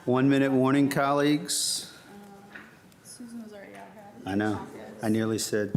1 minute warning, colleagues. Susan was already out. I know. I nearly said.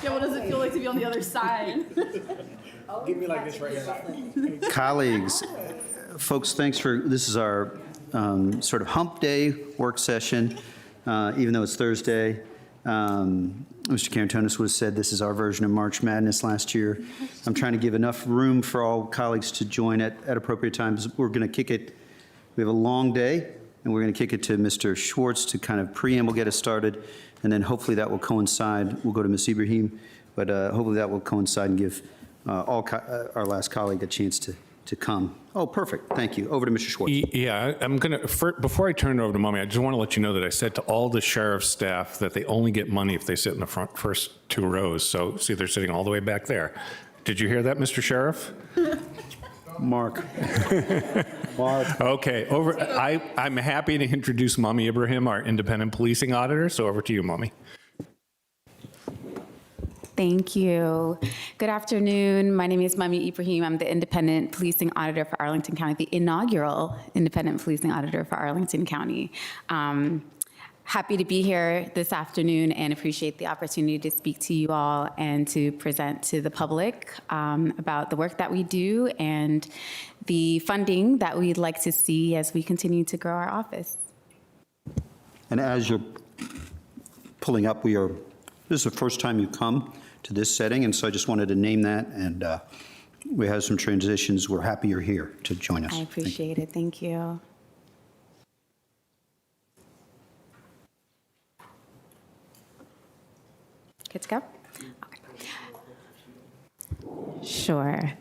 Yeah, what does it feel like to be on the other side? Give me like this right here. Colleagues, folks, thanks for, this is our sort of hump day work session, even though it's Thursday. Mr. Carantonis would have said this is our version of March Madness last year. I'm trying to give enough room for all colleagues to join at appropriate times. We're going to kick it, we have a long day, and we're going to kick it to Mr. Schwartz to kind of preamble, get us started, and then hopefully that will coincide. We'll go to Ms. Ibrahim, but hopefully that will coincide and give our last colleague a chance to come. Oh, perfect. Thank you. Over to Mr. Schwartz. Yeah, I'm going to, before I turn it over to Mommy, I just want to let you know that I said to all the sheriff's staff that they only get money if they sit in the first 2 rows. So see, they're sitting all the way back there. Did you hear that, Mr. Sheriff? Mark. Okay, I'm happy to introduce Mommy Ibrahim, our independent policing auditor. So over to you, Mommy. Thank you. Good afternoon. My name is Mami Ibrahim. I'm the Independent Policing Auditor for Arlington County, the inaugural Independent Policing Auditor for Arlington County. Happy to be here this afternoon and appreciate the opportunity to speak to you all and to present to the public about the work that we do and the funding that we'd like to see as we continue to grow our office. And as you're pulling up, this is the first time you come to this setting, and so I just wanted to name that, and we have some transitions. We're happy you're here to join us. I appreciate it. Thank you. Good to go? Okay. Sure.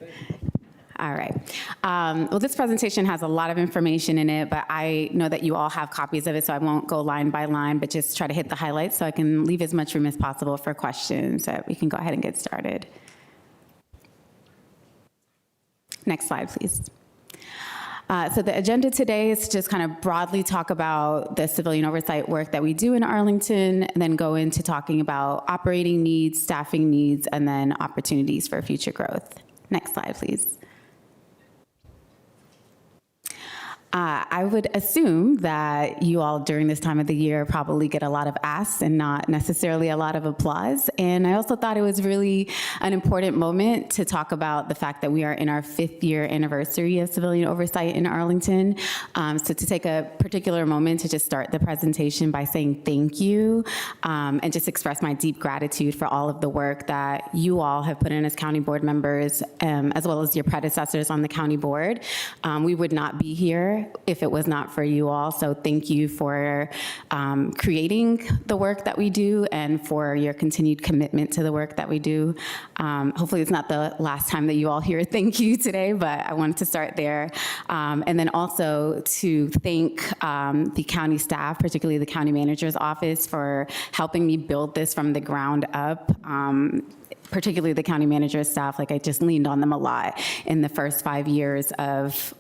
All right. Well, this presentation has a lot of information in it, but I know that you all have copies of it, so I won't go line by line, but just try to hit the highlights so I can leave as much room as possible for questions, so we can go ahead and get started. Next slide, please. So the agenda today is to just kind of broadly talk about the civilian oversight work that we do in Arlington, and then go into talking about operating needs, staffing needs, and then opportunities for future growth. Next slide, please. I would assume that you all during this time of the year probably get a lot of asks and not necessarily a lot of applause. And I also thought it was really an important moment to talk about the fact that we are in our 5th year anniversary of civilian oversight in Arlington. So to take a particular moment to just start the presentation by saying thank you and just express my deep gratitude for all of the work that you all have put in as county board members, as well as your predecessors on the county board. We would not be here if it was not for you all. So thank you for creating the work that we do and for your continued commitment to the work that we do. Hopefully it's not the last time that you all hear thank you today, but I wanted to start there. And then also to thank the county staff, particularly the county manager's office, for helping me build this from the ground up. Particularly the county manager's staff, like I just leaned on them a lot in the first 5 years of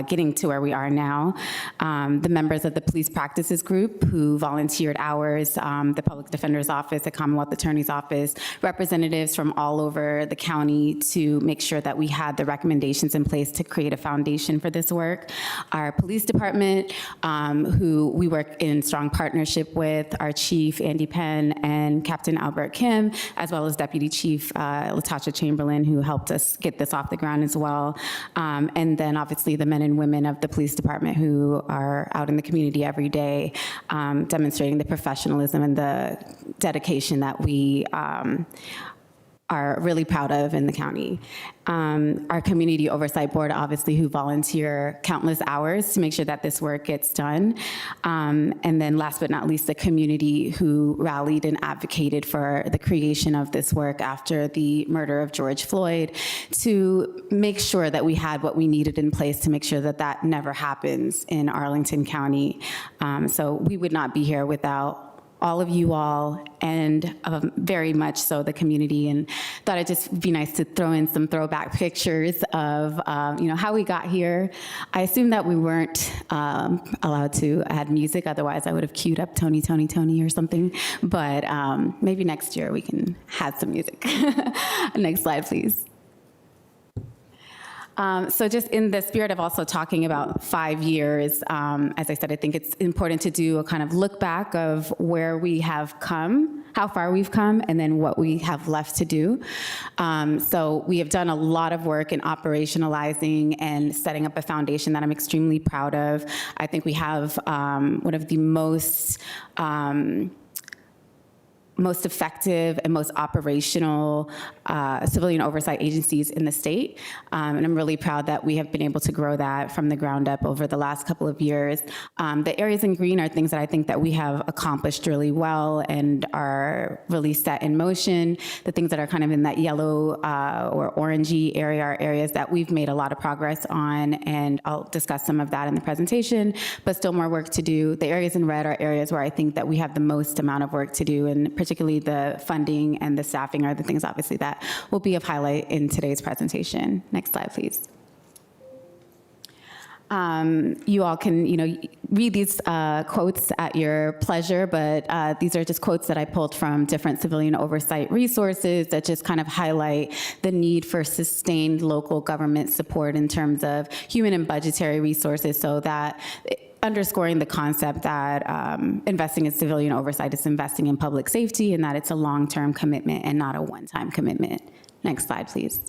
getting to where we are now. The members of the police practices group who volunteered hours, the public defender's office, the Commonwealth Attorney's office, representatives from all over the county to make sure that we had the recommendations in place to create a foundation for this work. Our police department, who we work in strong partnership with, our chief, Andy Penn, and Captain Albert Kim, as well as Deputy Chief Latasha Chamberlain, who helped us get this off the ground as well. And then obviously the men and women of the police department who are out in the community every day, demonstrating the professionalism and the dedication that we are really proud of in the county. Our community oversight board, obviously, who volunteer countless hours to make sure that this work gets done. And then last but not least, the community who rallied and advocated for the creation of this work after the murder of George Floyd to make sure that we had what we needed in place to make sure that that never happens in Arlington County. So we would not be here without all of you all, and very much so the community, and thought it'd just be nice to throw in some throwback pictures of how we got here. I assume that we weren't allowed to add music, otherwise I would have queued up Tony, Tony, Tony or something, but maybe next year we can have some music. Next slide, please. So just in the spirit of also talking about 5 years, as I said, I think it's important to do a kind of look back of where we have come, how far we've come, and then what we have left to do. So we have done a lot of work in operationalizing and setting up a foundation that I'm extremely proud of. I think we have one of the most effective and most operational civilian oversight agencies in the state. And I'm really proud that we have been able to grow that from the ground up over the last couple of years. The areas in green are things that I think that we have accomplished really well and are really set in motion. The things that are kind of in that yellow or orangey area are areas that we've made a lot of progress on, and I'll discuss some of that in the presentation, but still more work to do. The areas in red are areas where I think that we have the most amount of work to do, and particularly the funding and the staffing are the things obviously that will be of highlight in today's presentation. Next slide, please. You all can, read these quotes at your pleasure, but these are just quotes that I pulled from different civilian oversight resources that just kind of highlight the need for sustained local government support in terms of human and budgetary resources, so that underscoring the concept that investing in civilian oversight is investing in public safety, and that it's a long-term commitment and not a one-time commitment. Next slide, please.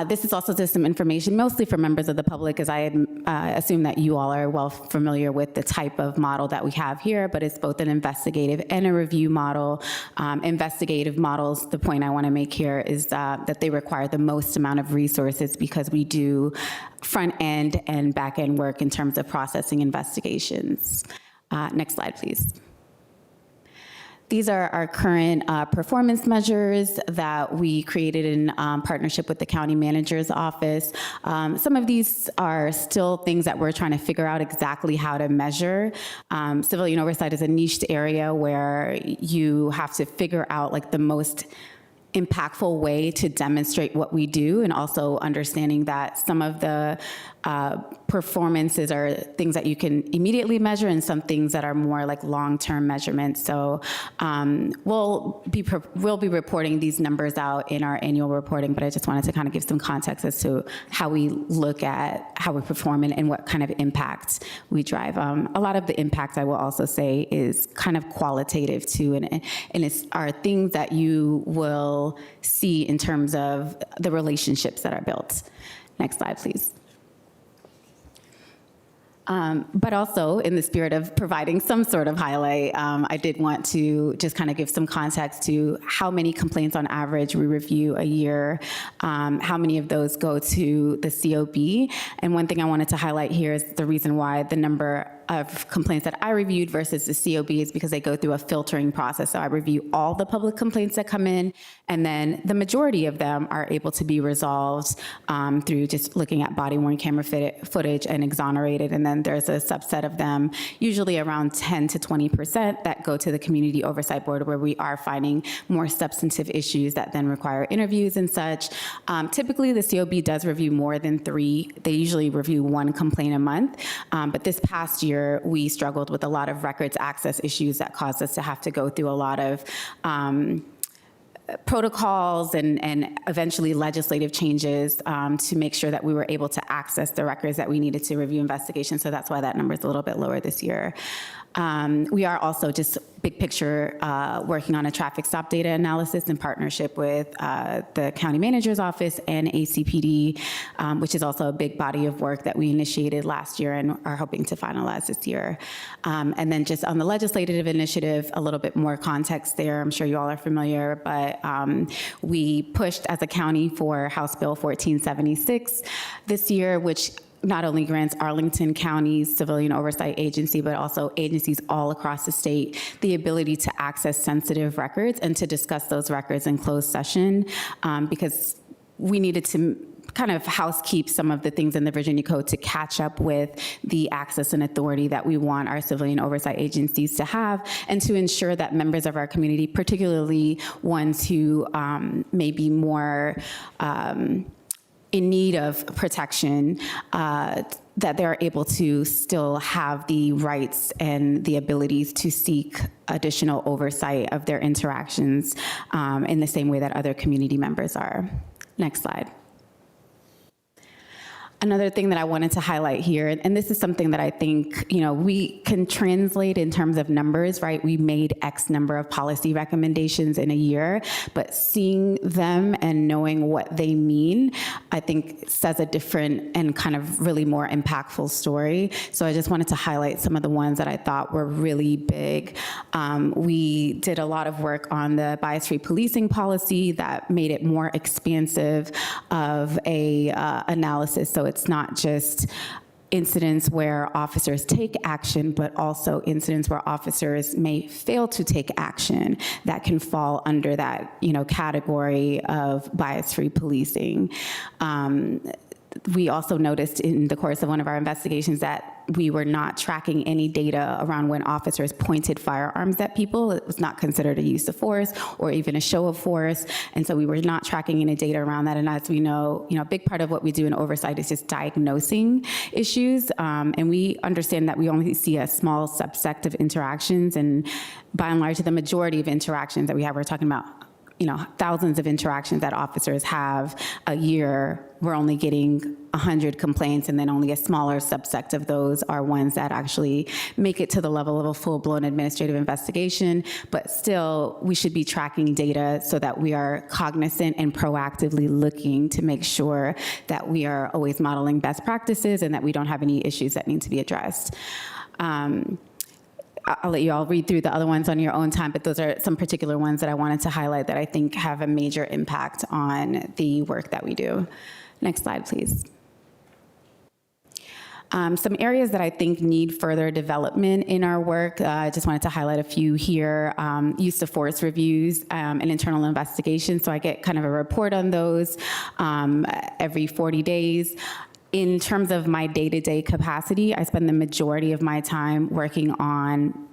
This is also just some information, mostly for members of the public, as I assume that you all are well familiar with the type of model that we have here, but it's both an investigative and a review model. Investigative models, the point I want to make here is that they require the most amount of resources because we do front end and back end work in terms of processing investigations. Next slide, please. These are our current performance measures that we created in partnership with the county manager's office. Some of these are still things that we're trying to figure out exactly how to measure. Civilian oversight is a niched area where you have to figure out like the most impactful way to demonstrate what we do, and also understanding that some of the performances are things that you can immediately measure and some things that are more like long-term measurements. So we'll be reporting these numbers out in our annual reporting, but I just wanted to kind of give some context as to how we look at how we perform and what kind of impact we drive. A lot of the impact, I will also say, is kind of qualitative too, and it's are things that you will see in terms of the relationships that are built. Next slide, please. But also, in the spirit of providing some sort of highlight, I did want to just kind of give some context to how many complaints on average we review a year, how many of those go to the COB. And one thing I wanted to highlight here is the reason why the number of complaints that I reviewed versus the COB is because they go through a filtering process. So I review all the public complaints that come in, And then the majority of them are able to be resolved through just looking at body-worn camera footage and exonerated. And then there's a subset of them, usually around 10 to 20%, that go to the Community Oversight Board, where we are finding more substantive issues that then require interviews and such. Typically, the COB does review more than 3. They usually review 1 complaint a month. But this past year, we struggled with a lot of records access issues that caused us to have to go through a lot of protocols and eventually legislative changes to make sure that we were able to access the records that we needed to review investigations. So that's why that number is a little bit lower this year. We are also, just big picture, working on a traffic stop data analysis in partnership with the county manager's office and ACPD, which is also a big body of work that we initiated last year and are hoping to finalize this year. And then just on the legislative initiative, a little bit more context there. I'm sure you all are familiar, but we pushed as a county for House Bill 1476 this year, which not only grants Arlington County's Civilian Oversight Agency, but also agencies all across the state the ability to access sensitive records and to discuss those records in closed session, because we needed to kind of housekeep some of the things in the Virginia Code to catch up with the access and authority that we want our civilian oversight agencies to have, and to ensure that members of our community, particularly ones who may be more in need of protection, that they're able to still have the rights and the abilities to seek additional oversight of their interactions in the same way that other community members are. Next slide. Another thing that I wanted to highlight here, and this is something that I think, we can translate in terms of numbers, right? We made X number of policy recommendations in a year, but seeing them and knowing what they mean, I think says a different and kind of really more impactful story. So I just wanted to highlight some of the ones that I thought were really big. We did a lot of work on the bias-free policing policy that made it more expansive of a analysis. So it's not just incidents where officers take action, but also incidents where officers may fail to take action that can fall under that, category of bias-free policing. We also noticed in the course of one of our investigations that we were not tracking any data around when officers pointed firearms at people. It was not considered a use of force or even a show of force. And so we were not tracking any data around that. And as we know, a big part of what we do in oversight is just diagnosing issues. And we understand that we only see a small subset of interactions. And by and large, the majority of interactions that we have, we're talking about thousands of interactions that officers have a year. We're only getting 100 complaints, and then only a smaller subset of those are ones that actually make it to the level of a full-blown administrative investigation. But still, we should be tracking data so that we are cognizant and proactively looking to make sure that we are always modeling best practices and that we don't have any issues that need to be addressed. I'll let you all read through the other ones on your own time, but those are some particular ones that I wanted to highlight that I think have a major impact on the work that we do. Next slide, please. Some areas that I think need further development in our work, I just wanted to highlight a few here. Use of force reviews and internal investigations. So I get kind of a report on those every 40 days. In terms of my day-to-day capacity, I spend the majority of my time working on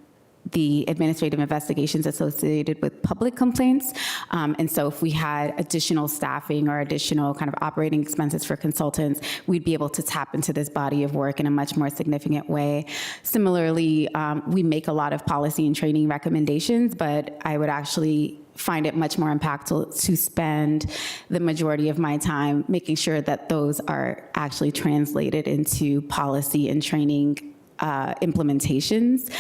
the administrative investigations associated with public complaints. And so if we had additional staffing or additional kind of operating expenses for consultants, we'd be able to tap into this body of work in a much more significant way. Similarly, we make a lot of policy and training recommendations, but I would actually find it much more impactful to spend the majority of my time making sure that those are actually translated into policy and training implementations.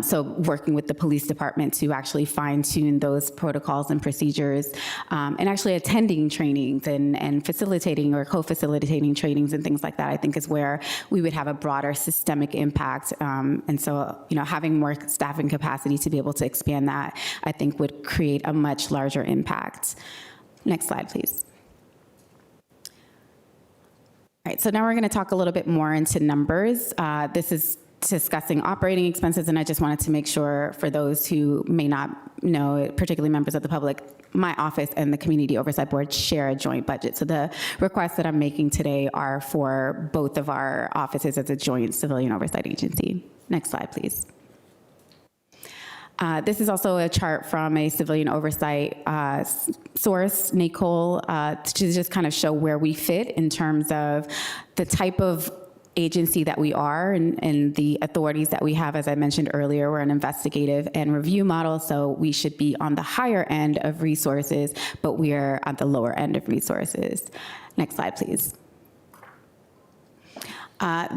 So working with the police department to actually fine-tune those protocols and procedures, and actually attending trainings and facilitating or co-facilitating trainings and things like that, I think is where we would have a broader systemic impact. And so, having more staffing capacity to be able to expand that, I think would create a much larger impact. Next slide, please. All right, so now we're going to talk a little bit more into numbers. This is discussing operating expenses, and I just wanted to make sure for those who may not know, particularly members of the public, my office and the Community Oversight Board share a joint budget. So the requests that I'm making today are for both of our offices as a joint civilian oversight agency. Next slide, please. This is also a chart from a civilian oversight source, NACOL, to just kind of show where we fit in terms of the type of agency that we are and the authorities that we have. As I mentioned earlier, we're an investigative and review model, so we should be on the higher end of resources, but we are at the lower end of resources. Next slide, please.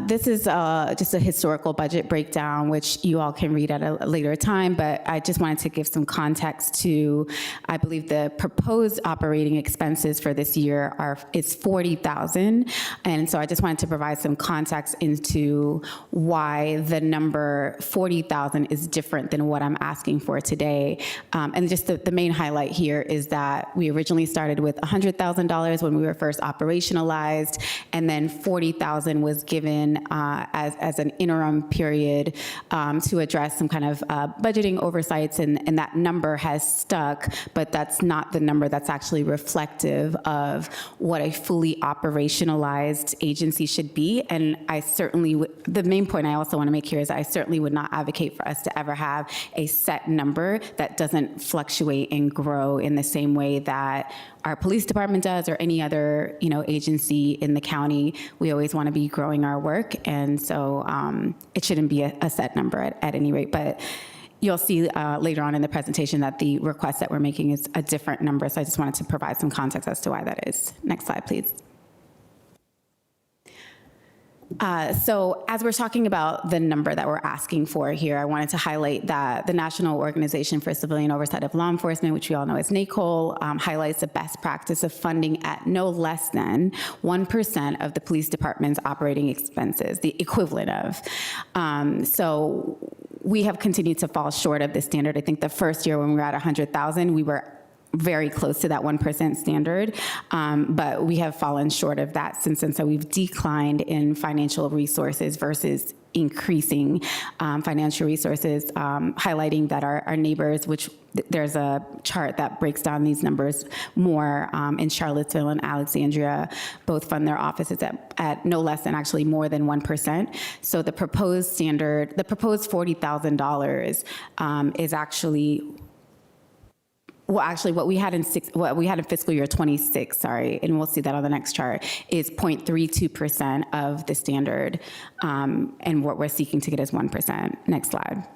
This is just a historical budget breakdown, which you all can read at a later time, but I just wanted to give some context to, I believe the proposed operating expenses for this year is $40,000. And so I just wanted to provide some context into why the number 40,000 is different than what I'm asking for today. And just the main highlight here is that we originally started with $100,000 when we were first operationalized, and then 40,000 was given as an interim period to address some kind of budgeting oversights, and that number has stuck, but that's not the number that's actually reflective of what a fully operationalized agency should be. And I certainly, the main point I also want to make here is I certainly would not advocate for us to ever have a set number that doesn't fluctuate and grow in the same way that our police department does, or any other, agency in the county. We always want to be growing our work, and so it shouldn't be a set number at any rate. But you'll see later on in the presentation that the request that we're making is a different number, so I just wanted to provide some context as to why that is. Next slide, please. So as we're talking about the number that we're asking for here, I wanted to highlight that the National Organization for Civilian Oversight of Law Enforcement, which we all know as NACOL, highlights the best practice of funding at no less than 1% of the police department's operating expenses, the equivalent of. So we have continued to fall short of this standard. I think the first year when we were at 100,000, we were very close to that 1% standard, but we have fallen short of that since then. So we've declined in financial resources versus increasing financial resources, highlighting that our neighbors, which there's a chart that breaks down these numbers more in Charlottesville and Alexandria, both fund their offices at no less than actually more than 1%. So the proposed standard, the proposed $40,000 is actually, well, actually, what we had in fiscal year 26, sorry, and we'll see that on the next chart, is 0.32% of the standard, and what we're seeking to get is 1%. Next slide.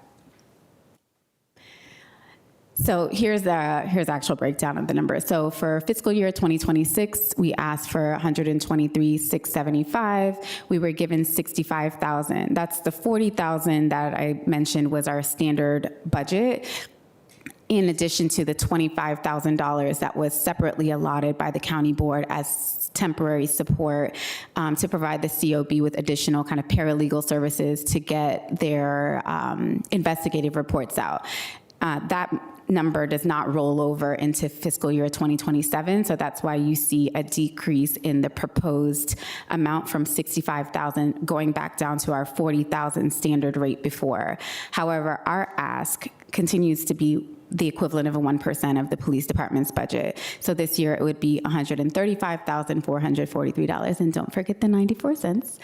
So here's the actual breakdown of the numbers. So for fiscal year 2026, we asked for $123,675. We were given $65,000. That's the $40,000 that I mentioned was our standard budget, in addition to the $25,000 that was separately allotted by the county board as temporary support to provide the COB with additional kind of paralegal services to get their investigative reports out. That number does not roll over into fiscal year 2027, so that's why you see a decrease in the proposed amount from $65,000 going back down to our $40,000 standard rate before. However, our ask continues to be the equivalent of 1% of the police department's budget. So this year it would be $135,443, and don't forget the 94 cents.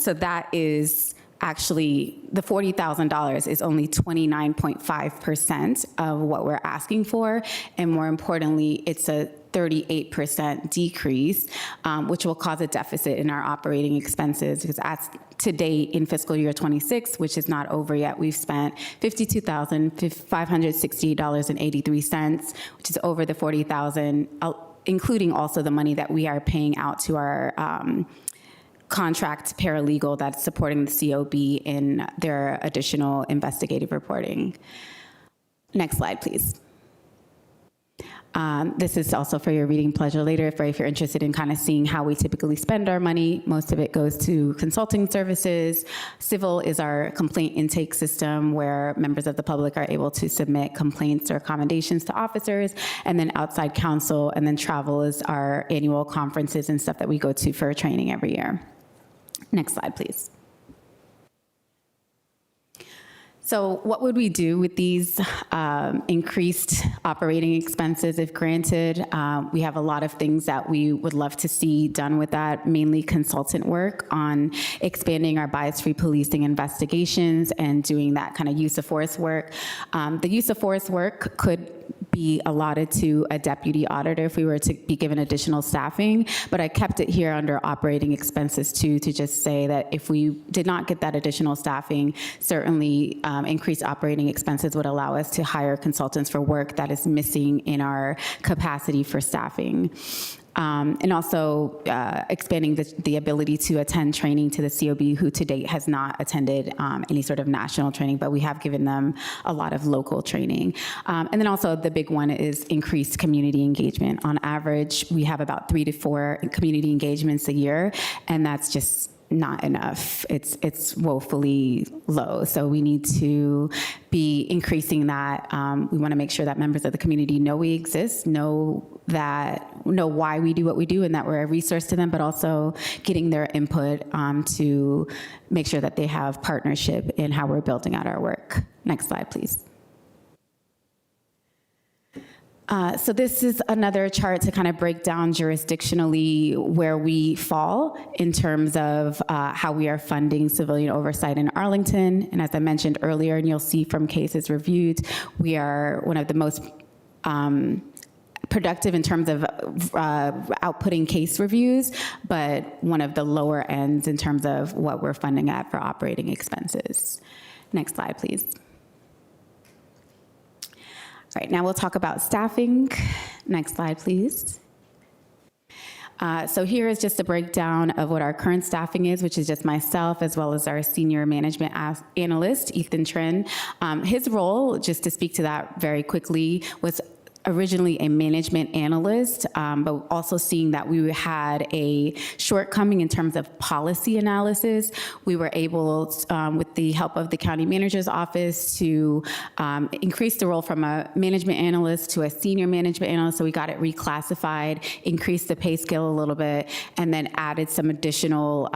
So that is actually, the $40,000 is only 29.5% of what we're asking for, and more importantly, it's a 38% decrease, which will cause a deficit in our operating expenses, because as to date in fiscal year 26, which is not over yet, we've spent $52,568.83, which is over the $40,000, including also the money that we are paying out to our contract paralegal that's supporting the COB in their additional investigative reporting. Next slide, please. This is also for your reading pleasure later, if you're interested in kind of seeing how we typically spend our money. Most of it goes to consulting services. Civil is our complaint intake system where members of the public are able to submit complaints or accommodations to officers, and then outside counsel, and then travel is our annual conferences and stuff that we go to for training every year. Next slide, please. So what would we do with these increased operating expenses if granted? We have a lot of things that we would love to see done with that, mainly consultant work on expanding our bias-free policing investigations and doing that kind of use of force work. The use of force work could be allotted to a deputy auditor if we were to be given additional staffing, but I kept it here under operating expenses too, to just say that if we did not get that additional staffing, certainly increased operating expenses would allow us to hire consultants for work that is missing in our capacity for staffing. And also expanding the ability to attend training to the COB, who to date has not attended any sort of national training, but we have given them a lot of local training. And then also the big one is increased community engagement. On average, we have about 3 to 4 community engagements a year, and that's just not enough. It's woefully low. So we need to be increasing that. We want to make sure that members of the community know we exist, know why we do what we do, and that we're a resource to them, but also getting their input to make sure that they have partnership in how we're building out our work. Next slide, please. So this is another chart to kind of break down jurisdictionally where we fall in terms of how we are funding civilian oversight in Arlington. And as I mentioned earlier, and you'll see from cases reviewed, we are one of the most productive in terms of outputting case reviews, but one of the lower ends in terms of what we're funding at for operating expenses. Next slide, please. All right, now we'll talk about staffing. Next slide, please. So here is just a breakdown of what our current staffing is, which is just myself as well as our senior management analyst, Ethan Trin. His role, just to speak to that very quickly, was originally a management analyst, but also seeing that we had a shortcoming in terms of policy analysis, we were able, with the help of the county manager's office, to increase the role from a management analyst to a senior management analyst. So we got it reclassified, increased the pay scale a little bit, and then added some additional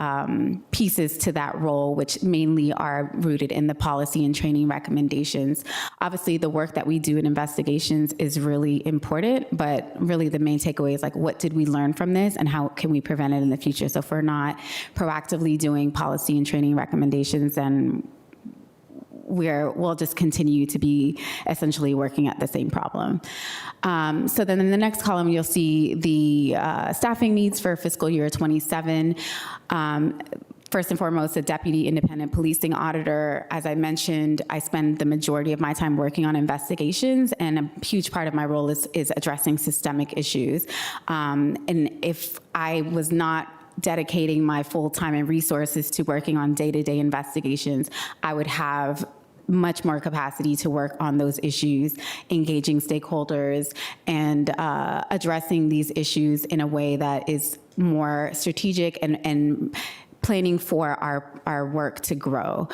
pieces to that role, which mainly are rooted in the policy and training recommendations. Obviously, the work that we do in investigations is really important, but really the main takeaway is like, what did we learn from this and how can we prevent it in the future? So if we're not proactively doing policy and training recommendations, then we'll just continue to be essentially working at the same problem. So then in the next column, you'll see the staffing needs for fiscal year 27. First and foremost, a deputy independent policing auditor. As I mentioned, I spend the majority of my time working on investigations, and a huge part of my role is addressing systemic issues. And if I was not dedicating my full time and resources to working on day-to-day investigations, I would have much more capacity to work on those issues, engaging stakeholders, and addressing these issues in a way that is more strategic and planning for our work to grow.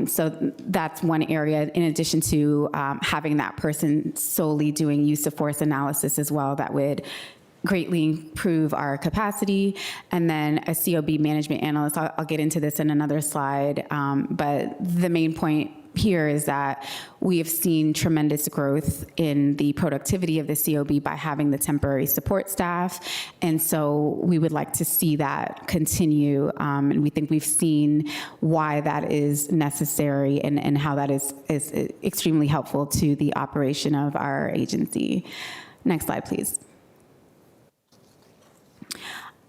So that's one area, in addition to having that person solely doing use of force analysis as well, that would greatly improve our capacity. And then a COB management analyst, I'll get into this in another slide, but the main point here is that we have seen tremendous growth in the productivity of the COB by having the temporary support staff. And so we would like to see that continue. And we think we've seen why that is necessary and how that is extremely helpful to the operation of our agency. Next slide, please.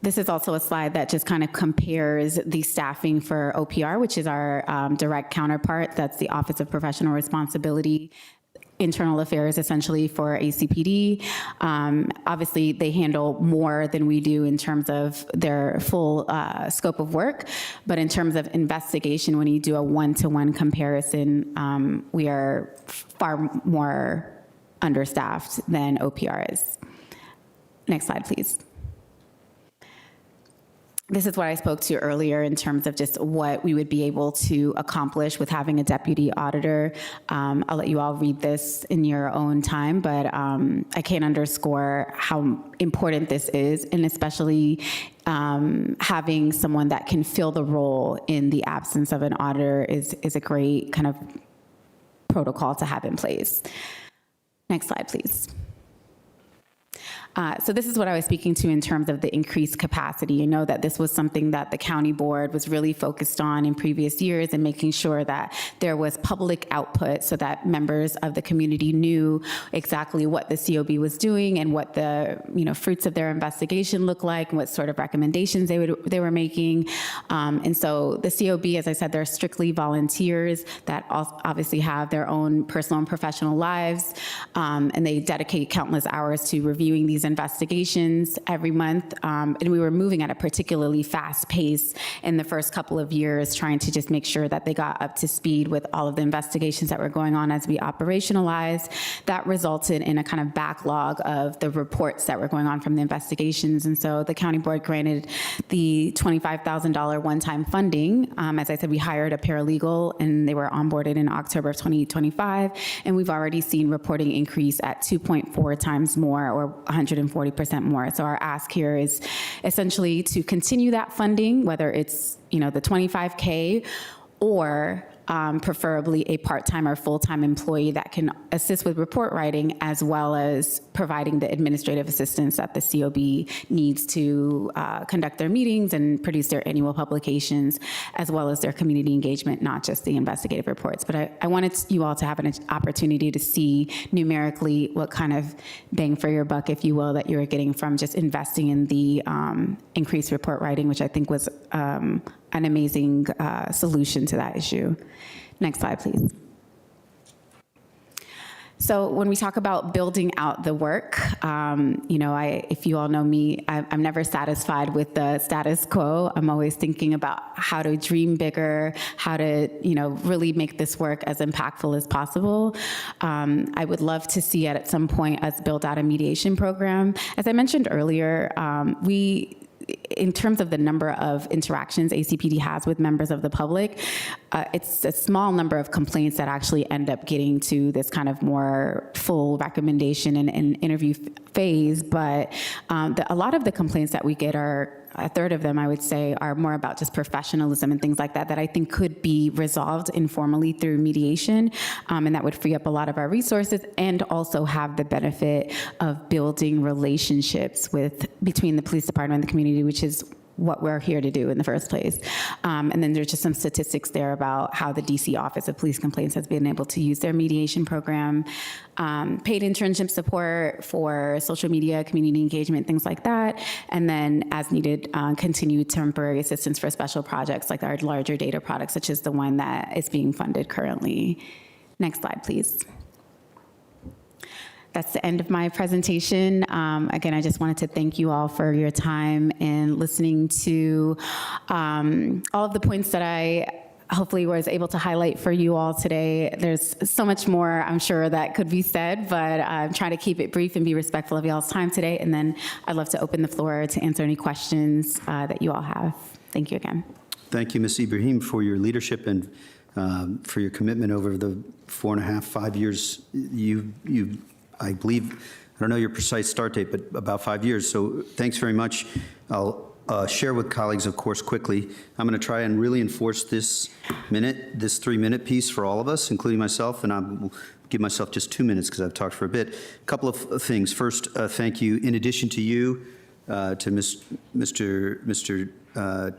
This is also a slide that just kind of compares the staffing for OPR, which is our direct counterpart. That's the Office of Professional Responsibility, internal affairs essentially for ACPD. Obviously, they handle more than we do in terms of their full scope of work. But in terms of investigation, when you do a one-to-one comparison, we are far more understaffed than OPR is. Next slide, please. This is what I spoke to earlier in terms of just what we would be able to accomplish with having a deputy auditor. I'll let you all read this in your own time, but I can't underscore how important this is, and especially having someone that can fill the role in the absence of an auditor is a great kind of protocol to have in place. Next slide, please. So this is what I was speaking to in terms of the increased capacity. You know that this was something that the county board was really focused on in previous years, and making sure that there was public output so that members of the community knew exactly what the COB was doing and what the fruits of their investigation looked like and what sort of recommendations they were making. And so the COB, as I said, they're strictly volunteers that obviously have their own personal and professional lives, and they dedicate countless hours to reviewing these investigations every month, and we were moving at a particularly fast pace in the first couple of years, trying to just make sure that they got up to speed with all of the investigations that were going on as we operationalized. That resulted in a kind of backlog of the reports that were going on from the investigations, and so the county board granted the $25,000 one-time funding. As I said, we hired a paralegal, and they were onboarded in October of 2025, and we've already seen reporting increase at 2.4 times more, or 140% more. So our ask here is essentially to continue that funding, whether it's the $25K or preferably a part-time or full-time employee that can assist with report writing, as well as providing the administrative assistance that the COB needs to conduct their meetings and produce their annual publications, as well as their community engagement, not just the investigative reports. But I wanted you all to have an opportunity to see numerically what kind of bang for your buck, if you will, that you're getting from just investing in the increased report writing, which I think was an amazing solution to that issue. Next slide, please. So when we talk about building out the work, if you all know me, I'm never satisfied with the status quo. I'm always thinking about how to dream bigger, how to, really make this work as impactful as possible. I would love to see at some point us build out a mediation program. As I mentioned earlier, in terms of the number of interactions ACPD has with members of the public, it's a small number of complaints that actually end up getting to this kind of more full recommendation and interview phase. But a lot of the complaints that we get are, a third of them, I would say, are more about just professionalism and things like that, that I think could be resolved informally through mediation, and that would free up a lot of our resources and also have the benefit of building relationships between the police department and the community, which is what we're here to do in the first place. And then there's just some statistics there about how the DC Office of Police Complaints has been able to use their mediation program, paid internship support for social media, community engagement, things like that. And then as needed, continued temporary assistance for special projects like our larger data products, such as the one that is being funded currently. Next slide, please. That's the end of my presentation. Again, I just wanted to thank you all for your time and listening to all of the points that I hopefully was able to highlight for you all today. There's so much more, I'm sure, that could be said, but I'm trying to keep it brief and be respectful of y'all's time today. And then I'd love to open the floor to answer any questions that you all have. Thank you again. Thank you, Ms. Ibrahim, for your leadership and for your commitment over the 4.5, 5 years. I believe, I don't know your precise start date, but about 5 years. So thanks very much. I'll share with colleagues, of course, quickly. I'm going to try and really enforce this 3-minute piece for all of us, including myself, and I'll give myself just 2 minutes because I've talked for a bit. A couple of things. First, thank you. In addition to you, to Mr.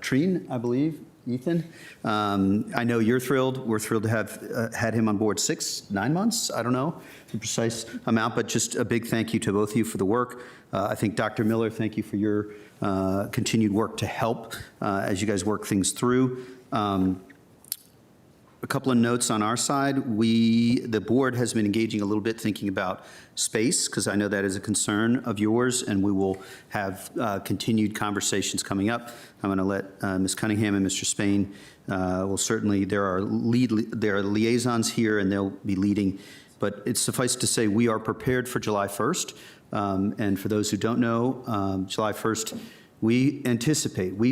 Treen, I believe, Ethan. I know you're thrilled. We're thrilled to have had him on board 9 months. I don't know the precise amount, but just a big thank you to both of you for the work. I think Dr. Miller, thank you for your continued work to help as you guys work things through. A couple of notes on our side. The board has been engaging a little bit thinking about space, because I know that is a concern of yours, and we will have continued conversations coming up. I'm going to let Ms. Cunningham and Mr. Spain will certainly, there are liaisons here, and they'll be leading. But it's suffice to say, we are prepared for July 1st. And for those who don't know, July 1st, we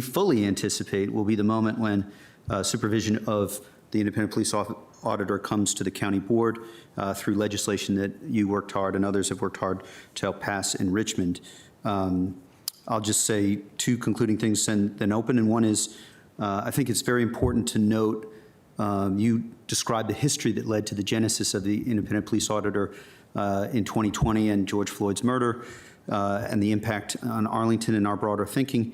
fully anticipate will be the moment when supervision of the independent police auditor comes to the county board through legislation that you worked hard and others have worked hard to help pass in Richmond. I'll just say 2 concluding things and then open. And one is, I think it's very important to note You described the history that led to the genesis of the independent police auditor in 2020 and George Floyd's murder and the impact on Arlington and our broader thinking.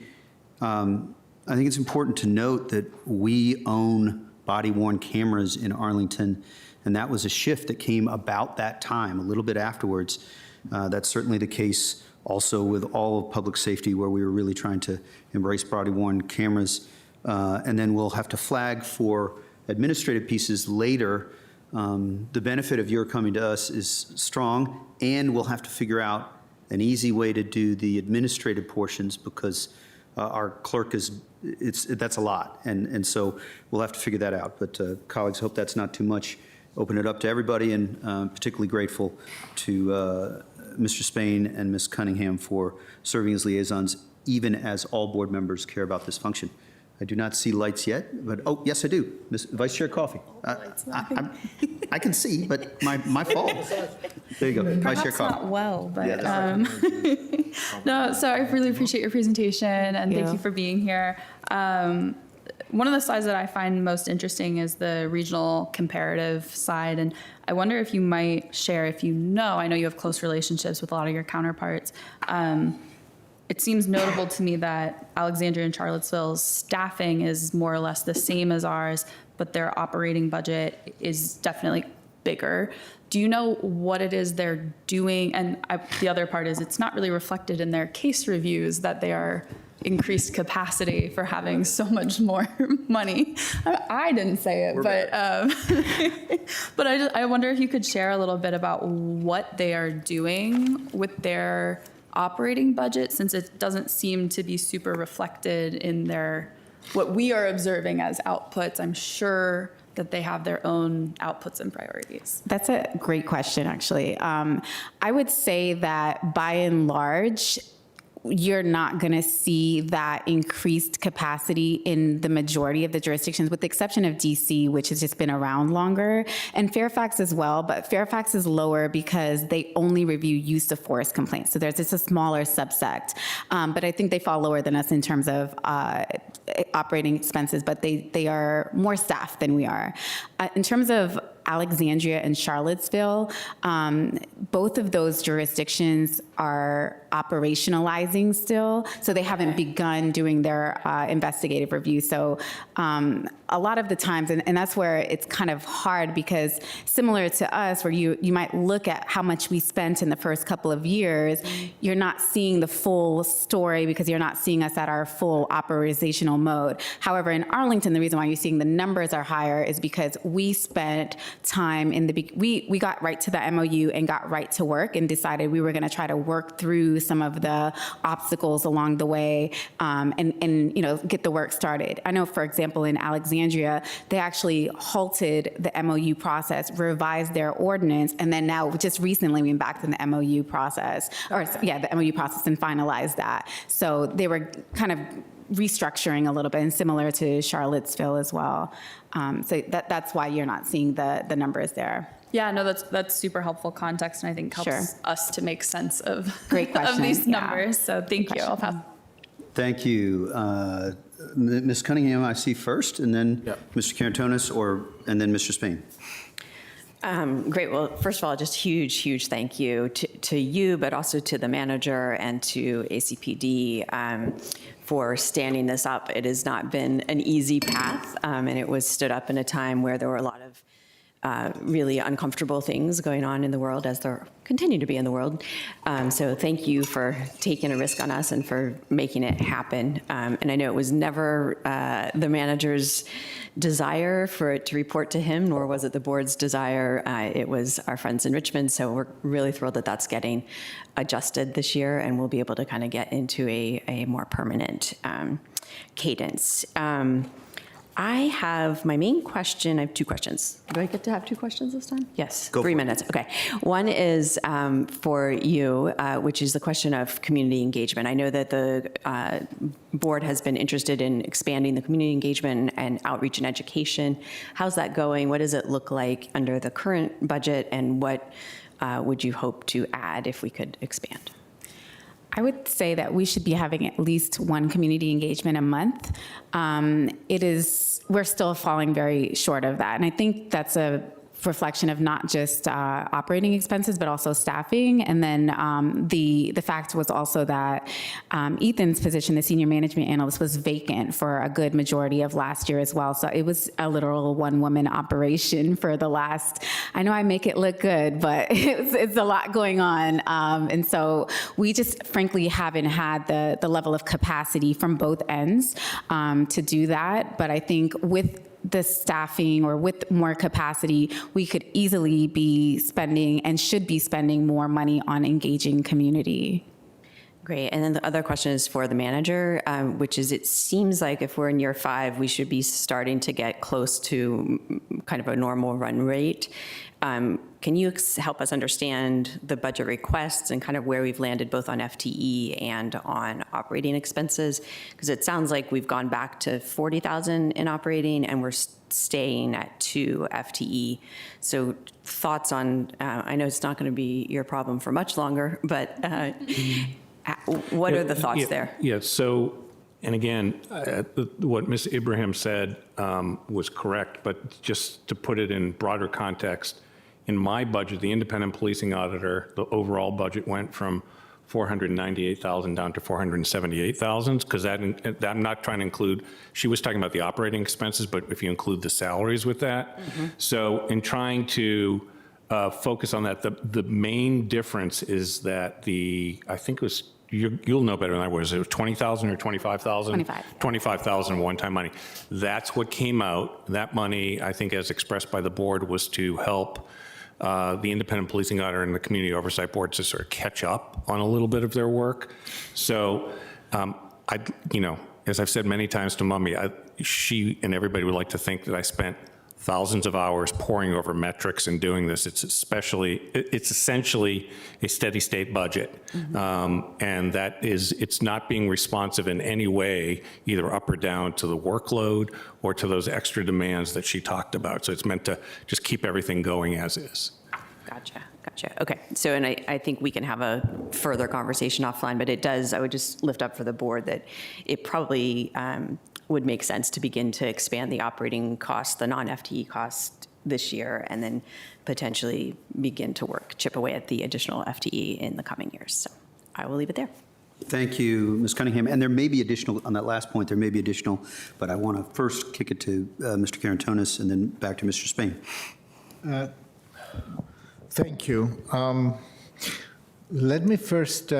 I think it's important to note that we own body-worn cameras in Arlington, and that was a shift that came about that time, a little bit afterwards. That's certainly the case also with all of public safety, where we were really trying to embrace body-worn cameras. And then we'll have to flag for administrative pieces later. The benefit of your coming to us is strong, and we'll have to figure out an easy way to do the administrative portions, because our clerk that's a lot. And so we'll have to figure that out. But colleagues, hope that's not too much. Open it up to everybody, and particularly grateful to Mr. Spain and Ms. Cunningham for serving as liaisons, even as all board members care about this function. I do not see lights yet, but, oh, yes, I do. Vice Chair Coffey. I can see, but my fault. There you go, Vice Chair Perhaps Coffey. not well, but no. So I really appreciate your presentation, and thank you for being here. One of the slides that I find most interesting is the regional comparative side, and I wonder if you might share, if you know, I know you have close relationships with a lot of your counterparts. It seems notable to me that Alexandria and Charlottesville's staffing is more or less the same as ours, but their operating budget is definitely bigger. Do you know what it is they're doing? And the other part is, it's not really reflected in their case reviews that they are increased capacity for having so much more money. I didn't say it, but I wonder if you could share a little bit about what they are doing with their operating budget, since it doesn't seem to be super reflected in their, what we are observing as outputs. I'm sure that they have their own outputs and priorities. That's a great question, actually. I would say that by and large, you're not going to see that increased capacity in the majority of the jurisdictions, with the exception of DC, which has just been around longer, and Fairfax as well. But Fairfax is lower because they only review use of force complaints. So there's just a smaller subset. But I think they fall lower than us in terms of operating expenses, but they are more staffed than we are. In terms of Alexandria and Charlottesville, both of those jurisdictions are operationalizing still, so they haven't begun doing their investigative review. So a lot of the times, and that's where it's kind of hard, because similar to us, where you might look at how much we spent in the first couple of years, you're not seeing the full story because you're not seeing us at our full operational mode. However, in Arlington, the reason why you're seeing the numbers are higher is because we spent time in we got right to the MOU and got right to work and decided we were going to try to work through some of the obstacles along the way, and get the work started. I know, for example, in Alexandria, they actually halted the MOU process, revised their ordinance, and then now just recently we went back to the MOU process, the MOU process, and finalized that. So they were kind of restructuring a little bit, and similar to Charlottesville as well. So that's why you're not seeing the numbers there. Yeah, no, that's super helpful context, and I think helps us to make sense of, Great question. of these Yeah. numbers. So thank you. I'll pass. Thank you. Ms. Cunningham, I see first, and then Mr. Carantonis, and then Mr. Spain. Great. Well, first of all, just huge thank you to you, but also to the manager and to ACPD for standing this up. It has not been an easy path, and it was stood up in a time where there were a lot of really uncomfortable things going on in the world, as there continue to be in the world. So thank you for taking a risk on us and for making it happen. And I know it was never the manager's desire for it to report to him, nor was it the board's desire. It was our friends in Richmond. So we're really thrilled that that's getting adjusted this year, and we'll be able to kind of get into a more permanent cadence. I have my main question. I have two questions. Do I get to have two questions this time? Yes, Go 3 for it. minutes. Okay. One is for you, which is the question of community engagement. I know that the board has been interested in expanding the community engagement and outreach and education. How's that going? What does it look like under the current budget, and what would you hope to add if we could expand? I would say that we should be having at least one community engagement a month. We're still falling very short of that. And I think that's a reflection of not just operating expenses, but also staffing. And then the fact was also that Ethan's position, the senior management analyst, was vacant for a good majority of last year as well. So it was a literal one-woman operation for the last, I know I make it look good, but it's a lot going on. And so we just frankly haven't had the level of capacity from both ends to do that. But I think with the staffing or with more capacity, we could easily be spending and should be spending more money on engaging community. Great. And then the other question is for the manager, which is, it seems like if we're in year 5, we should be starting to get close to kind of a normal run rate. Can you help us understand the budget requests and kind of where we've landed both on FTE and on operating expenses? Because it sounds like we've gone back to 40,000 in operating and we're staying at 2 FTE. So thoughts on, I know it's not going to be your problem for much longer, but what are the thoughts there? Yeah, so, and again, what Ms. Ibrahim said was correct, but just to put it in broader context, in my budget, the independent policing auditor, the overall budget went from 498,000 down to 478,000, because that I'm not trying to include, she was talking about the operating expenses, but if you include the salaries with that. So in trying to focus on that, the main difference is that I think it was, you'll know better than I was, it was 20,000 or 25,000? 25. 25,000 one-time money. That's what came out. That money, I think as expressed by the board, was to help the independent policing auditor and the community oversight board to sort of catch up on a little bit of their work. So, as I've said many times to Mummy, she and everybody would like to think that I spent thousands of hours poring over metrics and doing this. It's essentially a steady state budget. And it's not being responsive in any way, either up or down to the workload or to those extra demands that she talked about. So it's meant to just keep everything going as is. Gotcha. Okay. So, and I think we can have a further conversation offline, but I would just lift up for the board that it probably would make sense to begin to expand the operating costs, the non-FTE cost this year, and then potentially begin to chip away at the additional FTE in the coming years. So I will leave it there. Thank you, Ms. Cunningham. And there may be additional, on that last point, there may be additional, but I want to first kick it to Mr. Karantonis and then back to Mr. Spain. Thank you. Let me first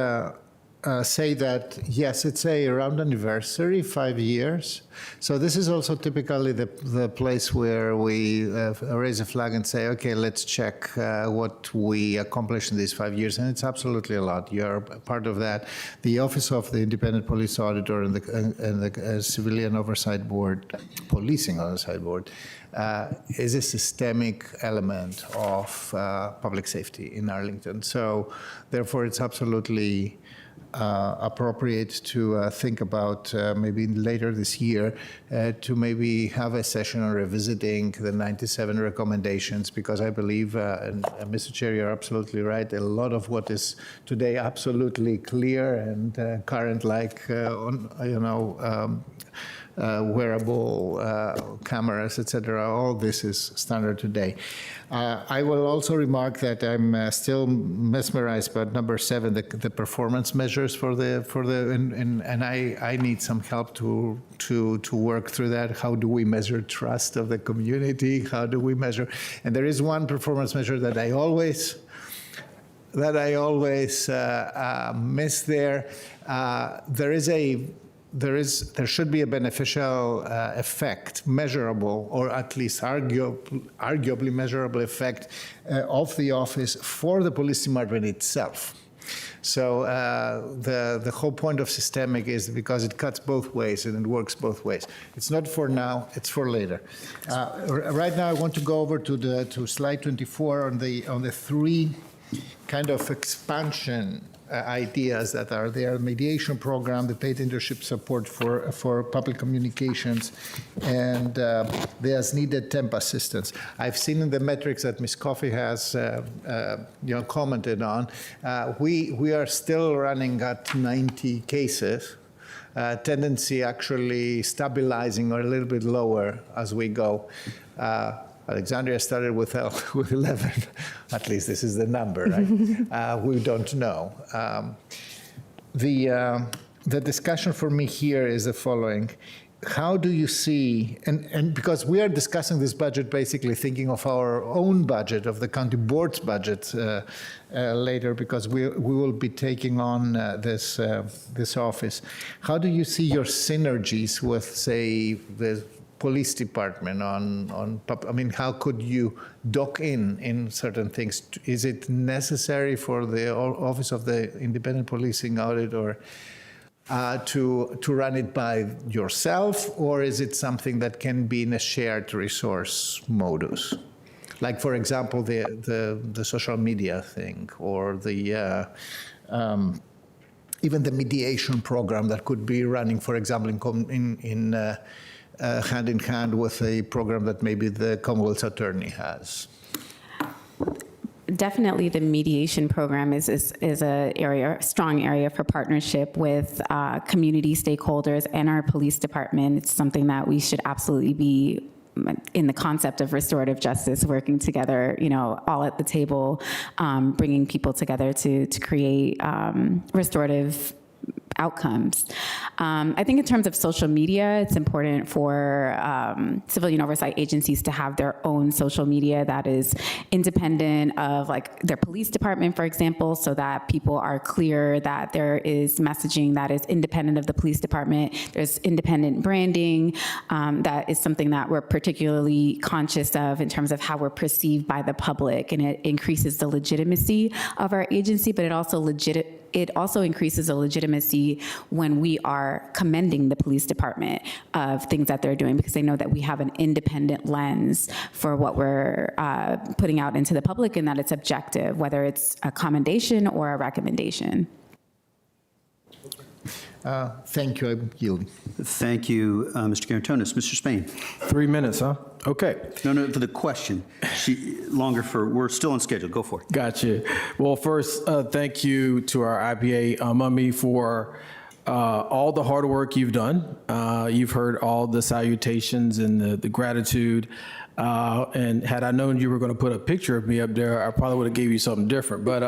say that, yes, it's a round anniversary, 5 years. So this is also typically the place where we raise a flag and say, okay, let's check what we accomplished in these 5 years. And it's absolutely a lot. You're part of that. The Office of the Independent Police Auditor and the Civilian Oversight Board, Policing Oversight Board, is a systemic element of public safety in Arlington. So therefore, it's absolutely appropriate to think about maybe later this year to maybe have a session on revisiting the 97 recommendations, because I believe, and Mr. Chair, you're absolutely right, a lot of what is today absolutely clear and current, like wearable cameras, etc. All this is standard today. I will also remark that I'm still mesmerized by number 7, the performance measures and I need some help to work through that. How do we measure trust of the community? How do we measure? And there is one performance measure that I always miss there. There should be a beneficial effect, measurable, or at least arguably measurable effect of the office for the police department itself. So the whole point of systemic is because it cuts both ways and it works both ways. It's not for now, it's for later. Right now I want to go over to slide 24 on the 3 kind of expansion ideas that are there, mediation program, the paid internship support for public communications, and the as-needed temp assistance. I've seen in the metrics that Ms. Coffey has commented on, we are still running at 90 cases, tendency actually stabilizing or a little bit lower as we go. Alexandria started with 11. At least this is the number, right? We don't know. The discussion for me here is the following. How do you see, and because we are discussing this budget basically thinking of our own budget, of the county board's budget later, because we will be taking on this office. How do you see your synergies with, say, the police department I mean, how could you dock in certain things? Is it necessary for the Office of the Independent Policing Auditor to run it by yourself, or is it something that can be in a shared resource modus? Like, for example, the social media thing, or the even the mediation program that could be running, for example, in hand in hand with a program that maybe the Commonwealth's attorney has. Definitely, the mediation program is a strong area for partnership with community stakeholders and our police department. It's something that we should absolutely be in the concept of restorative justice, working together, all at the table, bringing people together to create restorative outcomes. I think in terms of social media, it's important for civilian oversight agencies to have their own social media that is independent of like their police department, for example, so that people are clear that there is messaging that is independent of the police department. There's independent branding. That is something that we're particularly conscious of in terms of how we're perceived by the public, and it increases the legitimacy of our agency, but it also increases the legitimacy when we are commending the police department of things that they're doing, because they know that we have an independent lens for what we're putting out into the public, and that it's objective, whether it's a commendation or a recommendation. Thank you. I'm yielding. Thank you, Mr. Garantonis. Mr. Spain. 3 minutes, huh? Okay. No, for the question. We're still on schedule. Go for it. Gotcha. Well, first, thank you to our IPA Mummy for all the hard work you've done. You've heard all the salutations and the gratitude. And had I known you were going to put a picture of me up there, I probably would have gave you something different. But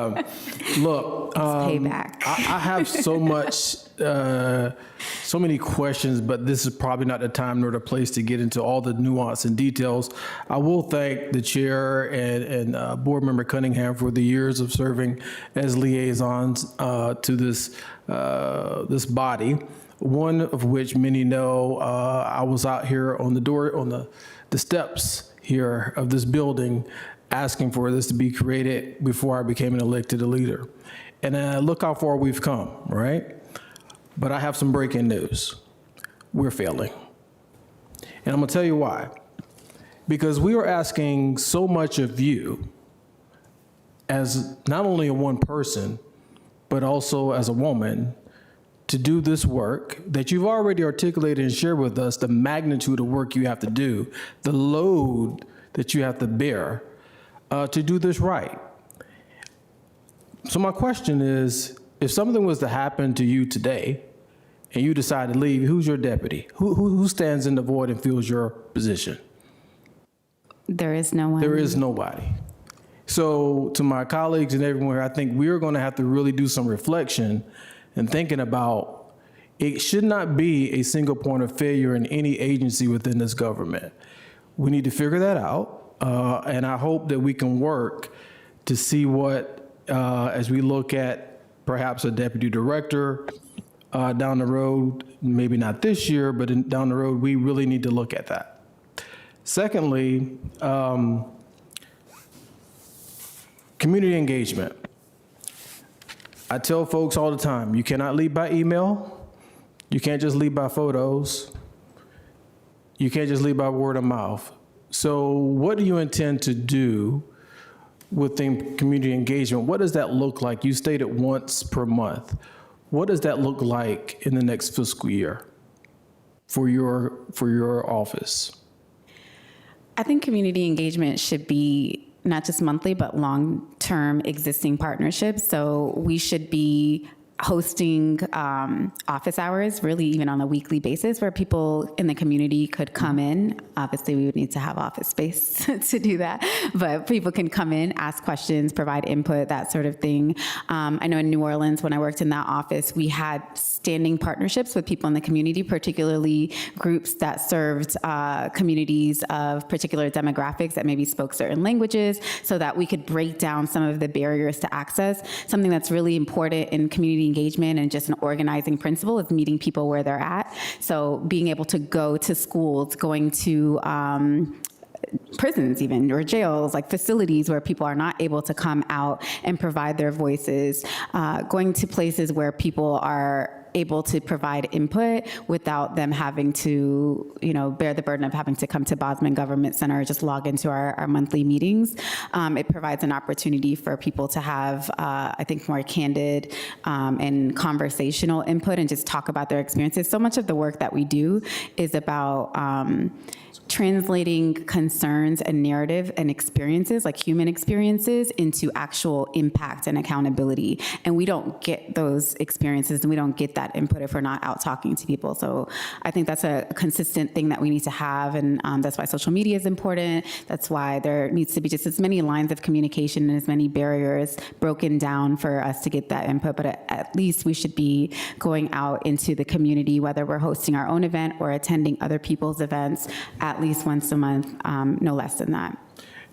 look, payback. I have so much, so many questions, but this is probably not the time nor the place to get into all the nuance and details. I will thank the chair and board member Cunningham for the years of serving as liaisons to this body. One of which many know, I was out here on the steps here of this building asking for this to be created before I became an elected leader. And look how far we've come, right? But I have some breaking news. We're failing. And I'm gonna tell you why. Because we are asking so much of you as not only a one person, but also as a woman, to do this work that you've already articulated and shared with us, the magnitude of work you have to do, the load that you have to bear to do this right. So my question is, if something was to happen to you today and you decide to leave, who's your deputy? Who stands in the void and fills your position? There is no one. There is nobody. So to my colleagues and everyone here, I think we're gonna have to really do some reflection and thinking about, it should not be a single point of failure in any agency within this government. We need to figure that out, and I hope that we can work to see what, as we look at perhaps a deputy director down the road, maybe not this year, but down the road, we really need to look at that. Secondly, community engagement. I tell folks all the time, you cannot lead by email. You can't just lead by photos. You can't just lead by word of mouth. So what do you intend to do within community engagement, what does that look like? You stated once per month. What does that look like in the next fiscal year for your office? I think community engagement should be not just monthly, but long-term existing partnerships. So we should be hosting office hours, really even on a weekly basis, where people in the community could come in. Obviously, we would need to have office space to do that, but people can come in, ask questions, provide input, that sort of thing. I know in New Orleans, when I worked in that office, we had standing partnerships with people in the community, particularly groups that served communities of particular demographics that maybe spoke certain languages, so that we could break down some of the barriers to access. Something that's really important in community engagement and just an organizing principle is meeting people where they're at. So being able to go to schools, going to prisons even, or jails, like facilities where people are not able to come out and provide their voices, going to places where people are able to provide input without them having to, bear the burden of having to come to Bosman Government Center or just log into our monthly meetings. It provides an opportunity for people to have, I think, more candid and conversational input and just talk about their experiences. So much of the work that we do is about translating concerns and narrative and experiences, like human experiences, into actual impact and accountability. And we don't get those experiences and we don't get that input if we're not out talking to people. So I think that's a consistent thing that we need to have. And that's why social media is important. That's why there needs to be just as many lines of communication and as many barriers broken down for us to get that input. But at least we should be going out into the community, whether we're hosting our own event or attending other people's events, at least once a month, no less than that.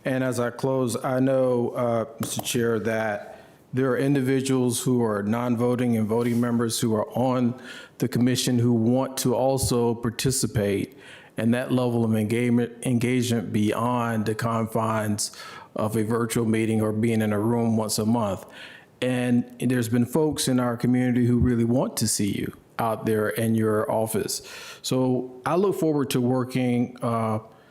And as I close, I know, Mr. Chair, that there are individuals who are non-voting and voting members who are on the commission who want to also participate in that level of engagement beyond the confines of a virtual meeting or being in a room once a month. And there's been folks in our community who really want to see you out there in your office. So I look forward to working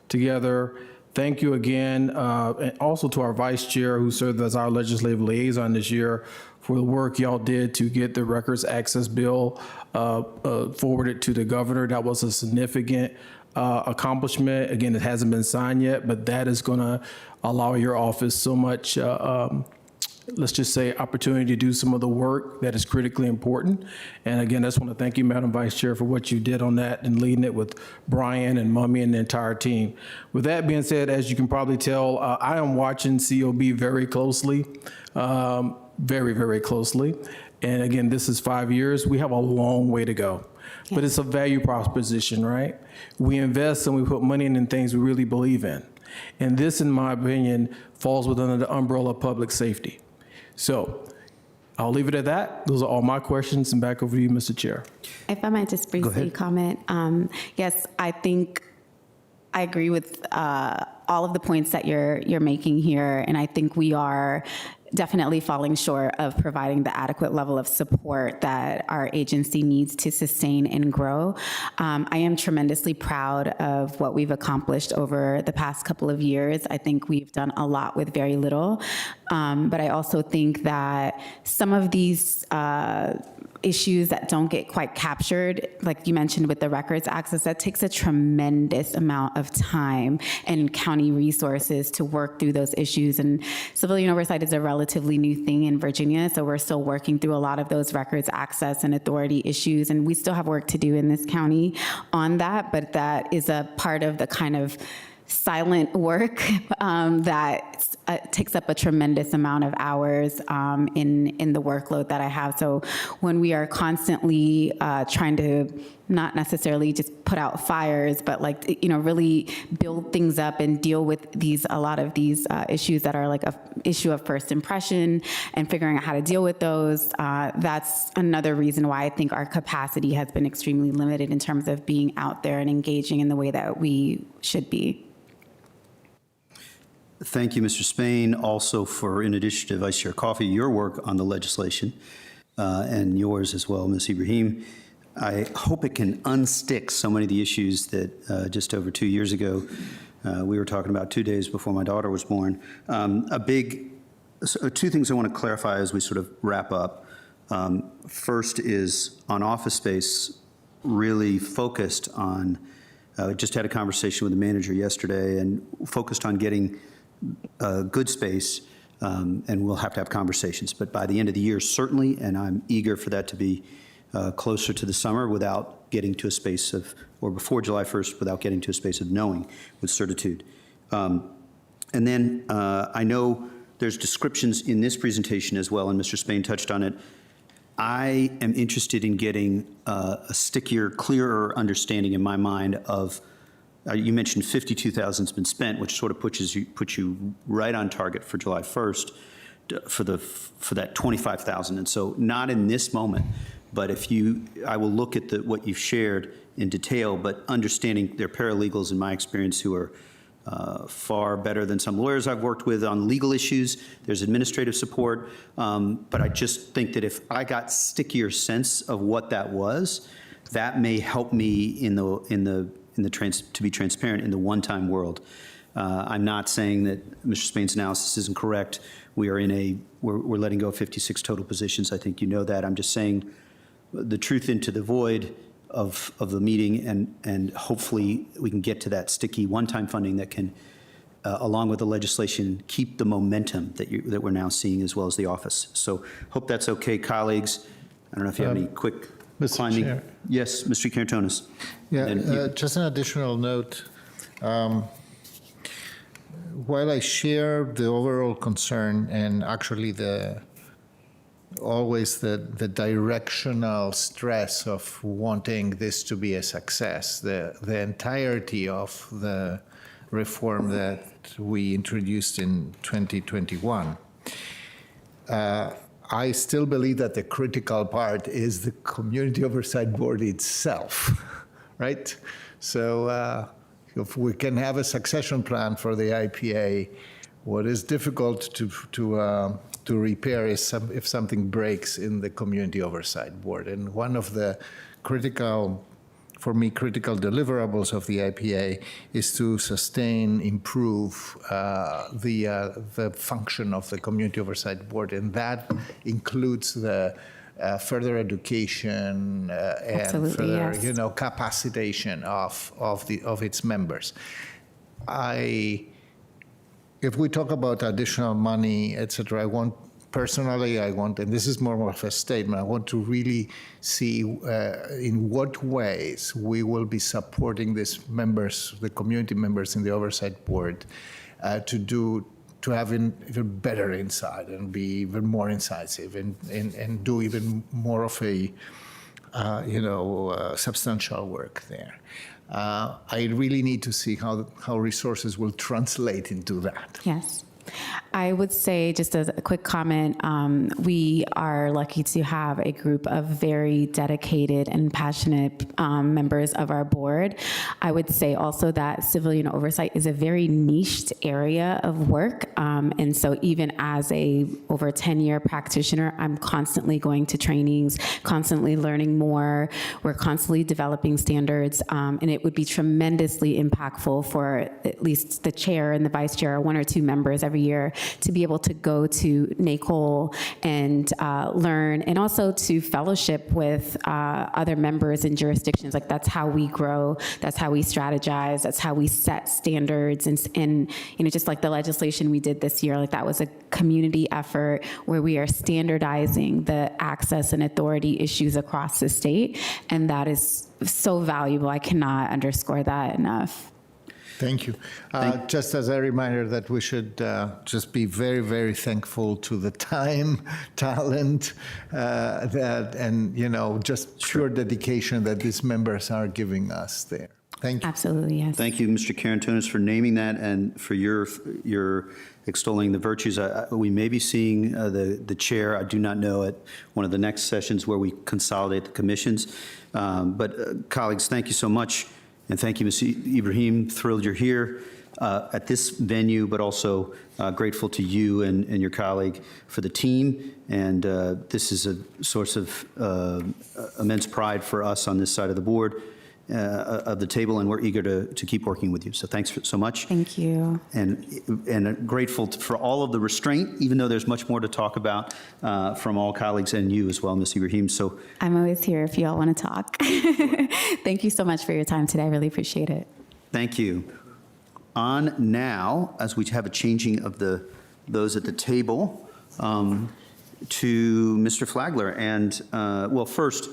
together. Thank you again, and also to our vice chair who served as our legislative liaison this year for the work y'all did to get the records access bill forwarded to the governor. That was a significant accomplishment. Again, it hasn't been signed yet, but that is gonna allow your office so much let's just say, opportunity to do some of the work that is critically important. And again, I just want to thank you, Madam Vice Chair, for what you did on that and leading it with Brian and Mummy and the entire team. With that being said, as you can probably tell, I am watching COB very closely, very, very closely. And again, this is 5 years. We have a long way to go. But it's a value proposition, right? We invest and we put money in things we really believe in. And this, in my opinion, falls within the umbrella of public safety. So I'll leave it at that. Those are all my questions, and back over to you, Mr. Chair. If I might just briefly comment. Yes, I think I agree with all of the points that you're making here, and I think we are definitely falling short of providing the adequate level of support that our agency needs to sustain and grow. I am tremendously proud of what we've accomplished over the past couple of years. I think we've done a lot with very little, but I also think that some of these issues that don't get quite captured, like you mentioned with the records access, that takes a tremendous amount of time and county resources to work through those issues. And civilian oversight is a relatively new thing in Virginia, so we're still working through a lot of those records access and authority issues, and we still have work to do in this county on that, but that is a part of the kind of silent work that takes up a tremendous amount of hours in the workload that I have. So when we are constantly trying to not necessarily just put out fires, but really build things up and deal with a lot of these issues that are like a issue of first impression and figuring out how to deal with those, that's another reason why I think our capacity has been extremely limited in terms of being out there and engaging in the way that we should be. Thank you, Mr. Spain, also for, in addition to Vice Chair Coffey, your work on the legislation, and yours as well, Ms. Ibrahim. I hope it can unstick so many of the issues that just over 2 years ago we were talking about 2 days before my daughter was born. A big So two things I want to clarify as we sort of wrap up. First is on office space, really focused on, just had a conversation with the manager yesterday and focused on getting good space, and we'll have to have conversations. But by the end of the year, certainly, and I'm eager for that to be closer to the summer without getting to a space of, or before July 1st, without getting to a space of knowing with certitude. And then I know there's descriptions in this presentation as well, and Mr. Spain touched on it. I am interested in getting a stickier, clearer understanding in my mind of, you mentioned 52,000's been spent, which sort of puts you right on target for July 1st for that 25,000. And so not in this moment, but I will look at what you've shared in detail, but understanding they're paralegals in my experience who are far better than some lawyers I've worked with on legal issues. There's administrative support, but I just think that if I got stickier sense of what that was, that may help me to be transparent in the one-time world. I'm not saying that Mr. Spain's analysis isn't correct. We're letting go of 56 total positions. I think you know that. I'm just saying the truth into the void of the meeting, and hopefully we can get to that sticky one-time funding that can, along with the legislation, keep the momentum that we're now seeing, as well as the office. So hope that's okay, colleagues. I don't know if you have any quick Mr. climbing. Chair. Yes, Mr. Karantonis. Yeah, just an additional note. While I share the overall concern and actually always the directional stress of wanting this to be a success, the entirety of the reform that we introduced in 2021, I still believe that the critical part is the Community Oversight Board itself, right? So if we can have a succession plan for the IPA, what is difficult to repair is if something breaks in the Community Oversight Board. And one of the critical deliverables of the IPA is to sustain, improve the function of the Community Oversight Board, and that includes the further education and further, yes. Capacitation of its members. If we talk about additional money, et cetera, I want, and this is more of a statement, I want to really see in what ways we will be supporting these members, the community members in the Oversight Board, to have even better insight and be even more incisive and do even more of a, substantial work there. I really need to see how resources will translate into that. Yes. I would say, just as a quick comment, we are lucky to have a group of very dedicated and passionate members of our board. I would say also that civilian oversight is a very niched area of work. And so even as a over 10-year practitioner, I'm constantly going to trainings, constantly learning more. We're constantly developing standards. And it would be tremendously impactful for at least the chair and the vice chair, one or two members every year, to be able to go to NACOL and learn, and also to fellowship with other members in jurisdictions. Like, that's how we grow, that's how we strategize, that's how we set standards. And just like the legislation we did this year, like that was a community effort where we are standardizing the access and authority issues across the state. And that is so valuable. I cannot underscore that enough. Thank you. Just as a reminder that we should just be very, very thankful to the time, talent, and just pure dedication that these members are giving us there. Thank you. Absolutely, yes. Thank you, Mr. Karantonis, for naming that and for your extolling the virtues. We may be seeing the chair, I do not know, at one of the next sessions where we consolidate the commissions. But colleagues, thank you so much. And thank you, Mr. Ibrahim. Thrilled you're here at this venue, but also grateful to you and your colleague for the team. And this is a source of immense pride for us on this side of the board. of the table, and we're eager to keep working with you. So thanks so much. Thank you. And grateful for all of the restraint, even though there's much more to talk about from all colleagues and you as well, Ms. Ibrahim. So I'm always here if you all want to talk. Thank you so much for your time today. I really appreciate it. thank you. On now, as we have a changing of those at the table, to Mr. Flagler. And, well, first,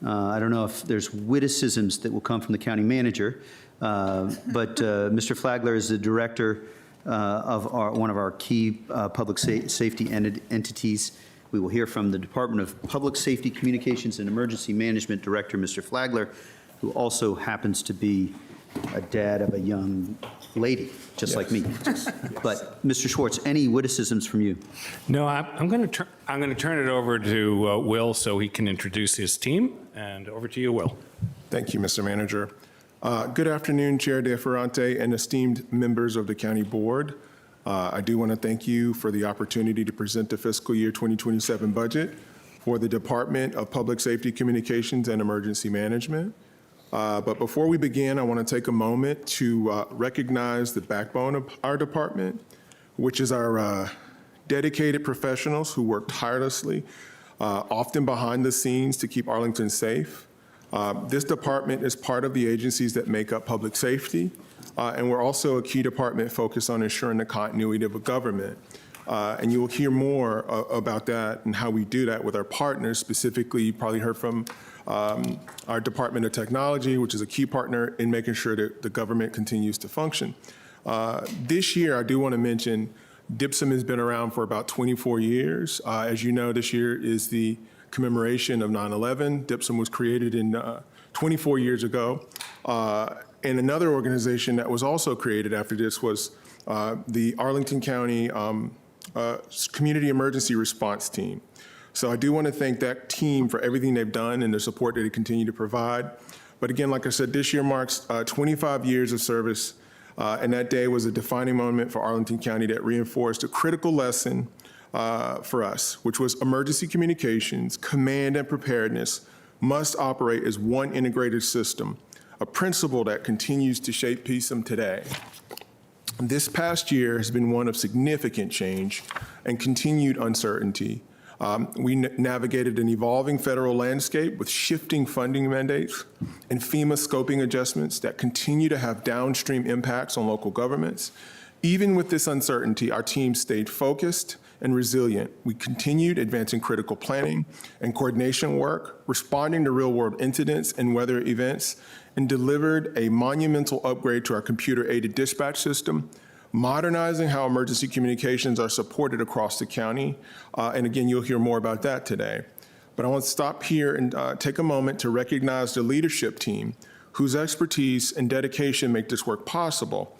I don't know if there's witticisms that will come from the county manager, but Mr. Flagler is the director of one of our key public safety entities. We will hear from the Department of Public Safety, Communications, and Emergency Management Director, Mr. Flagler, who also happens to be a dad of a young lady, just like me. But Mr. Schwartz, any witticisms from you? No, I'm going to turn it over to Will so he can introduce his team. And over to you, Will. Thank you, Mr. Manager. Good afternoon, Chair De Ferrante and esteemed members of the County Board. I do want to thank you for the opportunity to present the fiscal year 2027 budget for the Department of Public Safety, Communications, and Emergency Management. But before we begin, I want to take a moment to recognize the backbone of our department, which is our dedicated professionals who work tirelessly, often behind the scenes to keep Arlington safe. This department is part of the agencies that make up public safety, and we're also a key department focused on ensuring the continuity of a government. And you will hear more about that and how we do that with our partners. Specifically, you probably heard from our Department of Technology, which is a key partner in making sure that the government continues to function. This year, I do want to mention DIPSM has been around for about 24 years. As you know, this year is the commemoration of 9/11. DIPSM was created in 24 years ago. And another organization that was also created after this was the Arlington County Community Emergency Response Team. So I do want to thank that team for everything they've done and the support that they continue to provide. But again, like I said, this year marks 25 years of service, and that day was a defining moment for Arlington County that reinforced a critical lesson for us, which was emergency communications, command, and preparedness must operate as one integrated system, a principle that continues to shape PSM today. This past year has been one of significant change and continued uncertainty. We navigated an evolving federal landscape with shifting funding mandates and FEMA scoping adjustments that continue to have downstream impacts on local governments. Even with this uncertainty, our team stayed focused and resilient. We continued advancing critical planning and coordination work, responding to real-world incidents and weather events, and delivered a monumental upgrade to our computer-aided dispatch system, modernizing how emergency communications are supported across the county. And again, you'll hear more about that today. But I want to stop here and take a moment to recognize the leadership team whose expertise and dedication make this work possible.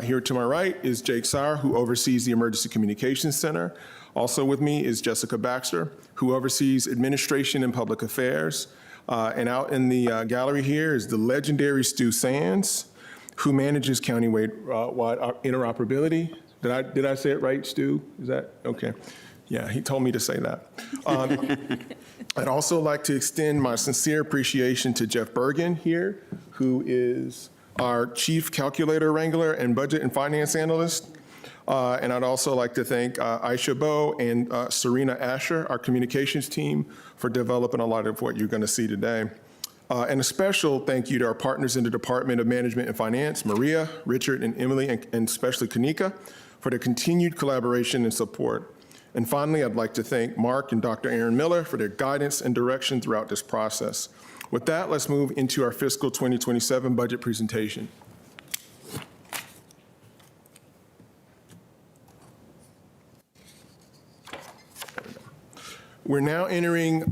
Here to my right is Jake Sauer, who oversees the Emergency Communications Center. Also with me is Jessica Baxter, who oversees administration and public affairs. And out in the gallery here is the legendary Stu Sands, who manages countywide interoperability. Did I say it right, Stu? Is that okay? Yeah, he told me to say that. I'd also like to extend my sincere appreciation to Jeff Bergen here, who is our chief calculator wrangler and budget and finance analyst. And I'd also like to thank Aisha Bo and Serena Asher, our communications team, for developing a lot of what you're going to see today. And a special thank you to our partners in the Department of Management and Finance, Maria, Richard, and Emily, and especially Kanika, for their continued collaboration and support. And finally, I'd like to thank Mark and Dr. Aaron Miller for their guidance and direction throughout this process. With that, let's move into our fiscal 2027 budget presentation. We're now entering,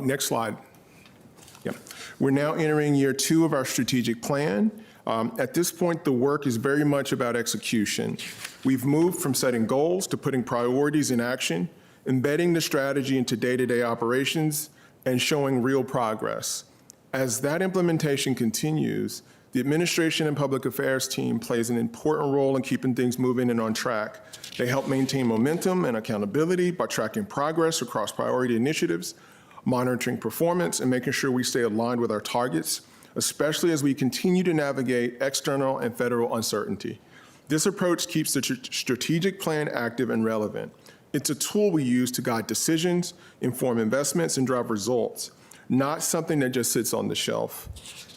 next slide. Yeah. We're now entering year 2 of our strategic plan. At this point, the work is very much about execution. We've moved from setting goals to putting priorities in action, embedding the strategy into day-to-day operations, and showing real progress. As that implementation continues, the Administration and Public Affairs team plays an important role in keeping things moving and on track. They help maintain momentum and accountability by tracking progress across priority initiatives, monitoring performance, and making sure we stay aligned with our targets especially as we continue to navigate external and federal uncertainty. This approach keeps the strategic plan active and relevant. It's a tool we use to guide decisions, inform investments, and drive results, not something that just sits on the shelf.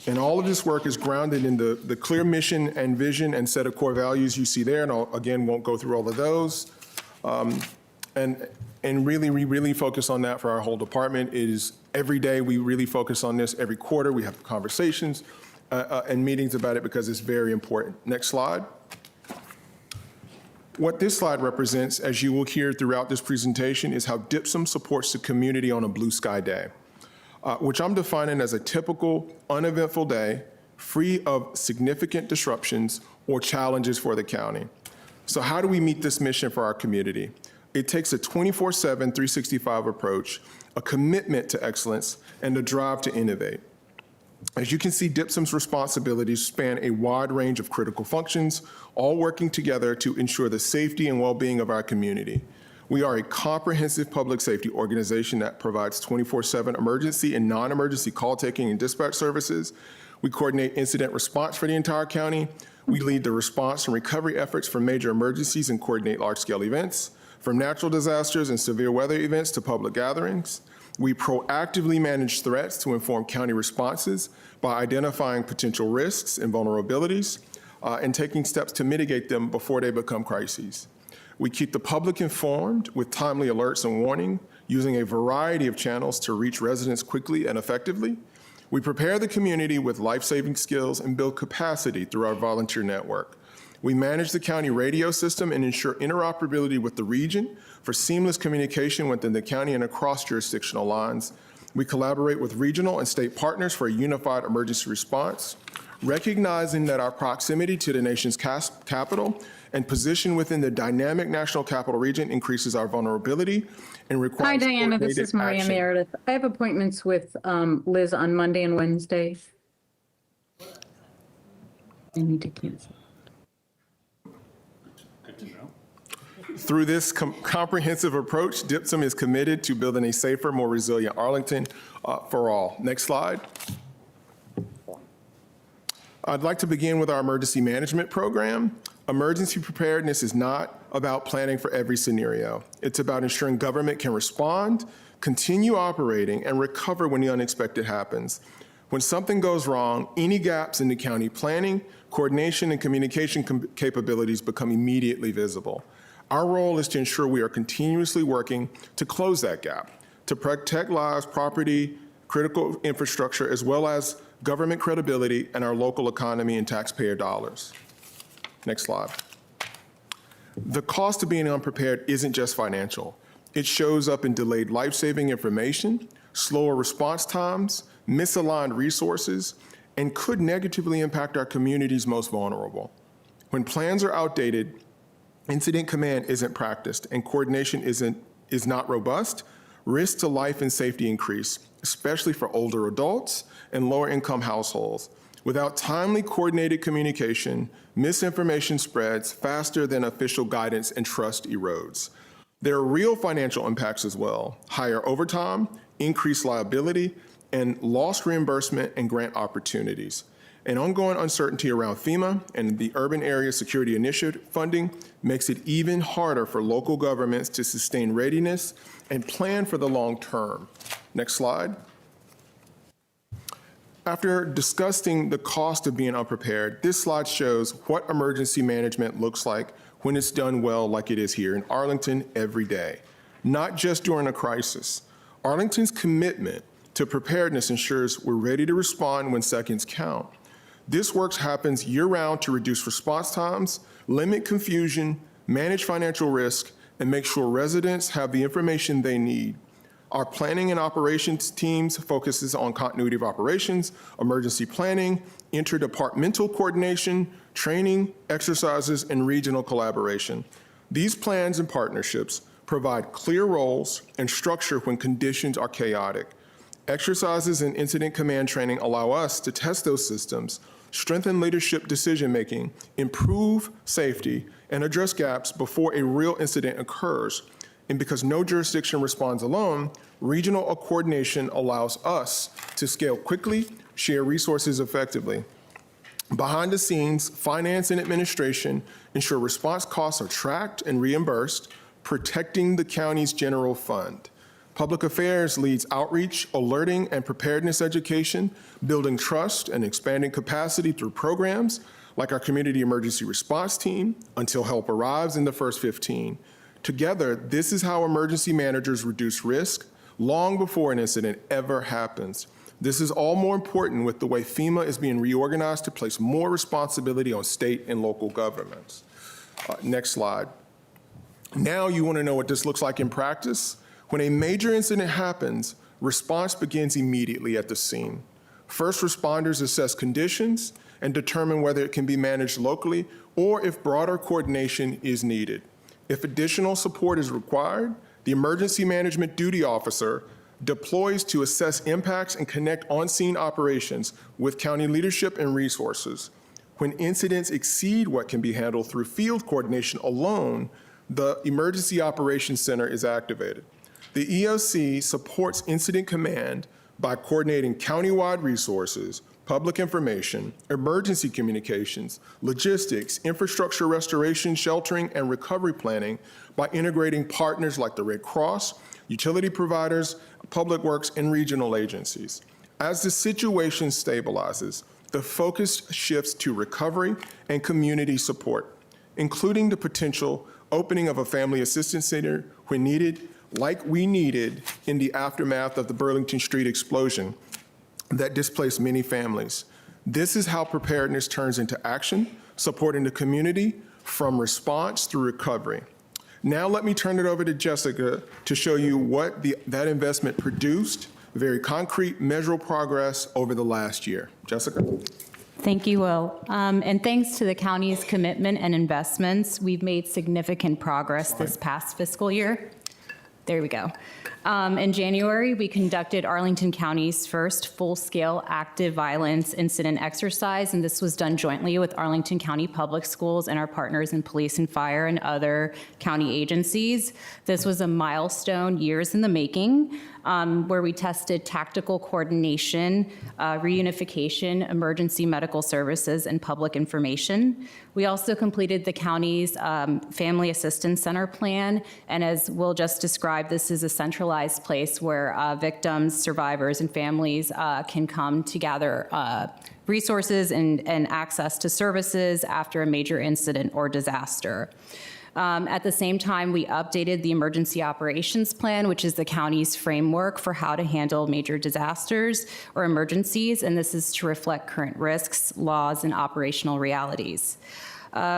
And all of this work is grounded in the clear mission and vision and set of core values you see there, and again, won't go through all of those. And really, we really focus on that for our whole department. It is every day we really focus on this. Every quarter we have conversations and meetings about it because it's very important. Next slide. What this slide represents, as you will hear throughout this presentation, is how DIPSM supports the community on a blue sky day, which I'm defining as a typical, uneventful day, free of significant disruptions or challenges for the county. So how do we meet this mission for our community? It takes a 24/7, 365 approach, a commitment to excellence, and a drive to innovate. As you can see, DIPSM's responsibilities span a wide range of critical functions, all working together to ensure the safety and well-being of our community. We are a comprehensive public safety organization that provides 24/7 emergency and non-emergency call taking and dispatch services. We coordinate incident response for the entire county. We lead the response and recovery efforts for major emergencies and coordinate large-scale events, from natural disasters and severe weather events to public gatherings. We proactively manage threats to inform county responses by identifying potential risks and vulnerabilities and taking steps to mitigate them before they become crises. We keep the public informed with timely alerts and warning, using a variety of channels to reach residents quickly and effectively. We prepare the community with life-saving skills and build capacity through our volunteer network. We manage the county radio system and ensure interoperability with the region for seamless communication within the county and across jurisdictional lines. We collaborate with regional and state partners for a unified emergency response, recognizing that our proximity to the nation's capital and position within the dynamic national capital region increases our vulnerability and requires Hi, Diana. This coordinated is Maria action. Meredith. I have appointments with Liz on Monday and Wednesday. I need to cancel. Through this comprehensive approach, DIPSM is committed to building a safer, more resilient Arlington for all. Next slide. I'd like to begin with our emergency management program. Emergency preparedness is not about planning for every scenario. It's about ensuring government can respond, continue operating, and recover when the unexpected happens. When something goes wrong, any gaps in the county planning, coordination, and communication capabilities become immediately visible. Our role is to ensure we are continuously working to close that gap, to protect lives, property, critical infrastructure, as well as government credibility and our local economy and taxpayer dollars. Next slide. The cost of being unprepared isn't just financial. It shows up in delayed life-saving information, slower response times, misaligned resources, and could negatively impact our communities most vulnerable. When plans are outdated, incident command isn't practiced, and coordination is not robust, risks to life and safety increase, especially for older adults and lower-income households. Without timely coordinated communication, misinformation spreads faster than official guidance and trust erodes. There are real financial impacts as well: higher overtime, increased liability, and lost reimbursement and grant opportunities. And ongoing uncertainty around FEMA and the Urban Area Security Initiative funding makes it even harder for local governments to sustain readiness and plan for the long term. Next slide. After discussing the cost of being unprepared, this slide shows what emergency management looks like when it's done well, like it is here in Arlington every day, not just during a crisis. Arlington's commitment to preparedness ensures we're ready to respond when seconds count. This work happens year-round to reduce response times, limit confusion, manage financial risk, and make sure residents have the information they need. Our planning and operations teams focuses on continuity of operations, emergency planning, interdepartmental coordination, training, exercises, and regional collaboration. These plans and partnerships provide clear roles and structure when conditions are chaotic. Exercises and incident command training allow us to test those systems, strengthen leadership decision-making, improve safety, and address gaps before a real incident occurs. And because no jurisdiction responds alone, regional coordination allows us to scale quickly, share resources effectively. Behind the scenes, finance and administration ensure response costs are tracked and reimbursed, protecting the county's general fund. Public affairs leads outreach, alerting, and preparedness education, building trust and expanding capacity through programs like our Community Emergency Response Team, Until Help Arrives in the First 15. Together, this is how emergency managers reduce risk long before an incident ever happens. This is all more important with the way FEMA is being reorganized to place more responsibility on state and local governments. Next slide. Now you want to know what this looks like in practice? When a major incident happens, response begins immediately at the scene. First responders assess conditions and determine whether it can be managed locally or if broader coordination is needed. If additional support is required, the emergency management duty officer deploys to assess impacts and connect on-scene operations with county leadership and resources. When incidents exceed what can be handled through field coordination alone, the Emergency Operations Center is activated. The EOC supports incident command by coordinating countywide resources, public information, emergency communications, logistics, infrastructure restoration, sheltering, and recovery planning by integrating partners like the Red Cross, utility providers, public works, and regional agencies. As the situation stabilizes, the focus shifts to recovery and community support, including the potential opening of a family assistance center when needed, like we needed in the aftermath of the Burlington Street explosion that displaced many families. This is how preparedness turns into action, supporting the community from response through recovery. Now let me turn it over to Jessica to show you what that investment produced, very concrete, measurable progress over the last year. Jessica? Thank you, Will. And thanks to the county's commitment and investments, we've made significant progress this past fiscal year. There we go. In January, we conducted Arlington County's first full-scale active violence incident exercise, and this was done jointly with Arlington County Public Schools and our partners in police and fire and other county agencies. This was a milestone years in the making, where we tested tactical coordination, reunification, emergency medical services, and public information. We also completed the county's Family Assistance Center plan, and as Will just described, this is a centralized place where victims, survivors, and families can come to gather resources and access to services after a major incident or disaster. At the same time, we updated the Emergency Operations Plan, which is the county's framework for how to handle major disasters or emergencies, and this is to reflect current risks, laws, and operational realities.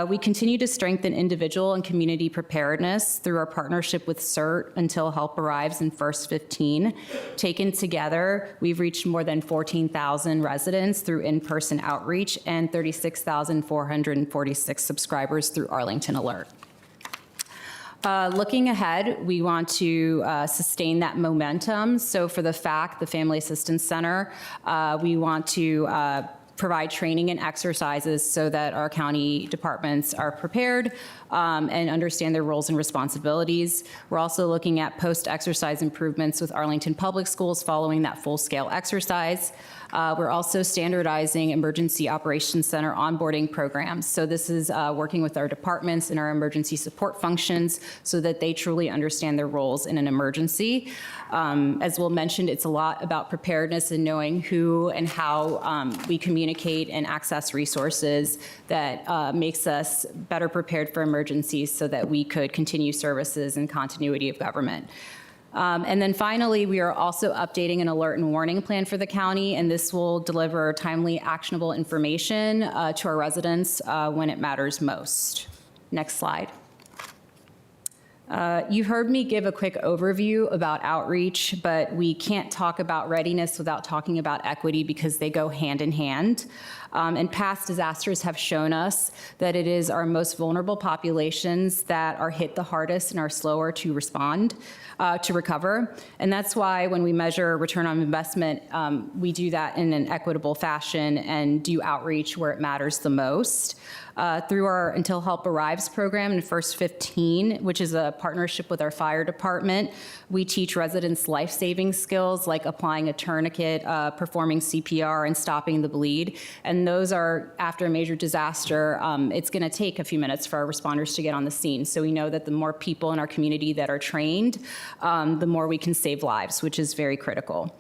We continue to strengthen individual and community preparedness through our partnership with CERT Until Help Arrives in First 15. Taken together, we've reached more than 14,000 residents through in-person outreach and 36,446 subscribers through Arlington Alert. Looking ahead, we want to sustain that momentum. So for the Family Assistance Center, we want to provide training and exercises so that our county departments are prepared and understand their roles and responsibilities. We're also looking at post-exercise improvements with Arlington Public Schools following that full-scale exercise. We're also standardizing Emergency Operations Center onboarding programs. So this is working with our departments and our emergency support functions so that they truly understand their roles in an emergency. As Will mentioned, it's a lot about preparedness and knowing who and how we communicate and access resources that makes us better prepared for emergencies so that we could continue services and continuity of government. And then finally, we are also updating an alert and warning plan for the county, and this will deliver timely, actionable information to our residents when it matters most. Next slide. You heard me give a quick overview about outreach, but we can't talk about readiness without talking about equity because they go hand in hand. And past disasters have shown us that it is our most vulnerable populations that are hit the hardest and are slower to respond, to recover. And that's why when we measure return on investment, we do that in an equitable fashion and do outreach where it matters the most. Through our Until Help Arrives program in First 15, which is a partnership with our fire department, we teach residents life-saving skills like applying a tourniquet, performing CPR, and stopping the bleed. And those are, after a major disaster, it's going to take a few minutes for our responders to get on the scene. So we know that the more people in our community that are trained, the more we can save lives, which is very critical.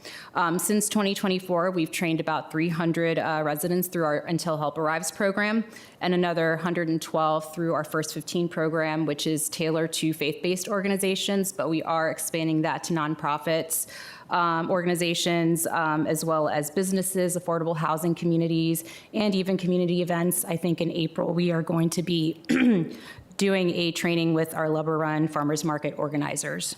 Since 2024, we've trained about 300 residents through our Until Help Arrives program, and another 112 through our First 15 program, which is tailored to faith-based organizations, but we are expanding that to nonprofits, organizations, as well as businesses, affordable housing communities, and even community events. I think in April, we are going to be doing a training with our Lubber Run Farmers Market organizers.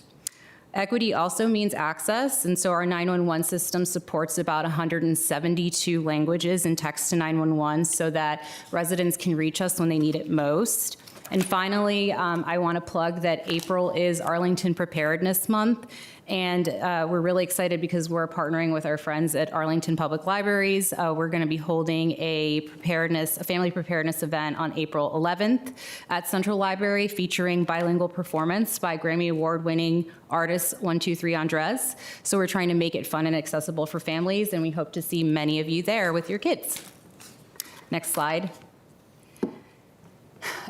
Equity also means access, and so our 911 system supports about 172 languages in text to 911 so that residents can reach us when they need it most. And finally, I want to plug that April is Arlington Preparedness Month, and we're really excited because we're partnering with our friends at Arlington Public Libraries. We're going to be holding a family preparedness event on April 11th at Central Library, featuring bilingual performance by Grammy Award-winning artist 123 Andres. So we're trying to make it fun and accessible for families, and we hope to see many of you there with your kids. Next slide.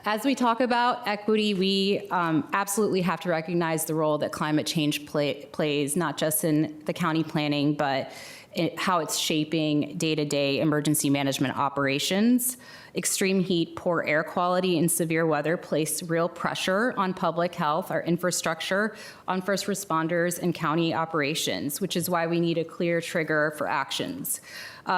As we talk about equity, we absolutely have to recognize the role that climate change plays, not just in the county planning, but how it's shaping day-to-day emergency management operations. Extreme heat, poor air quality, and severe weather place real pressure on public health, our infrastructure, on first responders, and county operations, which is why we need a clear trigger for actions.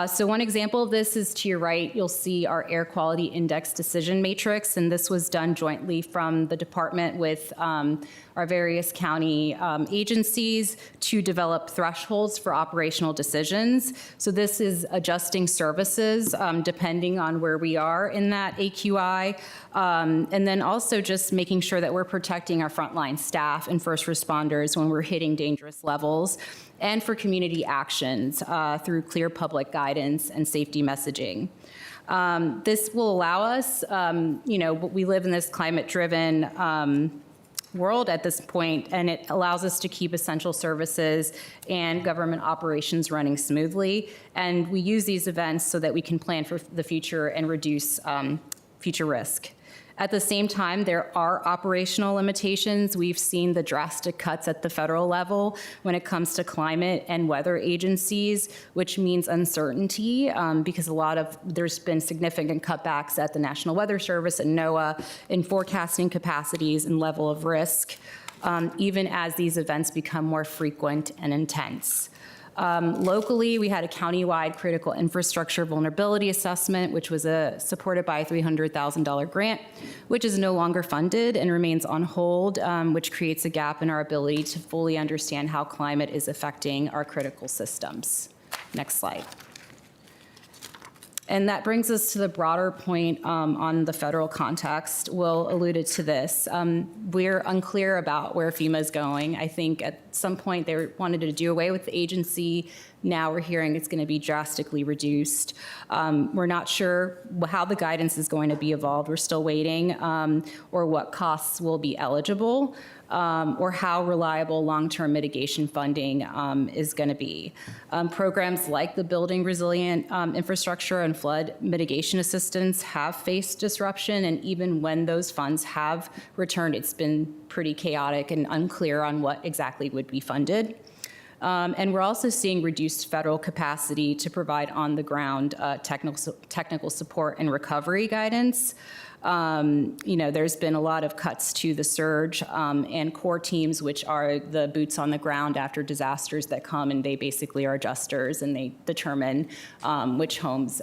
So one example of this is to your right, you'll see our air quality index decision matrix, and this was done jointly from the department with our various county agencies to develop thresholds for operational decisions. So this is adjusting services depending on where we are in that AQI, and then also just making sure that we're protecting our frontline staff and first responders when we're hitting dangerous levels, and for community actions through clear public guidance and safety messaging. This will allow us, we live in this climate-driven world at this point, and it allows us to keep essential services and government operations running smoothly. And we use these events so that we can plan for the future and reduce future risk. At the same time, there are operational limitations. We've seen the drastic cuts at the federal level when it comes to climate and weather agencies, which means uncertainty because there's been significant cutbacks at the National Weather Service and NOAA in forecasting capacities and level of risk, even as these events become more frequent and intense. Locally, we had a countywide critical infrastructure vulnerability assessment, which was supported by a $300,000 grant, which is no longer funded and remains on hold, which creates a gap in our ability to fully understand how climate is affecting our critical systems. Next slide. And that brings us to the broader point on the federal context. Will alluded to this. We're unclear about where FEMA is going. I think at some point they wanted to do away with the agency. Now we're hearing it's going to be drastically reduced. We're not sure how the guidance is going to be evolved. We're still waiting, or what costs will be eligible, or how reliable long-term mitigation funding is going to be. Programs like the Building Resilient Infrastructure and Flood Mitigation Assistance have faced disruption, and even when those funds have returned, it's been pretty chaotic and unclear on what exactly would be funded. And we're also seeing reduced federal capacity to provide on-the-ground technical support and recovery guidance. There's been a lot of cuts to the surge and core teams, which are the boots on the ground after disasters that come, and they basically are adjusters, and they determine which homes,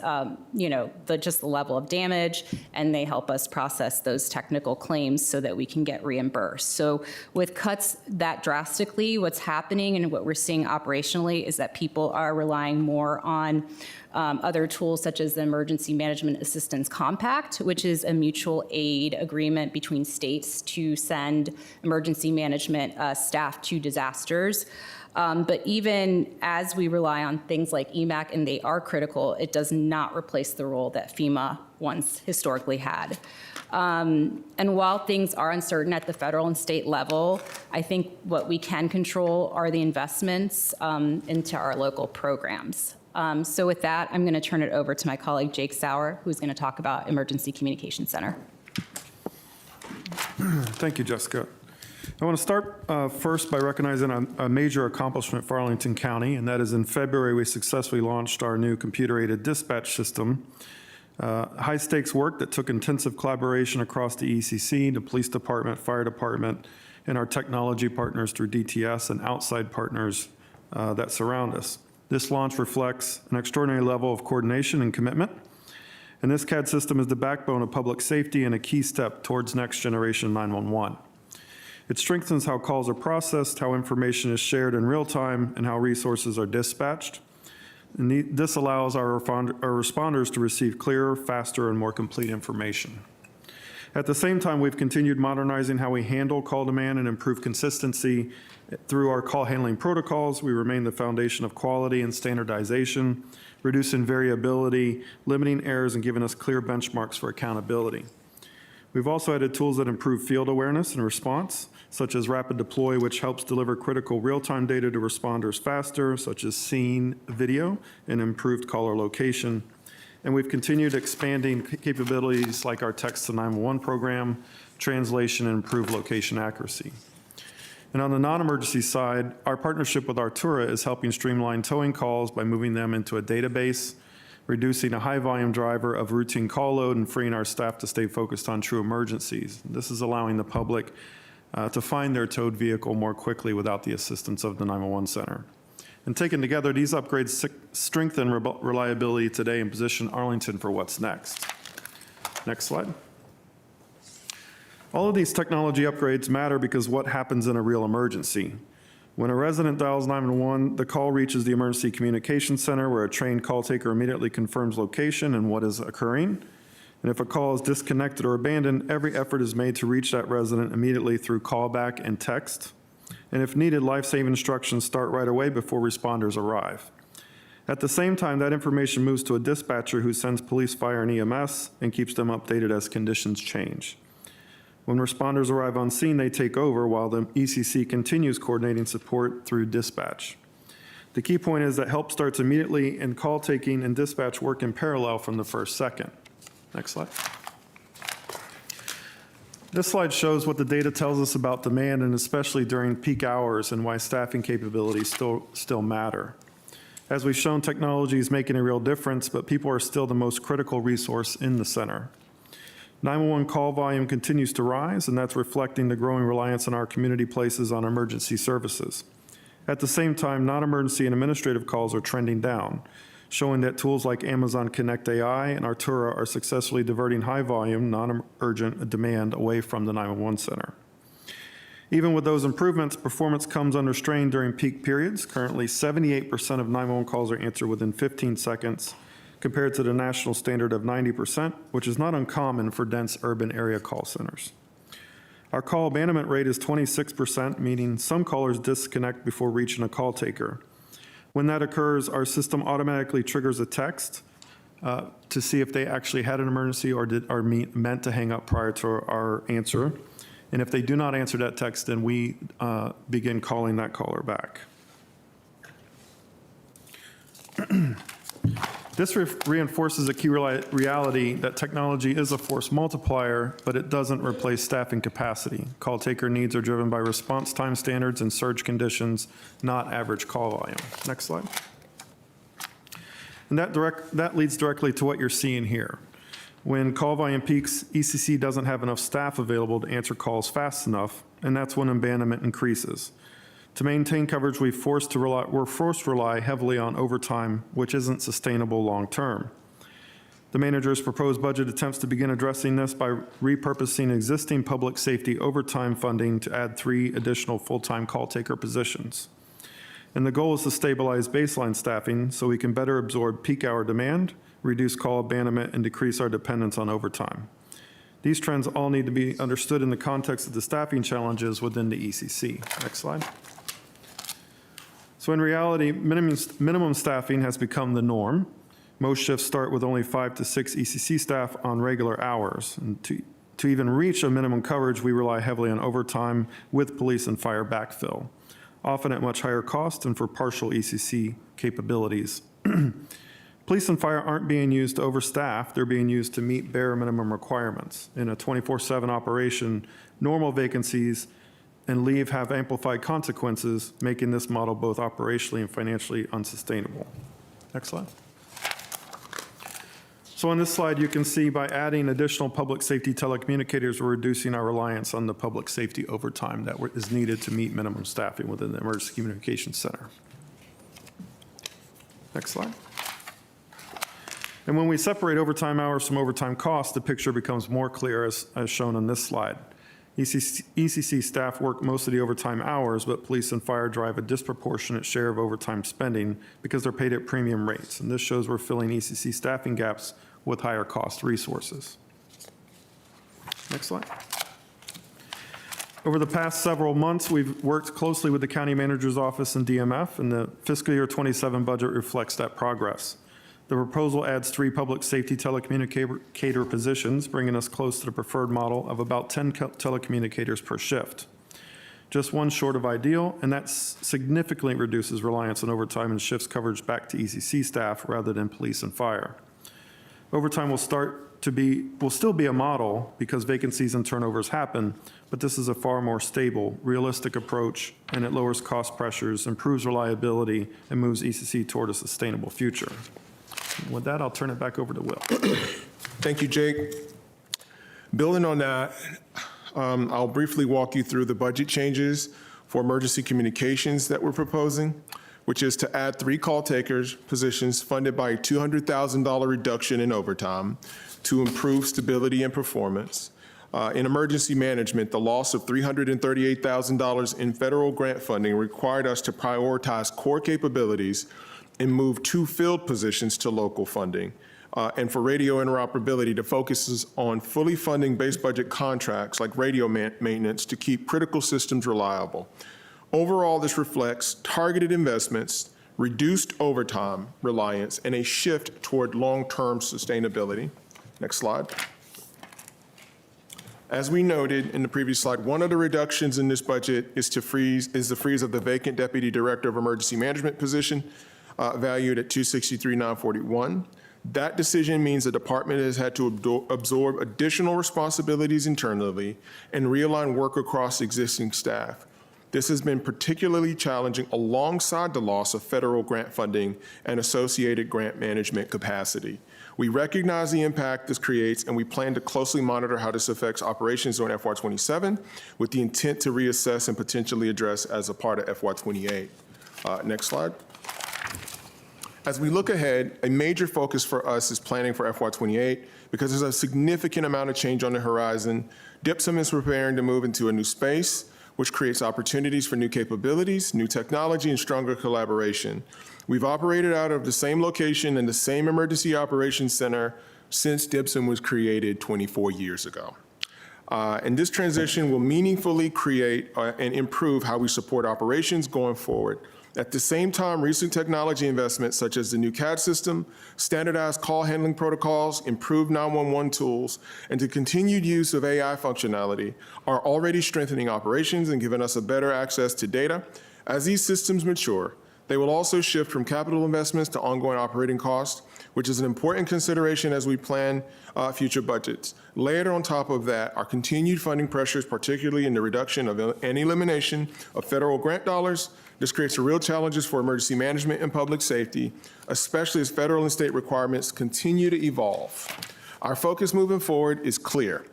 just the level of damage, and they help us process those technical claims so that we can get reimbursed. So with cuts that drastically, what's happening and what we're seeing operationally is that people are relying more on other tools such as the Emergency Management Assistance Compact, which is a mutual aid agreement between states to send emergency management staff to disasters. But even as we rely on things like EMAC, and they are critical, it does not replace the role that FEMA once historically had. And while things are uncertain at the federal and state level, I think what we can control are the investments into our local programs. So with that, I'm going to turn it over to my colleague Jake Sauer, who's going to talk about Emergency Communication Center. Thank you, Jessica. I want to start first by recognizing a major accomplishment for Arlington County, and that is in February, we successfully launched our new computer-aided dispatch system. High-stakes work that took intensive collaboration across the ECC, the police department, fire department, and our technology partners through DTS and outside partners that surround us. This launch reflects an extraordinary level of coordination and commitment. And this CAD system is the backbone of public safety and a key step towards next generation 911. It strengthens how calls are processed, how information is shared in real time, and how resources are dispatched. And this allows our responders to receive clearer, faster, and more complete information. At the same time, we've continued modernizing how we handle call demand and improve consistency. Through our call handling protocols, we remain the foundation of quality and standardization, reducing variability, limiting errors, and giving us clear benchmarks for accountability. We've also added tools that improve field awareness and response, such as Rapid Deploy, which helps deliver critical real-time data to responders faster, such as scene video and improved caller location. And we've continued expanding capabilities like our Text to 911 program, translation, and improved location accuracy. And on the non-emergency side, our partnership with Auditor is helping streamline towing calls by moving them into a database, reducing a high-volume driver of routine call load, and freeing our staff to stay focused on true emergencies. This is allowing the public to find their towed vehicle more quickly without the assistance of the 911 center. And taken together, these upgrades strengthen reliability today and position Arlington for what's next. Next slide. All of these technology upgrades matter because what happens in a real emergency? When a resident dials 911, the call reaches the Emergency Communication Center, where a trained call taker immediately confirms location and what is occurring. And if a call is disconnected or abandoned, every effort is made to reach that resident immediately through callback and text. And if needed, life-saving instructions start right away before responders arrive. At the same time, that information moves to a dispatcher who sends police, fire, and EMS and keeps them updated as conditions change. When responders arrive on scene, they take over while the ECC continues coordinating support through dispatch. The key point is that help starts immediately and call taking and dispatch work in parallel from the first second. Next slide. This slide shows what the data tells us about demand, and especially during peak hours, and why staffing capabilities still matter. As we've shown, technology is making a real difference, but people are still the most critical resource in the center. 911 call volume continues to rise, and that's reflecting the growing reliance in our community places on emergency services. At the same time, non-emergency and administrative calls are trending down, showing that tools like Amazon Connect AI and Artura are successfully diverting high-volume, non-urgent demand away from the 911 center. Even with those improvements, performance comes under strain during peak periods. Currently, 78% of 911 calls are answered within 15 seconds, compared to the national standard of 90%, which is not uncommon for dense urban area call centers. Our call abandonment rate is 26%, meaning some callers disconnect before reaching a call taker. When that occurs, our system automatically triggers a text to see if they actually had an emergency or are meant to hang up prior to our answer. And if they do not answer that text, then we begin calling that caller back. This reinforces a key reality that technology is a force multiplier, but it doesn't replace staffing capacity. Call taker needs are driven by response time standards and surge conditions, not average call volume. Next slide. And that leads directly to what you're seeing here. When call volume peaks, ECC doesn't have enough staff available to answer calls fast enough, and that's when abandonment increases. To maintain coverage, we're forced to rely heavily on overtime, which isn't sustainable long term. The manager's proposed budget attempts to begin addressing this by repurposing existing public safety overtime funding to add 3 additional full-time call taker positions. And the goal is to stabilize baseline staffing so we can better absorb peak hour demand, reduce call abandonment, and decrease our dependence on overtime. These trends all need to be understood in the context of the staffing challenges within the ECC. Next slide. So in reality, minimum staffing has become the norm. Most shifts start with only 5 to 6 ECC staff on regular hours. And to even reach a minimum coverage, we rely heavily on overtime with police and fire backfill, often at much higher cost and for partial ECC capabilities. Police and fire aren't being used to overstaff, they're being used to meet bare minimum requirements. In a 24/7 operation, normal vacancies and leave have amplified consequences, making this model both operationally and financially unsustainable. Next slide. So on this slide, you can see by adding additional public safety telecommunicators, we're reducing our reliance on the public safety overtime that is needed to meet minimum staffing within the Emergency Communications Center. Next slide. And when we separate overtime hours from overtime costs, the picture becomes more clear as shown on this slide. ECC staff work most of the overtime hours, but police and fire drive a disproportionate share of overtime spending because they're paid at premium rates. And this shows we're filling ECC staffing gaps with higher cost resources. Next slide. Over the past several months, we've worked closely with the county manager's office and DMF, and the fiscal year 27 budget reflects that progress. The proposal adds 3 public safety telecommunicator positions, bringing us close to the preferred model of about 10 telecommunicators per shift. Just one short of ideal, and that significantly reduces reliance on overtime and shifts coverage back to ECC staff rather than police and fire. Overtime will still be a model because vacancies and turnovers happen, but this is a far more stable, realistic approach, and it lowers cost pressures, improves reliability, and moves ECC toward a sustainable future. With that, I'll turn it back over to Will. Thank you, Jake. Building on that, I'll briefly walk you through the budget changes for emergency communications that we're proposing, which is to add 3 call takers positions funded by a $200,000 reduction in overtime to improve stability and performance. In emergency management, the loss of $338,000 in federal grant funding required us to prioritize core capabilities and move 2 field positions to local funding. And for radio interoperability, the focus is on fully funding base budget contracts like radio maintenance to keep critical systems reliable. Overall, this reflects targeted investments, reduced overtime reliance, and a shift toward long-term sustainability. Next slide. As we noted in the previous slide, one of the reductions in this budget is the freeze of the vacant Deputy Director of Emergency Management position, valued at $263,941. That decision means the department has had to absorb additional responsibilities internally and realign work across existing staff. This has been particularly challenging alongside the loss of federal grant funding and associated grant management capacity. We recognize the impact this creates, and we plan to closely monitor how this affects operations during FY27 with the intent to reassess and potentially address as a part of FY28. Next slide. As we look ahead, a major focus for us is planning for FY28 because there's a significant amount of change on the horizon. DIPSM is preparing to move into a new space, which creates opportunities for new capabilities, new technology, and stronger collaboration. We've operated out of the same location and the same emergency operations center since DIPSM was created 24 years ago. And this transition will meaningfully create and improve how we support operations going forward. At the same time, recent technology investments such as the new CAD system, standardized call handling protocols, improved 911 tools, and the continued use of AI functionality are already strengthening operations and giving us a better access to data. As these systems mature, they will also shift from capital investments to ongoing operating costs, which is an important consideration as we plan future budgets. Layered on top of that are continued funding pressures, particularly in the reduction of and elimination of federal grant dollars. This creates real challenges for emergency management and public safety, especially as federal and state requirements continue to evolve. Our focus moving forward is clear.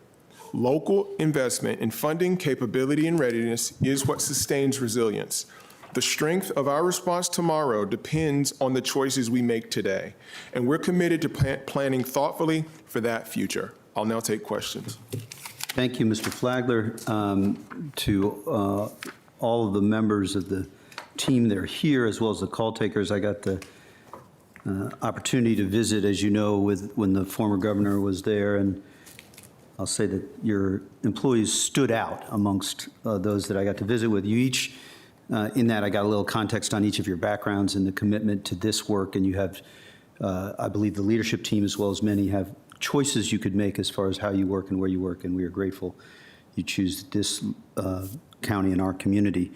Local investment in funding, capability, and readiness is what sustains resilience. The strength of our response tomorrow depends on the choices we make today, and we're committed to planning thoughtfully for that future. I'll now take questions. Thank you, Mr. Flagler. To all of the members of the team that are here, as well as the call takers, I got the opportunity to visit, as you know, when the former governor was there, and I'll say that your employees stood out amongst those that I got to visit with. You each in that I got a little context on each of your backgrounds and the commitment to this work, and you have, I believe the leadership team as well as many have choices you could make as far as how you work and where you work, and we are grateful you choose this county and our community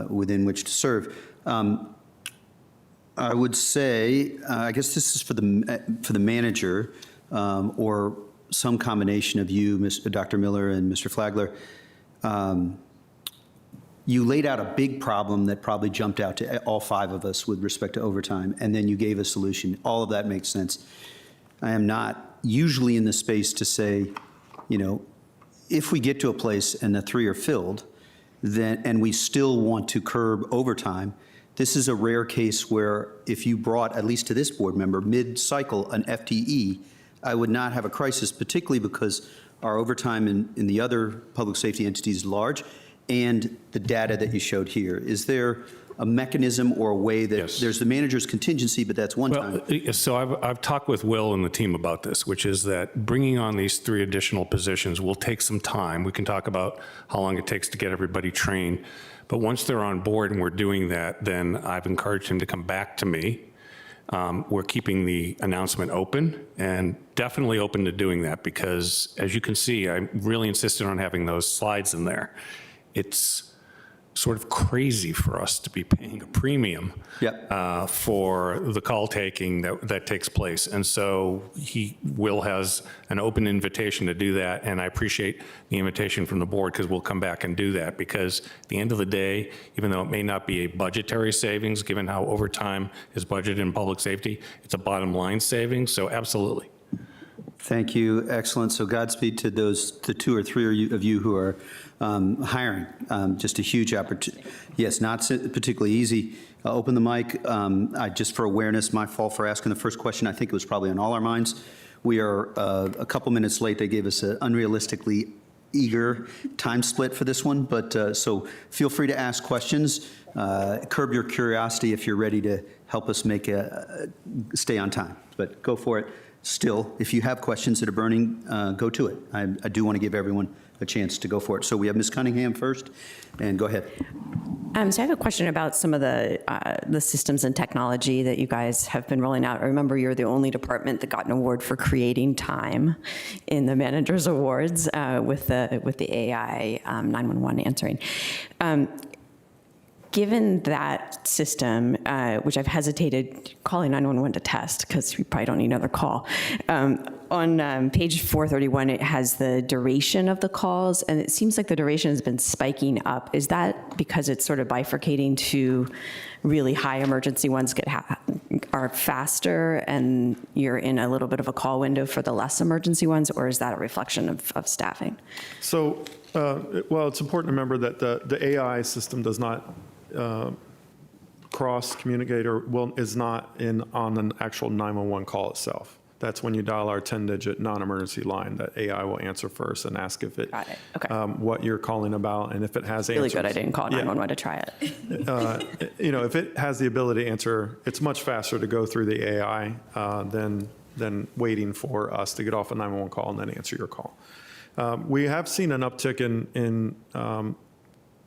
within which to serve. I would say, I guess this is for the manager, or some combination of you, Dr. Miller and Mr. Flagler. You laid out a big problem that probably jumped out to all five of us with respect to overtime, and then you gave a solution. All of that makes sense. I am not usually in the space to say, if we get to a place and the three are filled, then, and we still want to curb overtime, this is a rare case where if you brought, at least to this board member, mid-cycle an FTE, I would not have a crisis, particularly because our overtime in the other public safety entities is large, and the data that you showed here. Is there a mechanism or a way that, Yes. there's the manager's contingency, but that's one time? Well, so I've talked with Will and the team about this, which is that bringing on these 3 additional positions will take some time. We can talk about how long it takes to get everybody trained. But once they're on board and we're doing that, then I've encouraged him to come back to me. We're keeping the announcement open and definitely open to doing that because, as you can see, I really insisted on having those slides in there. It's sort of crazy for us to be paying a premium Yep. for the call taking that takes place. And so Will has an open invitation to do that. And I appreciate the invitation from the board because we'll come back and do that because at the end of the day, even though it may not be a budgetary savings, given how overtime is budgeted in public safety, it's a bottom line savings. So absolutely. Thank you, excellent. So Godspeed to the 2 or 3 of you who are hiring. Just a huge opportunity. Yes, not particularly easy. Open the mic. Just for awareness, my fault for asking the first question. I think it was probably on all our minds. We are a couple minutes late. They gave us an unrealistically eager time split for this one, but so feel free to ask questions. Curb your curiosity if you're ready to help us stay on time, but go for it. Still, if you have questions that are burning, go to it. I do want to give everyone a chance to go for it. So we have Ms. Cunningham first, and go ahead. So I have a question about some of the systems and technology that you guys have been rolling out. I remember you're the only department that got an award for creating time in the Manager's Awards with the AI 911 answering. Given that system, which I've hesitated calling 911 to test because we probably don't need another call, on page 431, it has the duration of the calls, and it seems like the duration has been spiking up. Is that because it's sort of bifurcating to really high emergency ones are faster and you're in a little bit of a call window for the less emergency ones, or is that a reflection of staffing? So, well, it's important to remember that the AI system does not cross-communicate or is not on an actual 911 call itself. That's when you dial our 10-digit non-emergency line that AI will answer first and ask if it, Got it. Okay. what you're calling about and if it has Really answers. good I didn't call Yeah. 911 to try it. If it has the ability to answer, it's much faster to go through the AI than waiting for us to get off a 911 call and then answer your call. We have seen an uptick in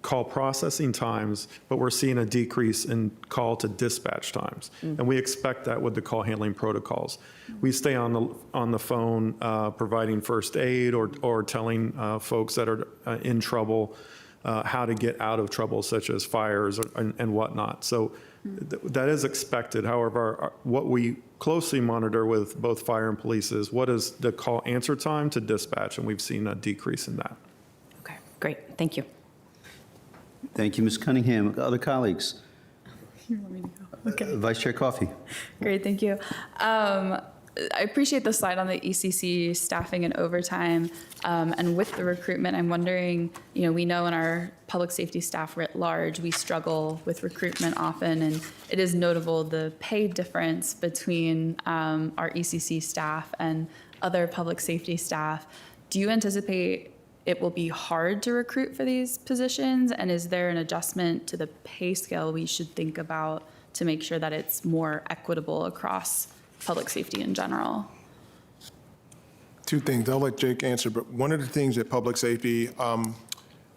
call processing times, but we're seeing a decrease in call to dispatch times. And we expect that with the call handling protocols. We stay on the phone providing first aid or telling folks that are in trouble how to get out of trouble, such as fires and whatnot. So that is expected. However, what we closely monitor with both fire and police is what is the call answer time to dispatch, and we've seen a decrease in that. Okay, great. Thank you. Thank you, Ms. Cunningham. Other colleagues? You want me to go? Okay. Vice Chair Coffey. Great, thank you. I appreciate the slide on the ECC staffing and overtime. And with the recruitment, I'm wondering, we know in our public safety staff writ large, we struggle with recruitment often, and it is notable the pay difference between our ECC staff and other public safety staff. Do you anticipate it will be hard to recruit for these positions? And is there an adjustment to the pay scale we should think about to make sure that it's more equitable across public safety in general? 2 things. I'll let Jake answer, but one of the things at public safety,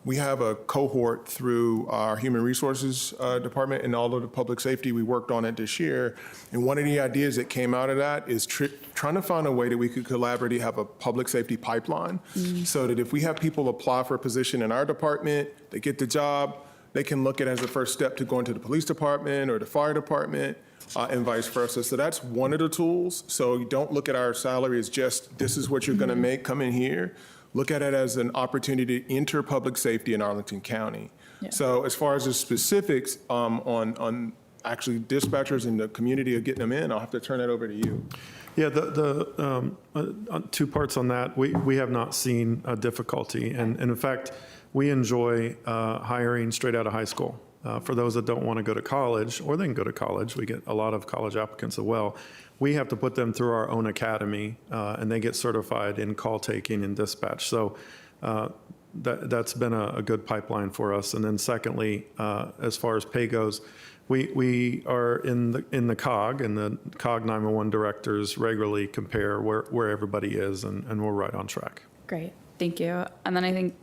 We have a cohort through our Human Resources Department and all of the public safety. We worked on it this year. And one of the ideas that came out of that is trying to find a way that we could collaboratively have a public safety pipeline so that if we have people apply for a position in our department, they get the job, they can look at it as a first step to going to the police department or the fire department and vice versa. So that's one of the tools. So you don't look at our salary as just, this is what you're going to make, come in here. Look at it as an opportunity to enter public safety in Arlington County. Yeah. So as far as the specifics on actually dispatchers in the community of getting them in, I'll have to turn that over to you. Yeah, two parts on that. We have not seen a difficulty. And in fact, we enjoy hiring straight out of high school. For those that don't want to go to college, or they can go to college, we get a lot of college applicants as well. We have to put them through our own academy, and they get certified in call taking and dispatch. So that's been a good pipeline for us. And then secondly, as far as pay goes, we are in the COG, and the COG 911 directors regularly compare where everybody is, and we're right on track. Great, thank you. And then I think,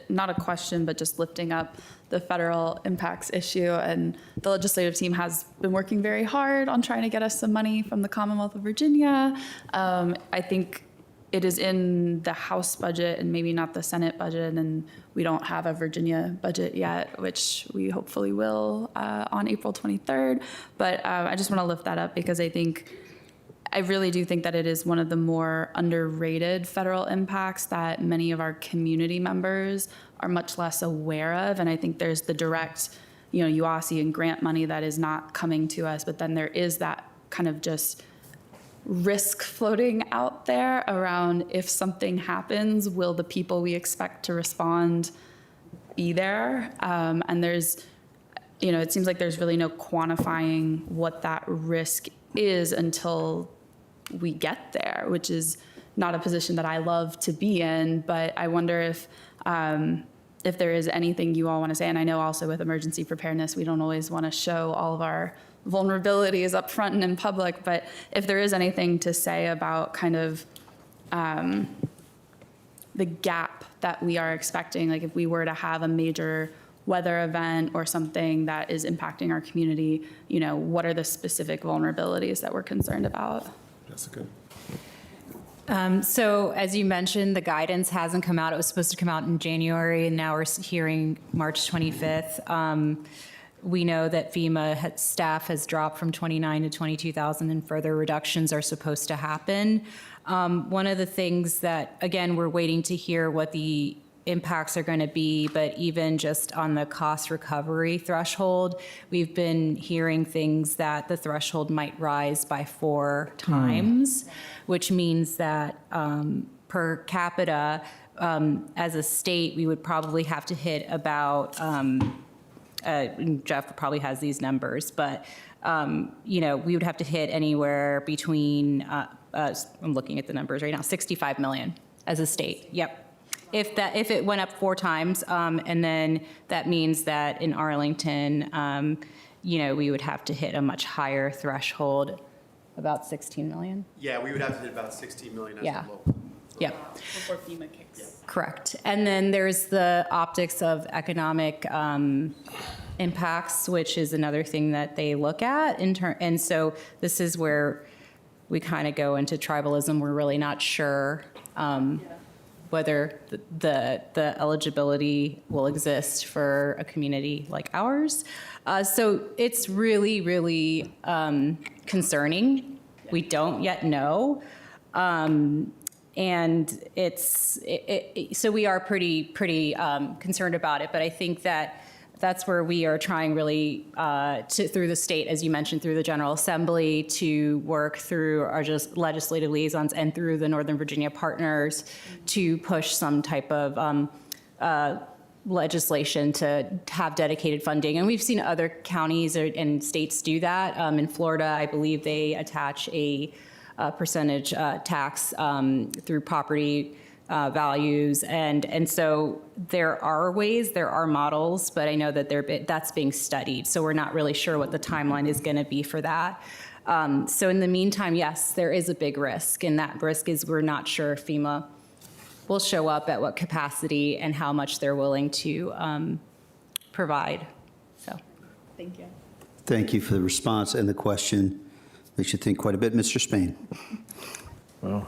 not a question, but just lifting up the federal impacts issue. And the legislative team has been working very hard on trying to get us some money from the Commonwealth of Virginia. I think it is in the House budget and maybe not the Senate budget, and we don't have a Virginia budget yet, which we hopefully will on April 23rd. But I just want to lift that up because I really do think that it is one of the more underrated federal impacts that many of our community members are much less aware of. And I think there's the direct, UASI and grant money that is not coming to us, but then there is that kind of just risk floating out there around if something happens, will the people we expect to respond be there? And there's, it seems like there's really no quantifying what that risk is until we get there, which is not a position that I love to be in. But I wonder if there is anything you all want to say. And I know also with emergency preparedness, we don't always want to show all of our vulnerabilities up front and in public. But if there is anything to say about kind of the gap that we are expecting, like if we were to have a major weather event or something that is impacting our community, what are the specific vulnerabilities that we're concerned about? Jessica. So as you mentioned, the guidance hasn't come out. It was supposed to come out in January, and now we're hearing March 25th. We know that FEMA staff has dropped from 29 to 22,000, and further reductions are supposed to happen. One of the things that, again, we're waiting to hear what the impacts are going to be, but even just on the cost recovery threshold, we've been hearing things that the threshold might rise by 4 times, which means that per capita, as a state, we would probably have to hit about, Jeff probably has these numbers, but we would have to hit anywhere between, I'm looking at the numbers right now, 65 million as a state. Yep. If it went up 4 times, and then that means that in Arlington, we would have to hit a much higher threshold, about 16 million. Yeah, we would have to hit about 16 million as Yeah. a local. Yeah. Before FEMA kicks. Correct. And then there's the optics of economic impacts, which is another thing that they look at. And so this is where we kind of go into tribalism. We're really not sure whether the eligibility will exist for a community like ours. So it's really, really concerning. We don't yet know. And so we are pretty concerned about it. But I think that's where we are trying really through the state, as you mentioned, through the General Assembly, to work through our just legislative liaisons and through the Northern Virginia partners to push some type of legislation to have dedicated funding. And we've seen other counties and states do that. In Florida, I believe they attach a percentage tax through property values. And so there are ways, there are models, but I know that that's being studied. So we're not really sure what the timeline is going to be for that. So in the meantime, yes, there is a big risk. And that risk is we're not sure if FEMA will show up at what capacity and how much they're willing to provide. So, thank you. Thank you for the response and the question. Makes you think quite a bit. Mr. Spain. Well,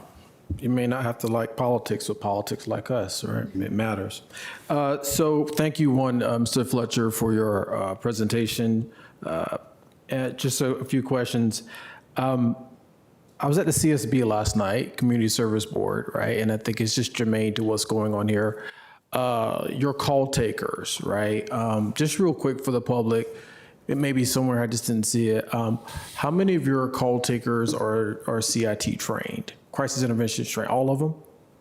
you may not have to like politics, but politics like us, right? It matters. So thank you, Mr. Fletcher, for your presentation. And just a few questions. I was at the CSB last night, Community Service Board, right? And I think it's just germane to what's going on here. Your call takers, right? Just real quick for the public, it may be somewhere I just didn't see it. How many of your call takers are CIT trained, crisis intervention trained? All of them?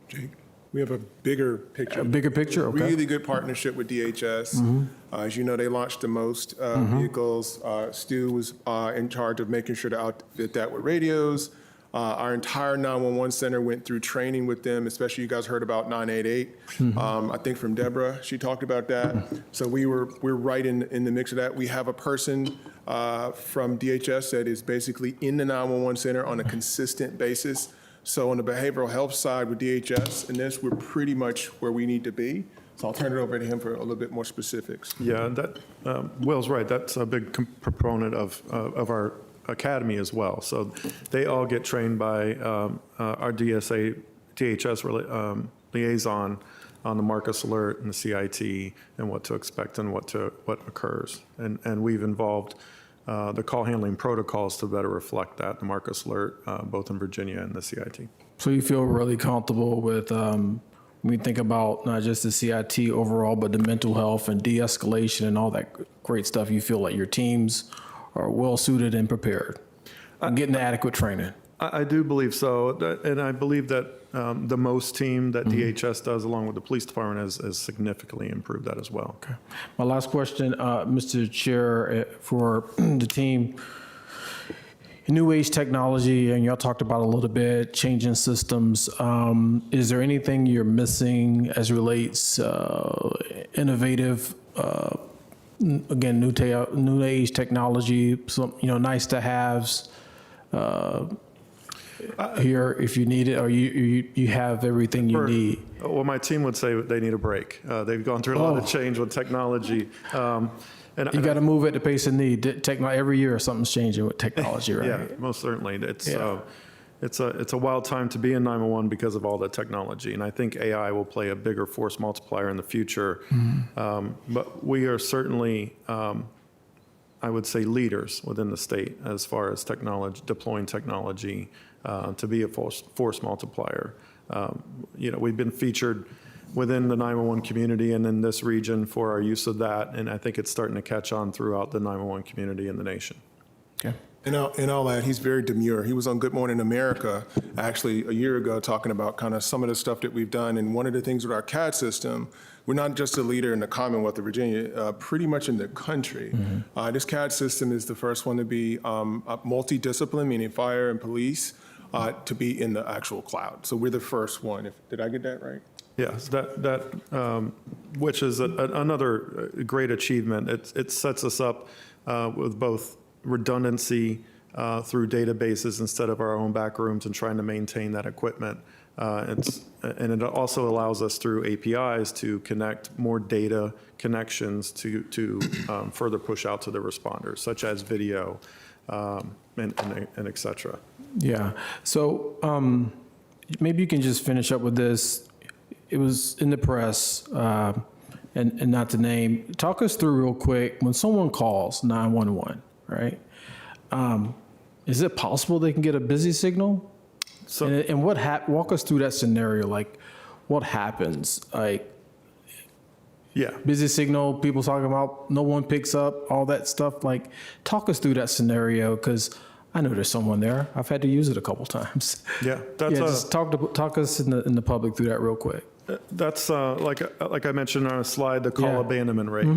Jake, we have a bigger picture. A bigger picture, okay. Really good partnership with DHS. As you know, they launched the most vehicles. Stu was in charge of making sure to outfit that with radios. Our entire 911 center went through training with them, especially you guys heard about 988. I think from Deborah, she talked about that. So we're right in the mix of that. We have a person from DHS that is basically in the 911 center on a consistent basis. So on the behavioral health side with DHS, and this, we're pretty much where we need to be. So I'll turn it over to him for a little bit more specifics. Yeah, that Will's right. That's a big proponent of our academy as well. So they all get trained by our DHS liaison on the Marcus Alert and the CIT and what to expect and what occurs. And we've involved the call handling protocols to better reflect that, the Marcus Alert, both in Virginia and the CIT. So you feel really comfortable with, when we think about not just the CIT overall, but the mental health and de-escalation and all that great stuff, you feel like your teams are well-suited and prepared and getting the adequate training? I do believe so. And I believe that the MOST team that DHS does along with the police department has significantly improved that as well. Okay. My last question, Mr. Chair, for the team. New age technology, and y'all talked about a little bit, changing systems. Is there anything you're missing as relates innovative, again, new age technology, some, nice to haves here if you need it, or you have everything you need? Well, my team would say they need a break. They've gone through a lot of change with technology. And you got to move at the pace of need. Every year something's changing with technology, right? Yeah, most certainly. It's a wild time to be in 911 because of all the technology, and I think AI will play a bigger force multiplier in the future. But we are certainly, I would say, leaders within the state as far as deploying technology to be a force multiplier. We've been featured within the 911 community and in this region for our use of that, and I think it's starting to catch on throughout the 911 community in the nation. Okay. And I'll add, he's very demure. He was on Good Morning America actually a year ago talking about kind of some of the stuff that we've done. And one of the things with our CAD system, we're not just a leader in the Commonwealth of Virginia, pretty much in the country. This CAD system is the first one to be multidiscipline, meaning fire and police, to be in the actual cloud. So we're the first one. Did I get that right? Yes, which is another great achievement. It sets us up with both redundancy through databases instead of our own back rooms and trying to maintain that equipment. And it also allows us through APIs to connect more data connections to further push out to the responders, such as video and et cetera. Yeah. So maybe you can just finish up with this. It was in the press, and not to name. Talk us through real quick, when someone calls 911, right? Is it possible they can get a busy signal? So, and walk us through that scenario. Like, what happens? Like, yeah, busy signal, people talking about no one picks up, all that stuff. Like, talk us through that scenario, because I know there's someone there. I've had to use it a couple times. Yeah, just talk us in the public through that real quick. That's like I mentioned on a slide, the call abandonment rate.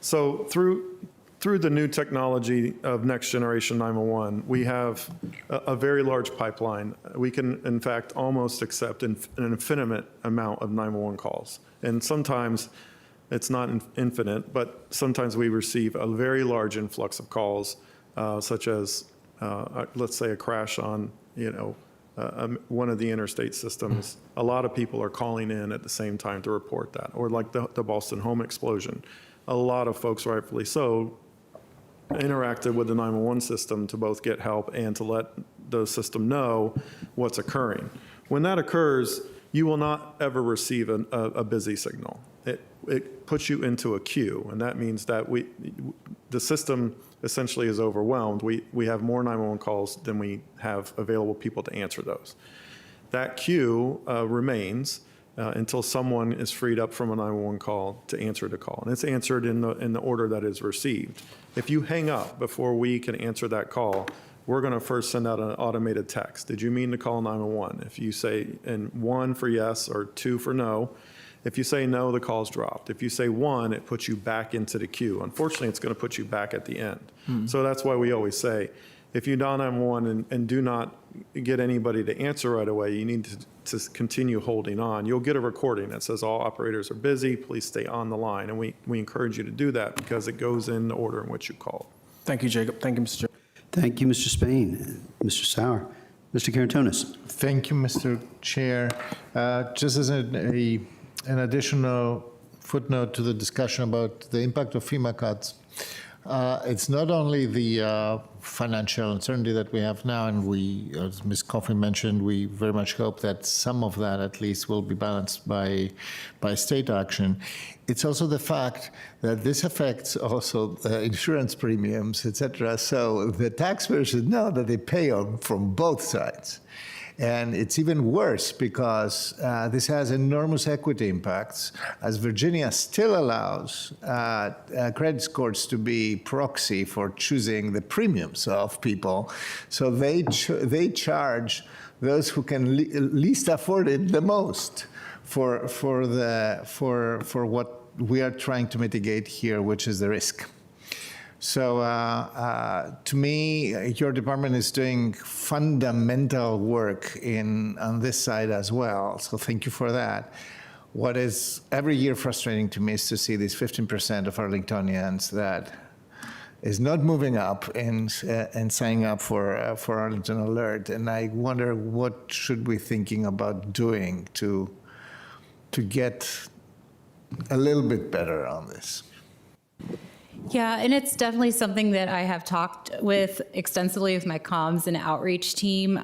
So through the new technology of next generation 911, we have a very large pipeline. We can, in fact, almost accept an infinite amount of 911 calls. And sometimes it's not infinite, but sometimes we receive a very large influx of calls, such as, let's say, a crash on, one of the interstate systems, a lot of people are calling in at the same time to report that, or like the Boston home explosion. A lot of folks, rightfully so, interacted with the 911 system to both get help and to let the system know what's occurring. When that occurs, you will not ever receive a busy signal. It puts you into a queue, and that means that the system essentially is overwhelmed. We have more 911 calls than we have available people to answer those. That queue remains until someone is freed up from a 911 call to answer the call, and it's answered in the order that is received. If you hang up before we can answer that call, we're going to first send out an automated text. Did you mean to call 911? If you say 1 for yes or 2 for no, if you say no, the call's dropped. If you say 1, it puts you back into the queue. Unfortunately, it's going to put you back at the end. So that's why we always say, if you dial 911 and do not get anybody to answer right away, you need to continue holding on. You'll get a recording that says all operators are busy, please stay on the line. And we encourage you to do that because it goes in the order in which you called. Thank you, Jacob. Thank you, Mr. Chair. Thank you, Mr. Spain. Mr. Sauer. Mr. Karantonis. Thank you, Mr. Chair. Just as an additional footnote to the discussion about the impact of FEMA cuts, it's not only the financial uncertainty that we have now, and we, as Ms. Coffey mentioned, we very much hope that some of that at least will be balanced by state action. It's also the fact that this affects also insurance premiums, et cetera. So the taxpayers should know that they pay from both sides. And it's even worse because this has enormous equity impacts, as Virginia still allows credit scores to be proxy for choosing the premiums of people. So they charge those who can least afford it the most for what we are trying to mitigate here, which is the risk. So to me, your department is doing fundamental work on this side as well. So thank you for that. What is every year frustrating to me is to see these 15% of Arlingtonians that is not moving up and signing up for Arlington Alert. And I wonder what should we thinking about doing to get a little bit better on this. Yeah, and it's definitely something that I have talked with extensively with my comms and outreach team.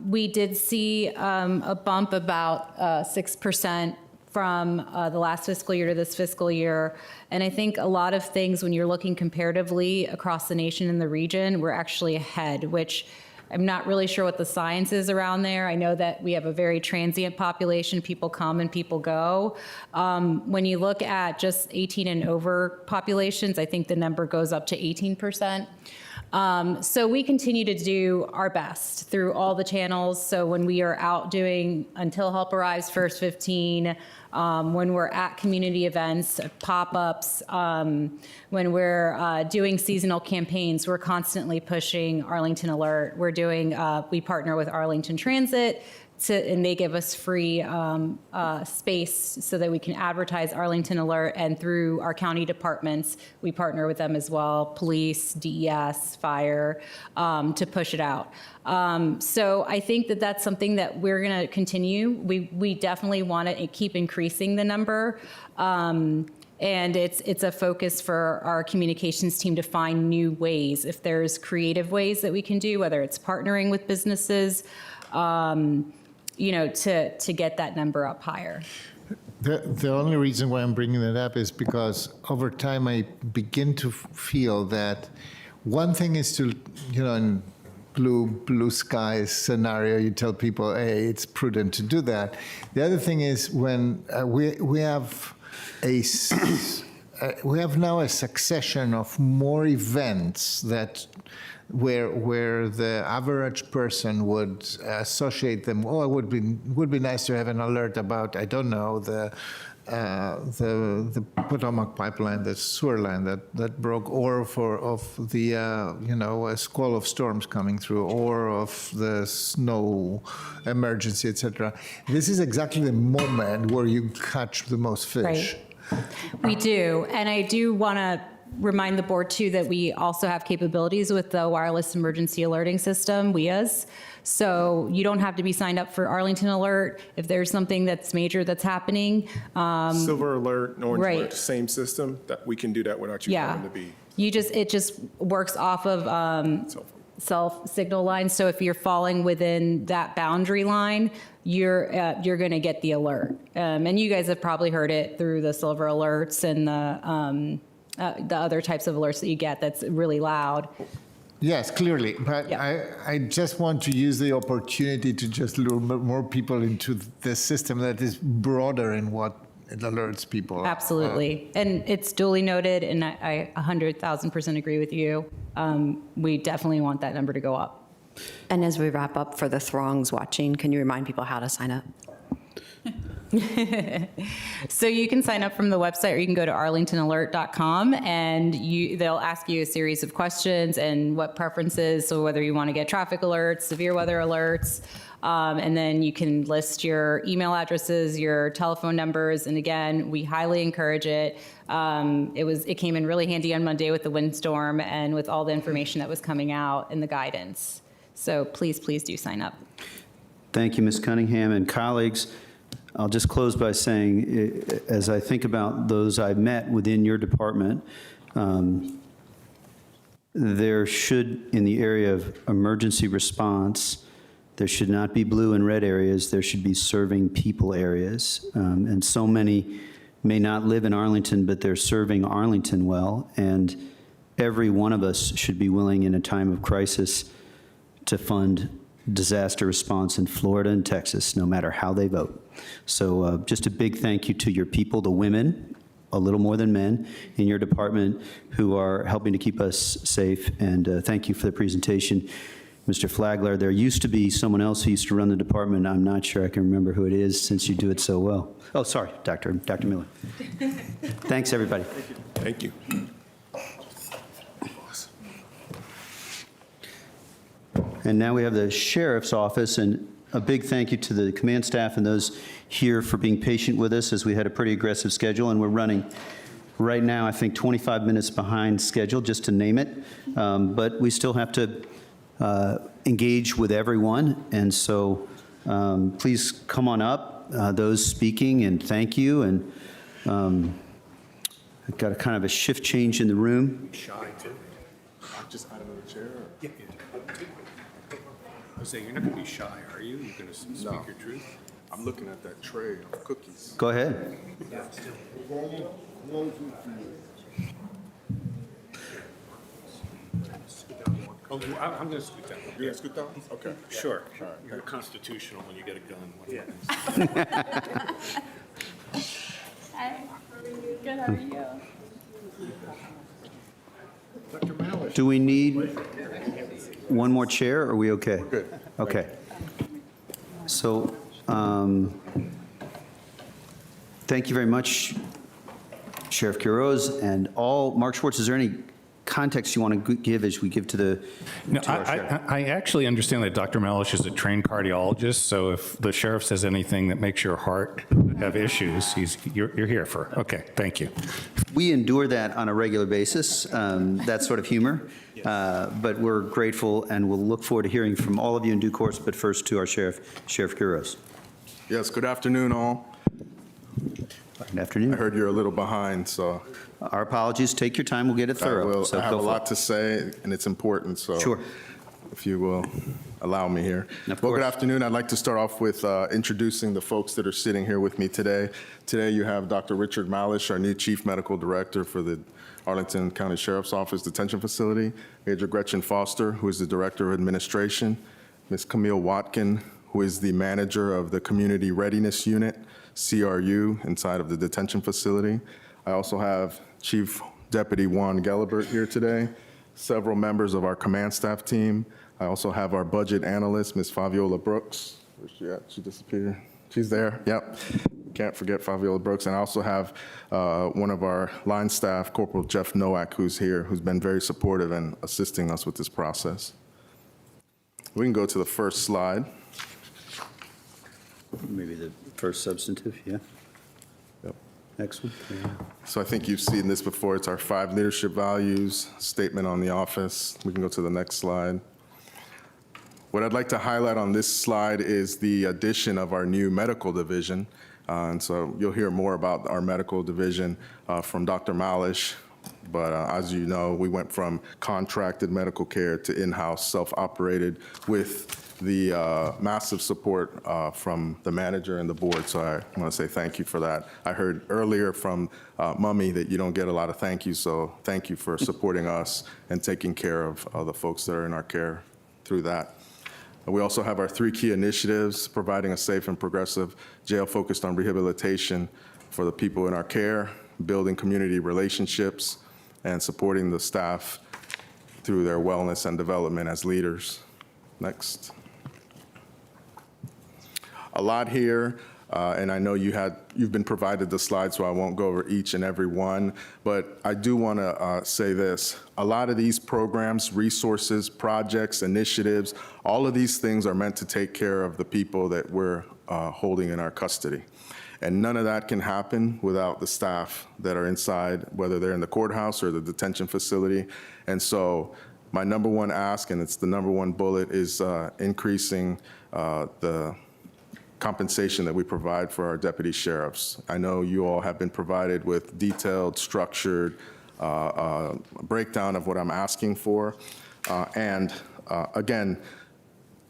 We did see a bump about 6% from the last fiscal year to this fiscal year. And I think a lot of things, when you're looking comparatively across the nation and the region, we're actually ahead, which I'm not really sure what the science is around there. I know that we have a very transient population. People come and people go. When you look at just 18 and over populations, I think the number goes up to 18%. So we continue to do our best through all the channels. So when we are out doing Until Help Arrives First 15, when we're at community events, pop-ups, when we're doing seasonal campaigns, we're constantly pushing Arlington Alert. We're doing, we partner with Arlington Transit, and they give us free space so that we can advertise Arlington Alert, and through our county departments, we partner with them as well, police, DES, fire, to push it out. So I think that that's something that we're going to continue. We definitely want to keep increasing the number. And it's a focus for our communications team to find new ways. If there's creative ways that we can do, whether it's partnering with businesses, to get that number up higher. The only reason why I'm bringing that up is because over time I begin to feel that one thing is to, in blue skies scenario, you tell people, hey, it's prudent to do that. The other thing is when we have now a succession of more events that where the average person would associate them. Oh, it would be nice to have an alert about, I don't know, the Potomac pipeline, the sewer line that broke, or of the a squall of storms coming through, or of the snow emergency, etc. This is exactly the moment where you catch the most fish. Right. We do, and I do want to remind the board too that we also have capabilities with the wireless emergency alerting system, WIAS. So you don't have to be signed up for Arlington Alert if there's something that's major that's happening. Silver alert, orange right. alert, same system, that we can do that without you Yeah. having to be It just works off of cell phone. self signal lines. So if you're falling within that boundary line, you're going to get the alert. And you guys have probably heard it through the silver alerts and the other types of alerts that you get that's really loud. Yes, clearly, but Yeah. I just want to use the opportunity to just lure more people into the system that is broader in what it alerts people. Absolutely. And it's duly noted, and I 100,000% agree with you. We definitely want that number to go up. And as we wrap up for the throngs watching, can you remind people how to sign up? So you can sign up from the website, or you can go to arlingtonalert.com, and they'll ask you a series of questions and what preferences, so whether you want to get traffic alerts, severe weather alerts, and then you can list your email addresses, your telephone numbers, and again, we highly encourage it. It came in really handy on Monday with the windstorm and with all the information that was coming out in the guidance. So please do sign up. Thank you, Ms. Cunningham and colleagues. I'll just close by saying, as I think about those I've met within your department, there should, in the area of emergency response, there should not be blue and red areas. There should be serving people areas. And so many may not live in Arlington, but they're serving Arlington well. And every one of us should be willing in a time of crisis to fund disaster response in Florida and Texas, no matter how they vote. So just a big thank you to your people, the women, a little more than men, in your department who are helping to keep us safe. And thank you for the presentation, Mr. Flagler. There used to be someone else who used to run the department. I'm not sure I can remember who it is since you do it so well. Oh, sorry, Dr. Miller. Thanks, everybody. Thank you. And now we have the Sheriff's Office, and a big thank you to the command staff and those here for being patient with us as we had a pretty aggressive schedule, and we're running right now, I think, 25 minutes behind schedule, just to name it. But we still have to engage with everyone, and so please come on up, those speaking, and thank you. And I've got a kind of a shift change in the room. Shy, too. Just out of the chair? Yeah. I was saying, you're not going to be shy, are you? You're going to speak your truth? I'm looking at that tray of cookies. Go ahead. Oh, I'm going to scoot down. You're going to scoot down? Okay. Sure. All right. You're constitutional when you get a gun. What happens? Hi. Good, how are you? Do we need one more chair, or are we okay? Good. Okay. So, thank you very much, Sheriff Quiroz, and all. Mark Schwartz, is there any context you want to give as we give to the No, to our sheriff? I actually understand that Dr. Mellish is a trained cardiologist, so if the sheriff says anything that makes your heart have issues, you're here for. Okay, thank you. We endure that on a regular basis, that sort of humor, but we're grateful, and we'll look forward to hearing from all of you in due course, but first to our Sheriff Quiroz. Yes, good afternoon, all. Good afternoon. I heard you're a little behind, so Our apologies. Take your time. We'll get it thorough. So I have go a for lot it. to say, and it's important, so. Sure. If you will allow me here. Of Well, good course. afternoon. I'd like to start off with introducing the folks that are sitting here with me today. Today, you have Dr. Richard Malish, our new Chief Medical Director for the Arlington County Sheriff's Office Detention Facility, Major Gretchen Foster, who is the Director of Administration, Ms. Camille Watkin, who is the Manager of the Community Readiness Unit, CRU, inside of the detention facility. I also have Chief Deputy Juan Gelibert here today, several members of our command staff team. I also have our budget analyst, Ms. Fabiola Brooks. Where's she at? She disappeared. She's there. Yep. Can't forget Fabiola Brooks. And I also have one of our line staff, Corporal Jeff Nowak, who's here, who's been very supportive and assisting us with this process. We can go to the first slide. Maybe the first substantive, yeah. Yep. Next one. Yeah. So I think you've seen this before. It's our 5 leadership values, statement on the office. We can go to the next slide. What I'd like to highlight on this slide is the addition of our new medical division. And so you'll hear more about our medical division from Dr. Malish. But as you know, we went from contracted medical care to in-house, self-operated, with the massive support from the manager and the board. So I want to say thank you for that. I heard earlier from Mummy that you don't get a lot of thank yous, so thank you for supporting us and taking care of the folks that are in our care through that. We also have our 3 key initiatives: providing a safe and progressive jail focused on rehabilitation for the people in our care, building community relationships, and supporting the staff through their wellness and development as leaders. Next. A lot here, and I know you've been provided the slides, so I won't go over each and every one, but I do want to say this. A lot of these programs, resources, projects, initiatives, all of these things are meant to take care of the people that we're holding in our custody. And none of that can happen without the staff that are inside, whether they're in the courthouse or the detention facility. And so my number one ask, and it's the number one bullet, is increasing the compensation that we provide for our deputy sheriffs. I know you all have been provided with detailed, structured breakdown of what I'm asking for. Again,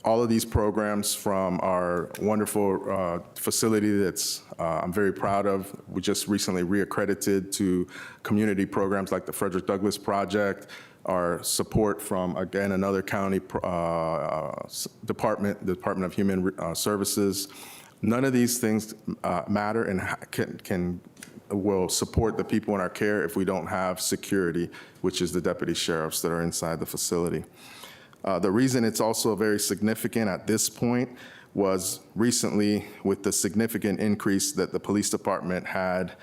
all of these programs from our wonderful facility that's I'm very proud of. We just recently reaccredited to community programs like the Frederick Douglass Project, our support from, again, another county department, the Department of Human Services. None of these things matter and will support the people in our care if we don't have security, which is the deputy sheriffs that are inside the facility. The reason it's also very significant at this point was recently with the significant increase that the police department had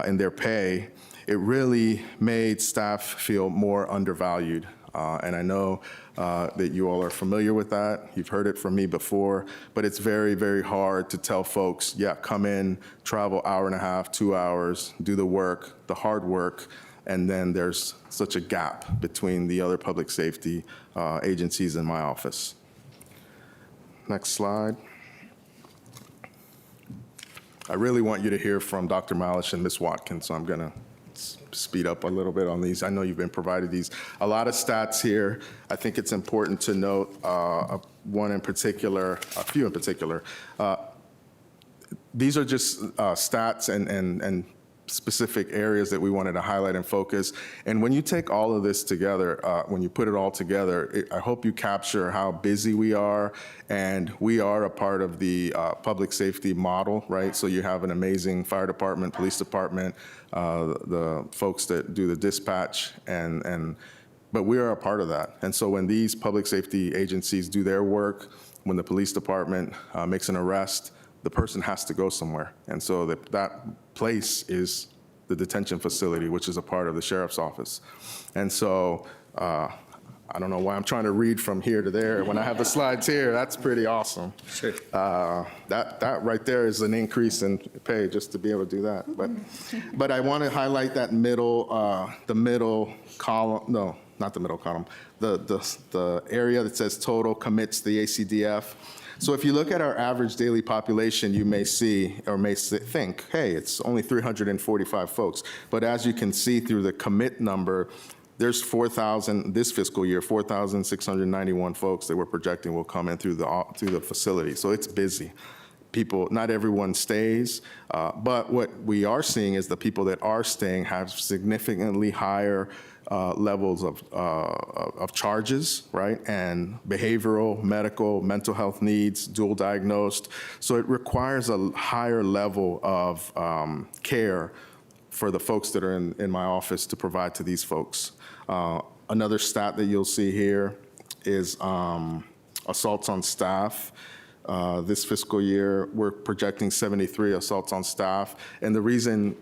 in their pay, it really made staff feel more undervalued. And I know that you all are familiar with that. You've heard it from me before, but it's very, very hard to tell folks, yeah, come in, travel hour and a half, 2 hours, do the work, the hard work, and then there's such a gap between the other public safety agencies in my office. Next slide. I really want you to hear from Dr. Malish and Ms. Watkins, so I'm going to speed up a little bit on these. I know you've been provided these. A lot of stats here. I think it's important to note one in particular, a few in particular. These are just stats and specific areas that we wanted to highlight and focus. And when you take all of this together, when you put it all together, I hope you capture how busy we are. And we are a part of the public safety model, right? So you have an amazing fire department, police department, the folks that do the dispatch, but we are a part of that. And so when these public safety agencies do their work, when the police department makes an arrest, the person has to go somewhere. And so that place is the detention facility, which is a part of the sheriff's office. And so I don't know why I'm trying to read from here to there when I have the slides here. That's pretty awesome. Sure. That right there is an increase in pay just to be able to do that. But I want to highlight that the middle column, no, not the middle column, the area that says total commits the ACDF. So if you look at our average daily population, you may see or may think, hey, it's only 345 folks. But as you can see through the commit number, there's 4,000 this fiscal year, 4,691 folks that we're projecting will come in through the facility. So it's busy. People, not everyone stays, but what we are seeing is the people that are staying have significantly higher levels of charges, right? And behavioral, medical, mental health needs, dual diagnosed. So it requires a higher level of care for the folks that are in my office to provide to these folks. Another stat that you'll see here is assaults on staff. This fiscal year, we're projecting 73 assaults on staff. And the reason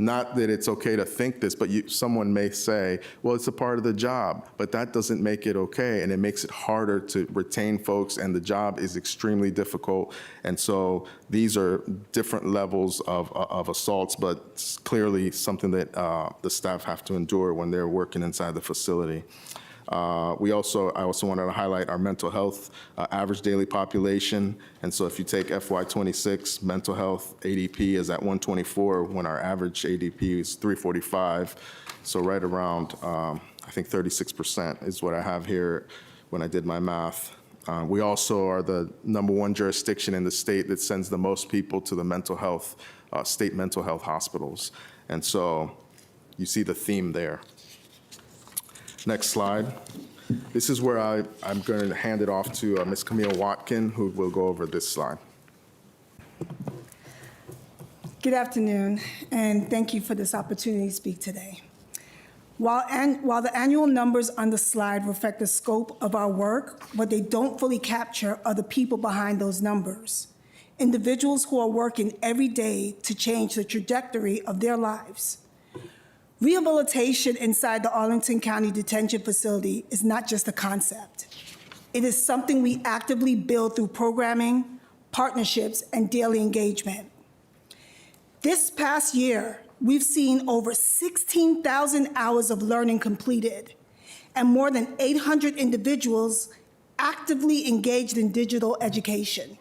Not that it's okay to think this, but someone may say, well, it's a part of the job, but that doesn't make it okay, and it makes it harder to retain folks, and the job is extremely difficult. And so these are different levels of assaults, but it's clearly something that the staff have to endure when they're working inside the facility. I also wanted to highlight our mental health average daily population. And so if you take FY26, mental health ADP is at 124 when our average ADP is 345. So right around, I think 36% is what I have here when I did my math. We also are the #1 jurisdiction in the state that sends the most people to the mental health, state mental health hospitals. And so you see the theme there. Next slide. This is where I'm going to hand it off to Ms. Camille Watkin, who will go over this slide. Good afternoon, and thank you for this opportunity to speak today. While the annual numbers on the slide reflect the scope of our work, what they don't fully capture are the people behind those numbers, individuals who are working every day to change the trajectory of their lives. Rehabilitation inside the Arlington County Detention Facility is not just a concept. It is something we actively build through programming, partnerships, and daily engagement. This past year, we've seen over 16,000 hours of learning completed and more than 800 individuals actively engaged in digital education.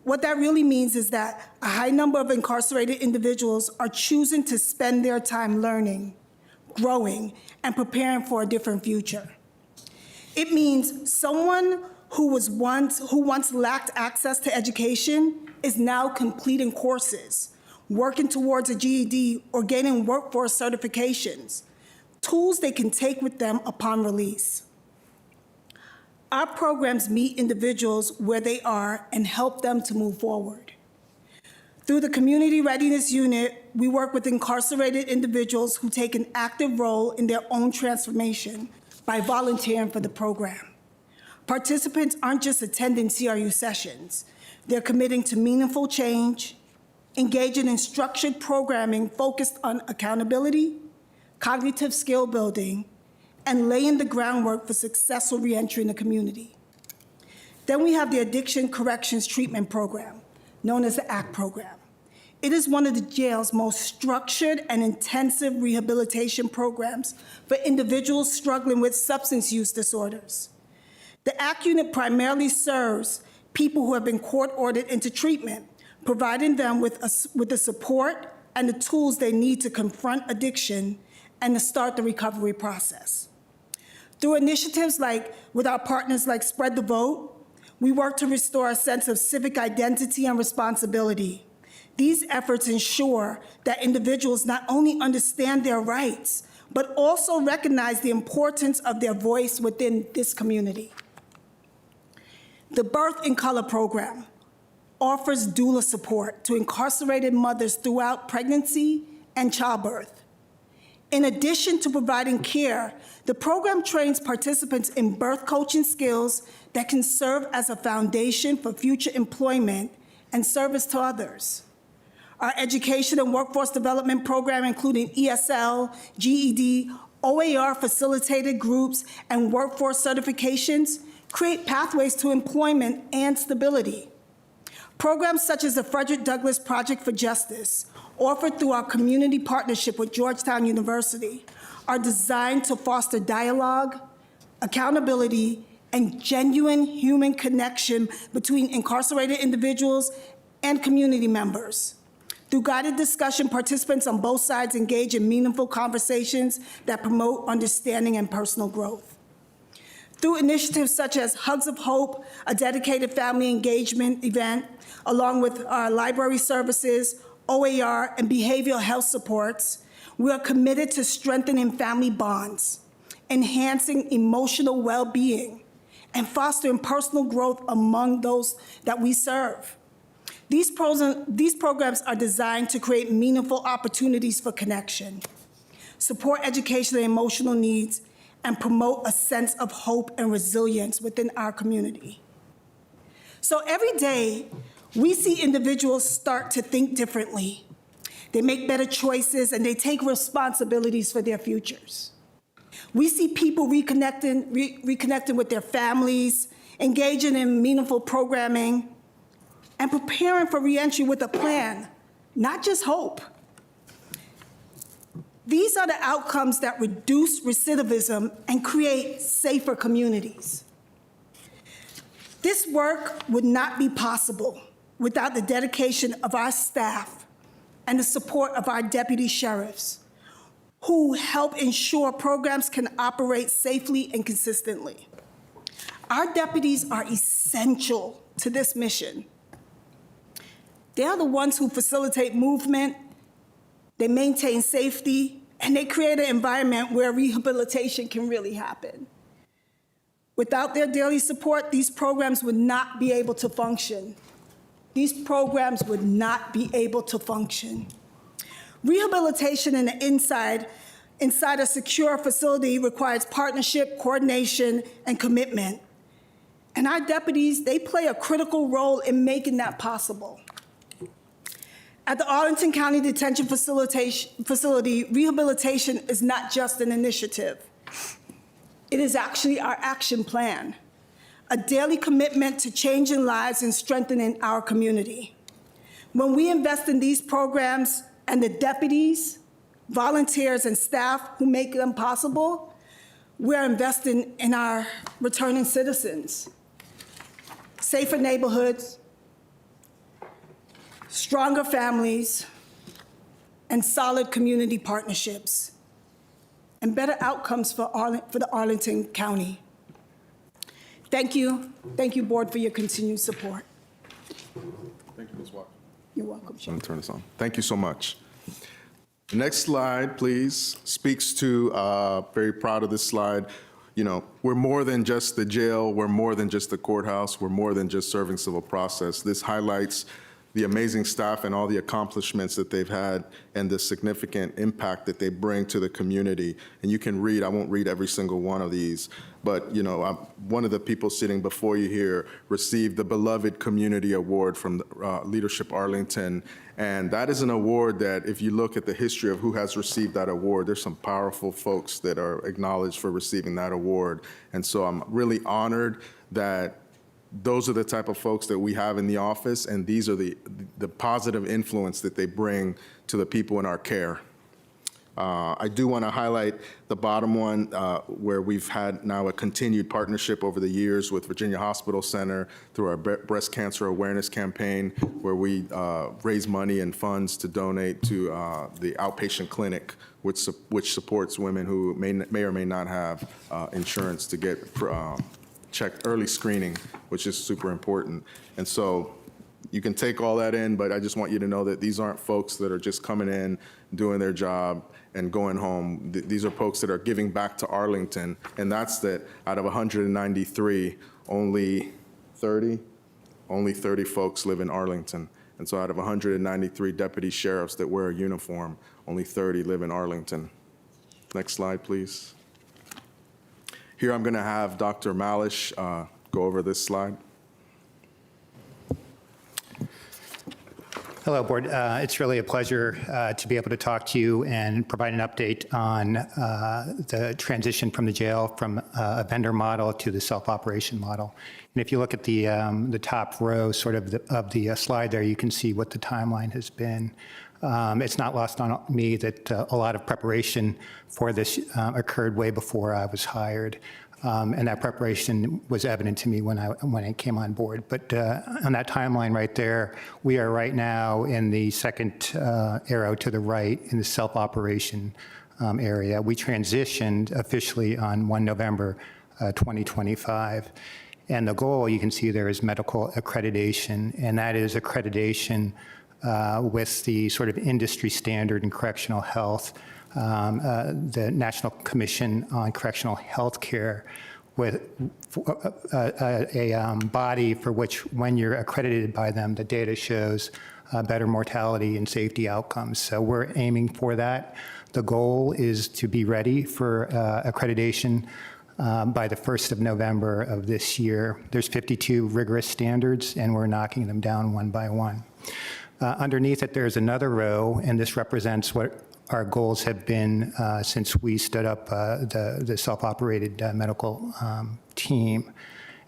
What that really means is that a high number of incarcerated individuals are choosing to spend their time learning, growing, and preparing for a different future. It means someone who once lacked access to education is now completing courses, working towards a GED, or gaining workforce certifications, tools they can take with them upon release. Our programs meet individuals where they are and help them to move forward. Through the Community Readiness Unit, we work with incarcerated individuals who take an active role in their own transformation by volunteering for the program. Participants aren't just attending CRU sessions. They're committing to meaningful change, engaging in structured programming focused on accountability, cognitive skill building, and laying the groundwork for successful reentry in the community. Then we have the Addiction Corrections Treatment Program, known as the ACT program. It is one of the jail's most structured and intensive rehabilitation programs for individuals struggling with substance use disorders. The ACT unit primarily serves people who have been court-ordered into treatment, providing them with the support and the tools they need to confront addiction and to start the recovery process. Through initiatives with our partners like Spread the Vote, we work to restore a sense of civic identity and responsibility. These efforts ensure that individuals not only understand their rights, but also recognize the importance of their voice within this community. The Birth in Color program offers doula support to incarcerated mothers throughout pregnancy and childbirth. In addition to providing care, the program trains participants in birth coaching skills that can serve as a foundation for future employment and service to others. Our education and workforce development program, including ESL, GED, OAR facilitated groups, and workforce certifications, create pathways to employment and stability. Programs such as the Frederick Douglass Project for Justice, offered through our community partnership with Georgetown University, are designed to foster dialogue, accountability, and genuine human connection between incarcerated individuals and community members. Through guided discussion, participants on both sides engage in meaningful conversations that promote understanding and personal growth. Through initiatives such as Hugs of Hope, a dedicated family engagement event, along with our library services, OAR, and behavioral health supports, we are committed to strengthening family bonds, enhancing emotional well-being, and fostering personal growth among those that we serve. These programs are designed to create meaningful opportunities for connection, support educational and emotional needs, and promote a sense of hope and resilience within our community. So every day, we see individuals start to think differently. They make better choices, and they take responsibilities for their futures. We see people reconnecting with their families, engaging in meaningful programming, and preparing for reentry with a plan, not just hope. These are the outcomes that reduce recidivism and create safer communities. This work would not be possible without the dedication of our staff and the support of our deputy sheriffs, who help ensure programs can operate safely and consistently. Our deputies are essential to this mission. They are the ones who facilitate movement, they maintain safety, and they create an environment where rehabilitation can really happen. Without their daily support, these programs would not be able to function. These programs would not be able to function. Rehabilitation inside a secure facility requires partnership, coordination, and commitment. And our deputies, they play a critical role in making that possible. At the Arlington County Detention Facility, rehabilitation is not just an initiative. It is actually our action plan, a daily commitment to changing lives and strengthening our community. When we invest in these programs and the deputies, volunteers, and staff who make them possible, we're investing in our returning citizens. Safer neighborhoods, stronger families, and solid community partnerships, and better outcomes for the Arlington County. Thank you, Board, for your continued support. Thank you, Ms. Walker. You're welcome, Chair. Let me turn this on. Thank you so much. The next slide, please, speaks to, very proud of this slide. You know, we're more than just the jail, we're more than just the courthouse, we're more than just serving civil process. This highlights the amazing staff and all the accomplishments that they've had and the significant impact that they bring to the community. And you can read, I won't read every single one of these, but you know, one of the people sitting before you here received the Beloved Community Award from Leadership Arlington. And that is an award that, if you look at the history of who has received that award, there's some powerful folks that are acknowledged for receiving that award. And so I'm really honored that those are the type of folks that we have in the office, and these are the positive influence that they bring to the people in our care. I do want to highlight the bottom one, where we've had now a continued partnership over the years with Virginia Hospital Center through our breast cancer awareness campaign, where we raise money and funds to donate to the outpatient clinic, which supports women who may or may not have insurance to get early screening, which is super important. And so you can take all that in, but I just want you to know that these aren't folks that are just coming in, doing their job, and going home. These are folks that are giving back to Arlington, and that's that out of 193, only 30 folks live in Arlington. And so out of 193 deputy sheriffs that wear a uniform, only 30 live in Arlington. Next slide, please. Here I'm going to have Dr. Malish go over this slide. Hello, Board. It's really a pleasure to be able to talk to you and provide an update on the transition from the jail from a vendor model to the self-operation model. And if you look at the top row sort of the slide there, you can see what the timeline has been. It's not lost on me that a lot of preparation for this occurred way before I was hired. And that preparation was evident to me when I came on board. But on that timeline right there, we are right now in the second arrow to the right in the self-operation area. We transitioned officially on 1 November 2025. And the goal, you can see there, is medical accreditation, and that is accreditation with the sort of industry standard in correctional health, the National Commission on Correctional Health Care, with a body for which, when you're accredited by them, the data shows better mortality and safety outcomes. So we're aiming for that. The goal is to be ready for accreditation by the 1st of November of this year. There's 52 rigorous standards, and we're knocking them down one by one. Underneath it, there's another row, and this represents what our goals have been since we stood up the self-operated medical team.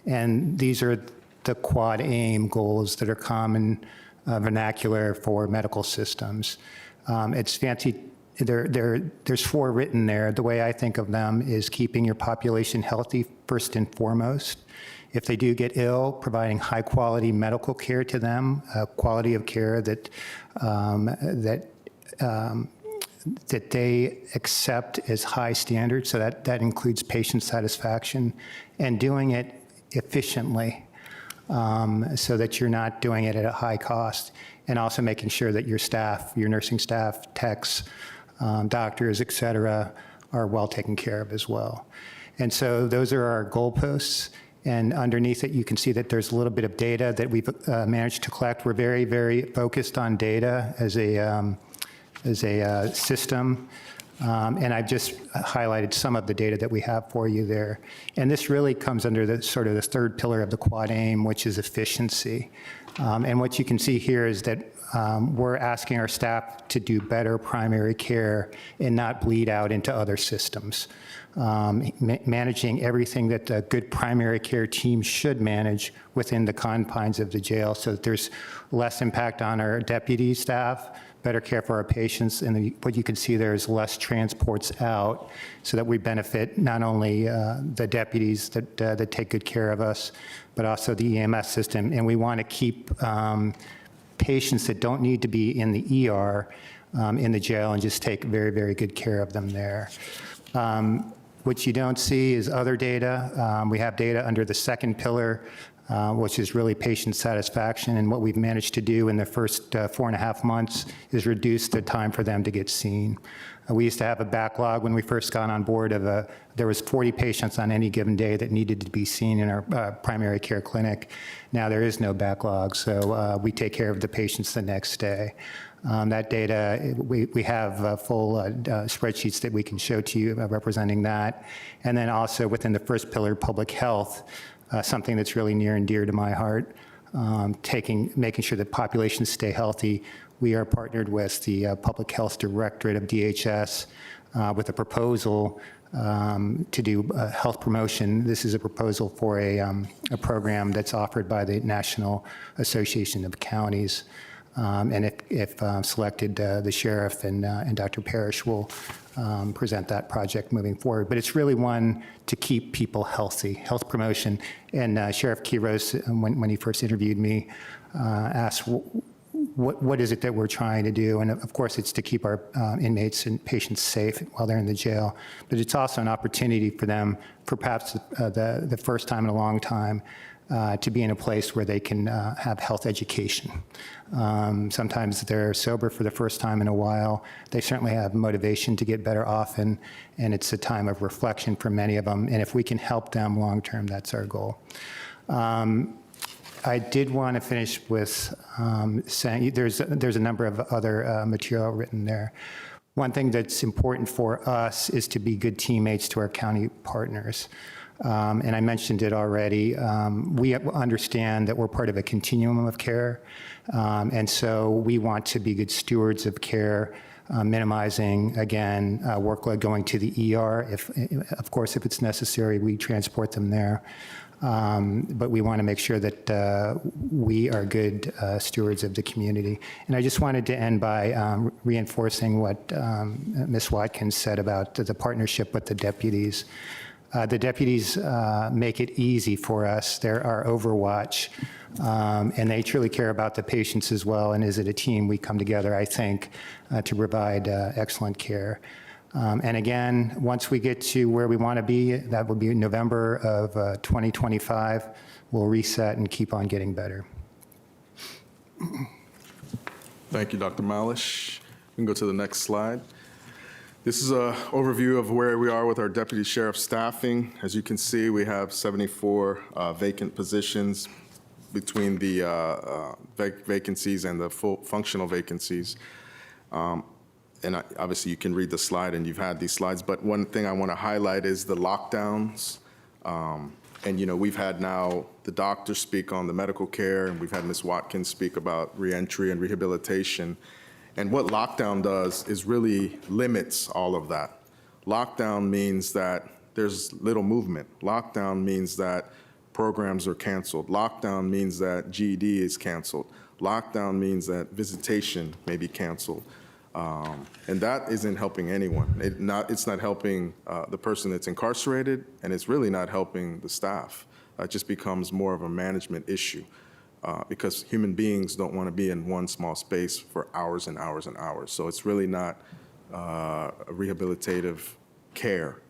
And these are the quad aim goals that are common vernacular for medical systems. It's fancy. There's 4 written there. The way I think of them is keeping your population healthy first and foremost. If they do get ill, providing high quality medical care to them, quality of care that they accept as high standards. So that includes patient satisfaction, and doing it efficiently, so that you're not doing it at a high cost, and also making sure that your staff, your nursing staff, techs, doctors, et cetera, are well taken care of as well. And so those are our goalposts. And underneath it, you can see that there's a little bit of data that we've managed to collect. We're very, very focused on data as a system. And I've just highlighted some of the data that we have for you there. And this really comes under the sort of the third pillar of the quad aim, which is efficiency. And what you can see here is that we're asking our staff to do better primary care and not bleed out into other systems. Managing everything that a good primary care team should manage within the confines of the jail, so that there's less impact on our deputy staff, better care for our patients, and what you can see there is less transports out, so that we benefit not only the deputies that take good care of us, but also the EMS system. And we want to keep patients that don't need to be in the ER in the jail, and just take very, very good care of them there. What you don't see is other data. We have data under the second pillar, which is really patient satisfaction. And what we've managed to do in the first 4.5 months is reduce the time for them to get seen. We used to have a backlog when we first got on board there was 40 patients on any given day that needed to be seen in our primary care clinic. Now there is no backlog, so we take care of the patients the next day. That data, we have full spreadsheets that we can show to you representing that. And then also within the first pillar, public health, something that's really near and dear to my heart, making sure that populations stay healthy. We are partnered with the Public Health Directorate of DHS with a proposal to do health promotion. This is a proposal for a program that's offered by the National Association of Counties. And if selected, the sheriff and Dr. Parrish will present that project moving forward. But it's really one to keep people healthy, health promotion. And Sheriff Quiros, when he first interviewed me, asked, what is it that we're trying to do? And of course, it's to keep our inmates and patients safe while they're in the jail. But it's also an opportunity for them, for perhaps the first time in a long time, to be in a place where they can have health education. Sometimes they're sober for the first time in a while. They certainly have motivation to get better often, and it's a time of reflection for many of them. And if we can help them long term, that's our goal. I did want to finish with saying there's a number of other material written there. One thing that's important for us is to be good teammates to our county partners. And I mentioned it already. We understand that we're part of a continuum of care. And so we want to be good stewards of care, minimizing, again, workload going to the ER. Of course, if it's necessary, we transport them there. But we want to make sure that we are good stewards of the community. And I just wanted to end by reinforcing what Ms. Watkins said about the partnership with the deputies. The deputies make it easy for us. They're our overwatch, and they truly care about the patients as well. And as a team, we come together, I think, to provide excellent care. And again, once we get to where we want to be, that will be in November of 2025, we'll reset and keep on getting better. Thank you, Dr. Malish. We can go to the next slide. This is an overview of where we are with our deputy sheriff staffing. As you can see, we have 74 vacant positions between the vacancies and the full functional vacancies. And obviously you can read the slide, and you've had these slides, but one thing I want to highlight is the lockdowns. And, you know, we've had now the doctors speak on the medical care, and we've had Ms. Watkins speak about reentry and rehabilitation. And what lockdown does is really limits all of that. Lockdown means that there's little movement. Lockdown means that programs are canceled. Lockdown means that GED is canceled. Lockdown means that visitation may be canceled. And that isn't helping anyone. It's not helping the person that's incarcerated, and it's really not helping the staff. It just becomes more of a management issue because human beings don't want to be in one small space for hours and hours and hours. So it's really not rehabilitative care.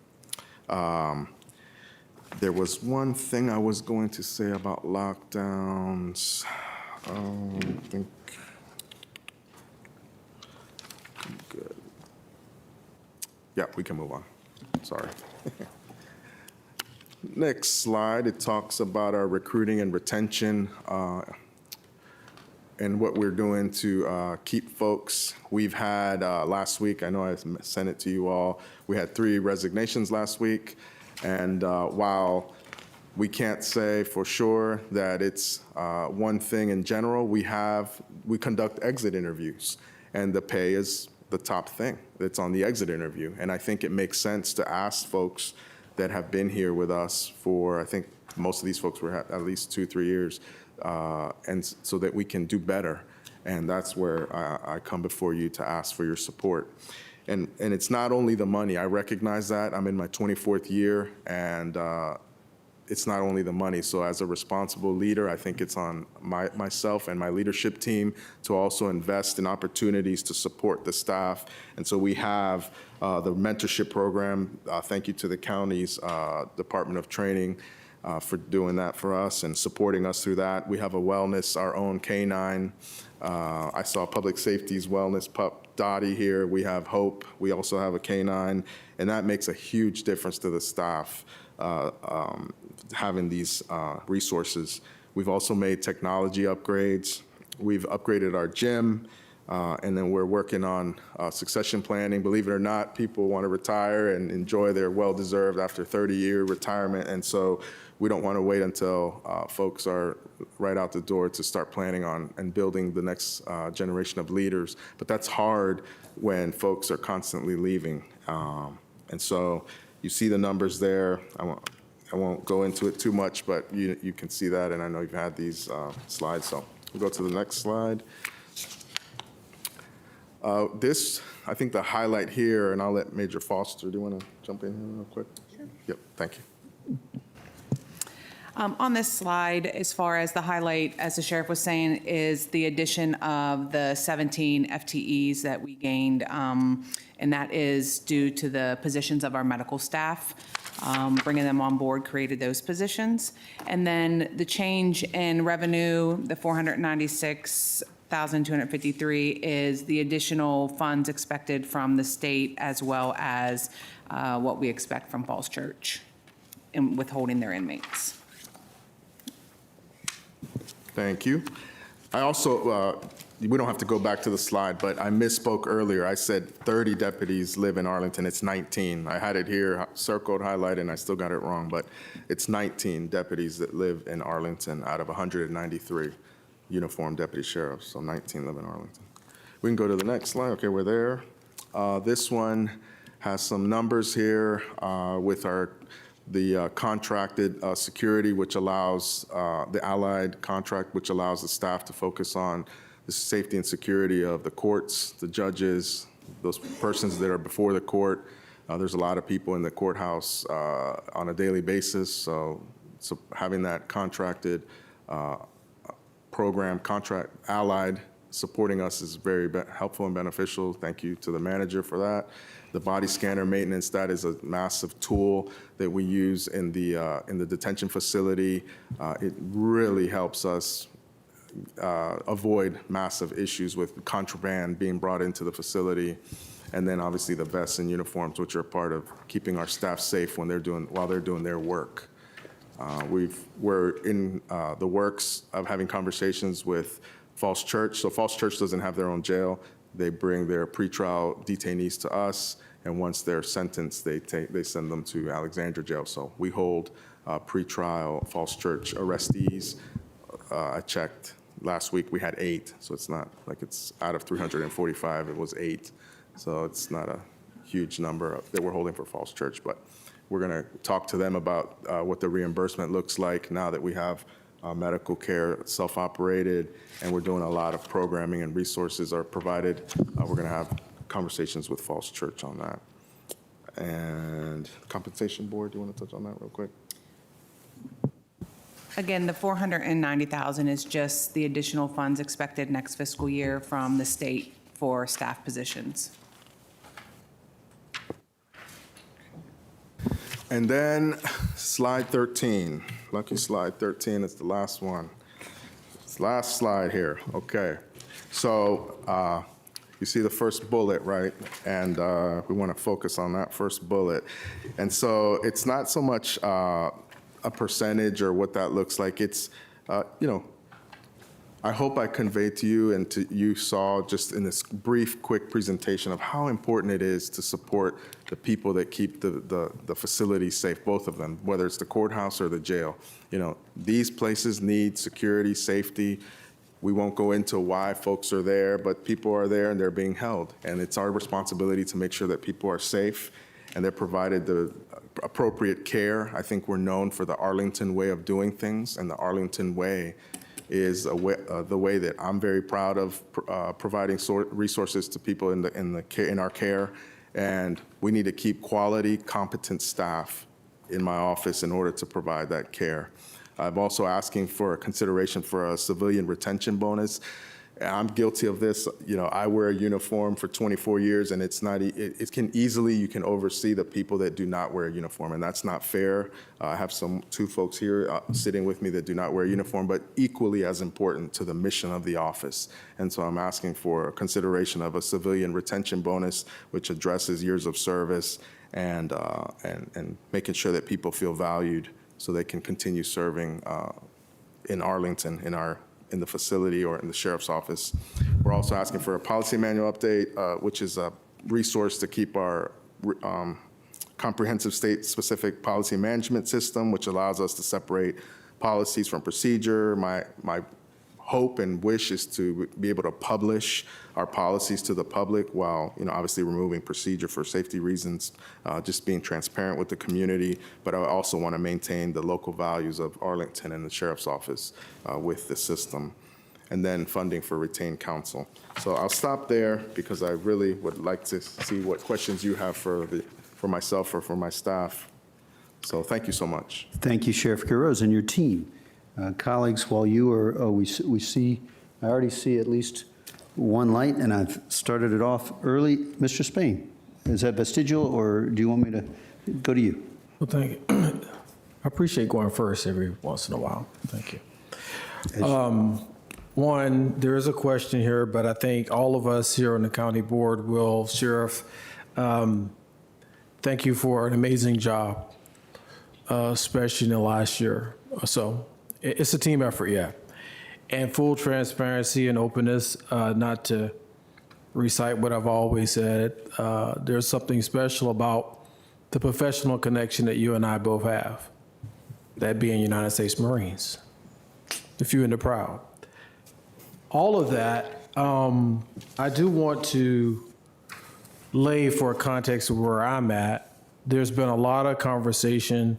There was one thing I was going to say about lockdowns. I think good. Yeah, we can move on. Sorry. Next slide, it talks about our recruiting and retention and what we're doing to keep folks. We've had last week, I know I sent it to you all, we had 3 resignations last week. And while we can't say for sure that it's one thing in general, we conduct exit interviews, and the pay is the top thing that's on the exit interview. And I think it makes sense to ask folks that have been here with us for, I think most of these folks were at least 2-3 years, and so that we can do better. And that's where I come before you to ask for your support. And it's not only the money. I recognize that. I'm in my 24th year, and it's not only the money. So as a responsible leader, I think it's on myself and my leadership team to also invest in opportunities to support the staff. And so we have the mentorship program. Thank you to the county's Department of Training for doing that for us and supporting us through that. We have a wellness, our own canine. I saw Public Safety's wellness pup, Dottie, here. We have Hope. We also have a canine. And that makes a huge difference to the staff, having these resources. We've also made technology upgrades. We've upgraded our gym. And then we're working on succession planning. Believe it or not, people want to retire and enjoy their well-deserved after 30-year retirement. And so we don't want to wait until folks are right out the door to start planning on and building the next generation of leaders. But that's hard when folks are constantly leaving. And so you see the numbers there. I won't go into it too much, but you can see that. And I know you've had these slides. So we'll go to the next slide. This, I think the highlight here, and I'll let Major Foster, do you want to jump in here real quick? Sure. Yep, thank you. On this slide, as far as the highlight, as the sheriff was saying, is the addition of the 17 FTEs that we gained, and that is due to the positions of our medical staff. Bringing them on board created those positions. And then the change in revenue, the 496,253 is the additional funds expected from the state as well as what we expect from Falls Church in withholding their inmates. Thank you. I also, we don't have to go back to the slide, but I misspoke earlier. I said 30 deputies live in Arlington. It's 19. I had it here circled, highlighted, and I still got it wrong, but it's 19 deputies that live in Arlington out of 193 uniformed deputy sheriffs, so 19 live in Arlington. We can go to the next slide. Okay, we're there. This one has some numbers here with the contracted security, which allows the allied contract, which allows the staff to focus on the safety and security of the courts, the judges, those persons that are before the court. There's a lot of people in the courthouse on a daily basis, so having that contracted program, contract allied, supporting us is very helpful and beneficial. Thank you to the manager for that. The body scanner maintenance, that is a massive tool that we use in the detention facility. It really helps us avoid massive issues with contraband being brought into the facility. And then obviously the vests and uniforms, which are a part of keeping our staff safe while they're doing their work. We're in the works of having conversations with Falls Church. So Falls Church doesn't have their own jail. They bring their pretrial detainees to us, and once they're sentenced, they send them to Alexandria Jail. So we hold pretrial false church arrestees. I checked last week, we had 8, so it's not like it's out of 345, it was 8. So it's not a huge number that we're holding for false church, but we're going to talk to them about what the reimbursement looks like now that we have medical care self-operated, and we're doing a lot of programming and resources are provided. We're going to have conversations with false church on that. And compensation board, do you want to touch on that real quick? Again, the $490,000 is just the additional funds expected next fiscal year from the state for staff positions. And then slide 13, lucky slide 13 is the last one. It's the last slide here, okay. So you see the first bullet, right? And we want to focus on that first bullet. And so it's not so much a percentage or what that looks like. It's, I hope I conveyed to you and to you saw just in this brief, quick presentation of how important it is to support the people that keep the facilities safe, both of them, whether it's the courthouse or the jail. These places need security, safety. We won't go into why folks are there, but people are there and they're being held. And it's our responsibility to make sure that people are safe and they're provided the appropriate care. I think we're known for the Arlington way of doing things, and the Arlington way is the way that I'm very proud of providing resources to people in our care. And we need to keep quality, competent staff in my office in order to provide that care. I'm also asking for a consideration for a civilian retention bonus. I'm guilty of this. I wear a uniform for 24 years, and it's not. It can easily, you can oversee the people that do not wear a uniform, and that's not fair. I have two folks here sitting with me that do not wear a uniform, but equally as important to the mission of the office. And so I'm asking for a consideration of a civilian retention bonus, which addresses years of service and making sure that people feel valued so they can continue serving in Arlington, in the facility or in the sheriff's office. We're also asking for a policy manual update, which is a resource to keep our comprehensive state-specific policy management system, which allows us to separate policies from procedure. My hope and wish is to be able to publish our policies to the public while, obviously removing procedure for safety reasons, just being transparent with the community. But I also want to maintain the local values of Arlington and the sheriff's office with the system. And then funding for retained counsel. So I'll stop there because I really would like to see what questions you have for myself or for my staff. So thank you so much. Thank you, Sheriff Quiroz, and your team. Colleagues, while you are, I already see at least one light, and I've started it off early. Mr. Spain, is that vestigial, or do you want me to go to you? Well, thank you. I appreciate going first every once in a while. Thank you. One, there is a question here, but I think all of us here on the county board will, Sheriff, thank you for an amazing job, especially in the last year or so. It's a team effort, yeah. And full transparency and openness, not to recite what I've always said, there's something special about the professional connection that you and I both have, that being United States Marines, the few and the proud. All of that, I do want to lay for a context of where I'm at. There's been a lot of conversation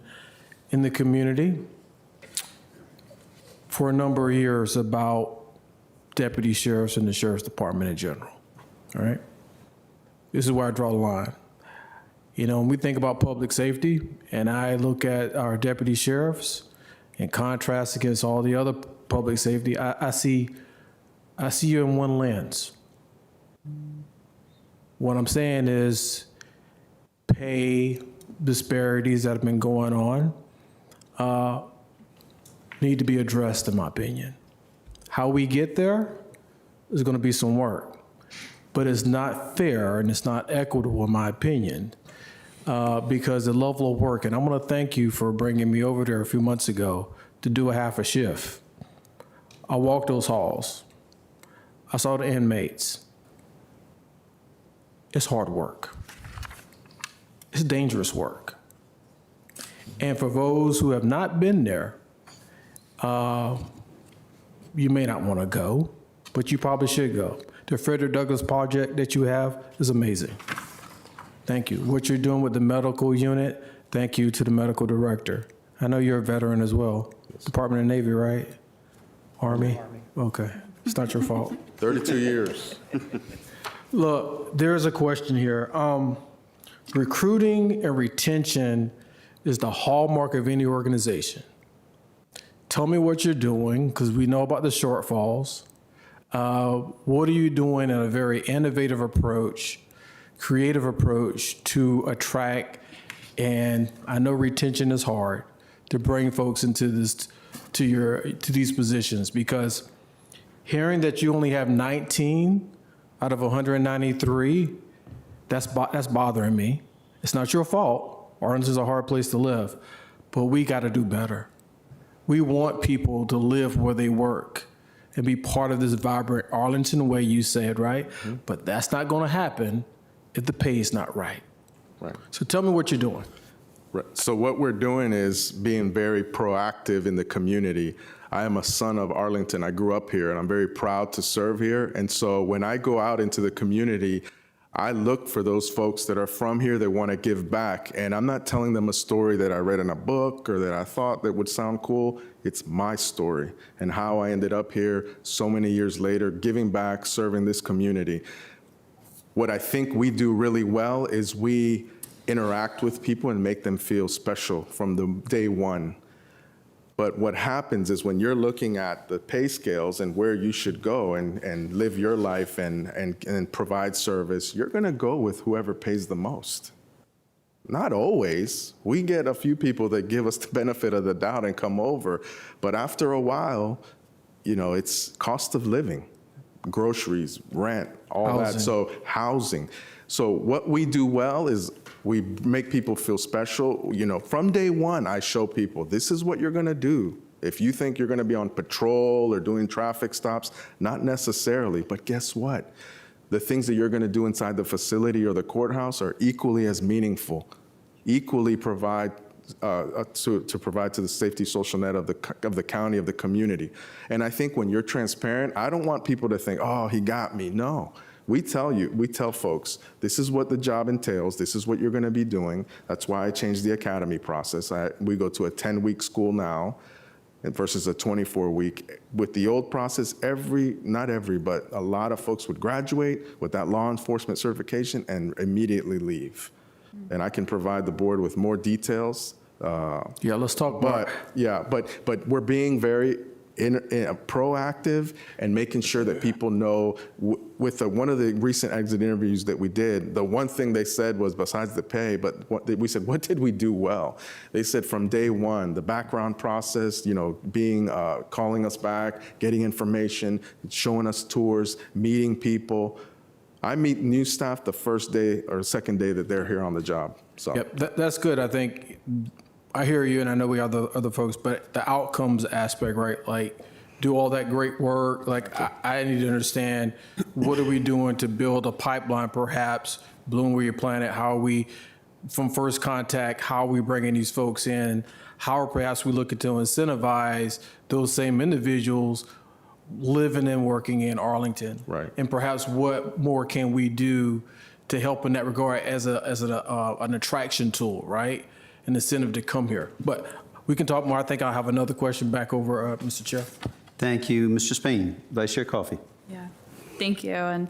in the community for a number of years about deputy sheriffs and the sheriff's department in general, all right? This is where I draw the line. When we think about public safety and I look at our deputy sheriffs in contrast against all the other public safety, I see you in one lens. What I'm saying is pay disparities that have been going on need to be addressed, in my opinion. How we get there is going to be some work, but it's not fair and it's not equitable, in my opinion, because the level of work, and I'm going to thank you for bringing me over there a few months ago to do a half a shift. I walked those halls. I saw the inmates. It's hard work. It's dangerous work. And for those who have not been there, you may not want to go, but you probably should go. The Frederick Douglass project that you have is amazing. Thank you. What you're doing with the medical unit, thank you to the medical director. I know you're a veteran as well. Department of Navy, right? Army? Okay, it's not your fault. 32 years. Look, there's a question here. Recruiting and retention is the hallmark of any organization. Tell me what you're doing, because we know about the shortfalls. What are you doing in a very innovative approach, creative approach to attract, and I know retention is hard, to bring folks into this, to these positions, because hearing that you only have 19 out of 193, that's bothering me. It's not your fault. Arlington's a hard place to live, but we got to do better. We want people to live where they work and be part of this vibrant Arlington way, you said, right? Mm-hmm. But that's not going to happen if the pay is not right. Right. So tell me what you're doing. Right. So what we're doing is being very proactive in the community. I am a son of Arlington. I grew up here, and I'm very proud to serve here. And so when I go out into the community, I look for those folks that are from here that want to give back. And I'm not telling them a story that I read in a book or that I thought that would sound cool. It's my story and how I ended up here so many years later, giving back, serving this community. What I think we do really well is we interact with people and make them feel special from the day one. But what happens is when you're looking at the pay scales and where you should go and live your life and provide service, you're going to go with whoever pays the most. Not always. We get a few people that give us the benefit of the doubt and come over. But after a while, you know, it's cost of living, groceries, rent, all that. So housing. So what we do well is we make people feel special. You know, from day one, I show people, this is what you're going to do. If you think you're going to be on patrol or doing traffic stops, not necessarily. But guess what? The things that you're going to do inside the facility or the courthouse are equally as meaningful, equally provide to provide to the safety social net of the county, of the community. And I think when you're transparent, I don't want people to think, oh, he got me. No. We tell folks, this is what the job entails, this is what you're going to be doing. That's why I changed the academy process. We go to a 10-week school now versus a 24-week. With the old process, not every, but a lot of folks would graduate with that law enforcement certification and immediately leave. And I can provide the board with more details. Yeah, let's talk about. But we're being very proactive and making sure that people know. With one of the recent exit interviews that we did, the one thing they said was, besides the pay, but we said, what did we do well? They said from day one, the background process, you know, being calling us back, getting information, showing us tours, meeting people. I meet new staff the first day or second day that they're here on the job. So yep, that's good. I think I hear you, and I know we have other folks, but the outcomes aspect, right? Like, do all that great work. Like, I need to understand, what are we doing to build a pipeline, perhaps, bloom where you plant it? How are we, from first contact, how are we bringing these folks in? How are perhaps we looking to incentivize those same individuals living and working in Arlington? Right. And perhaps what more can we do to help in that regard as an attraction tool, right? An incentive to come here. But we can talk more. I think I'll have another question back over, Mr. Chair. Thank you, Mr. Spain. Vice Chair Coffey. Yeah, thank you. And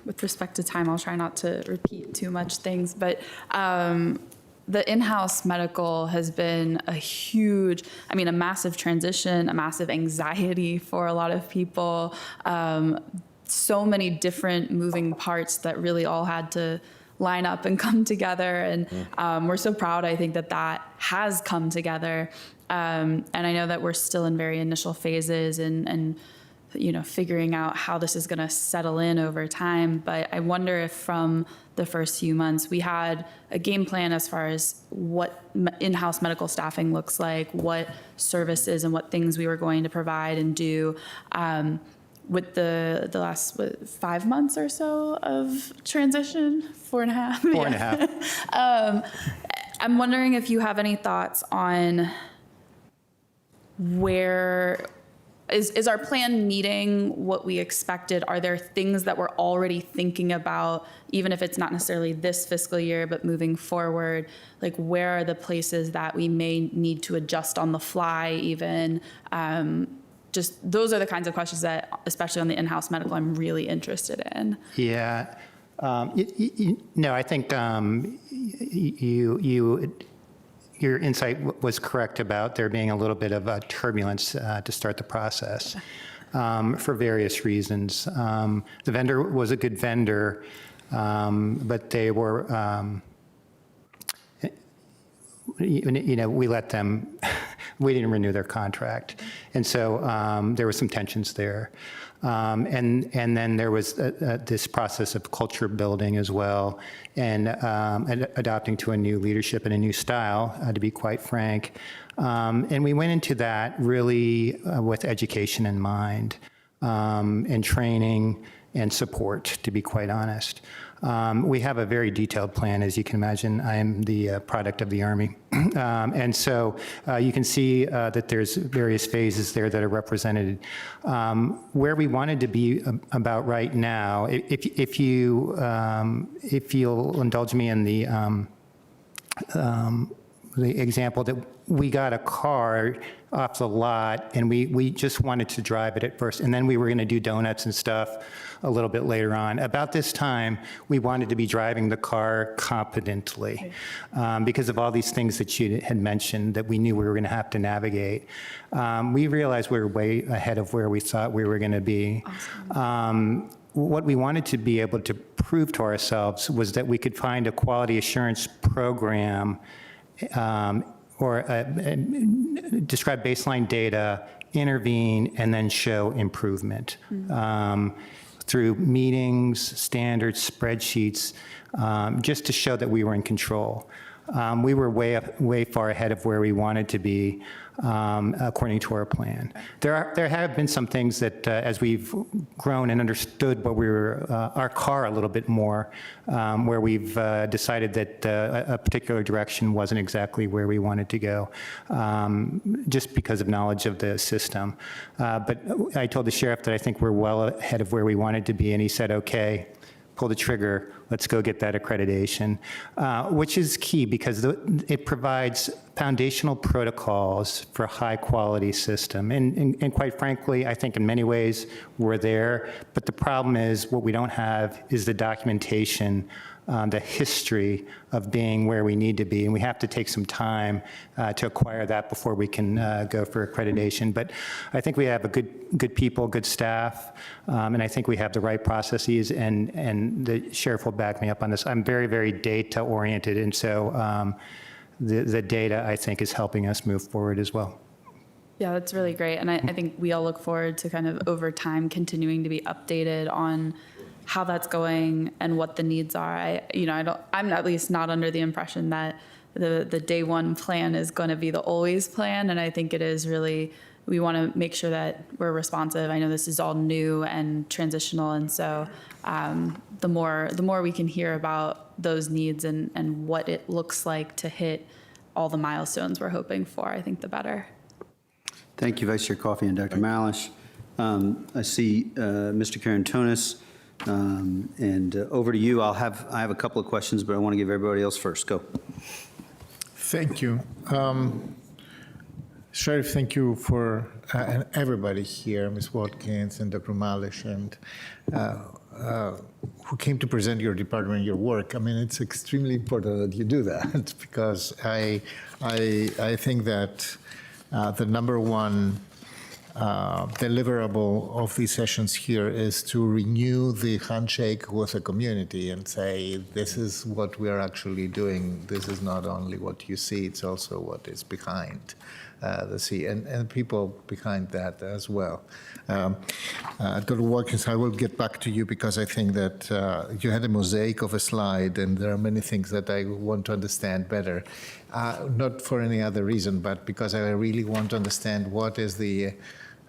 with respect to time, I'll try not to repeat too much things, but the in-house medical has been a massive transition, a massive anxiety for a lot of people. So many different moving parts that really all had to line up and come together. And we're so proud, I think, that has come together. And I know that we're still in very initial phases and you know, figuring out how this is going to settle in over time. But I wonder if from the first few months we had a game plan as far as what in-house medical staffing looks like, what services and what things we were going to provide and do. with the last 5 months or so of transition, 4.5. 4.5. I'm wondering if you have any thoughts on where is our plan meeting what we expected? Are there things that we're already thinking about, even if it's not necessarily this fiscal year, but moving forward? Like, where are the places that we may need to adjust on the fly even? Just those are the kinds of questions that, especially on the in-house medical, I'm really interested in. Yeah. No, I think your insight was correct about there being a little bit of a turbulence to start the process for various reasons. The vendor was a good vendor, but they were, we let them, we didn't renew their contract. And so there were some tensions there. And then there was this process of culture building as well, and adopting to a new leadership and a new style, to be quite frank. And we went into that really with education in mind, and training and support, to be quite honest. We have a very detailed plan, as you can imagine. I am the product of the Army. And so you can see that there's various phases there that are represented. Where we wanted to be about right now, if you'll indulge me in the example that we got a car off the lot and we just wanted to drive it at first, and then we were going to do donuts and stuff a little bit later on. About this time, we wanted to be driving the car competently because of all these things that you had mentioned that we knew we were going to have to navigate. We realized we were way ahead of where we thought we were going to be. Awesome. What we wanted to be able to prove to ourselves was that we could find a quality assurance program or describe baseline data, intervene, and then show improvement. Through meetings, standards, spreadsheets, just to show that we were in control. We were way far ahead of where we wanted to be, according to our plan. There have been some things that, as we've grown and understood what we were, our car a little bit more, where we've decided that a particular direction wasn't exactly where we wanted to go, just because of knowledge of the system. But I told the sheriff that I think we're well ahead of where we wanted to be, and he said, okay, pull the trigger, let's go get that accreditation, which is key because it provides foundational protocols for a high-quality system. And quite frankly, I think in many ways we're there, but the problem is what we don't have is the documentation, the history of being where we need to be, and we have to take some time to acquire that before we can go for accreditation. But I think we have a good people, good staff, and I think we have the right processes, and the sheriff will back me up on this. I'm very, very data-oriented, and so the data, I think, is helping us move forward as well. Yeah, that's really great. And I think we all look forward to kind of over time continuing to be updated on how that's going and what the needs are. I'm at least not under the impression that the day one plan is going to be the always plan. And I think it is really, we want to make sure that we're responsive. I know this is all new and transitional. And so the more we can hear about those needs and what it looks like to hit all the milestones we're hoping for, I think the better. Thank you, Vice Chair Coffey and Dr. Malish. I see Mr. Karantonis. And over to you. I have a couple of questions, but I want to give everybody else first. Go. Thank you. Sheriff, thank you for everybody here, Ms. Watkins and Dr. Malish, and who came to present your department, your work. I mean, it's extremely important that you do that because I think that the number one deliverable of these sessions here is to renew the handshake with the community and say, this is what we are actually doing. This is not only what you see, it's also what is behind the scene, and people behind that as well. Dr. Watkins, I will get back to you because I think that you had a mosaic of a slide, and there are many things that I want to understand better. Not for any other reason, but because I really want to understand what is the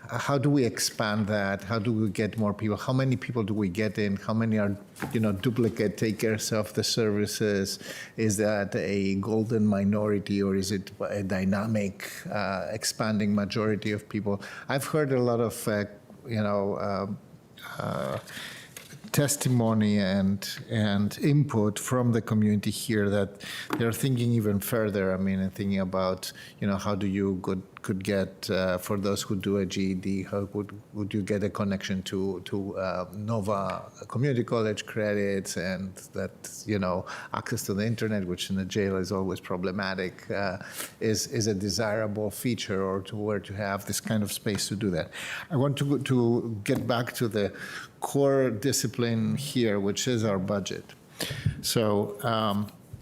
how do we expand that? How do we get more people? How many people do we get in? How many are, duplicate takers of the services? Is that a golden minority, or is it a dynamic, expanding majority of people? I've heard a lot of, testimony and input from the community here that they're thinking even further. I mean, thinking about, how do you could get, for those who do a GED, how would you get a connection to Nova Community College credits, and that, access to the internet, which in the jail is always problematic, is a desirable feature, or to have this kind of space to do that. I want to get back to the core discipline here, which is our budget. So,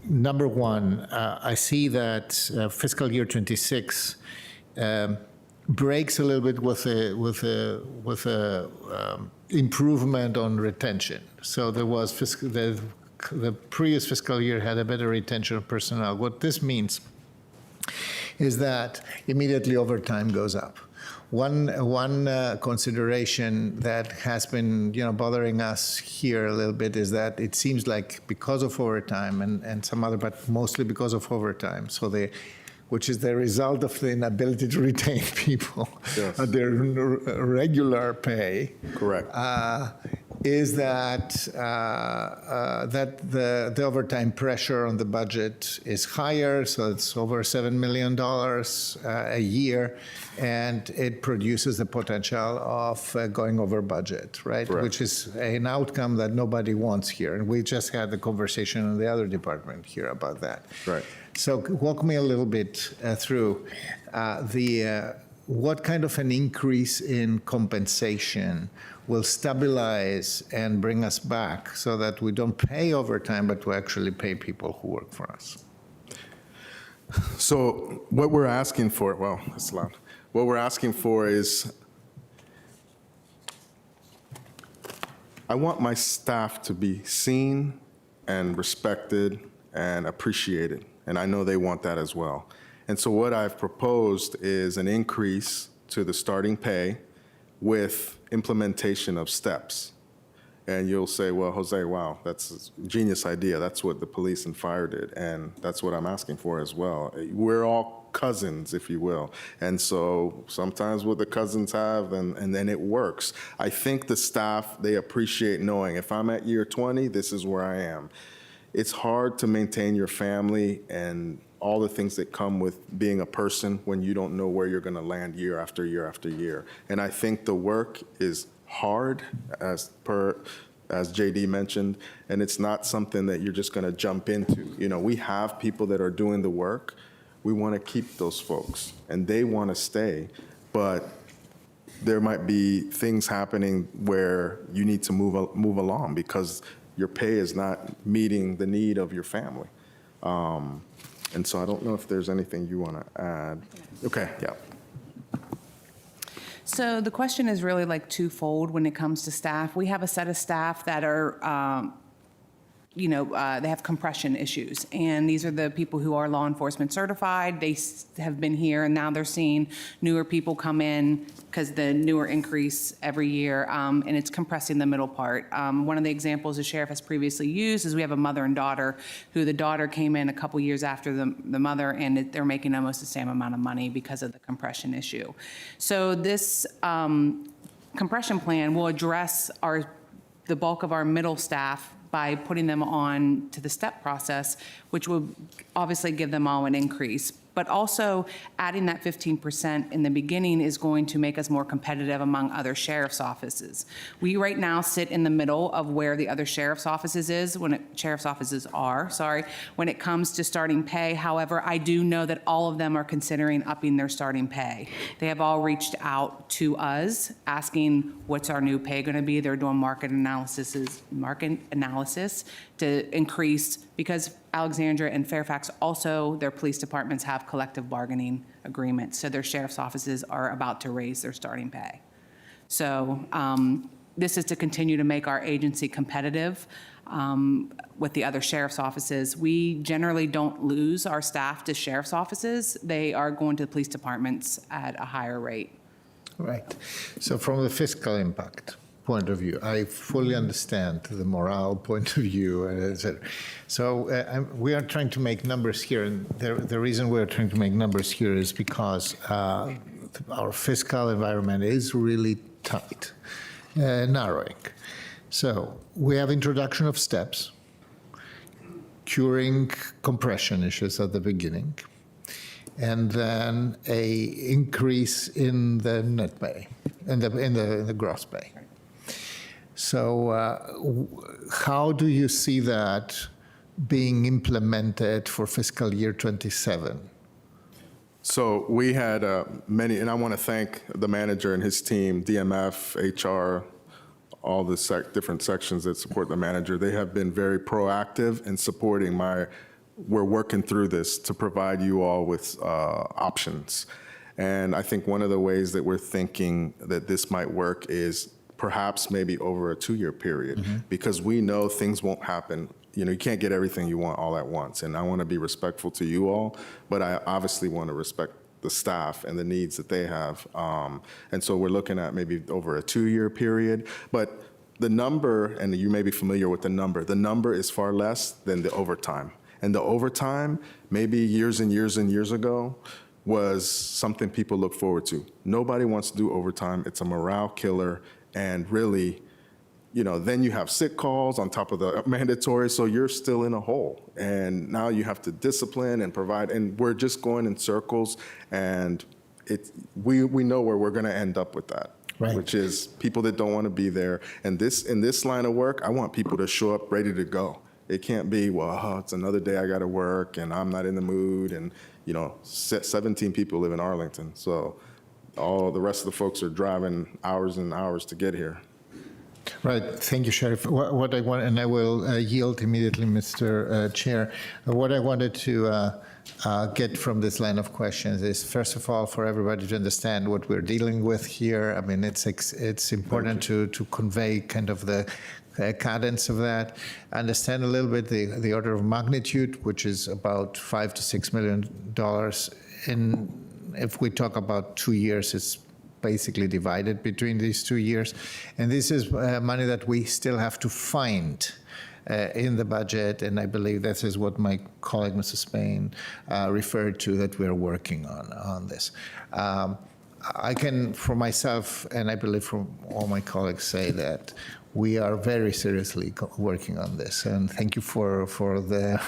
number one, I see that fiscal year 26 breaks a little bit with a improvement on retention. So there was the previous fiscal year had a better retention of personnel. What this means is that immediately overtime goes up. One consideration that has been bothering us here a little bit is that it seems like because of overtime and some other, but mostly because of overtime, which is the result of the inability to retain people at their regular pay. Correct. Is that the overtime pressure on the budget is higher, so it's over $7 million a year, and it produces the potential of going over budget, right? Correct. Which is an outcome that nobody wants here, and we just had the conversation in the other department here about that. Right. So walk me a little bit through what kind of an increase in compensation will stabilize and bring us back so that we don't pay overtime, but we actually pay people who work for us. So what we're asking for, well, that's loud. What we're asking for is, I want my staff to be seen and respected and appreciated, and I know they want that as well. And so what I've proposed is an increase to the starting pay with implementation of steps. And you'll say, well, Jose, wow, that's a genius idea. That's what the police and fire did, and that's what I'm asking for as well. We're all cousins, if you will. And so sometimes what the cousins have, and then it works. I think the staff, they appreciate knowing if I'm at year 20, this is where I am. It's hard to maintain your family and all the things that come with being a person when you don't know where you're going to land year after year after year. And I think the work is hard, as JD mentioned, and it's not something that you're just going to jump into. We have people that are doing the work. We want to keep those folks, and they want to stay, but there might be things happening where you need to move along because your pay is not meeting the need of your family. And so I don't know if there's anything you want to add. Okay, yeah. So the question is really like twofold when it comes to staff. We have a set of staff that are, they have compression issues. And these are the people who are law enforcement certified. They have been here, and now they're seeing newer people come in because the newer increase every year, and it's compressing the middle part. One of the examples the sheriff has previously used is we have a mother and daughter who the daughter came in a couple years after the mother, and they're making almost the same amount of money because of the compression issue. So this compression plan will address the bulk of our middle staff by putting them on to the step process, which will obviously give them all an increase. But also adding that 15% in the beginning is going to make us more competitive among other sheriff's offices. We right now sit in the middle of where the other sheriff's offices are, when it comes to starting pay. However, I do know that all of them are considering upping their starting pay. They have all reached out to us asking what's our new pay going to be. They're doing market analysis to increase, because Alexandria and Fairfax also, their police departments have collective bargaining agreements. So their sheriff's offices are about to raise their starting pay. So this is to continue to make our agency competitive with the other sheriff's offices. We generally don't lose our staff to sheriff's offices. They are going to the police departments at a higher rate. Right. So from the fiscal impact point of view, I fully understand the morale point of view, et cetera. So we are trying to make numbers here, and the reason we're trying to make numbers here is because our fiscal environment is really tight, narrowing. So we have introduction of steps, curing compression issues at the beginning, and then a increase in the net pay, in the gross pay. So how do you see that being implemented for fiscal year 27? So we had many, and I want to thank the manager and his team, DMF, HR, all the different sections that support the manager. They have been very proactive in supporting we're working through this to provide you all with options. And I think one of the ways that we're thinking that this might work is perhaps maybe over a 2-year period, because we know things won't happen. You know, you can't get everything you want all at once. And I want to be respectful to you all, but I obviously want to respect the staff and the needs that they have. And so we're looking at maybe over a 2-year period. But the number, and you may be familiar with the number is far less than the overtime. And the overtime, maybe years and years and years ago, was something people look forward to. Nobody wants to do overtime. It's a morale killer. And really, you know, then you have sick calls on top of the mandatory, so you're still in a hole. And now you have to discipline and provide, and we're just going in circles. And we know where we're going to end up with that, right, which is people that don't want to be there. And in this line of work, I want people to show up ready to go. It can't be, well, it's another day I got to work and I'm not in the mood. And, you know, 17 people live in Arlington. So all the rest of the folks are driving hours and hours to get here. Right. Thank you, Sheriff. What I want, and I will yield immediately, Mr. Chair. What I wanted to get from this line of questions is, first of all, for everybody to understand what we're dealing with here. I mean, it's important to convey kind of the cadence of that, understand a little bit the order of magnitude, which is about $5 to $6 million. If we talk about 2 years, it's basically divided between these 2 years. And this is money that we still have to find in the budget, and I believe this is what my colleague, Mr. Spain, referred to, that we're working on this. I can, for myself, and I believe from all my colleagues, say that we are very seriously working on this, and thank you for the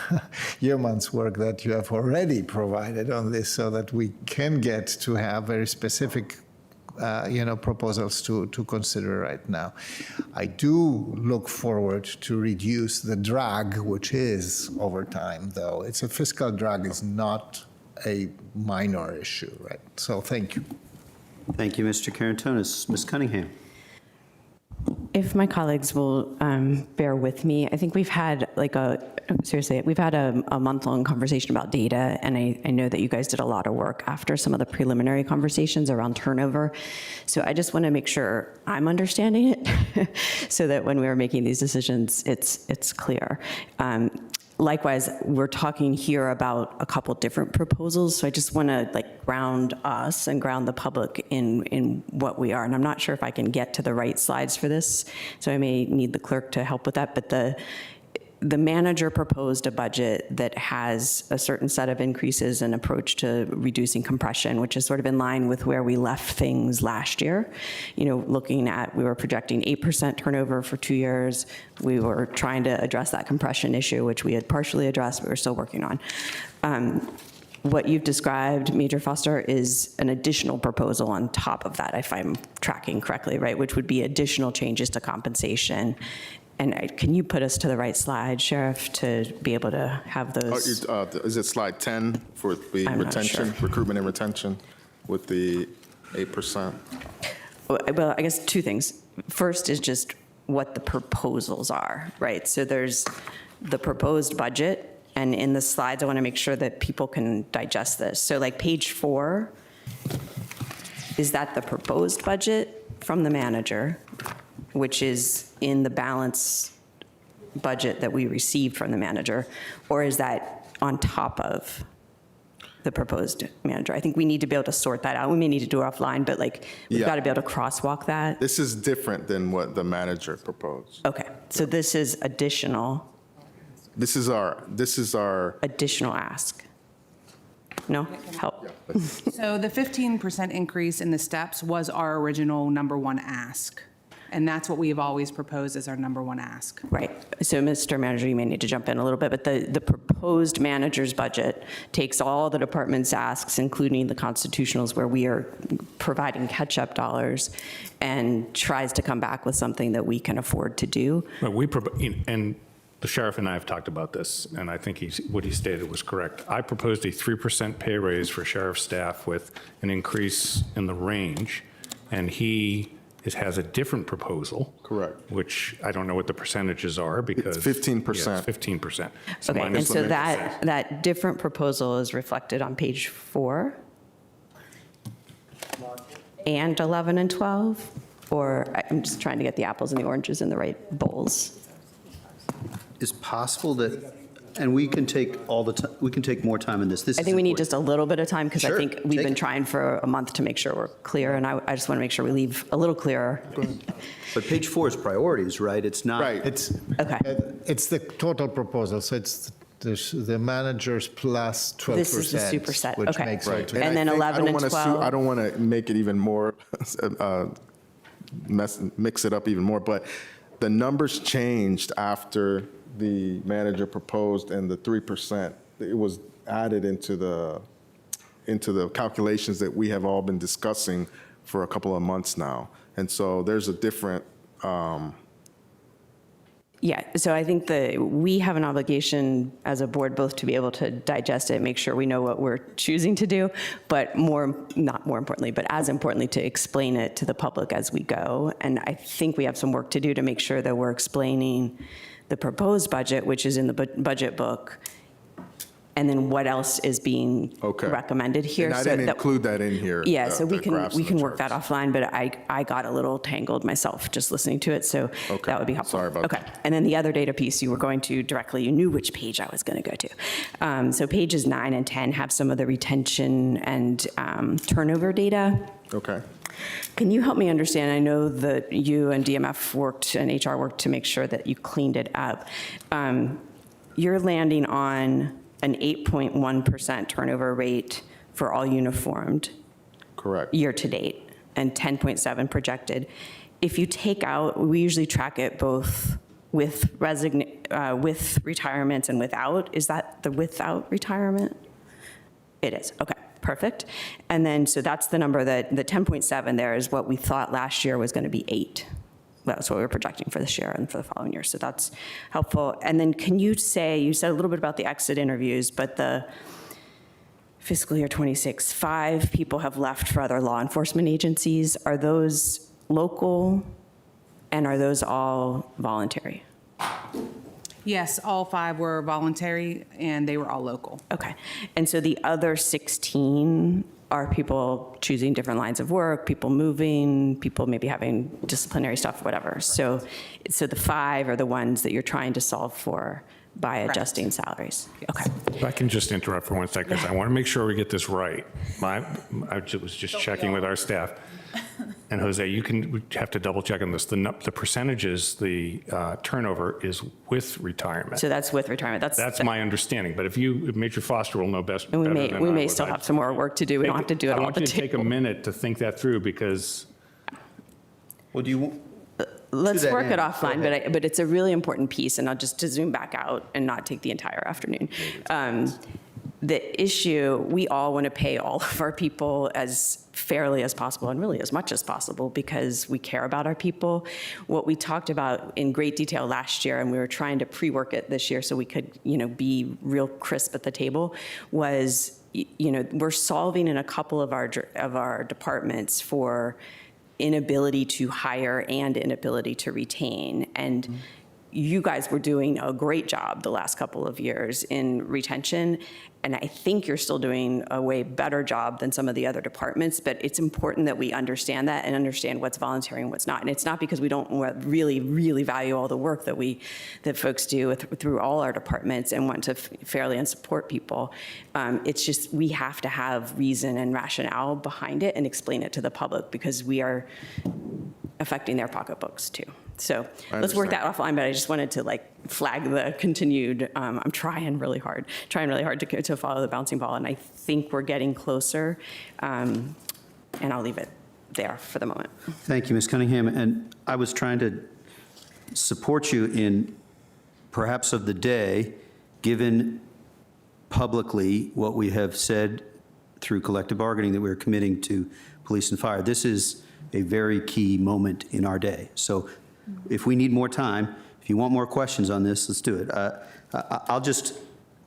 year-months work that you have already provided on this, so that we can get to have very specific proposals to consider right now. I do look forward to reduce the drag, which is overtime, though. It's a fiscal drag, is not a minor issue, right? So thank you. Thank you, Mr. Karantonis. Ms. Cunningham. If my colleagues will bear with me, I think we've had we've had a month-long conversation about data, and I know that you guys did a lot of work after some of the preliminary conversations around turnover. So I just want to make sure I'm understanding it so that when we are making these decisions, it's clear. Likewise, we're talking here about a couple different proposals, so I just want to ground us and ground the public in what we are. And I'm not sure if I can get to the right slides for this, so I may need the clerk to help with that. But the manager proposed a budget that has a certain set of increases and approach to reducing compression, which is sort of in line with where we left things last year. You know, looking at, we were projecting 8% turnover for 2 years. We were trying to address that compression issue, which we had partially addressed, but we're still working on. What you've described, Major Foster, is an additional proposal on top of that, if I'm tracking correctly, right? Which would be additional changes to compensation. And can you put us to the right slide, Sheriff, to be able to have those? Is it slide 10 for the retention, recruitment and retention with the 8%? Well, I guess two things. First is just what the proposals are, right? So there's the proposed budget, and in the slides, I want to make sure that people can digest this. So page 4, is that the proposed budget from the manager, which is in the balance budget that we received from the manager, or is that on top of? the proposed manager? I think we need to be able to sort that out. We may need to do it offline, but like, we've Yeah. got to be able to crosswalk that. This is different than what the manager proposed. Okay, so this is additional additional ask. No? Help. So the 15% increase in the steps was our original number one ask. And that's what we have always proposed as our number one ask. Right. So, Mr. Manager, you may need to jump in a little bit, but the proposed manager's budget takes all the department's asks, including the constitutionals, where we are providing catch-up dollars, and tries to come back with something that we can afford to do. But and the sheriff and I have talked about this, and I think what he stated was correct. I proposed a 3% pay raise for sheriff staff with an increase in the range, and he has a different proposal. Correct. Which I don't know what the percentages are because. It's 15%. Yeah, it's 15%. So Okay, mine and is so the- that different proposal is reflected on page 4? And 11 and 12? Or, I'm just trying to get the apples and the oranges in the right bowls. Is possible that, and we can take all the time, we can take more time in this. This I is think we need important. just a little bit of time, because I Sure, think we've take been it. trying for a month to make sure we're clear, and I just want to make sure we leave a little clearer. But page 4 is priorities, right? It's not. Right. It's the total proposal, so it's the managers plus 12%. This is the superset, which okay. makes Right. it. And then 11 and 12. I don't want to make it even more, mix it up even more, but the numbers changed after the manager proposed, and the 3%, it was added into the calculations that we have all been discussing for a couple of months now. And so there's a different, Yeah, so I think we have an obligation as a board both to be able to digest it, make sure we know what we're choosing to do, but not more importantly, but as importantly, to explain it to the public as we go. And I think we have some work to do to make sure that we're explaining the proposed budget, which is in the budget book, and then what else is being recommended here. and I so didn't that- include that in here. Yeah, so we the can graphs and the work that charts. offline, but I got a little tangled myself just listening to it, so that would be helpful. Sorry about Okay, and then the other data piece you were going to directly, you knew which page I was going to go to. So pages 9 and 10 have some of the retention and turnover data. Okay. Can you help me understand? I know that you and DMF worked and HR worked to make sure that you cleaned it up. You're landing on an 8.1% turnover rate for all uniformed. Correct. Year to date, and 10.7 projected. If you take out, we usually track it both with retirements and without. Is that the without retirement? It is, okay, perfect. And then, so that's the number that, the 10.7 there is what we thought last year was gonna be 8. That's what we were projecting for this year and for the following year, so that's helpful. And then can you say, you said a little bit about the exit interviews, but the fiscal year 26, 5 people have left for other law enforcement agencies. Are those local, and are those all voluntary? Yes, all 5 were voluntary, and they were all local. Okay, and so the other 16 are people choosing different lines of work, people moving, people maybe having disciplinary stuff, whatever. So the 5 are the ones that you're trying to solve for by adjusting salaries. Okay. If I can just interrupt for 1 second, 'cause I want to make sure we get this right. I was just checking with our staff. And Jose, we have to double check on this. The percentages, the turnover is with retirement. So that's with retirement. That's my understanding. But if Major Foster will know best. And better than we I may would. still have some more work to do. We don't have to do it I all want at you the to take a table. minute to think that through, because Well, do you? Let's that work end. it Go offline, ahead. but it's a really important piece, and I'll just to zoom back out and not take the entire afternoon. The issue, we all want to pay all of our people as fairly as possible and really as much as possible because we care about our people. What we talked about in great detail last year, and we were trying to pre-work it this year so we could, be real crisp at the table, was, we're solving in a couple of our departments for inability to hire and inability to retain. And you guys were doing a great job the last couple of years in retention. And I think you're still doing a way better job than some of the other departments, but it's important that we understand that and understand what's voluntary and what's not. And it's not because we don't really, really value all the work that folks do through all our departments and want to fairly and support people. It's just we have to have reason and rationale behind it and explain it to the public because we are affecting their pocketbooks too. So let's work that offline, but I just wanted to flag the continued, I'm trying really hard to follow the bouncing ball, and I think we're getting closer, and I'll leave it there for the moment. Thank you, Ms. Cunningham. And I was trying to support you in perhaps of the day, given publicly what we have said through collective bargaining that we're committing to police and fire. This is a very key moment in our day. So if we need more time, if you want more questions on this, let's do it.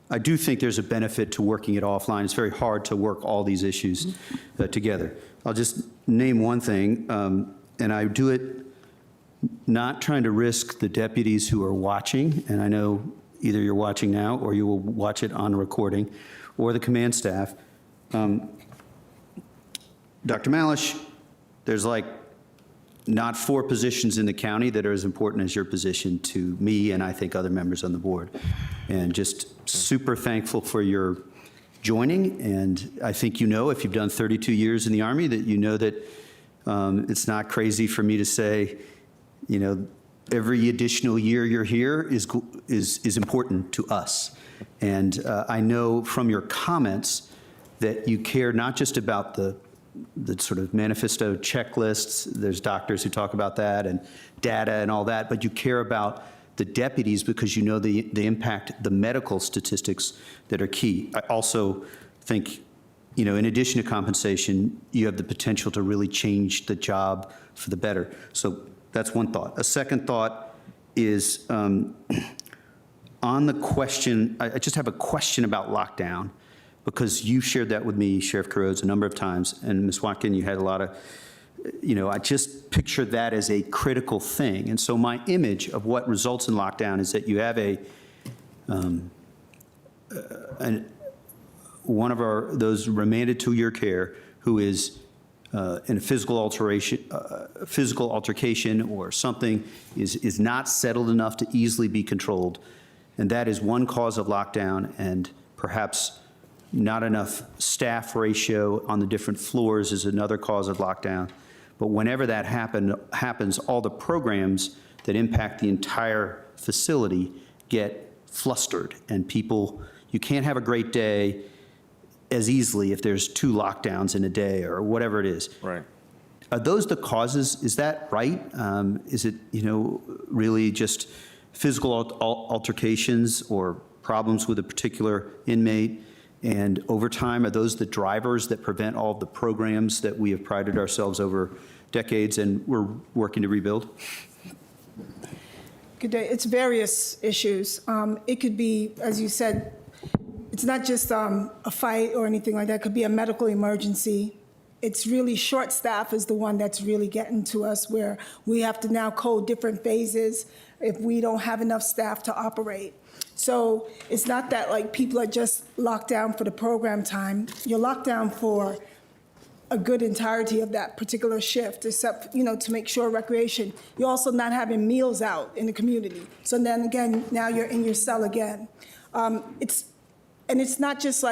I do think there's a benefit to working it offline. It's very hard to work all these issues together. I'll just name one thing, and I do it not trying to risk the deputies who are watching, and I know either you're watching now or you will watch it on a recording, or the command staff. Dr. Malish, there's not 4 positions in the county that are as important as your position to me and I think other members on the board. And just super thankful for your joining. And I think if you've done 32 years in the Army, that that it's not crazy for me to say, every additional year you're here is important to us. And I know from your comments that you care not just about the sort of manifesto checklists, there's doctors who talk about that, and data and all that, but you care about the deputies because they impact the medical statistics that are key. I also think, in addition to compensation, you have the potential to really change the job for the better. So that's one thought. A second thought is on the question, I just have a question about lockdown, because you shared that with me, Sheriff Carrozza, a number of times, and Ms. Watkin, you had a lot of, I just picture that as a critical thing. And so my image of what results in lockdown is that you have one of those remanded to your care who is in a physical altercation or something is not settled enough to easily be controlled. And that is one cause of lockdown, and perhaps not enough staff ratio on the different floors is another cause of lockdown. But whenever that happens, all the programs that impact the entire facility get flustered, and you can't have a great day as easily if there's 2 lockdowns in a day or whatever it is. Right. Are those the causes? Is that right? Is it, really just physical altercations or problems with a particular inmate? And over time, are those the drivers that prevent all of the programs that we have prided ourselves over decades and we're working to rebuild? Good day. It's various issues. It could be, as you said, it's not just a fight or anything like that. It could be a medical emergency. It's really short staff is the one that's really getting to us, where we have to now code different phases if we don't have enough staff to operate. So it's not that people are just locked down for the program time. You're locked down for a good entirety of that particular shift, except, to make sure recreation. You're also not having meals out in the community. So then again, now you're in your cell again. It's not just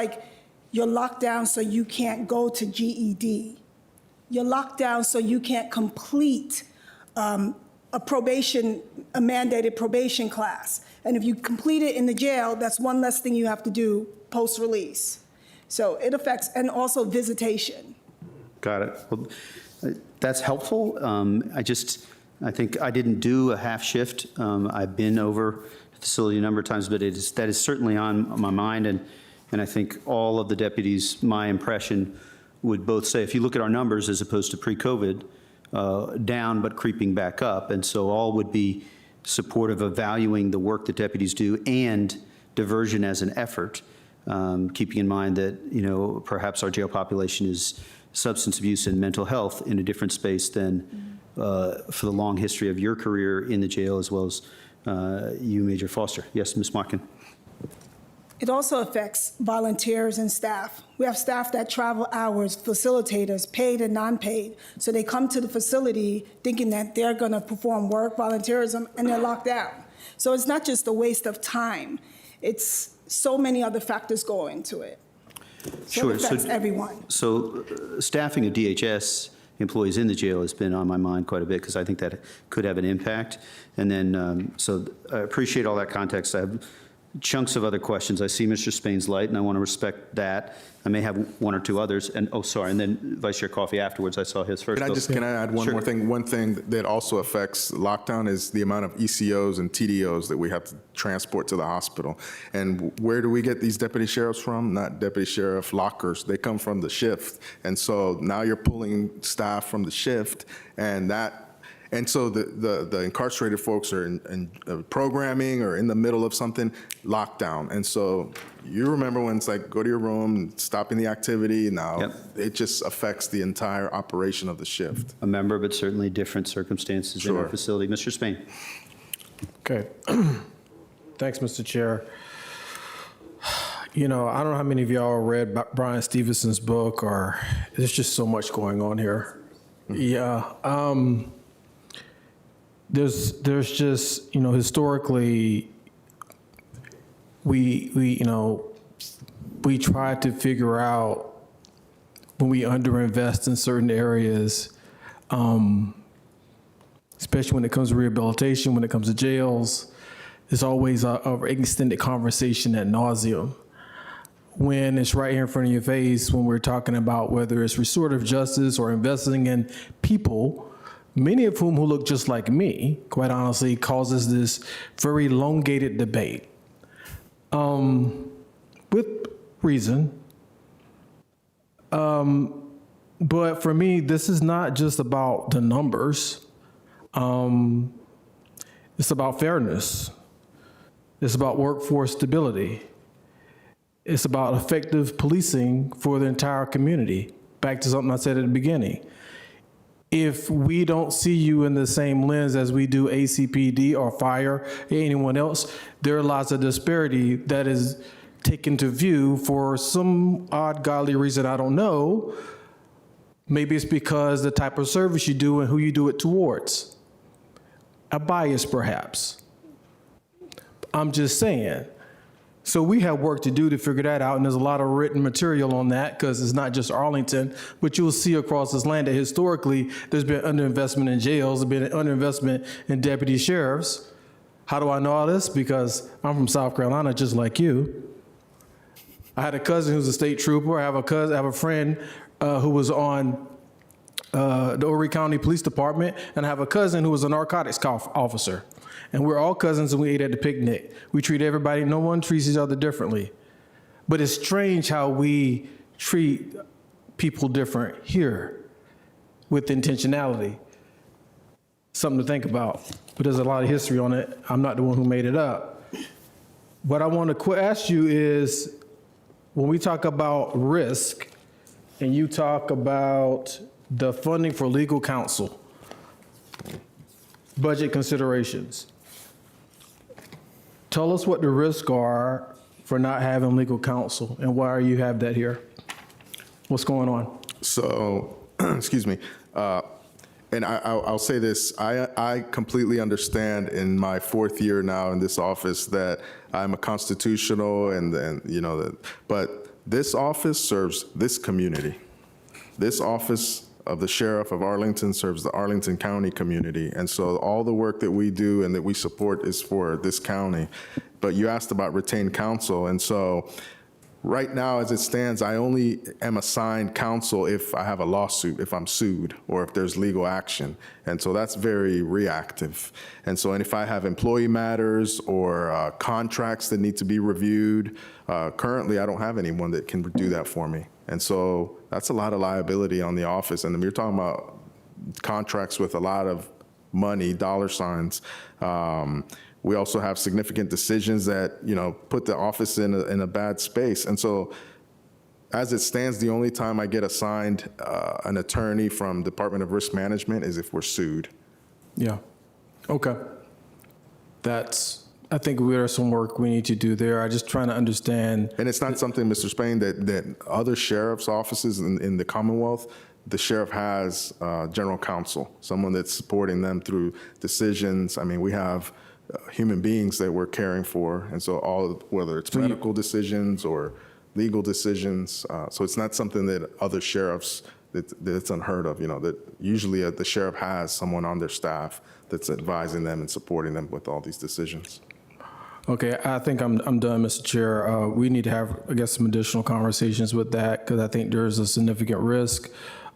you're locked down so you can't go to GED. You're locked down so you can't complete a mandated probation class. And if you complete it in the jail, that's one less thing you have to do post-release. So it affects, and also visitation. Got it. Well, that's helpful. I think I didn't do a half shift. I've been over the facility a number of times, but that is certainly on my mind. And I think all of the deputies, my impression would both say, if you look at our numbers as opposed to pre-COVID, down but creeping back up. And so all would be supportive of valuing the work that deputies do and diversion as an effort, keeping in mind that, perhaps our jail population is substance abuse and mental health in a different space than for the long history of your career in the jail, as well as you, Major Foster. Yes, Ms. Watkin. it also affects volunteers and staff. We have staff that travel hours, facilitators, paid and non-paid. So they come to the facility thinking that they're going to perform work, volunteerism, and they're locked out. So it's not just a waste of time. It's so many other factors go into it. So Sure. it affects everyone. So staffing of DHS employees in the jail has been on my mind quite a bit because I think that could have an impact. And then, so I appreciate all that context. I have chunks of other questions. I see Mr. Spain's light, and I want to respect that. I may have one or two others, and, oh, sorry, and then Vice Chair Coffey afterwards. I saw his first. Can I add one Sure. more thing? One thing that also affects lockdown is the amount of ECOs and TDOs that we have to transport to the hospital. And where do we get these deputy sheriffs from? Not deputy sheriff lockers. They come from the shift. And so now you're pulling staff from the shift, and so the incarcerated folks are in programming or in the middle of something, lockdown. And so you remember when it's like, go to your room, stopping the activity. Now it just affects the entire operation of the shift. A member, but certainly different circumstances in our Sure. facility. Mr. Spain. Okay. Thanks, Mr. Chair. You know, I don't know how many of y'all read Brian Stevenson's book, or there's just so much going on here. Yeah. There's just, you know, historically, we try to figure out when we underinvest in certain areas, especially when it comes to rehabilitation, when it comes to jails, there's always an extended conversation ad nauseum. When it's right here in front of your face, when we're talking about whether it's restorative justice or investing in people, many of whom who look just like me, quite honestly, causes this very elongated debate. With reason. But for me, this is not just about the numbers. It's about fairness. It's about workforce stability. It's about effective policing for the entire community. Back to something I said at the beginning. If we don't see you in the same lens as we do ACPD or fire or anyone else, there lies a disparity that is taken to view for some odd godly reason I don't know. Maybe it's because the type of service you do and who you do it towards. A bias, perhaps. I'm just saying. So we have work to do to figure that out, and there's a lot of written material on that because it's not just Arlington, but you'll see across this land that historically there's been underinvestment in jails, there's been underinvestment in deputy sheriffs. How do I know all this? Because I'm from South Carolina, just like you. I had a cousin who's a state trooper. I have a friend who was on the Horry County Police Department, and I have a cousin who was a narcotics officer. And we're all cousins and we ate at the picnic. We treat everybody, no one treats each other differently. But it's strange how we treat people different here with intentionality. Something to think about, but there's a lot of history on it. I'm not the one who made it up. What I want to ask you is, when we talk about risk and you talk about the funding for legal counsel, budget considerations, tell us what the risks are for not having legal counsel and why you have that here. What's going on? So, excuse me, and I'll say this, I completely understand in my fourth year now in this office that I'm a constitutional but this office serves this community. This office of the Sheriff of Arlington serves the Arlington County community. And so all the work that we do and that we support is for this county. But you asked about retained counsel. And so right now, as it stands, I only am assigned counsel if I have a lawsuit, if I'm sued, or if there's legal action. And so that's very reactive. And if I have employee matters or contracts that need to be reviewed, currently I don't have anyone that can do that for me. And so that's a lot of liability on the office. And you're talking about contracts with a lot of money, dollar signs. We also have significant decisions that, put the office in a bad space. And so as it stands, the only time I get assigned an attorney from Department of Risk Management is if we're sued. Yeah. Okay. That's I think there's some work we need to do there. I'm just trying to understand. And it's not something, Mr. Spain, that other sheriff's offices in the Commonwealth, the sheriff has general counsel, someone that's supporting them through decisions. I mean, we have human beings that we're caring for, and so whether it's medical decisions or legal decisions, so it's not something that other sheriffs, that's unheard of, that usually the sheriff has someone on their staff that's advising them and supporting them with all these decisions. Okay, I think I'm done, Mr. Chair. We need to have, I guess, some additional conversations with that because I think there's a significant risk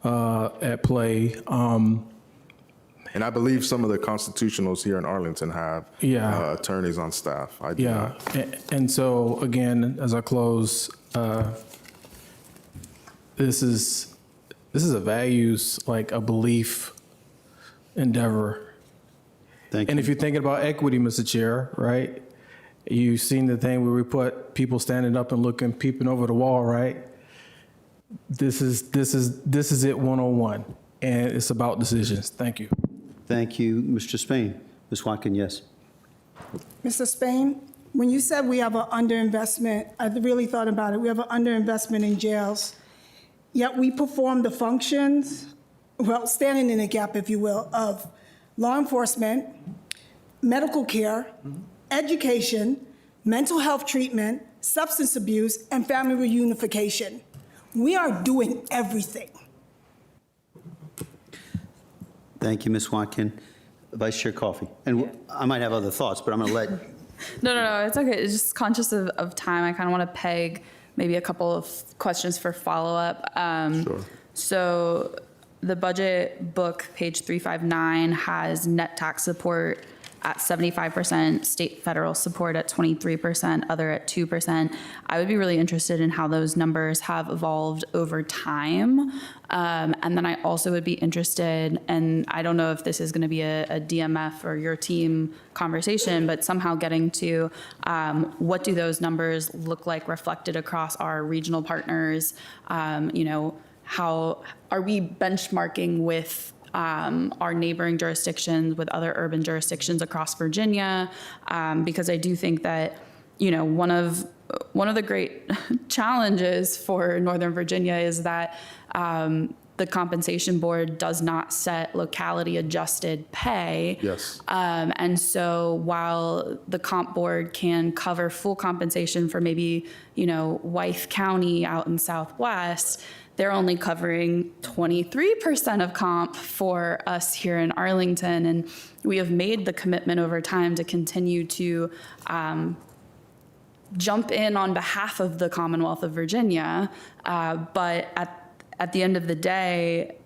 at play. And I believe some of the constitutionals here in Arlington have attorneys on staff. I do not. And so again, as I close, this is a values, like a belief endeavor. Thank you. And if you're thinking about equity, Mr. Chair, right? You've seen the thing where we put people standing up and looking, peeping over the wall, right? This is it 101, and it's about decisions. Thank you. Thank you, Mr. Spain. Ms. Watkin, yes. Mr. Spain, when you said we have an underinvestment, I really thought about it. We have an underinvestment in jails, yet we perform the functions, well, standing in the gap, if you will, of law enforcement, medical care, education, mental health treatment, substance abuse, and family reunification. We are doing everything. Thank you, Ms. Watkin. Vice Chair Coffey. And I might have other thoughts, but I'm going to let... No, it's okay. It's just conscious of time. I kind of want to peg maybe a couple of questions for follow-up. Sure. So the budget book, page 359, has net tax support at 75%, state federal support at 23%, other at 2%. I would be really interested in how those numbers have evolved over time. And then I also would be interested, and I don't know if this is going to be a DMF or your team conversation, but somehow getting to what do those numbers look like reflected across our regional partners? How are we benchmarking with our neighboring jurisdictions, with other urban jurisdictions across Virginia, because I do think that, one of the great challenges for Northern Virginia is that the compensation board does not set locality adjusted pay. Yes. And so while the comp board can cover full compensation for maybe, Wythe County out in Southwest, they're only covering 23% of comp for us here in Arlington. And we have made the commitment over time to continue to jump in on behalf of the Commonwealth of Virginia. But at the end of the day,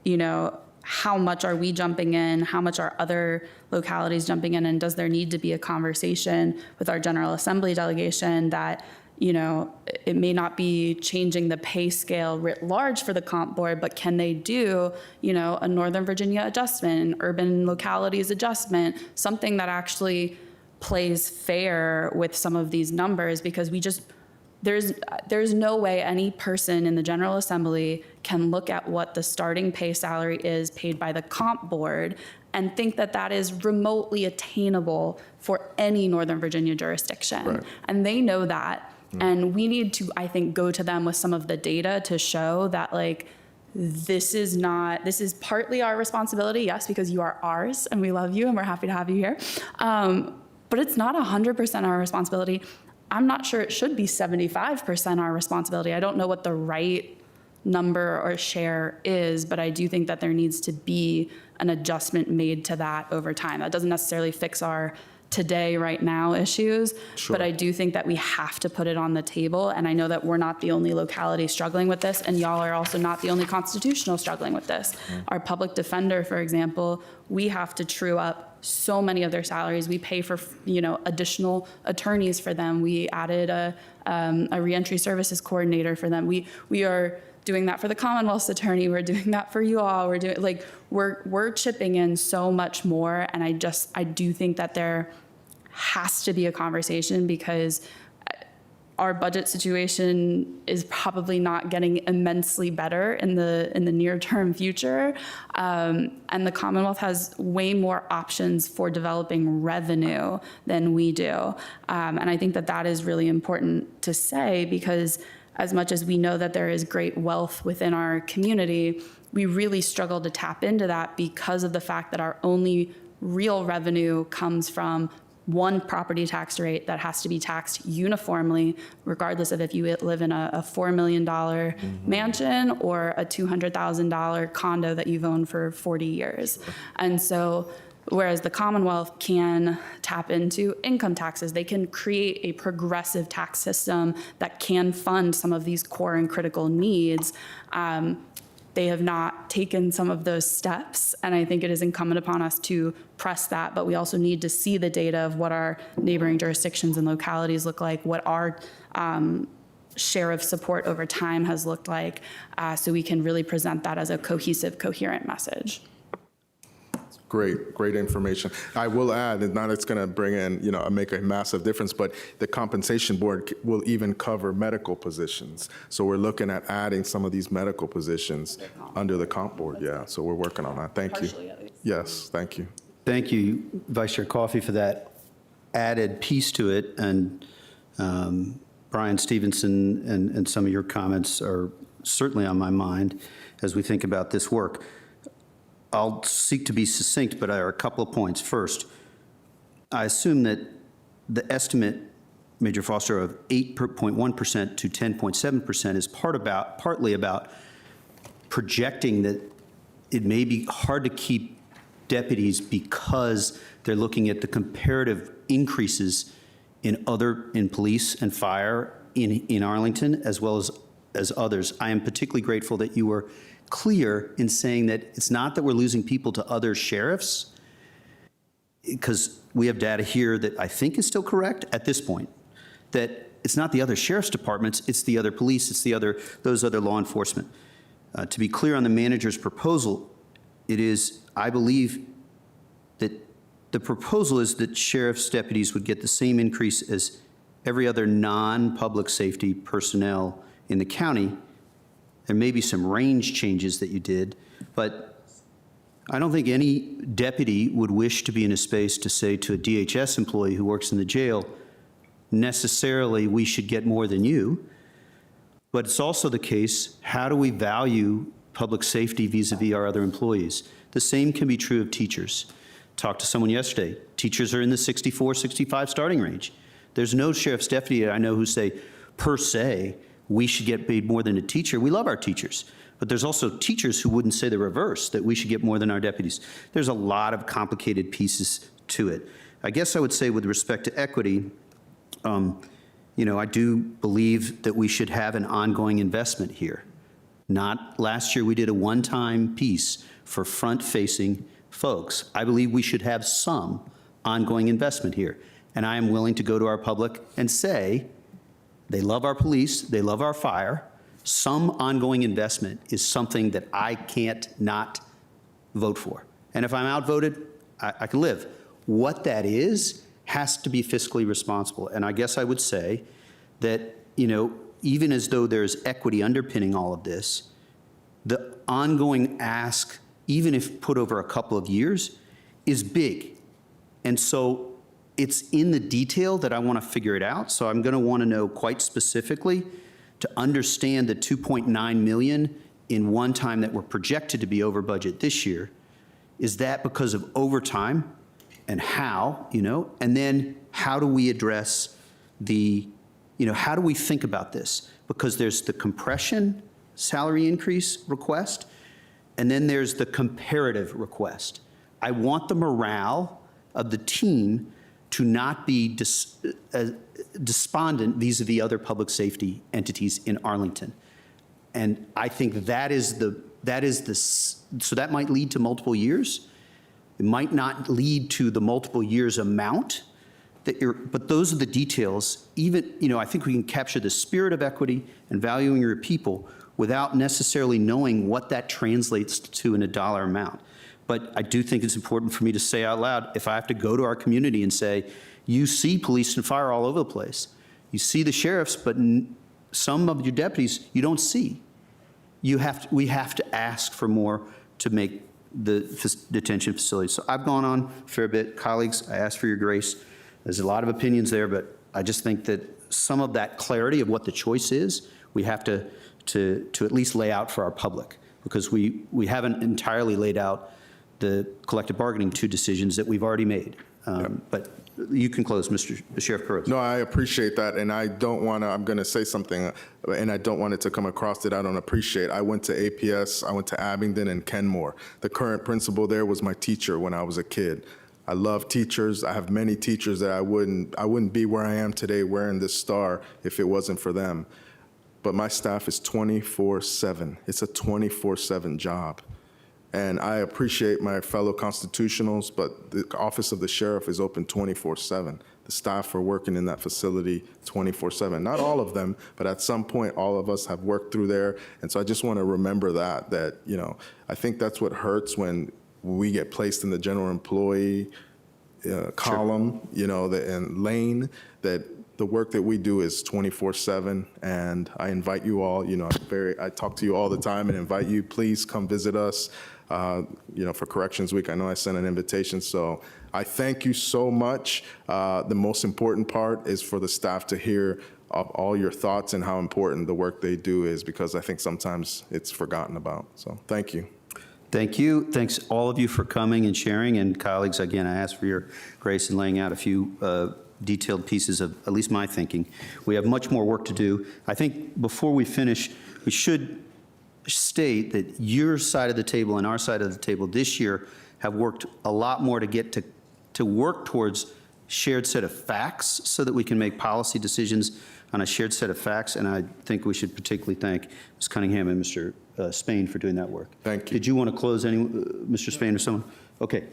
how much are we jumping in? How much are other localities jumping in? And does there need to be a conversation with our General Assembly delegation that it may not be changing the pay scale writ large for the comp board, but can they do, a Northern Virginia adjustment, an urban localities adjustment, something that actually plays fair with some of these numbers? Because there's no way any person in the General Assembly can look at what the starting pay salary is paid by the comp board and think that that is remotely attainable for any Northern Virginia jurisdiction. Right. And they know that. And we need to, I think, go to them with some of the data to show that, this is partly our responsibility, yes, because you are ours and we love you and we're happy to have you here. But it's not 100% our responsibility. I'm not sure it should be 75% our responsibility. I don't know what the right number or share is, but I do think that there needs to be an adjustment made to that over time. That doesn't necessarily fix our today, right now issues, Sure. but I do think that we have to put it on the table. And I know that we're not the only locality struggling with this, and y'all are also not the only constitutional struggling with this. Our public defender, for example, we have to true up so many of their salaries. We pay for, additional attorneys for them. We added a reentry services coordinator for them. We are doing that for the Commonwealth's attorney. We're doing that for you all. We're doing we're chipping in so much more. And I do think that there has to be a conversation, because our budget situation is probably not getting immensely better in the near-term future. And the Commonwealth has way more options for developing revenue than we do. And I think that that is really important to say, because as much as we know that there is great wealth within our community, we really struggle to tap into that because of the fact that our only real revenue comes from one property tax rate that has to be taxed uniformly, regardless of if you live in a $4 million mansion or a $200,000 condo that you've owned for 40 years. And so, whereas the Commonwealth can tap into income taxes, they can create a progressive tax system that can fund some of these core and critical needs. They have not taken some of those steps, and I think it is incumbent upon us to press that, but we also need to see the data of what our neighboring jurisdictions and localities look like, what our share of support over time has looked like, so we can really present that as a cohesive, coherent message. Great information. I will add, and not it's going to bring in, make a massive difference, but the compensation board will even cover medical positions. So we're looking at adding some of these medical positions under the comp board. Yeah, so we're working on that. Thank you. Yes, thank you. Thank you, Vice Chair Coffey, for that added piece to it. And Brian Stevenson and some of your comments are certainly on my mind as we think about this work. I'll seek to be succinct, but there are a couple of points. First, I assume that the estimate, Major Foster, of 8.1% to 10.7% is partly about projecting that it may be hard to keep deputies because they're looking at the comparative increases in police and fire in Arlington, as well as others. I am particularly grateful that you were clear in saying that it's not that we're losing people to other sheriffs, because we have data here that I think is still correct at this point, that it's not the other sheriff's departments, it's the other police, it's those other law enforcement. To be clear on the manager's proposal, it is, I believe, that the proposal is that sheriff's deputies would get the same increase as every other non-public safety personnel in the county. There may be some range changes that you did, but I don't think any deputy would wish to be in a space to say to a DHS employee who works in the jail, necessarily we should get more than you. But it's also the case, how do we value public safety vis-a-vis our other employees? The same can be true of teachers. Talked to someone yesterday. Teachers are in the 64, 65 starting range. There's no sheriff's deputy I know who say, per se, we should get paid more than a teacher. We love our teachers, but there's also teachers who wouldn't say the reverse, that we should get more than our deputies. There's a lot of complicated pieces to it. I guess I would say with respect to equity, I do believe that we should have an ongoing investment here. Not last year we did a one-time piece for front-facing folks. I believe we should have some ongoing investment here. And I am willing to go to our public and say, they love our police, they love our fire. Some ongoing investment is something that I can't not vote for. And if I'm outvoted, I can live. What that is has to be fiscally responsible. And I guess I would say that, even as though there's equity underpinning all of this, the ongoing ask, even if put over a couple of years, is big. And so it's in the detail that I want to figure it out. So I'm going to want to know quite specifically to understand the 2.9 million in one time that were projected to be over budget this year. Is that because of overtime, and how, and then how do we address how do we think about this? Because there's the compression salary increase request, and then there's the comparative request. I want the morale of the team to not be despondent vis-a-vis other public safety entities in Arlington. And I think so that might lead to multiple years. It might not lead to the multiple years amount, but those are the details. Even, I think we can capture the spirit of equity and valuing your people without necessarily knowing what that translates to in a dollar amount. But I do think it's important for me to say out loud, if I have to go to our community and say, you see police and fire all over the place, You see the sheriffs, but some of your deputies you don't see. We have to ask for more to make the detention facilities. So I've gone on a fair bit. Colleagues, I ask for your grace. There's a lot of opinions there, but I just think that some of that clarity of what the choice is, we have to at least lay out for our public, because we haven't entirely laid out the collective bargaining two decisions that we've already made. But you can close, Mr. Sheriff Carrozza. No, I appreciate that, and I don't want to, I'm going to say something, and I don't want it to come across that I don't appreciate. I went to APS, I went to Abingdon and Kenmore. The current principal there was my teacher when I was a kid. I love teachers. I have many teachers that I wouldn't be where I am today wearing this star if it wasn't for them. But my staff is 24/7. It's a 24/7 job. And I appreciate my fellow constitutionals, but the office of the sheriff is open 24/7. The staff are working in that facility 24/7. Not all of them, but at some point, all of us have worked through there. And so I just want to remember that, you know, I think that's what hurts when we get placed in the general employee column, you know, and lane, that the work that we do is 24/7, and I invite you all, you know, I talk to you all the time and invite you, please come visit us, you know, for Corrections Week. I know I sent an invitation, so I thank you so much. The most important part is for the staff to hear all your thoughts and how important the work they do is, because I think sometimes it's forgotten about. So thank you. Thank you. Thanks all of you for coming and sharing. And colleagues, again, I ask for your grace in laying out a few detailed pieces of at least my thinking. We have much more work to do. I think before we finish, we should state that your side of the table and our side of the table this year have worked a lot more to get to work towards shared set of facts so that we can make policy decisions on a shared set of facts. And I think we should particularly thank Ms. Cunningham and Mr. Spain for doing that work. Thank you. Did you want to close Mr. Spain or someone? Okay.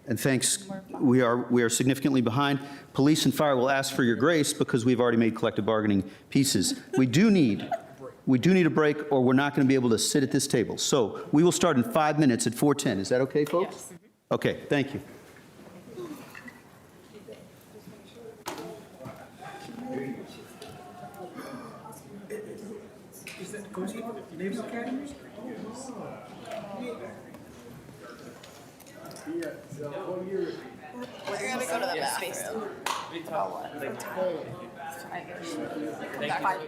And thanks. We are significantly behind. Police and fire will ask for your grace because we've already made collective bargaining pieces. We do need a break, or we're not going to be able to sit at this table. So we will start in 5 minutes at 4:10. Is that okay, folks? Yes. Okay. Thank you. We're gonna go to the bathroom. Come back.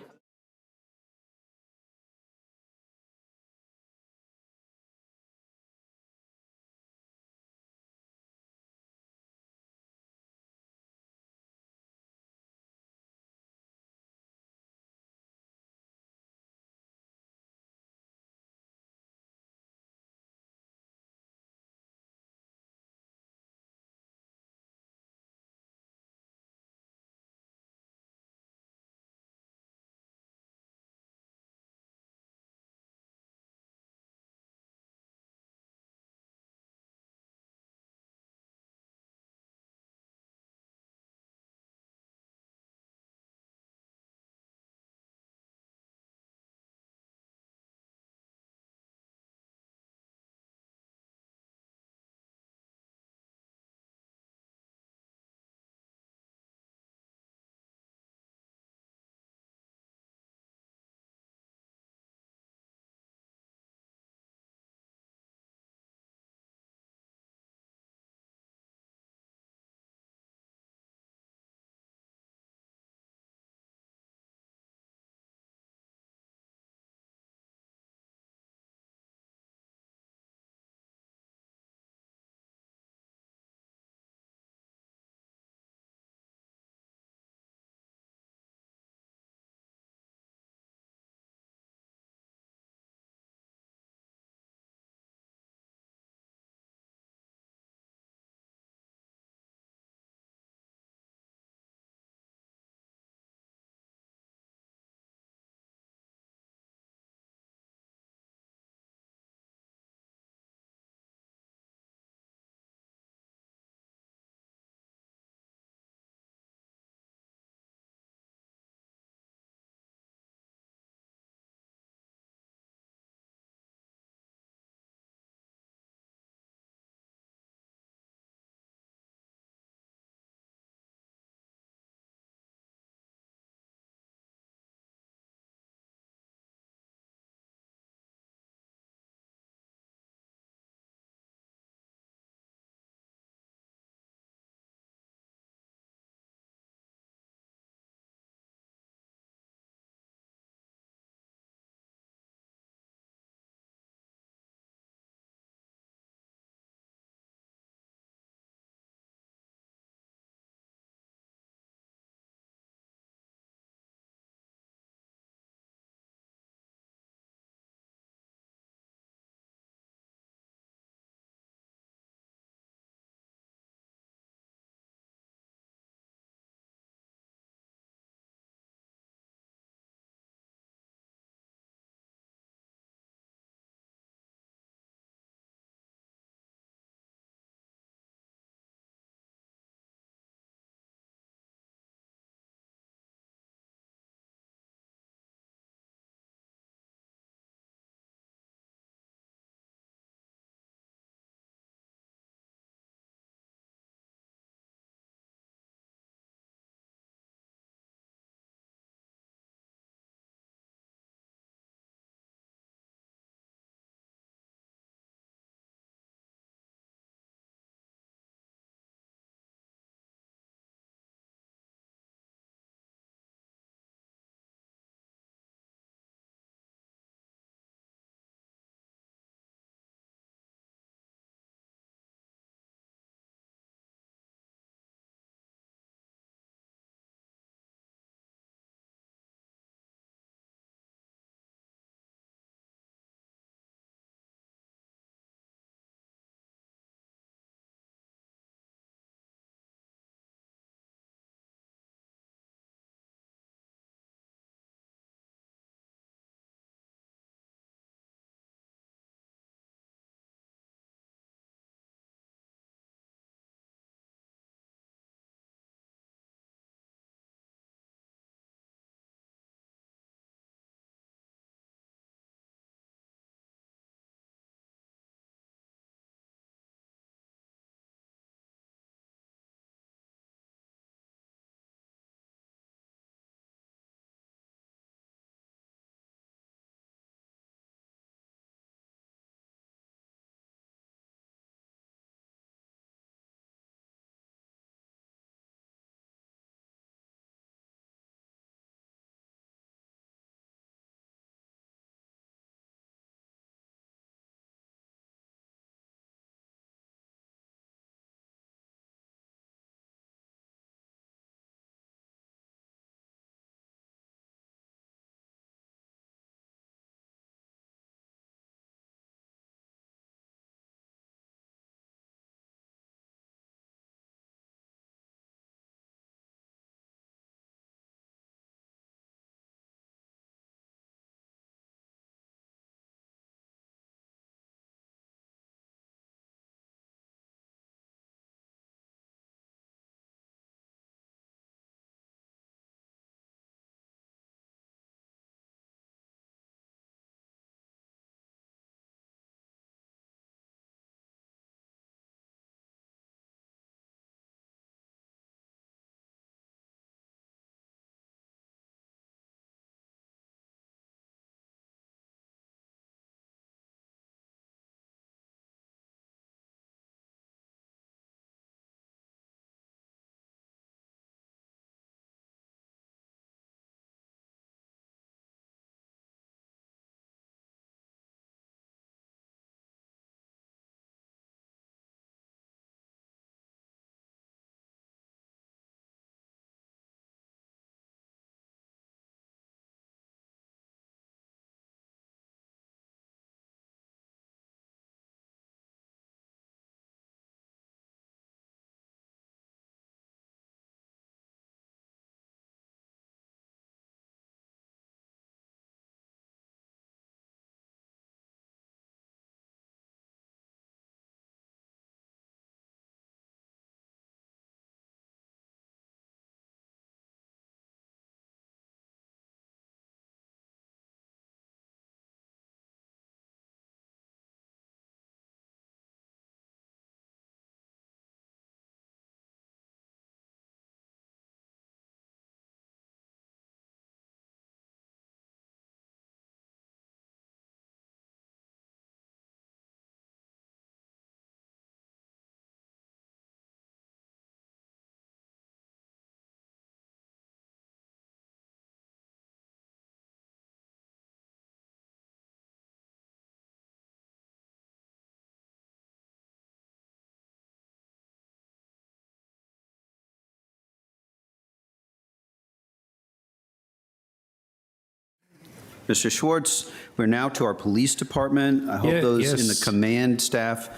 Mr. Schwartz, we're now to our police department. I hope Yeah, those in the yes. command staff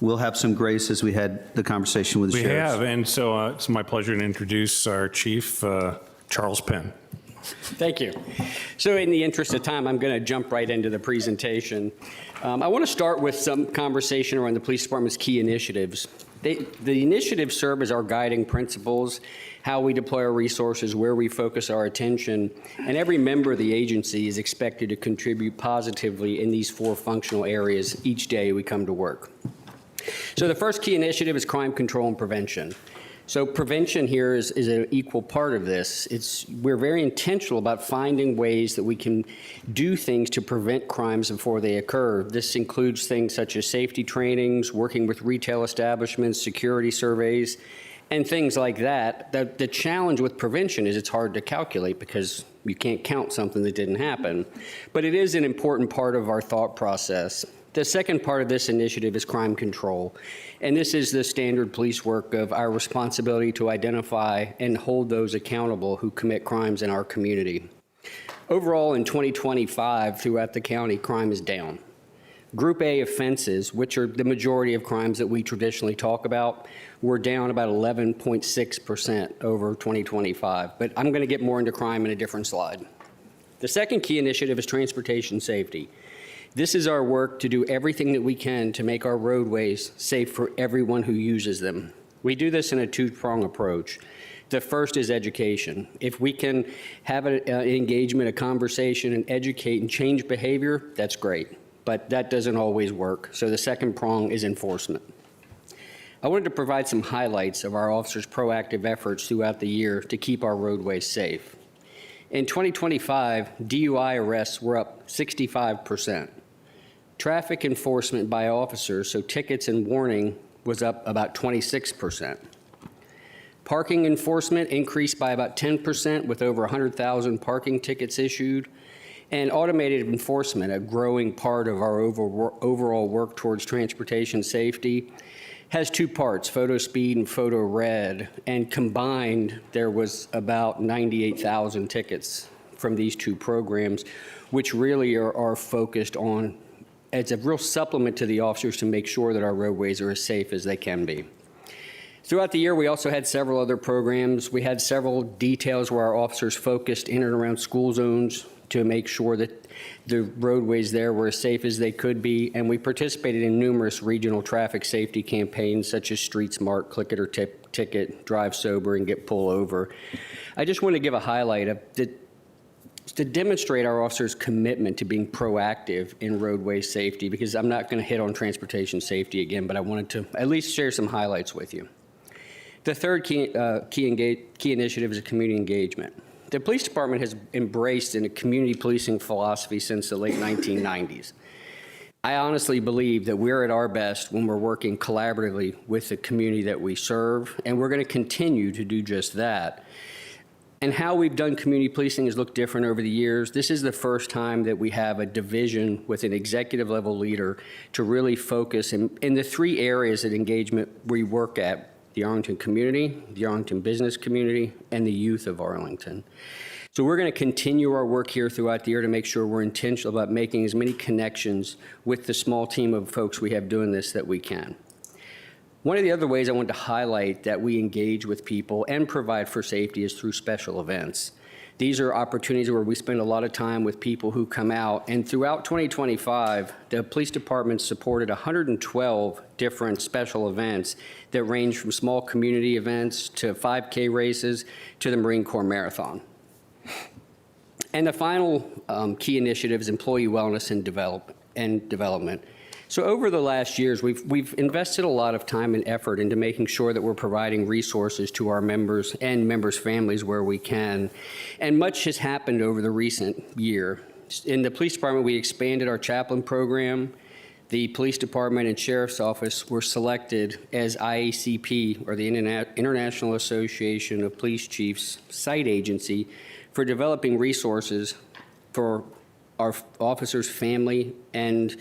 will have some grace as we had the conversation with the We sheriffs. have, and so it's my pleasure to introduce our chief, Charles Penn. Thank you. So in the interest of time, I'm going to jump right into the presentation. I want to start with some conversation around the police department's key initiatives. The initiatives serve as our guiding principles, how we deploy our resources, where we focus our attention, and every member of the agency is expected to contribute positively in these 4 functional areas each day we come to work. So the first key initiative is crime control and prevention. So prevention here is an equal part of this. We're very intentional about finding ways that we can do things to prevent crimes before they occur. This includes things such as safety trainings, working with retail establishments, security surveys, and things like that. The challenge with prevention is it's hard to calculate because you can't count something that didn't happen. But it is an important part of our thought process. The second part of this initiative is crime control. And this is the standard police work of our responsibility to identify and hold those accountable who commit crimes in our community. Overall, in 2025, throughout the county, crime is down. Group A offenses, which are the majority of crimes that we traditionally talk about, were down about 11.6% over 2025. But I'm going to get more into crime in a different slide. The second key initiative is transportation safety. This is our work to do everything that we can to make our roadways safe for everyone who uses them. We do this in a 2-pronged approach. The first is education. If we can have an engagement, a conversation, and educate and change behavior, that's great. But that doesn't always work. So the second prong is enforcement. I wanted to provide some highlights of our officers' proactive efforts throughout the year to keep our roadways safe. In 2025, DUI arrests were up 65%. Traffic enforcement by officers, so tickets and warning, was up about 26%. Parking enforcement increased by about 10% with over 100,000 parking tickets issued. And automated enforcement, a growing part of our overall work towards transportation safety, has 2 parts, photo speed and photo red. And combined, there was about 98,000 tickets from these 2 programs, which really are focused on, it's a real supplement to the officers to make sure that our roadways are as safe as they can be. Throughout the year, we also had several other programs. We had several details where our officers focused in and around school zones to make sure that the roadways there were as safe as they could be. And we participated in numerous regional traffic safety campaigns such as Street Smart, Click It or Ticket, Drive Sober, and Get Pull Over. I just want to give a highlight of to demonstrate our officers' commitment to being proactive in roadway safety, because I'm not going to hit on transportation safety again, but I wanted to at least share some highlights with you. The third key initiative is community engagement. The police department has embraced a community policing philosophy since the late 1990s. I honestly believe that we're at our best when we're working collaboratively with the community that we serve, and we're going to continue to do just that. And how we've done community policing has looked different over the years. This is the first time that we have a division with an executive level leader to really focus in the 3 areas of engagement we work at: the Arlington community, the Arlington business community, and the youth of Arlington. So we're going to continue our work here throughout the year to make sure we're intentional about making as many connections with the small team of folks we have doing this that we can. One of the other ways I want to highlight that we engage with people and provide for safety is through special events. These are opportunities where we spend a lot of time with people who come out, and throughout 2025, the police department supported 112 different special events that range from small community events to 5K races to the Marine Corps Marathon. And the final key initiative is employee wellness and development. So over the last years, we've invested a lot of time and effort into making sure that we're providing resources to our members and members' families where we can. And much has happened over the recent year. In the police department, we expanded our chaplain program. The police department and sheriff's office were selected as IACP, or the International Association of Police Chiefs, site agency for developing resources for our officers' family and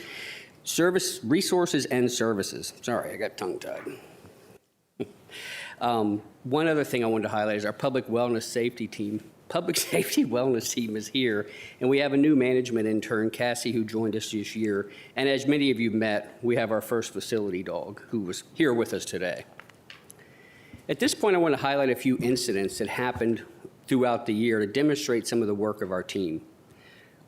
resources and services. Sorry, I got tongue-tied. One other thing I wanted to highlight is our public wellness safety team Public Safety Wellness team is here, and we have a new management intern, Cassie, who joined us this year. And as many of you met, we have our first facility dog, who was here with us today. At this point, I want to highlight a few incidents that happened throughout the year to demonstrate some of the work of our team.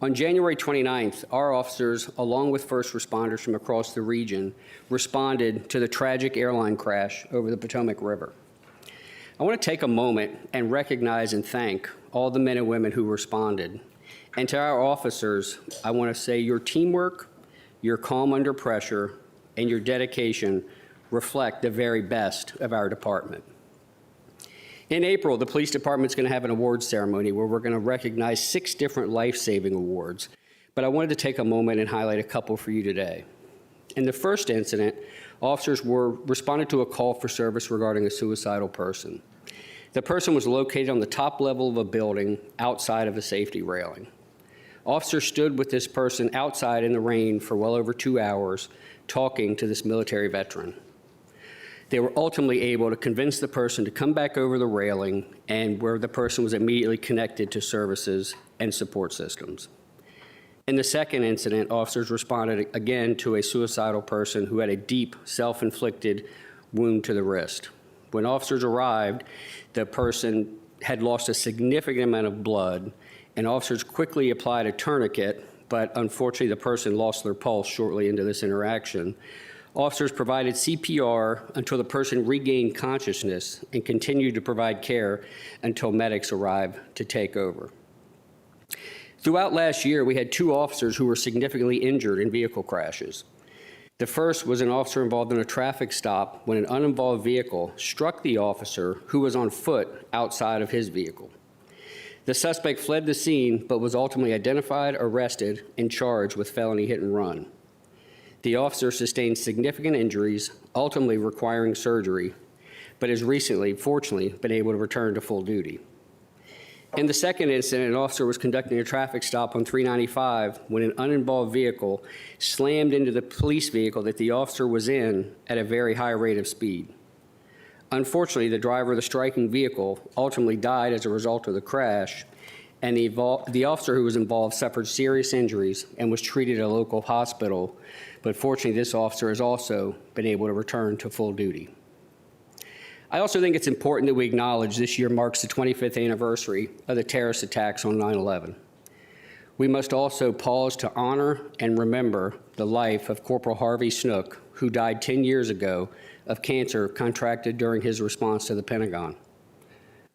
On January 29th, our officers, along with first responders from across the region, responded to the tragic airline crash over the Potomac River. I want to take a moment and recognize and thank all the men and women who responded. And to our officers, I want to say your teamwork, your calm under pressure, and your dedication reflect the very best of our department. In April, the police department's going to have an awards ceremony where we're going to recognize 6 different life-saving awards. But I wanted to take a moment and highlight a couple for you today. In the first incident, officers responded to a call for service regarding a suicidal person. The person was located on the top level of a building outside of a safety railing. Officers stood with this person outside in the rain for well over 2 hours, talking to this military veteran. They were ultimately able to convince the person to come back over the railing, and where the person was immediately connected to services and support systems. In the second incident, officers responded again to a suicidal person who had a deep self-inflicted wound to the wrist. When officers arrived, the person had lost a significant amount of blood, and officers quickly applied a tourniquet, but unfortunately the person lost their pulse shortly into this interaction. Officers provided CPR until the person regained consciousness and continued to provide care until medics arrived to take over. Throughout last year, we had 2 officers who were significantly injured in vehicle crashes. The first was an officer involved in a traffic stop when an uninvolved vehicle struck the officer who was on foot outside of his vehicle. The suspect fled the scene but was ultimately identified, arrested, and charged with felony hit and run. The officer sustained significant injuries, ultimately requiring surgery, but has recently, fortunately, been able to return to full duty. In the second incident, an officer was conducting a traffic stop on 395 when an uninvolved vehicle slammed into the police vehicle that the officer was in at a very high rate of speed. Unfortunately, the driver of the striking vehicle ultimately died as a result of the crash, and the officer who was involved suffered serious injuries and was treated at a local hospital, but fortunately, this officer has also been able to return to full duty. I also think it's important that we acknowledge this year marks the 25th anniversary of the terrorist attacks on 9/11. We must also pause to honor and remember the life of Corporal Harvey Snook, who died 10 years ago of cancer contracted during his response to the Pentagon.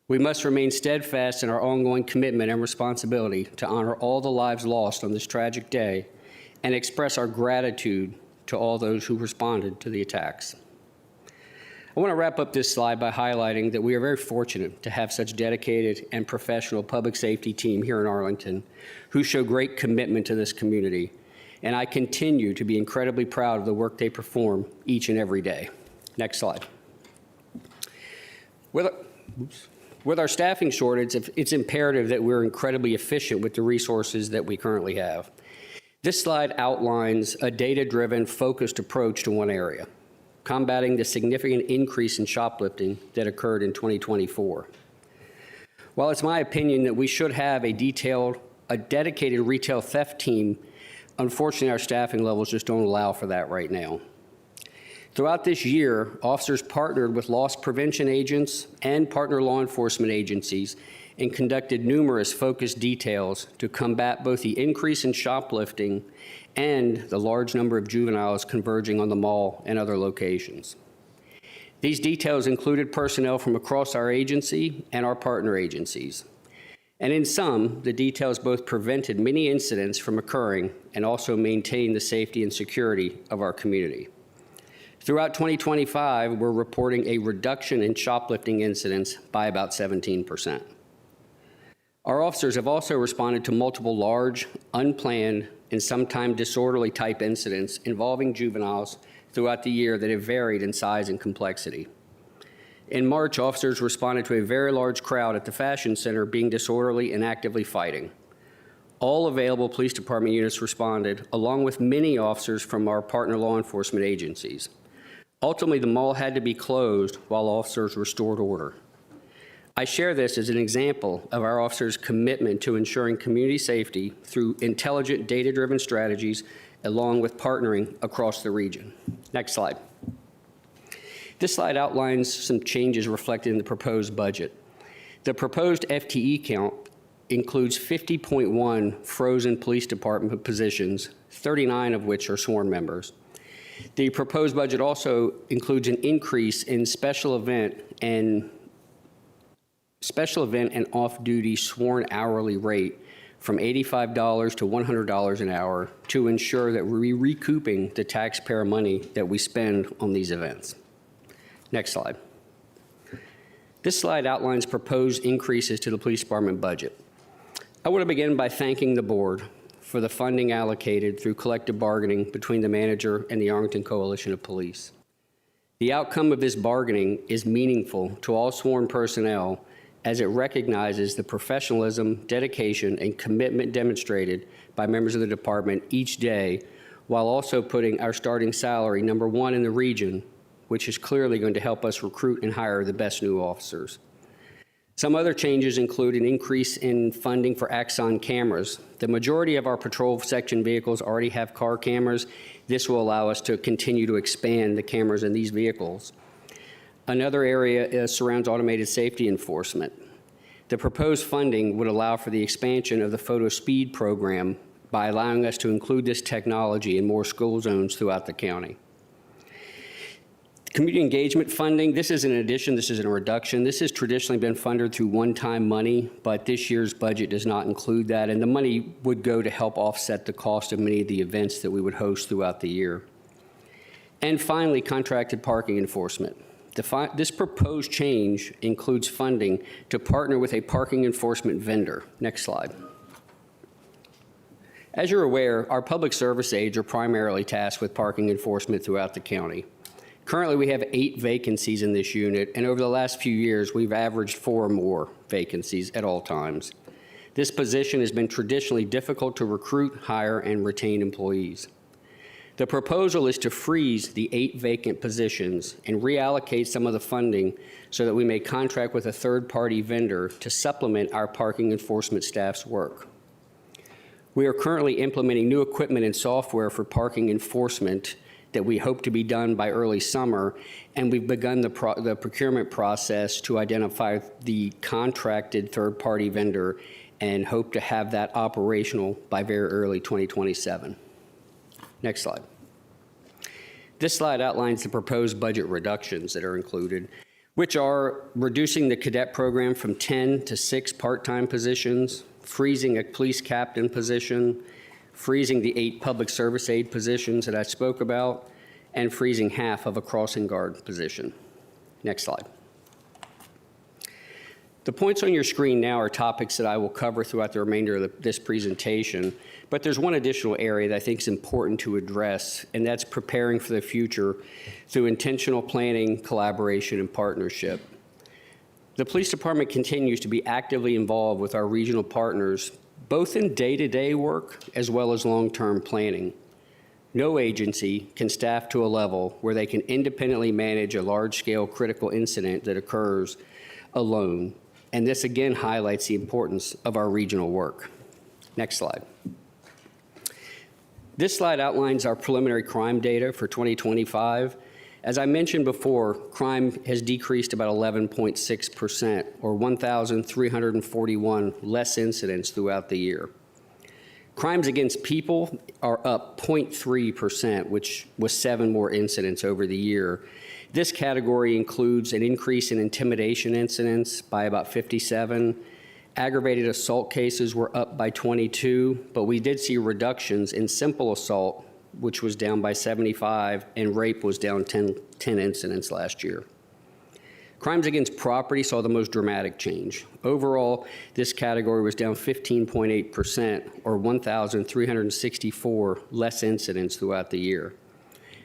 We must remain steadfast in our ongoing commitment and responsibility to honor all the lives lost on this tragic day and express our gratitude to all those who responded to the attacks. I want to wrap up this slide by highlighting that we are very fortunate to have such dedicated and professional public safety team here in Arlington who show great commitment to this community, and I continue to be incredibly proud of the work they perform each and every day. Next slide. With our staffing shortage, it's imperative that we're incredibly efficient with the resources that we currently have. This slide outlines a data-driven, focused approach to one area: combating the significant increase in shoplifting that occurred in 2024. While it's my opinion that we should have a dedicated retail theft team, unfortunately our staffing levels just don't allow for that right now. Throughout this year, officers partnered with loss prevention agents and partner law enforcement agencies and conducted numerous focused details to combat both the increase in shoplifting and the large number of juveniles converging on the mall and other locations. These details included personnel from across our agency and our partner agencies. And in some, the details both prevented many incidents from occurring and also maintained the safety and security of our community. Throughout 2025, we're reporting a reduction in shoplifting incidents by about 17%. Our officers have also responded to multiple large, unplanned, and sometimes disorderly type incidents involving juveniles throughout the year that have varied in size and complexity. In March, officers responded to a very large crowd at the Fashion Center being disorderly and actively fighting. All available police department units responded, along with many officers from our partner law enforcement agencies. Ultimately, the mall had to be closed while officers restored order. I share this as an example of our officers' commitment to ensuring community safety through intelligent, data-driven strategies, along with partnering across the region. Next slide. This slide outlines some changes reflected in the proposed budget. The proposed FTE count includes 50.1 frozen police department positions, 39 of which are sworn members. The proposed budget also includes an increase in special event and off-duty sworn hourly rate from $85 to $100 an hour to ensure that we're recouping the taxpayer money that we spend on these events. Next slide. This slide outlines proposed increases to the police department budget. I want to begin by thanking the board for the funding allocated through collective bargaining between the manager and the Arlington Coalition of Police. The outcome of this bargaining is meaningful to all sworn personnel as it recognizes the professionalism, dedication, and commitment demonstrated by members of the department each day, while also putting our starting salary #1 in the region, which is clearly going to help us recruit and hire the best new officers. Some other changes include an increase in funding for Axon cameras. The majority of our patrol section vehicles already have car cameras. This will allow us to continue to expand the cameras in these vehicles. Another area surrounds automated safety enforcement. The proposed funding would allow for the expansion of the photo speed program by allowing us to include this technology in more school zones throughout the county. Community engagement funding, this is an addition, this isn't a reduction. This has traditionally been funded through one-time money, but this year's budget does not include that, and the money would go to help offset the cost of many of the events that we would host throughout the year. And finally, contracted parking enforcement. This proposed change includes funding to partner with a parking enforcement vendor. Next slide. As you're aware, our public service aides are primarily tasked with parking enforcement throughout the county. Currently, we have 8 vacancies in this unit, and over the last few years, we've averaged 4 or more vacancies at all times. This position has been traditionally difficult to recruit, hire, and retain employees. The proposal is to freeze the 8 vacant positions and reallocate some of the funding so that we may contract with a third-party vendor to supplement our parking enforcement staff's work. We are currently implementing new equipment and software for parking enforcement that we hope to be done by early summer, and we've begun the procurement process to identify the contracted third-party vendor and hope to have that operational by very early 2027. Next slide. This slide outlines the proposed budget reductions that are included, which are reducing the cadet program from 10 to 6 part-time positions, freezing a police captain position, freezing the 8 public service aide positions that I spoke about, and freezing half of a crossing guard position. Next slide. The points on your screen now are topics that I will cover throughout the remainder of this presentation, but there's one additional area that I think is important to address, and that's preparing for the future through intentional planning, collaboration, and partnership. The police department continues to be actively involved with our regional partners, both in day-to-day work as well as long-term planning. No agency can staff to a level where they can independently manage a large-scale critical incident that occurs alone, and this again highlights the importance of our regional work. Next slide. This slide outlines our preliminary crime data for 2025. As I mentioned before, crime has decreased about 11.6%, or 1,341 less incidents throughout the year. Crimes against people are up 0.3%, which was 7 more incidents over the year. This category includes an increase in intimidation incidents by about 57. Aggravated assault cases were up by 22, but we did see reductions in simple assault, which was down by 75, and rape was down 10 incidents last year. Crimes against property saw the most dramatic change. Overall, this category was down 15.8%, or 1,364 less incidents throughout the year.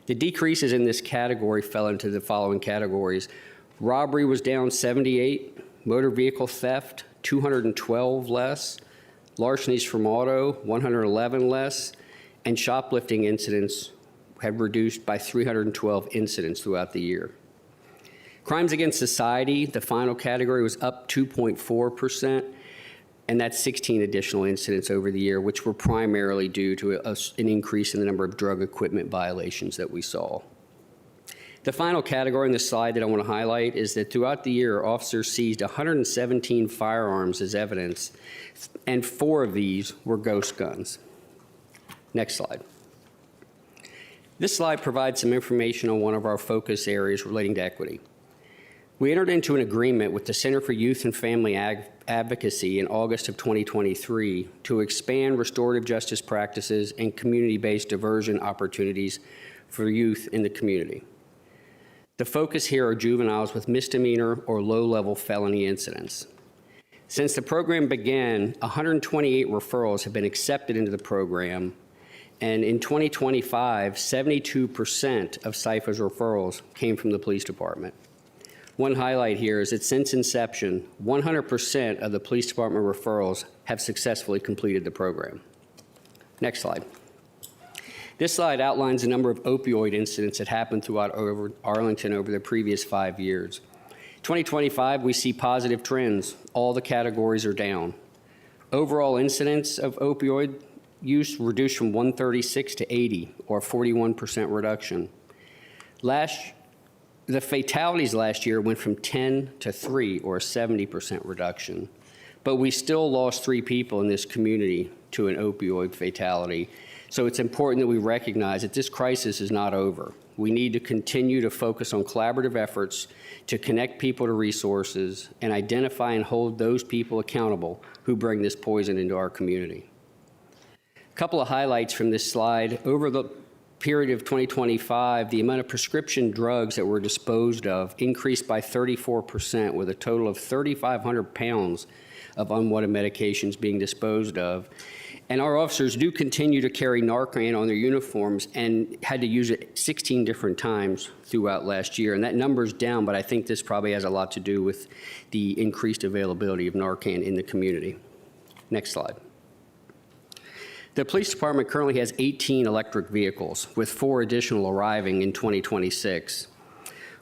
The decreases in this category fell into the following categories. Robbery was down 78, motor vehicle theft, 212 less, larcenies from auto, 111 less, and shoplifting incidents have reduced by 312 incidents throughout the year. Crimes against society, the final category, was up 2.4%, and that's 16 additional incidents over the year, which were primarily due to an increase in the number of drug equipment violations that we saw. The final category in the slide that I want to highlight is that throughout the year, officers seized 117 firearms as evidence, and 4 of these were ghost guns. Next slide. This slide provides some information on one of our focus areas relating to equity. We entered into an agreement with the Center for Youth and Family Advocacy in August of 2023 to expand restorative justice practices and community-based diversion opportunities for youth in the community. The focus here are juveniles with misdemeanor or low-level felony incidents. Since the program began, 128 referrals have been accepted into the program, and in 2025, 72% of CYFA's referrals came from the police department. One highlight here is that since inception, 100% of the police department referrals have successfully completed the program. Next slide. This slide outlines the number of opioid incidents that happened throughout Arlington over the previous 5 years. 2025, we see positive trends. All the categories are down. Overall incidents of opioid use reduced from 136 to 80, or 41% reduction. The fatalities last year went from 10 to 3, or a 70% reduction. But we still lost 3 people in this community to an opioid fatality. So it's important that we recognize that this crisis is not over. We need to continue to focus on collaborative efforts to connect people to resources and identify and hold those people accountable who bring this poison into our community. A couple of highlights from this slide. Over the period of 2025, the amount of prescription drugs that were disposed of increased by 34%, with a total of 3,500 pounds of unwanted medications being disposed of. And our officers do continue to carry Narcan on their uniforms and had to use it 16 different times throughout last year. And that number's down, but I think this probably has a lot to do with the increased availability of Narcan in the community. Next slide. The police department currently has 18 electric vehicles, with 4 additional arriving in 2026.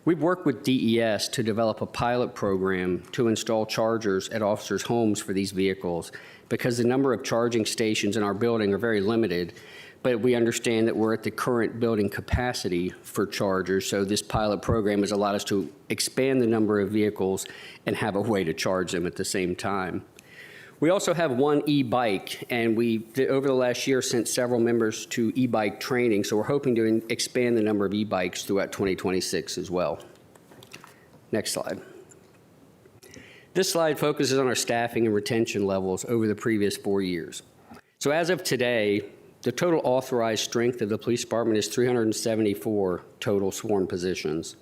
We've worked with DES to develop a pilot program to install chargers at officers' homes for these vehicles, because the number of charging stations in our building are very limited, but we understand that we're at the current building capacity for chargers, so this pilot program has allowed us to expand the number of vehicles and have a way to charge them at the same time. We also have 1 e-bike, and we, over the last year, sent several members to e-bike training, so we're hoping to expand the number of e-bikes throughout 2026 as well. Next slide. This slide focuses on our staffing and retention levels over the previous 4 years. So as of today, the total authorized strength of the police department is 374 total sworn positions,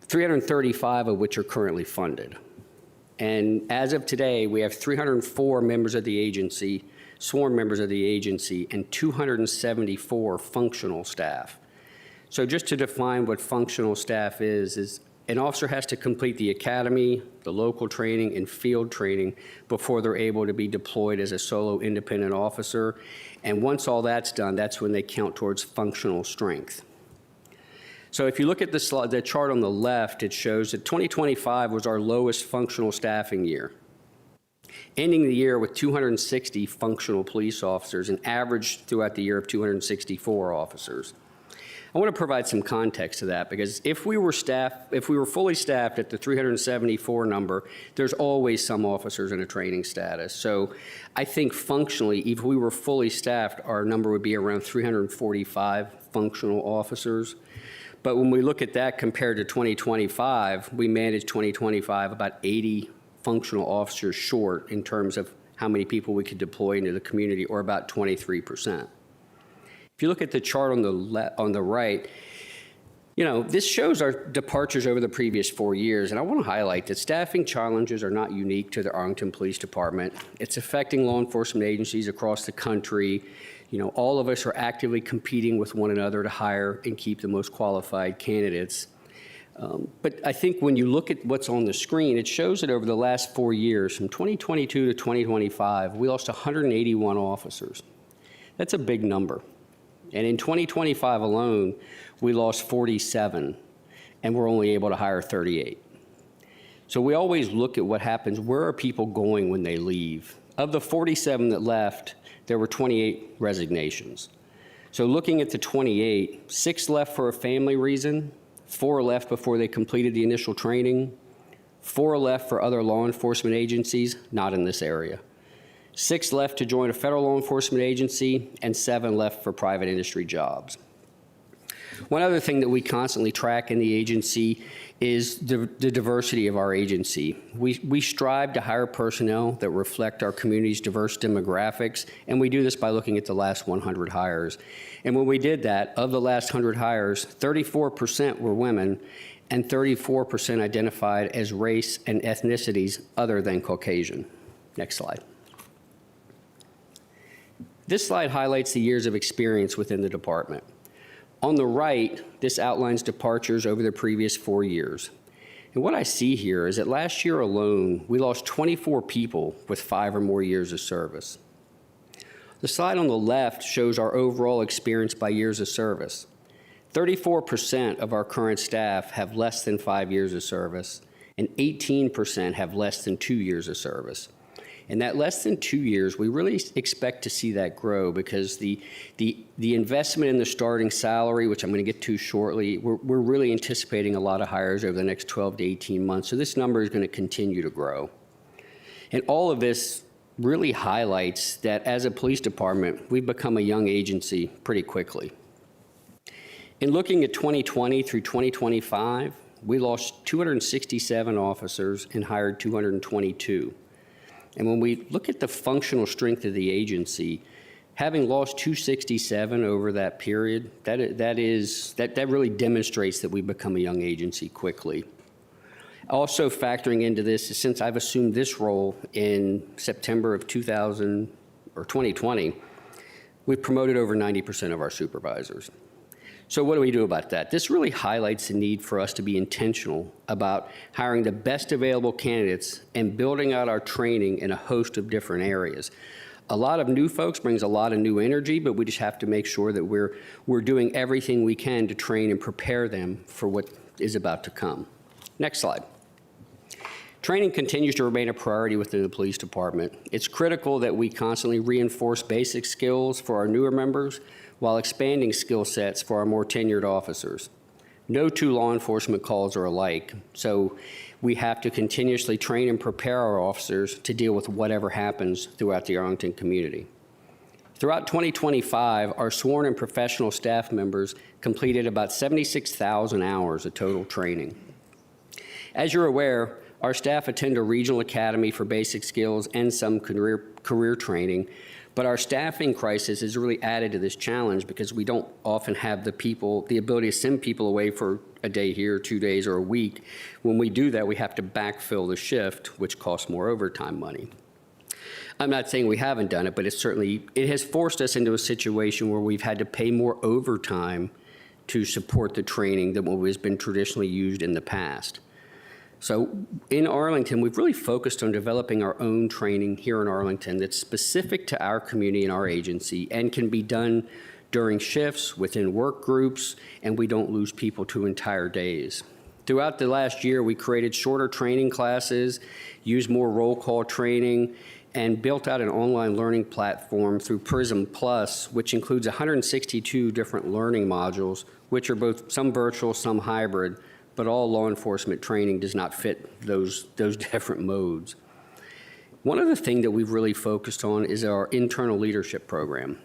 335 of which are currently funded. And as of today, we have 304 members of the agency, sworn members of the agency, and 274 functional staff. So just to define what functional staff is an officer has to complete the academy, the local training, and field training before they're able to be deployed as a solo independent officer. And once all that's done, that's when they count towards functional strength. So if you look at the chart on the left, it shows that 2025 was our lowest functional staffing year, ending the year with 260 functional police officers, an average throughout the year of 264 officers. I want to provide some context to that, because if we were fully staffed at the 374 number, there's always some officers in a training status. So I think functionally, if we were fully staffed, our number would be around 345 functional officers. But when we look at that compared to 2025, we managed 2025 about 80 functional officers short in terms of how many people we could deploy into the community, or about 23%. If you look at the chart on the right, this shows our departures over the previous 4 years, and I want to highlight that staffing challenges are not unique to the Arlington Police Department. It's affecting law enforcement agencies across the country. All of us are actively competing with one another to hire and keep the most qualified candidates. But I think when you look at what's on the screen, it shows that over the last 4 years, from 2022 to 2025, we lost 181 officers. That's a big number. And in 2025 alone, we lost 47. and we're only able to hire 38. So we always look at what happens. Where are people going when they leave? Of the 47 that left, there were 28 resignations. So looking at the 28, 6 left for a family reason, 4 left before they completed the initial training, 4 left for other law enforcement agencies, not in this area. 6 left to join a federal law enforcement agency, and 7 left for private industry jobs. One other thing that we constantly track in the agency is the diversity of our agency. We strive to hire personnel that reflect our community's diverse demographics, and we do this by looking at the last 100 hires. And when we did that, of the last 100 hires, 34% were women, and 34% identified as race and ethnicities other than Caucasian. Next slide. This slide highlights the years of experience within the department. On the right, this outlines departures over the previous 4 years. And what I see here is that last year alone, we lost 24 people with 5 or more years of service. The slide on the left shows our overall experience by years of service. 34% of our current staff have less than 5 years of service, and 18% have less than 2 years of service. And that less than 2 years, we really expect to see that grow because the investment in the starting salary, which I'm going to get to shortly, we're really anticipating a lot of hires over the next 12 to 18 months. So this number is going to continue to grow. And all of this really highlights that as a police department, we've become a young agency pretty quickly. In looking at 2020 through 2025, we lost 267 officers and hired 222. And when we look at the functional strength of the agency, having lost 267 over that period, that really demonstrates that we've become a young agency quickly. Also factoring into this is since I've assumed this role in September of 2020, we've promoted over 90% of our supervisors. So what do we do about that? This really highlights the need for us to be intentional about hiring the best available candidates and building out our training in a host of different areas. A lot of new folks brings a lot of new energy, but we just have to make sure that we're doing everything we can to train and prepare them for what is about to come. Next slide. Training continues to remain a priority within the police department. It's critical that we constantly reinforce basic skills for our newer members while expanding skill sets for our more tenured officers. No two law enforcement calls are alike, so we have to continuously train and prepare our officers to deal with whatever happens throughout the Arlington community. Throughout 2025, our sworn and professional staff members completed about 76,000 hours of total training. As you're aware, our staff attend a regional academy for basic skills and some career training, but our staffing crisis has really added to this challenge because we don't often have the ability to send people away for a day here, 2 days, or a week. When we do that, we have to backfill the shift, which costs more overtime money. I'm not saying we haven't done it, but it has forced us into a situation where we've had to pay more overtime to support the training than what has been traditionally used in the past. So in Arlington, we've really focused on developing our own training here in Arlington that's specific to our community and our agency and can be done during shifts, within work groups, and we don't lose people to entire days. Throughout the last year, we created shorter training classes, used more roll call training, and built out an online learning platform through Prism Plus, which includes 162 different learning modules, which are both some virtual, some hybrid, but all law enforcement training does not fit those different modes. One other thing that we've really focused on is our internal leadership program.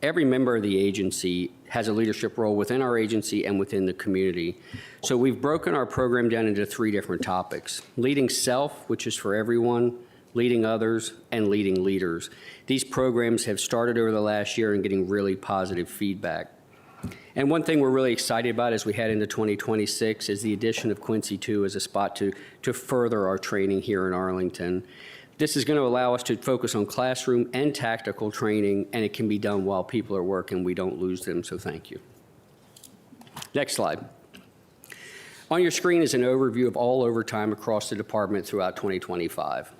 Every member of the agency has a leadership role within our agency and within the community. So we've broken our program down into 3 different topics: leading self, which is for everyone, leading others, and leading leaders. These programs have started over the last year and getting really positive feedback. And one thing we're really excited about as we head into 2026 is the addition of Quincy 2 as a spot to further our training here in Arlington. This is going to allow us to focus on classroom and tactical training, and it can be done while people are working. We don't lose them, so thank you. Next slide. On your screen is an overview of all overtime across the department throughout 2025.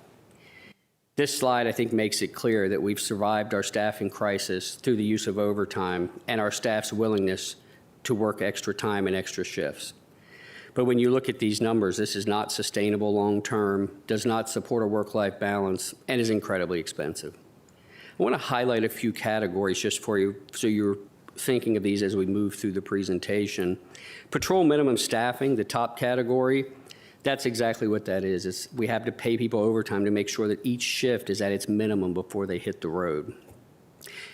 This slide, I think, makes it clear that we've survived our staffing crisis through the use of overtime and our staff's willingness to work extra time and extra shifts. But when you look at these numbers, this is not sustainable long-term, does not support a work-life balance, and is incredibly expensive. I want to highlight a few categories just for you, so you're thinking of these as we move through the presentation. Patrol minimum staffing, the top category, that's exactly what that is. We have to pay people overtime to make sure that each shift is at its minimum before they hit the road.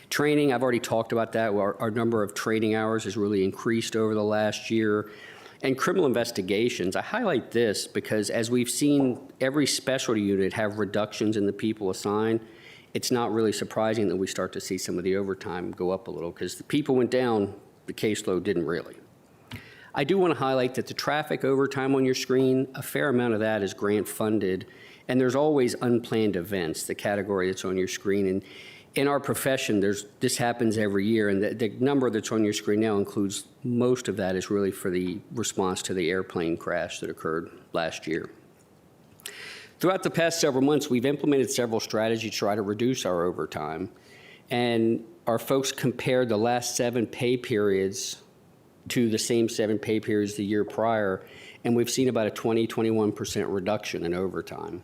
Training, I've already talked about that. Our number of training hours has really increased over the last year. And criminal investigations, I highlight this because as we've seen every specialty unit have reductions in the people assigned, it's not really surprising that we start to see some of the overtime go up a little because the people went down, the caseload didn't really. I do want to highlight that the traffic overtime on your screen, a fair amount of that is grant funded, and there's always unplanned events, the category that's on your screen. And in our profession, this happens every year, and the number that's on your screen now includes most of that is really for the response to the airplane crash that occurred last year. Throughout the past several months, we've implemented several strategies to try to reduce our overtime. And our folks compared the last 7 pay periods to the same 7 pay periods the year prior, and we've seen about a 21% reduction in overtime.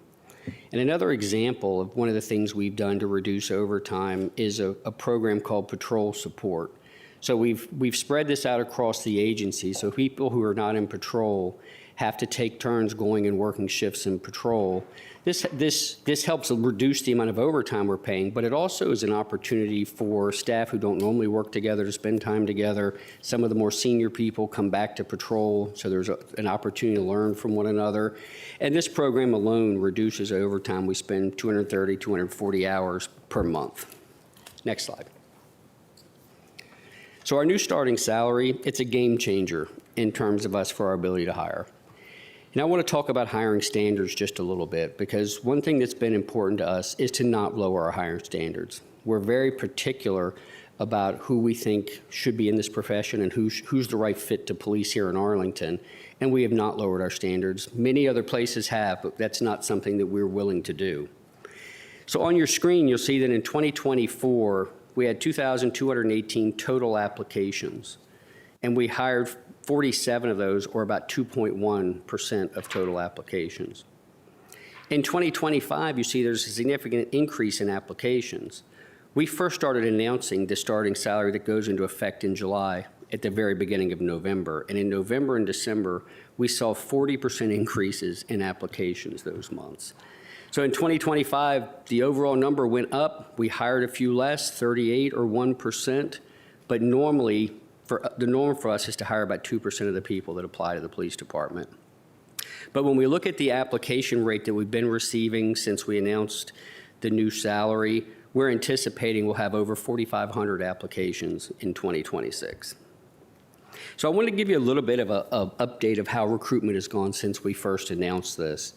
And another example of one of the things we've done to reduce overtime is a program called Patrol Support. So we've spread this out across the agency, so people who are not in patrol have to take turns going and working shifts in patrol. This helps reduce the amount of overtime we're paying, but it also is an opportunity for staff who don't normally work together to spend time together. Some of the more senior people come back to patrol, so there's an opportunity to learn from one another. And this program alone reduces overtime. We spend 230, 240 hours per month. Next slide. So our new starting salary, it's a game changer in terms of us for our ability to hire. And I want to talk about hiring standards just a little bit, because one thing that's been important to us is to not lower our hiring standards. We're very particular about who we think should be in this profession and who's the right fit to police here in Arlington, and we have not lowered our standards. Many other places have, but that's not something that we're willing to do. So on your screen, you'll see that in 2024, we had 2,218 total applications, and we hired 47 of those, or about 2.1% of total applications. In 2025, you see there's a significant increase in applications. We first started announcing the starting salary that goes into effect in July at the very beginning of November. And in November and December, we saw 40% increases in applications those months. So in 2025, the overall number went up. We hired a few less, 38 or 1%, but normally, the norm for us is to hire about 2% of the people that apply to the police department. But when we look at the application rate that we've been receiving since we announced the new salary, we're anticipating we'll have over 4,500 applications in 2026. So I want to give you a little bit of an update of how recruitment has gone since we first announced this.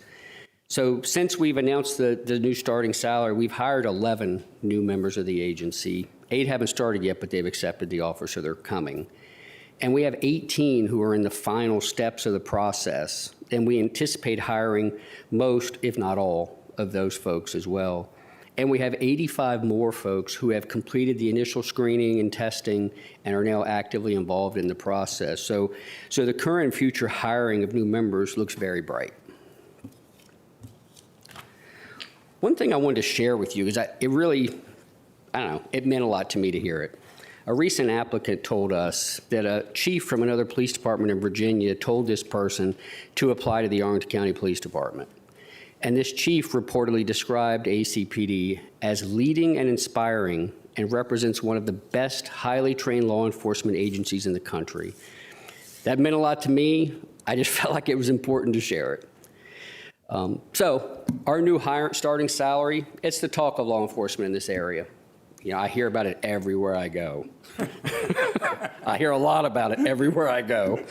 So since we've announced the new starting salary, we've hired 11 new members of the agency. 8 haven't started yet, but they've accepted the offer, so they're coming. And we have 18 who are in the final steps of the process, and we anticipate hiring most, if not all, of those folks as well. And we have 85 more folks who have completed the initial screening and testing and are now actively involved in the process. So the current and future hiring of new members looks very bright. One thing I wanted to share with you is it meant a lot to me to hear it. A recent applicant told us that a chief from another police department in Virginia told this person to apply to the Arlington County Police Department. And this chief reportedly described ACPD as leading and inspiring and represents one of the best highly trained law enforcement agencies in the country. That meant a lot to me. I just felt like it was important to share it. So our new starting salary, it's the talk of law enforcement in this area. You know, I hear about it everywhere I go. I hear a lot about it everywhere I go.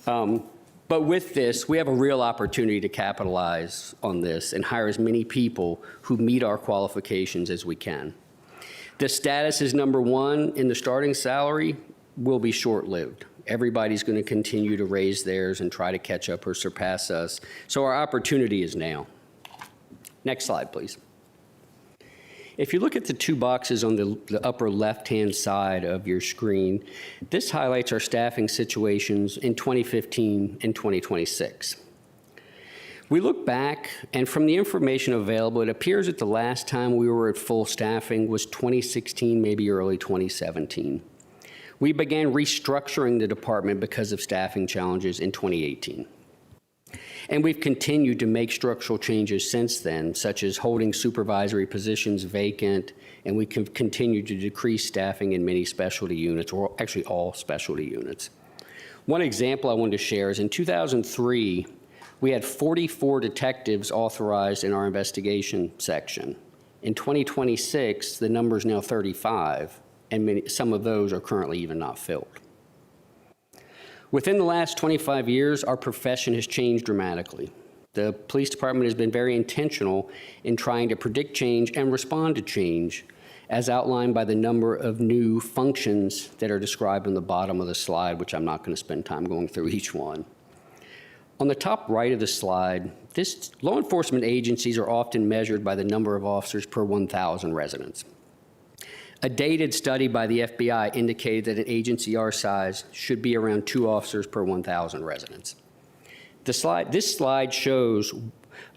But with this, we have a real opportunity to capitalize on this and hire as many people who meet our qualifications as we can. The status is number 1 in the starting salary will be short-lived. Everybody's going to continue to raise theirs and try to catch up or surpass us. So our opportunity is now. Next slide, please. If you look at the two boxes on the upper left-hand side of your screen, this highlights our staffing situations in 2015 and 2026. We look back, and from the information available, it appears that the last time we were at full staffing was 2016, maybe early 2017. We began restructuring the department because of staffing challenges in 2018. And we've continued to make structural changes since then, such as holding supervisory positions vacant, and we can continue to decrease staffing in many specialty units, or actually all specialty units. One example I wanted to share is in 2003, we had 44 detectives authorized in our investigation section. In 2026, the number is now 35, and some of those are currently even not filled. Within the last 25 years, our profession has changed dramatically. The police department has been very intentional in trying to predict change and respond to change, as outlined by the number of new functions that are described on the bottom of the slide, which I'm not going to spend time going through each one. On the top right of the slide, law enforcement agencies are often measured by the number of officers per 1,000 residents. A dated study by the FBI indicated that an agency our size should be around 2 officers per 1,000 residents. This slide shows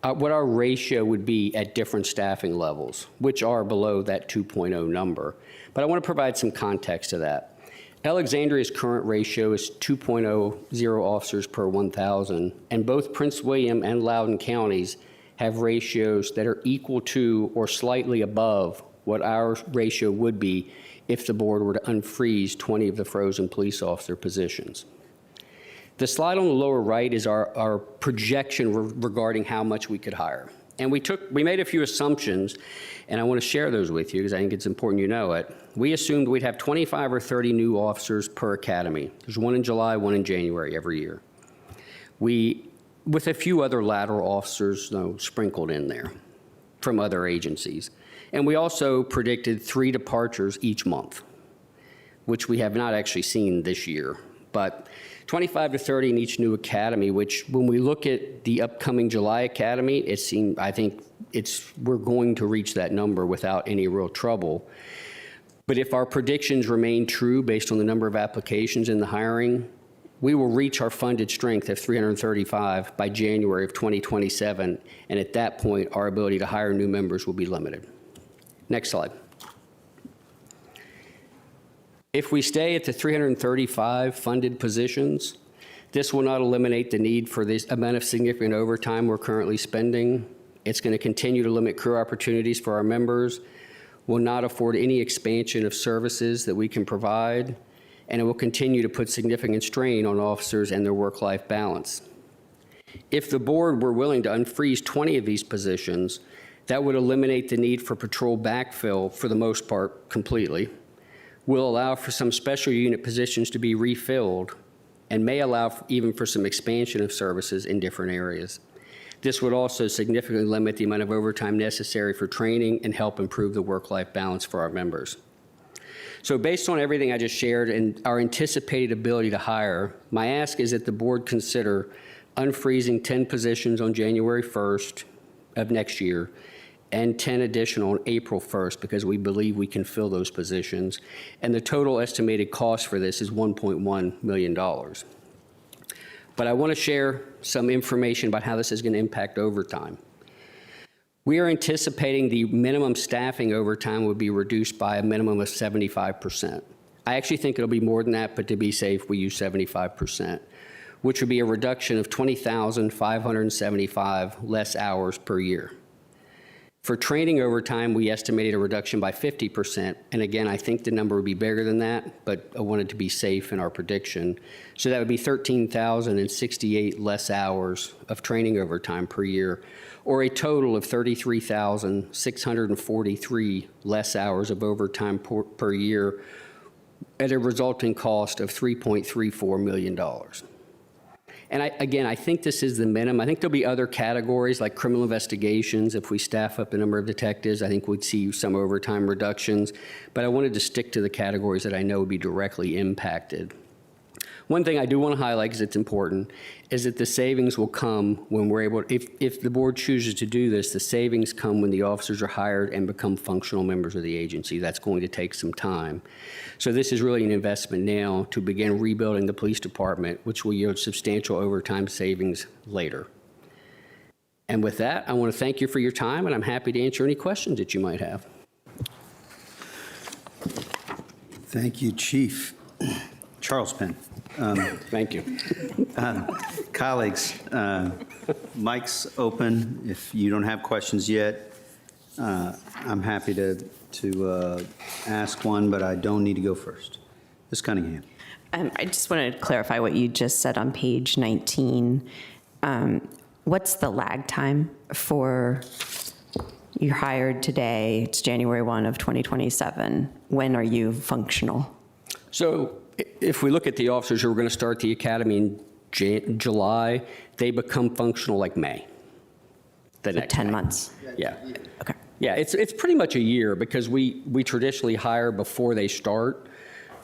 what our ratio would be at different staffing levels, which are below that 2.0 number. But I want to provide some context to that. Alexandria's current ratio is 2.00 officers per 1,000, and both Prince William and Loudoun counties have ratios that are equal to or slightly above what our ratio would be if the board were to unfreeze 20 of the frozen police officer positions. The slide on the lower right is our projection regarding how much we could hire. And we made a few assumptions, and I want to share those with you because I think it's important you know it. We assumed we'd have 25 or 30 new officers per academy. There's one in July, one in January every year. With a few other lateral officers sprinkled in there from other agencies. And we also predicted 3 departures each month, which we have not actually seen this year. But 25 to 30 in each new academy, which when we look at the upcoming July academy, we're going to reach that number without any real trouble. But if our predictions remain true based on the number of applications in the hiring, we will reach our funded strength of 335 by January of 2027. And at that point, our ability to hire new members will be limited. Next slide. If we stay at the 335 funded positions, this will not eliminate the need for this amount of significant overtime we're currently spending. It's going to continue to limit career opportunities for our members, will not afford any expansion of services that we can provide, and it will continue to put significant strain on officers and their work-life balance. If the board were willing to unfreeze 20 of these positions, that would eliminate the need for patrol backfill for the most part completely, will allow for some special unit positions to be refilled, and may allow even for some expansion of services in different areas. This would also significantly limit the amount of overtime necessary for training and help improve the work-life balance for our members. So based on everything I just shared and our anticipated ability to hire, my ask is that the board consider unfreezing 10 positions on January 1st of next year and 10 additional on April 1st because we believe we can fill those positions. And the total estimated cost for this is $1.1 million. But I want to share some information about how this is going to impact overtime. We are anticipating the minimum staffing overtime would be reduced by a minimum of 75%. I actually think it'll be more than that, but to be safe, we use 75%, which would be a reduction of 20,575 less hours per year. For training overtime, we estimated a reduction by 50%. And again, I think the number would be bigger than that, but I wanted to be safe in our prediction. So that would be 13,068 less hours of training overtime per year, or a total of 33,643 less hours of overtime per year at a resulting cost of $3.34 million. And I think this is the minimum. I think there'll be other categories like criminal investigations. If we staff up the number of detectives, I think we'd see some overtime reductions. But I wanted to stick to the categories that I know would be directly impacted. One thing I do want to highlight, because it's important, is that the savings will come when we're able, if the board chooses to do this, the savings come when the officers are hired and become functional members of the agency. That's going to take some time. So this is really an investment now to begin rebuilding the police department, which will yield substantial overtime savings later. And with that, I want to thank you for your time, and I'm happy to answer any questions that you might have. Thank you, Chief. Charles Penn. Thank you. Colleagues, mic's open. If you don't have questions yet, I'm happy to ask one, but I don't need to go first. Ms. Cunningham. I just wanted to clarify what you just said on page 19. What's the lag time for you hired today? It's January 1 of 2027. When are you functional? So if we look at the officers who are going to start the academy in July, they become functional like May. The next 10 months? Yeah. Okay. Yeah, it's pretty much a year because we traditionally hire before they start.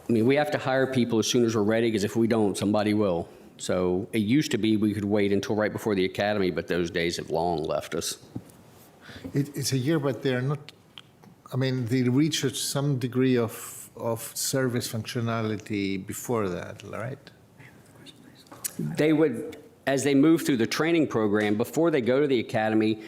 I mean, we have to hire people as soon as we're ready because if we don't, somebody will. So it used to be we could wait until right before the academy, but those days have long left us. It's a year, but they're not, I mean, they reach some degree of service functionality before that, right? They would, as they move through the training program, before they go to the academy,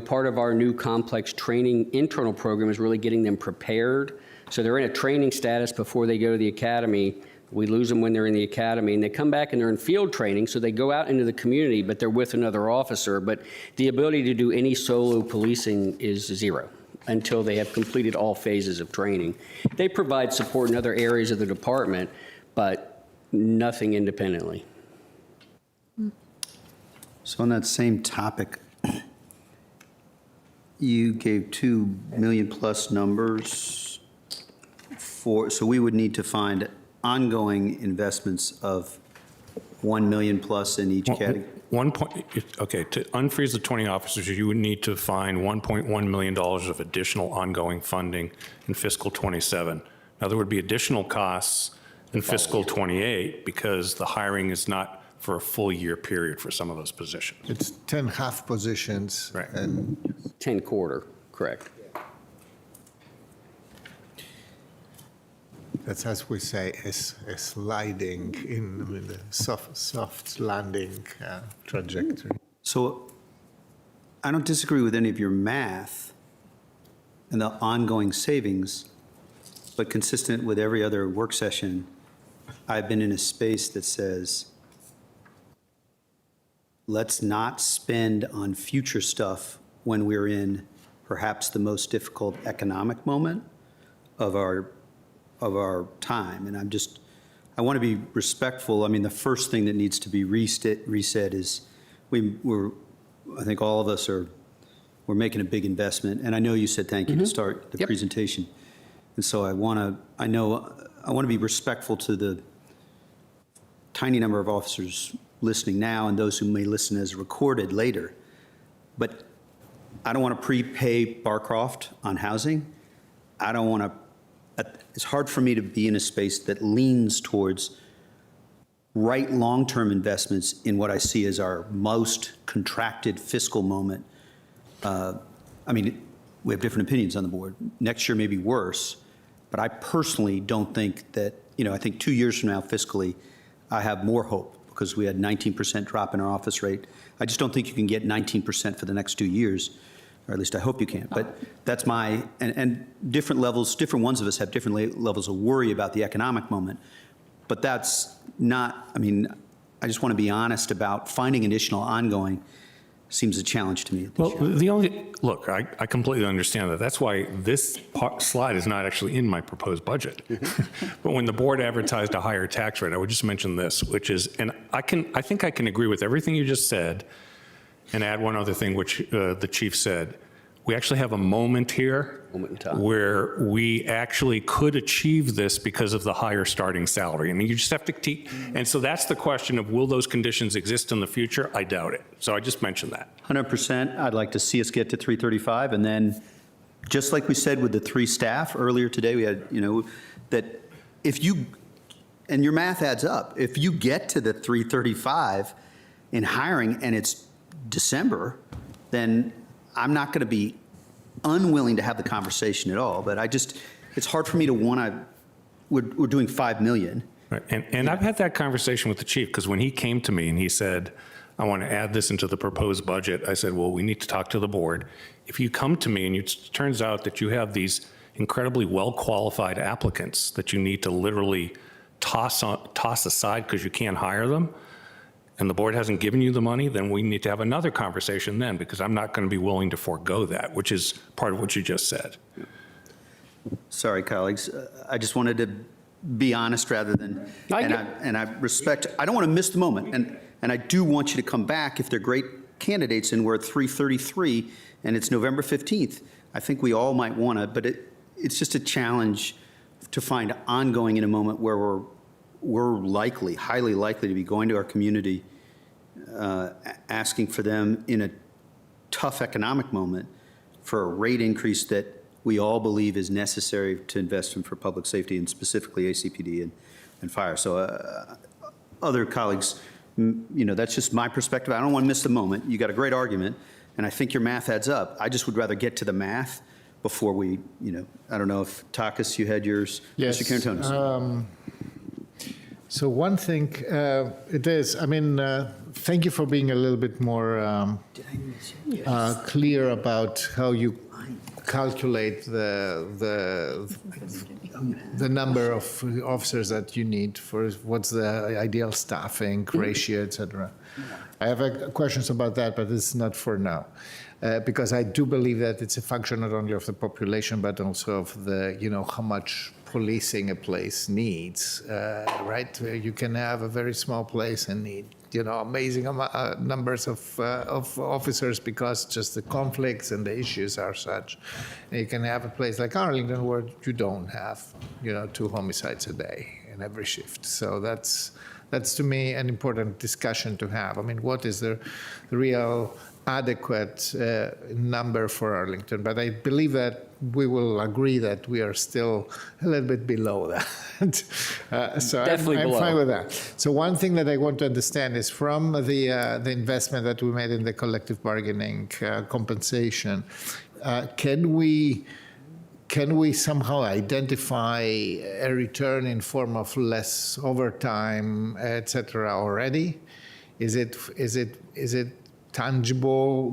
part of our new complex training internal program is really getting them prepared. So they're in a training status before they go to the academy. We lose them when they're in the academy, and they come back and they're in field training, so they go out into the community, but they're with another officer. But the ability to do any solo policing is zero until they have completed all phases of training. They provide support in other areas of the department, but nothing independently. So on that same topic, you gave 2 million plus numbers so we would need to find ongoing investments of 1 million plus in each category? Okay, to unfreeze the 20 officers, you would need to find $1.1 million of additional ongoing funding in fiscal 27. Now, there would be additional costs in fiscal 28 because the hiring is not for a full year period for some of those positions. It's 10 half positions. Right. And 10 quarter, correct. that's, as we say, a sliding in the soft landing trajectory. So I don't disagree with any of your math and the ongoing savings, but consistent with every other work session, I've been in a space that says, let's not spend on future stuff when we're in perhaps the most difficult economic moment of our time. And I want to be respectful. I mean, the first thing that needs to be reset is I think all of us we're making a big investment. And I know you said thank you to start the presentation. And so I want to be respectful to the tiny number of officers listening now and those who may listen as recorded later. But I don't want to prepay Barcroft on housing. I don't want to, it's hard for me to be in a space that leans towards right long-term investments in what I see as our most contracted fiscal moment. I mean, we have different opinions on the board. Next year may be worse, but I personally don't think that, I think 2 years from now fiscally, I have more hope because we had 19% drop in our office rate. I just don't think you can get 19% for the next 2 years, or at least I hope you can. But that's and different levels, different ones of us have different levels of worry about the economic moment. But that's not, I just want to be honest about finding additional ongoing seems a challenge to me. Well, look, I completely understand that. That's why this slide is not actually in my proposed budget. But when the board advertised a higher tax rate, I would just mention this, which is, and I think I can agree with everything you just said and add one other thing, which the chief said. We actually have a moment here where we actually could achieve this because of the higher starting salary. And you just have to and so that's the question of, will those conditions exist in the future? I doubt it. So I just mentioned that. 100%. I'd like to see us get to 335. And then, just like we said with the 3 staff earlier today, we had, that if you and your math adds up. If you get to the 335 in hiring and it's December, then I'm not going to be unwilling to have the conversation at all. But it's hard for me to want to, we're doing 5 million. Right. And I've had that conversation with the chief, because when he came to me and he said, I want to add this into the proposed budget, I said, well, we need to talk to the board. If you come to me and it turns out that you have these incredibly well-qualified applicants that you need to literally toss aside because you can't hire them, and the board hasn't given you the money, then we need to have another conversation then, because I'm not going to be willing to forego that, which is part of what you just said. Sorry, colleagues. I just wanted to be honest rather than, and I respect, I don't want to miss the moment. And I do want you to come back if they're great candidates and we're at 333 and it's November 15th. I think we all might want to, but it's just a challenge to find ongoing in a moment where we're likely, highly likely to be going to our community, asking for them in a tough economic moment for a rate increase that we all believe is necessary to invest in for public safety and specifically ACPD and fire. So other colleagues, that's just my perspective. I don't want to miss the moment. You got a great argument, and I think your math adds up. I just would rather get to the math before we, I don't know if Takis, you had yours. Yes. Mr. Karantonis. So one thing, it is, thank you for being a little bit more clear about how you calculate the number of officers that you need for what's the ideal staffing ratio, et cetera. I have questions about that, but it's not for now. Because I do believe that it's a function not only of the population, but also of the, how much policing a place needs, right? You can have a very small place and need, amazing numbers of officers because just the conflicts and the issues are such. And you can have a place like Arlington where you don't have, 2 homicides a day in every shift. So that's to me an important discussion to have. What is the real adequate number for Arlington? But I believe that we will agree that we are still a little bit below that. So I'm fine with that. So one thing that I want to understand is from the investment that we made in the collective bargaining compensation, can we somehow identify a return in form of less overtime, et cetera, already? Is it tangible?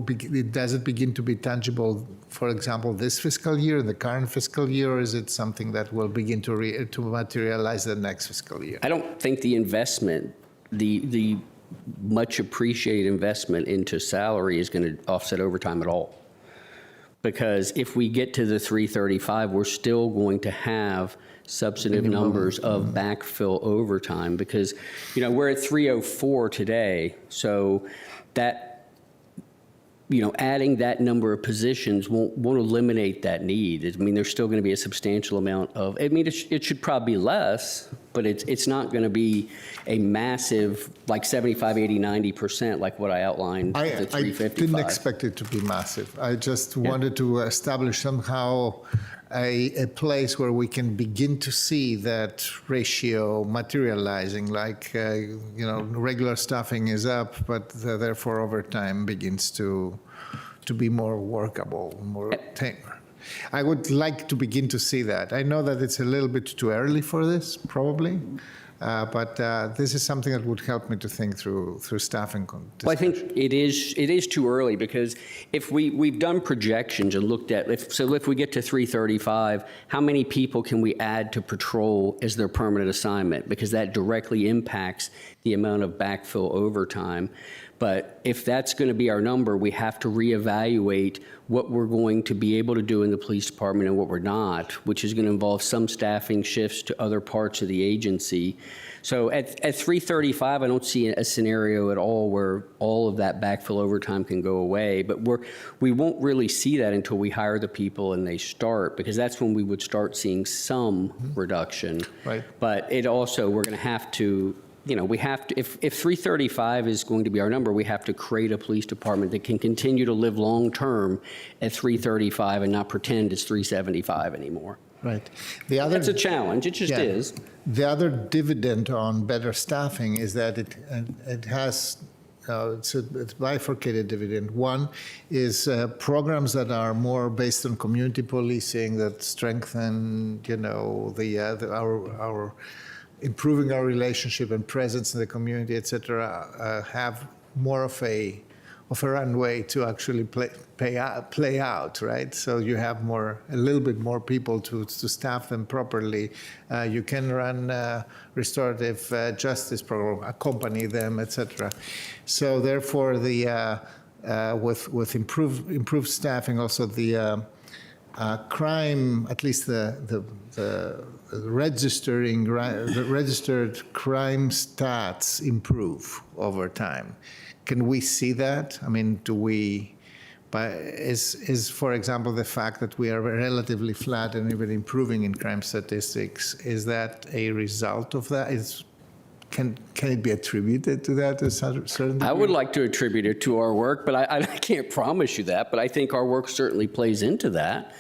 Does it begin to be tangible, for example, this fiscal year, the current fiscal year, or is it something that will begin to materialize the next fiscal year? I don't think the investment, the much appreciated investment into salary is going to offset overtime at all. Because if we get to the 335, we're still going to have substantive numbers of backfill overtime because, we're at 304 today. So that, adding that number of positions won't eliminate that need. There's still going to be a substantial amount of, it should probably be less, but it's not going to be a massive, like 75, 80, 90%, like what I outlined, the 355. I didn't expect it to be massive. I just wanted to establish somehow a place where we can begin to see that ratio materializing, like, regular staffing is up, but therefore overtime begins to be more workable, more tamer. I would like to begin to see that. I know that it's a little bit too early for this, probably, but this is something that would help me to think through staffing discussion. Well, I think it is too early because if we've done projections and looked at, if we get to 335, how many people can we add to patrol as their permanent assignment? Because that directly impacts the amount of backfill overtime. But if that's going to be our number, we have to reevaluate what we're going to be able to do in the police department and what we're not, which is going to involve some staffing shifts to other parts of the agency. So at 335, I don't see a scenario at all where all of that backfill overtime can go away. But we won't really see that until we hire the people and they start, because that's when we would start seeing some reduction. Right. But it also, we're going to have to, we have to, if 335 is going to be our number, we have to create a police department that can continue to live long-term at 335 and not pretend it's 375 anymore. Right. The other, That's a challenge, it just is. The other dividend on better staffing is that it has, it's bifurcated dividend. One is programs that are more based on community policing that strengthen, our improving our relationship and presence in the community, et cetera, have more of a runway to actually play out, right? So you have a little bit more people to staff them properly. You can run restorative justice program, accompany them, et cetera. So therefore, with improved staffing, also the crime, at least the registered crime stats improve over time. Can we see that? I mean, is for example, the fact that we are relatively flat and even improving in crime statistics, is that a result of that? Can it be attributed to that to a certain degree? I would like to attribute it to our work, but I can't promise you that. But I think our work certainly plays into that.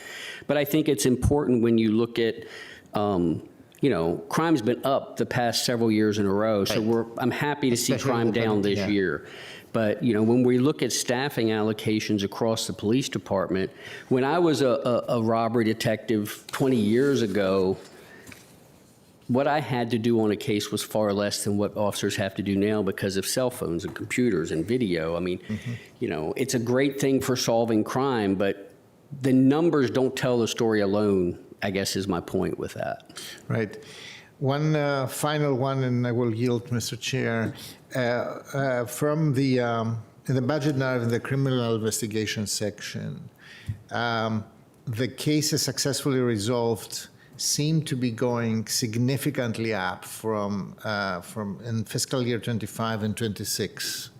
But I think it's important when you look at, crime's been up the past several years in a row. So I'm happy to see crime down this year. But, when we look at staffing allocations across the police department, when I was a robbery detective 20 years ago, what I had to do on a case was far less than what officers have to do now because of cell phones and computers and video. I mean, it's a great thing for solving crime, but the numbers don't tell the story alone, I guess is my point with that. Right. One final one, and I will yield, Mr. Chair. From in the budget narrative, in the criminal investigation section, the cases successfully resolved seem to be going significantly up from in fiscal year 25 and 26.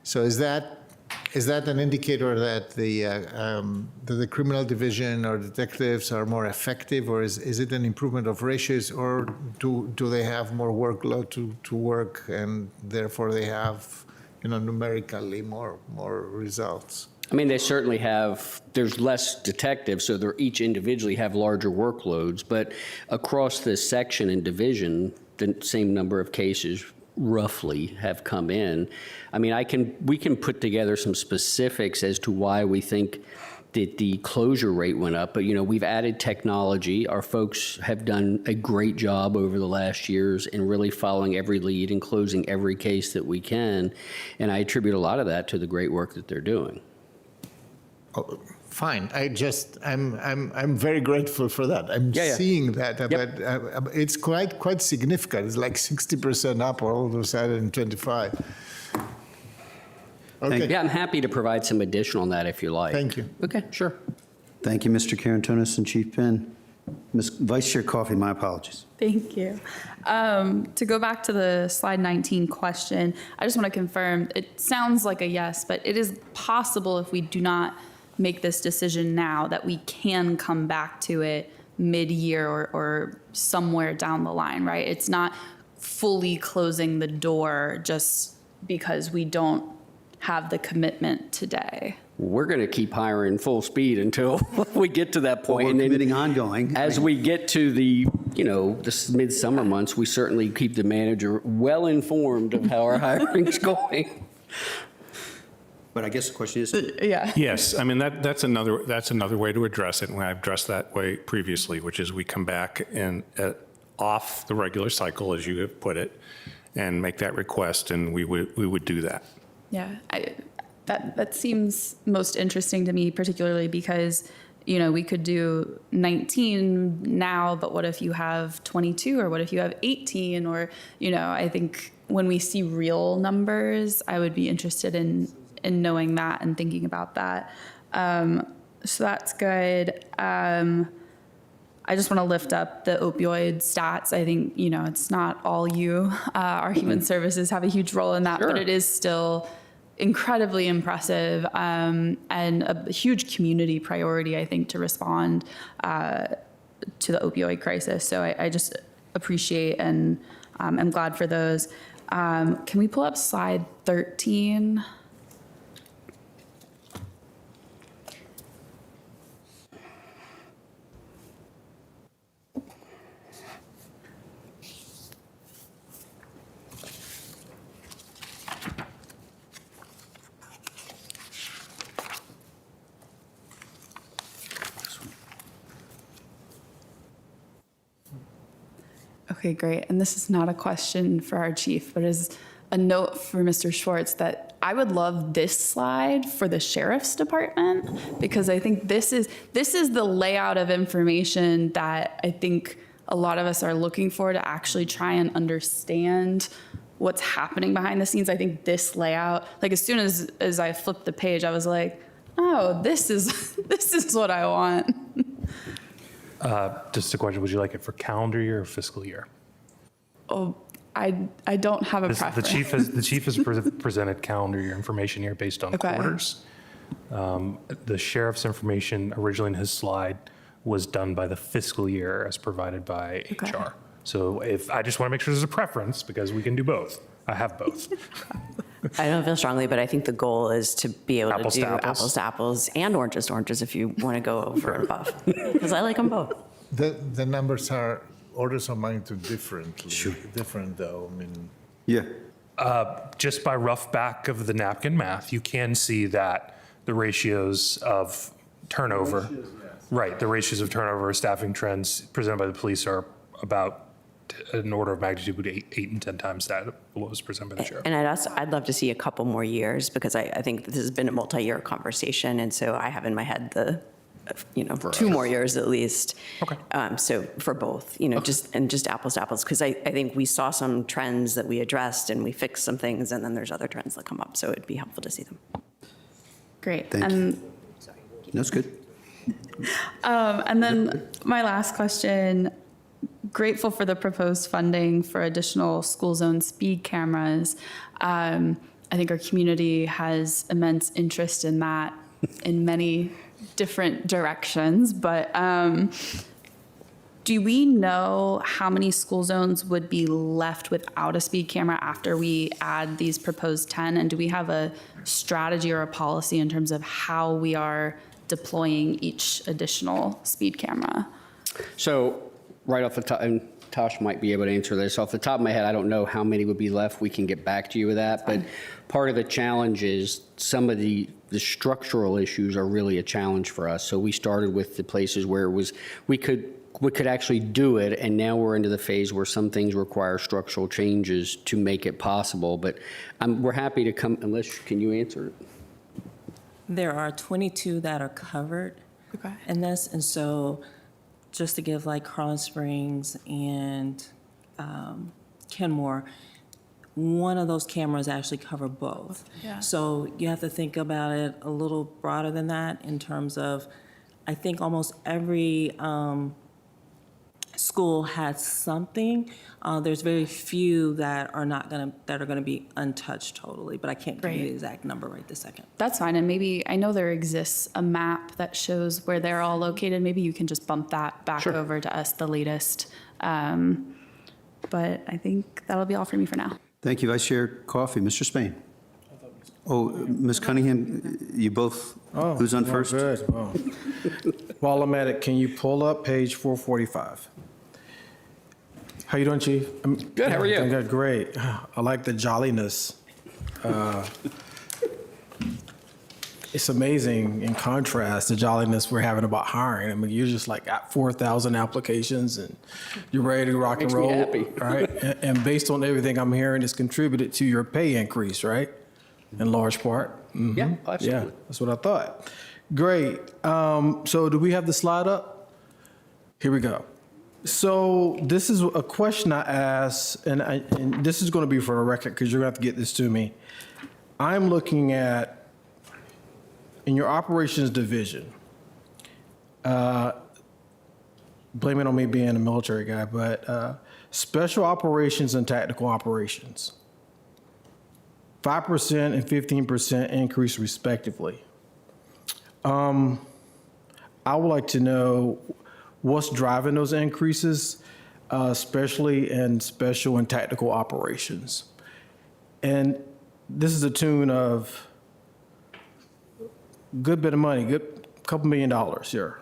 So is that an indicator that the criminal division or detectives are more effective, or is it an improvement of ratios, or do they have more workload to work and therefore they have numerically more results? I mean, they certainly have, there's less detectives, so they're each individually have larger workloads, but across this section and division, the same number of cases roughly have come in. I mean, we can put together some specifics as to why we think that the closure rate went up, but we've added technology. Our folks have done a great job over the last years in really following every lead and closing every case that we can, and I attribute a lot of that to the great work that they're doing. Oh, fine. I'm very grateful for that. I'm seeing that, but it's quite significant. It's like 60% up all of a sudden in 25. Okay. Yeah, I'm happy to provide some additional on that if you like. Thank you. Okay, sure. Thank you, Mr. Karantonis and Chief Penn. Ms. Vice Chair Coffey, my apologies. Thank you. To go back to the slide 19 question, I just want to confirm, it sounds like a yes, but it is possible if we do not make this decision now that we can come back to it mid-year or somewhere down the line, right? It's not fully closing the door just because we don't have the commitment today. We're going to keep hiring full speed until we get to that point. Well, we're committing ongoing. As we get to the midsummer months, we certainly keep the manager well informed of how our hiring's going. But I guess the question is, Yes, I mean, that's another way to address it, and I've addressed that way previously, which is we come back and off the regular cycle, as you have put it, and make that request, and we would do that. Yeah, that seems most interesting to me, particularly because, we could do 19 now, but what if you have 22, or what if you have 18, or, I think when we see real numbers, I would be interested in knowing that and thinking about that. So that's good. I just want to lift up the opioid stats. I think, it's not all you. Our human services have a huge role in that, but it is still incredibly impressive and a huge community priority, I think, to respond to the opioid crisis. So I just appreciate and I'm glad for those. Can we pull up slide 13? Okay, great. And this is not a question for our chief, but is a note for Mr. Schwartz that I would love this slide for the sheriff's department, because I think this is the layout of information that I think a lot of us are looking for to actually try and understand what's happening behind the scenes. I think this layout, like as soon as I flipped the page, I was like, oh, this is what I want. Just a question, would you like it for calendar year or fiscal year? Oh, I don't have a preference. The chief has presented calendar year information here based on Okay. quarters. The sheriff's information originally in his slide was done by the fiscal year as provided by HR. So I just want to make sure there's a preference because we can do both. I have both. I don't feel strongly, but I think the goal is to be able Apples to to do apples. apples to apples and oranges to oranges if you want to go over and above, because I like them both. The numbers are orders of magnitude different though. I mean, Yeah. Just by rough back of the napkin math, you can see that the ratios of turnover, right, the ratios of turnover, staffing trends presented by the police are about an order of magnitude 8 and 10 times that of what was presented by the sheriff. And I'd love to see a couple more years because I think this has been a multi-year conversation, and so I have in my head the 2 more years at least. Okay. So for both, just apples to apples, because I think we saw some trends that we addressed and we fixed some things, and then there's other trends that come up. So it'd be helpful to see them. Great. Thank you. That's good. And then my last question, grateful for the proposed funding for additional school zone speed cameras. I think our community has immense interest in that in many different directions, but do we know how many school zones would be left without a speed camera after we add these proposed 10? And do we have a strategy or a policy in terms of how we are deploying each additional speed camera? So right off the top, and Tosh might be able to answer this. Off the top of my head, I don't know how many would be left. We can get back to you with that. But part of the challenge is some of the structural issues are really a challenge for us. So we started with the places where we could actually do it, and now we're into the phase where some things require structural changes to make it possible. But we're happy to come, can you answer it? There are 22 that are covered in this, and so just to give like Carlin Springs and Kenmore, one of those cameras actually cover both. Yeah. So you have to think about it a little broader than that in terms of, I think almost every school has something. There's very few that are going to be untouched totally, but I can't give you the exact number right this second. That's fine. And maybe, I know there exists a map that shows where they're all located. Maybe you can just bump that back over to us, the latest. But I think that'll be all for me for now. Thank you, Vice Chair Coffey. Mr. Spain? Oh, Ms. Cunningham, you both, who's on first? Good. Oh. While I'm at it, can you pull up page 445? How you doing, Chief? Good, how are you? Good, great. I like the jolliness. It's amazing, in contrast, the jolliness we're having about hiring. I mean, you're just like at 4,000 applications and you're ready to rock and roll. Makes me happy. Right? And based on everything I'm hearing, it's contributed to your pay increase, right? In large part. Mm-hmm. Yeah, absolutely. Yeah, that's what I thought. Great. So do we have the slide up? Here we go. So this is a question I asked, and this is going to be for the record because you're going to have to get this to me. I'm looking at, in your operations division, blame it on me being a military guy, but special operations and tactical operations, 5% and 15% increase respectively. I would like to know what's driving those increases, especially in special and tactical operations. And this is a tune of good bit of money, good couple $1 million here.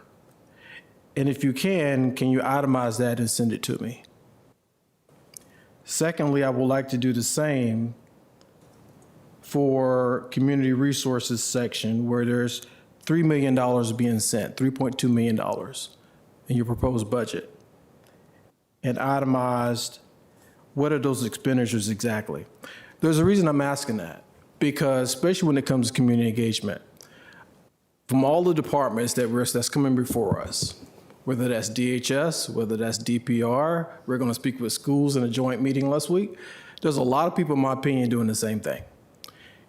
And if you can you itemize that and send it to me? Secondly, I would like to do the same for community resources section where there's $3 million being sent, $3.2 million in your proposed budget. and itemized what are those expenditures exactly? There's a reason I'm asking that, because especially when it comes to community engagement, from all the departments that's coming before us, whether that's DHS, whether that's DPR, we're going to speak with schools in a joint meeting last week. There's a lot of people, in my opinion, doing the same thing.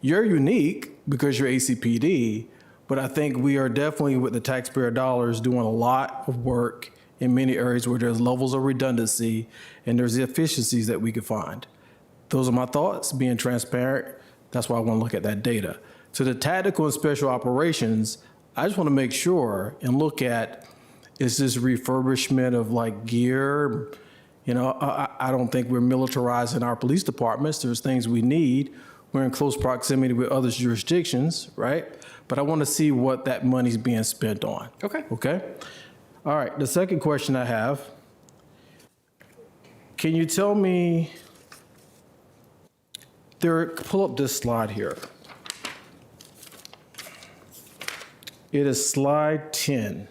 You're unique because you're ACPD, but I think we are definitely, with the taxpayer dollars, doing a lot of work in many areas where there's levels of redundancy and there's efficiencies that we could find. Those are my thoughts, being transparent. That's why I want to look at that data. So the tactical and special operations, I just want to make sure and look at, is this refurbishment of like gear? You know, I don't think we're militarizing our police departments. There's things we need. We're in close proximity with other jurisdictions, right? But I want to see what that money's being spent on. Okay. Okay? All right, the second question I have, can you tell me, pull up this slide here. It is slide 10,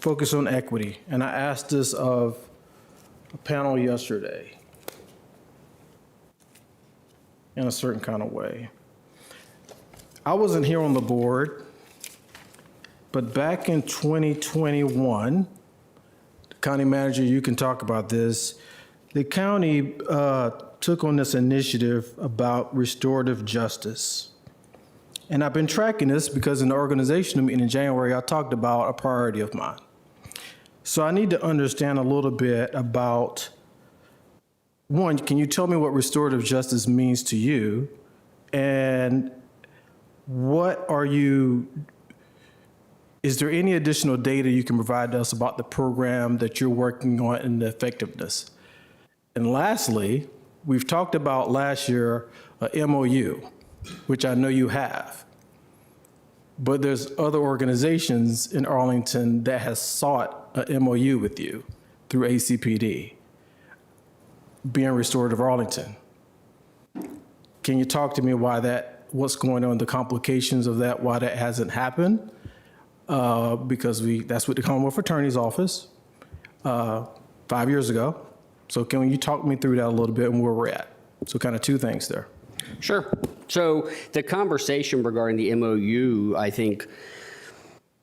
focus on equity. And I asked this of a panel yesterday in a certain kind of way. I wasn't here on the board, but back in 2021, the county manager, you can talk about this, the county took on this initiative about restorative justice. And I've been tracking this because in the organizational meeting in January, I talked about a priority of mine. So I need to understand a little bit about, one, can you tell me what restorative justice means to you? And what are you, is there any additional data you can provide us about the program that you're working on and the effectiveness? And lastly, we've talked about last year a MOU, which I know you have. But there's other organizations in Arlington that has sought a MOU with you through ACPD, being Restorative Arlington. Can you talk to me why that, what's going on, the complications of that, why that hasn't happened? Because that's with the Commonwealth Attorney's Office 5 years ago. So can you talk me through that a little bit and where we're at? So kind of two things there. Sure. So the conversation regarding the MOU, I think,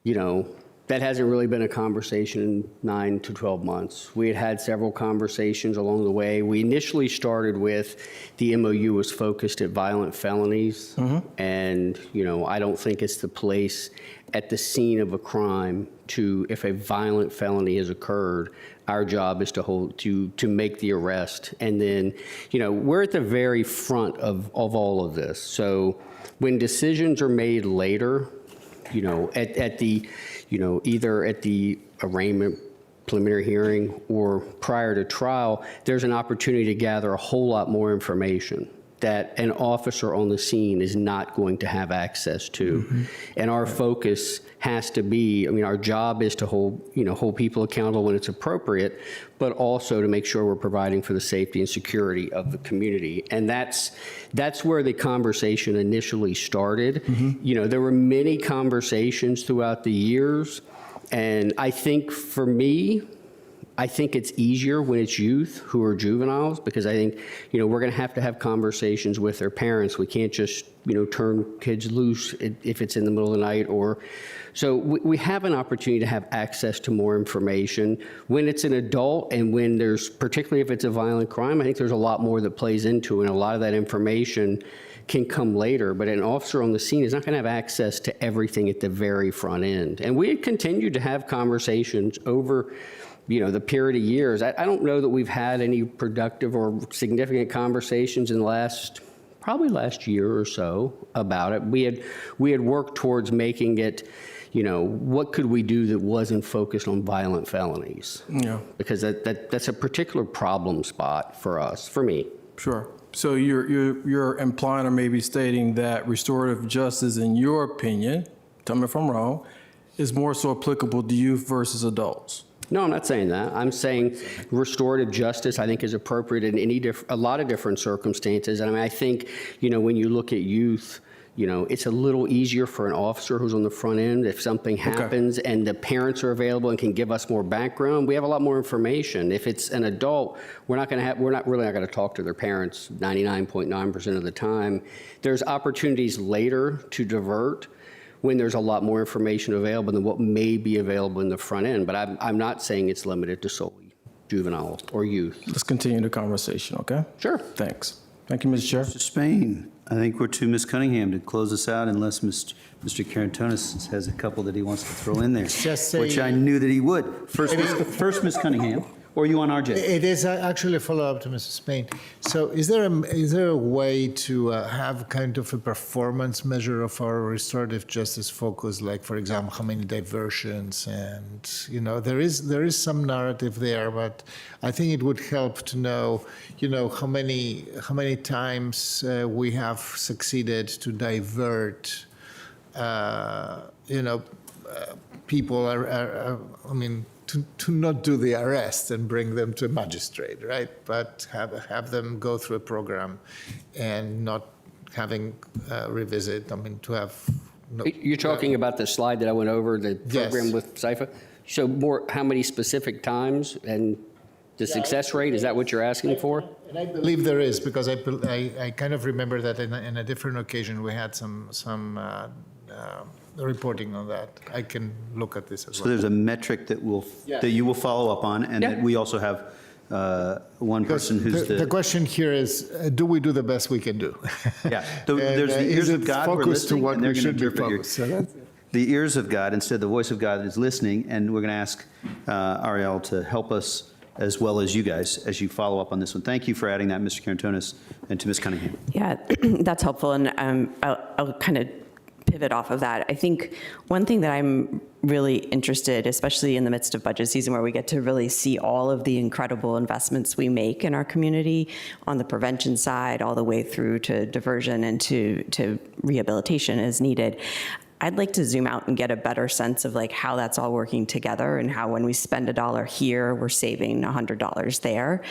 you know, that hasn't really been a conversation in 9 to 12 months. We had several conversations along the way. We initially started with the MOU was focused at violent felonies. And, you know, I don't think it's the place at the scene of a crime to, if a violent felony has occurred, our job is to make the arrest. And then, you know, we're at the very front of all of this. So when decisions are made later, you know, at the, you know, either at the arraignment, preliminary hearing, or prior to trial, there's an opportunity to gather a whole lot more information that an officer on the scene is not going to have access to. And our focus has to be, I mean, our job is to hold people accountable when it's appropriate, but also to make sure we're providing for the safety and security of the community. And that's where the conversation initially started. You know, there were many conversations throughout the years, and I think for me, I think it's easier when it's youth who are juveniles, because I think, you know, we're going to have conversations with their parents. We can't just, you know, turn kids loose if it's in the middle of the night. Or so we have an opportunity to have access to more information. When it's an adult and when there's, particularly if it's a violent crime, I think there's a lot more that plays into it, and a lot of that information can come later. But an officer on the scene is not going to have access to everything at the very front end. And we continued to have conversations over, you know, the period of years. I don't know that we've had any productive or significant conversations in the probably last year or so about it. We had worked towards making it, you know, what could we do that wasn't focused on violent felonies? Yeah. Because that's a particular problem spot for us, for me. Sure. So you're implying or maybe stating that restorative justice, in your opinion, tell me if I'm wrong, is more so applicable to youth versus adults? No, I'm not saying that. I'm saying restorative justice, I think, is appropriate in a lot of different circumstances. And I mean, I think, you know, when you look at youth, it's a little easier for an officer who's on the front end. If something happens and the parents are available and can give us more background, we have a lot more information. If it's an adult, we're not really not going to talk to their parents 99.9% of the time. There's opportunities later to divert when there's a lot more information available than what may be available in the front end. But I'm not saying it's limited to solely juvenile or youth. Let's continue the conversation, okay? Sure. Thanks. Thank you, Mr. Chair. Mr. Spain, I think we're to Ms. Cunningham to close us out unless Mr. Carantonis has a couple that he wants to throw in there, Just say- which I knew that he would. First, Ms. Cunningham, or are you on RJ? It is actually a follow-up to Mrs. Spain. So is there a way to have kind of a performance measure of our restorative justice focus, like, for example, how many diversions? And, there is some narrative there, but I think it would help to know, how many times we have succeeded to divert, people to not do the arrest and bring them to a magistrate, right? But have them go through a program and not having revisit, to have. You're talking about the slide that I went over, the program Yes. with SIFA? So how many specific times and the success rate, is that what you're asking for? And I believe there is, because I kind of remember that in a different occasion, we had some reporting on that. I can look at this as So well. there's a metric that you will follow up on, and that we also have one person who's the question here is, do we do the best we can do? Yeah, there's the ears of God who are focused to listening, what and they're we going to should be interpret focused. So that's it. the ears of God instead the voice of God is listening, and we're going to ask Ariel to help us as well as you guys as you follow up on this one. Thank you for adding that, Mr. Carantonis, and to Ms. Cunningham. Yeah, that's helpful, and I'll kind of pivot off of that. I think one thing that I'm really interested, especially in the midst of budget season where we get to really see all of the incredible investments we make in our community on the prevention side, all the way through to diversion and to rehabilitation as needed. I'd like to zoom out and get a better sense of how that's all working together, and how when we spend $1 here, we're saving $100 there.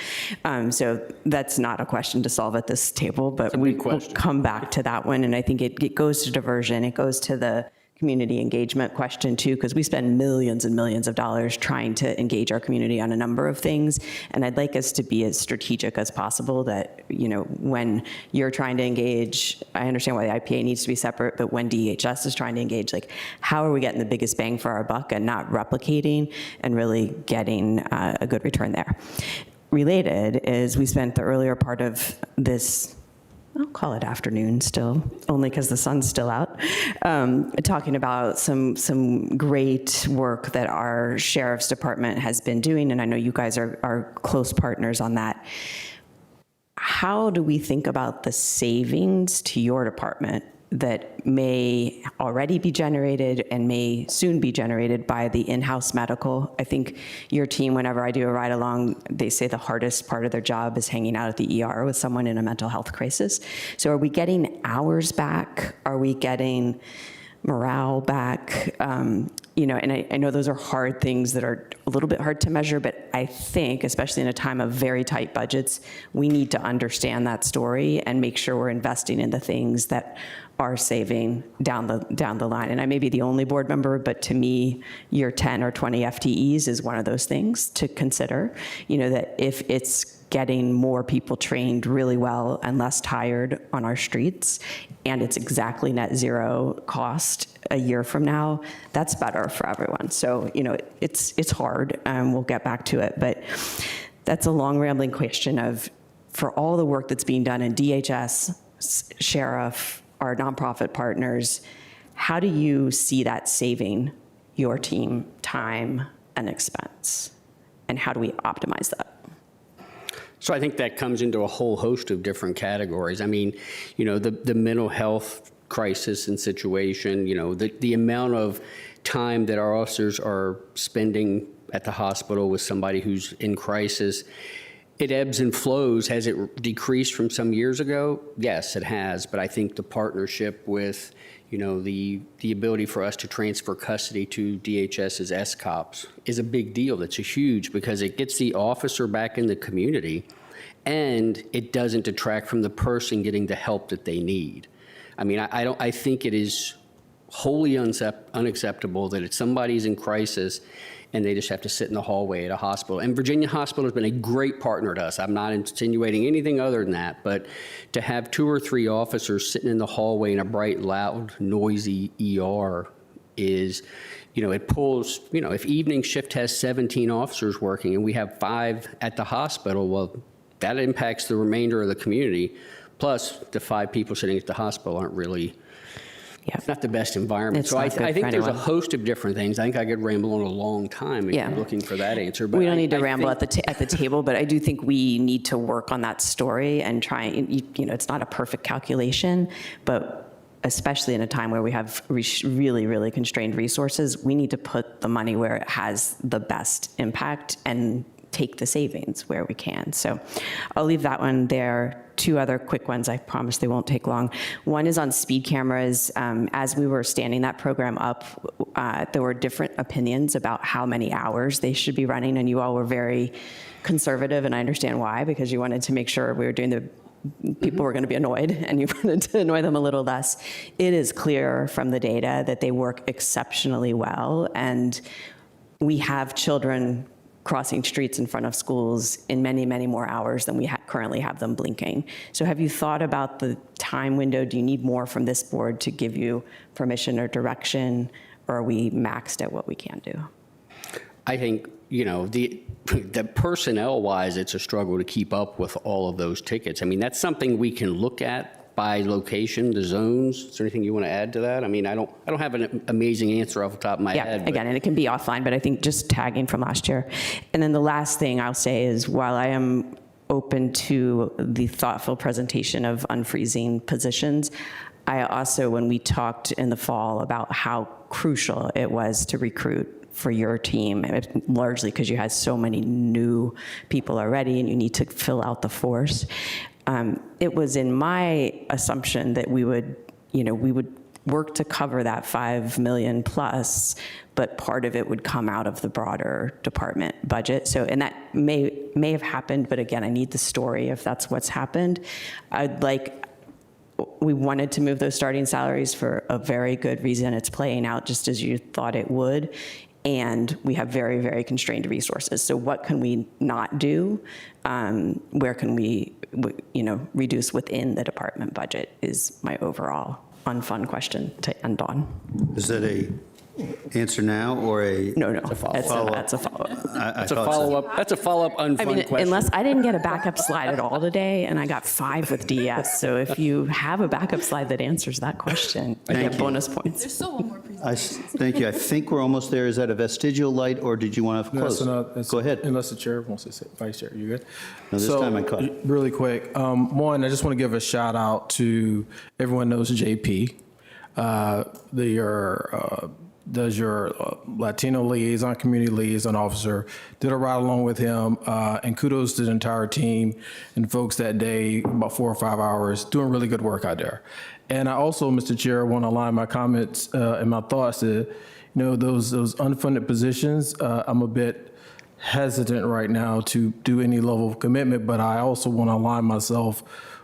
So that's not a question to solve at this table, but we'll come back to that one. And I think it goes to diversion. It goes to the community engagement question too, because we spend millions and millions of dollars trying to engage our community on a number of things. And I'd like us to be as strategic as possible that, when you're trying to engage, I understand why the IPA needs to be separate, but when DHS is trying to engage, how are we getting the biggest bang for our buck and not replicating and really getting a good return there? Related is we spent the earlier part of this, I'll call it afternoon still, only because the sun's still out, talking about some great work that our Sheriff's Department has been doing, and I know you guys are close partners on that. How do we think about the savings to your department that may already be generated and may soon be generated by the in-house medical? I think your team, whenever I do a ride along, they say the hardest part of their job is hanging out at the ER with someone in a mental health crisis. So are we getting hours back? Are we getting morale back? And I know those are hard things that are a little bit hard to measure, but I think, especially in a time of very tight budgets, we need to understand that story and make sure we're investing in the things that are saving down the line. And I may be the only board member, but to me, your 10 or 20 FTEs is one of those things to consider. That if it's getting more people trained really well and less tired on our streets, and it's exactly net zero cost a year from now, that's better for everyone. So, it's hard, and we'll get back to it, but that's a long rambling question of, for all the work that's being done in DHS, Sheriff, our nonprofit partners, how do you see that saving your team time and expense? And how do we optimize that? So I think that comes into a whole host of different categories. I mean, the mental health crisis and situation, the amount of time that our officers are spending at the hospital with somebody who's in crisis, it ebbs and flows. Has it decreased from some years ago? Yes, it has. But I think the partnership with, the ability for us to transfer custody to DHS's SCOPs is a big deal. That's a huge, because it gets the officer back in the community, and it doesn't detract from the person getting the help that they need. I mean, I think it is wholly unacceptable that if somebody's in crisis and they just have to sit in the hallway at a hospital. And Virginia Hospital has been a great partner to us. I'm not insinuating anything other than that, but to have 2 or 3 officers sitting in the hallway in a bright, loud, noisy ER is, it pulls, if evening shift has 17 officers working and we have 5 at the hospital, well, that impacts the remainder of the community. Plus, the 5 people sitting at the hospital aren't really, it's not the best environment. It's So not good I think for there's a anyone. host of different things. I think I could ramble on a long time if Yeah. you're looking for that answer. But We don't need to I ramble think- at the table, but I do think we need to work on that story and try, it's not a perfect calculation, but especially in a time where we have really, really constrained resources, we need to put the money where it has the best impact and take the savings where we can. So I'll leave that one there. 2 other quick ones, I promise they won't take long. One is on speed cameras. As we were standing that program up, there were different opinions about how many hours they should be running, and you all were very conservative, and I understand why, because you wanted to make sure we were doing people were going to be annoyed, and you wanted to annoy them a little less. It is clear from the data that they work exceptionally well, and we have children crossing streets in front of schools in many, many more hours than we currently have them blinking. So have you thought about the time window? Do you need more from this board to give you permission or direction, or are we maxed at what we can do? I think, the personnel-wise, it's a struggle to keep up with all of those tickets. I mean, that's something we can look at by location, the zones. Is there anything you want to add to that? I mean, I don't have an amazing answer off the top of my head. but- Again, and it can be offline, but I think just tagging from last year. And then the last thing I'll say is, while I am open to the thoughtful presentation of unfreezing positions, I also, when we talked in the fall about how crucial it was to recruit for your team, largely because you had so many new people already and you need to fill out the force, it was in my assumption that we would work to cover that 5 million plus, but part of it would come out of the broader department budget. So, and that may have happened, but again, I need the story if that's what's happened. We wanted to move those starting salaries for a very good reason. It's playing out just as you thought it would. And we have very, very constrained resources. So what can we not do? Where can we, reduce within the department budget is my overall unfun question to end on. Is that a answer now or a? No, follow-up? that's a follow-up. That's a follow-up. That's a follow-up unfun question. Unless I didn't get a backup slide at all today, and I got 5 with DS. So if you have a backup slide that answers that question, I get bonus points. There's still one more presentation. Thank you. I think we're almost there. Is that a vestigial light, or did you want to close? Go ahead. Unless the chair wants to say, Vice Chair, you good? No, this time I caught it. Really quick, one, I just want to give a shout out to everyone knows JP. Does your Latino liaison, community liaison officer, did a ride along with him, and kudos to the entire team and folks that day, about 4 or 5 hours, doing really good work out there. And I also, Mr. Chair, want to align my comments and my thoughts to, those unfunded positions. I'm a bit hesitant right now to do any level of commitment, but I also want to align myself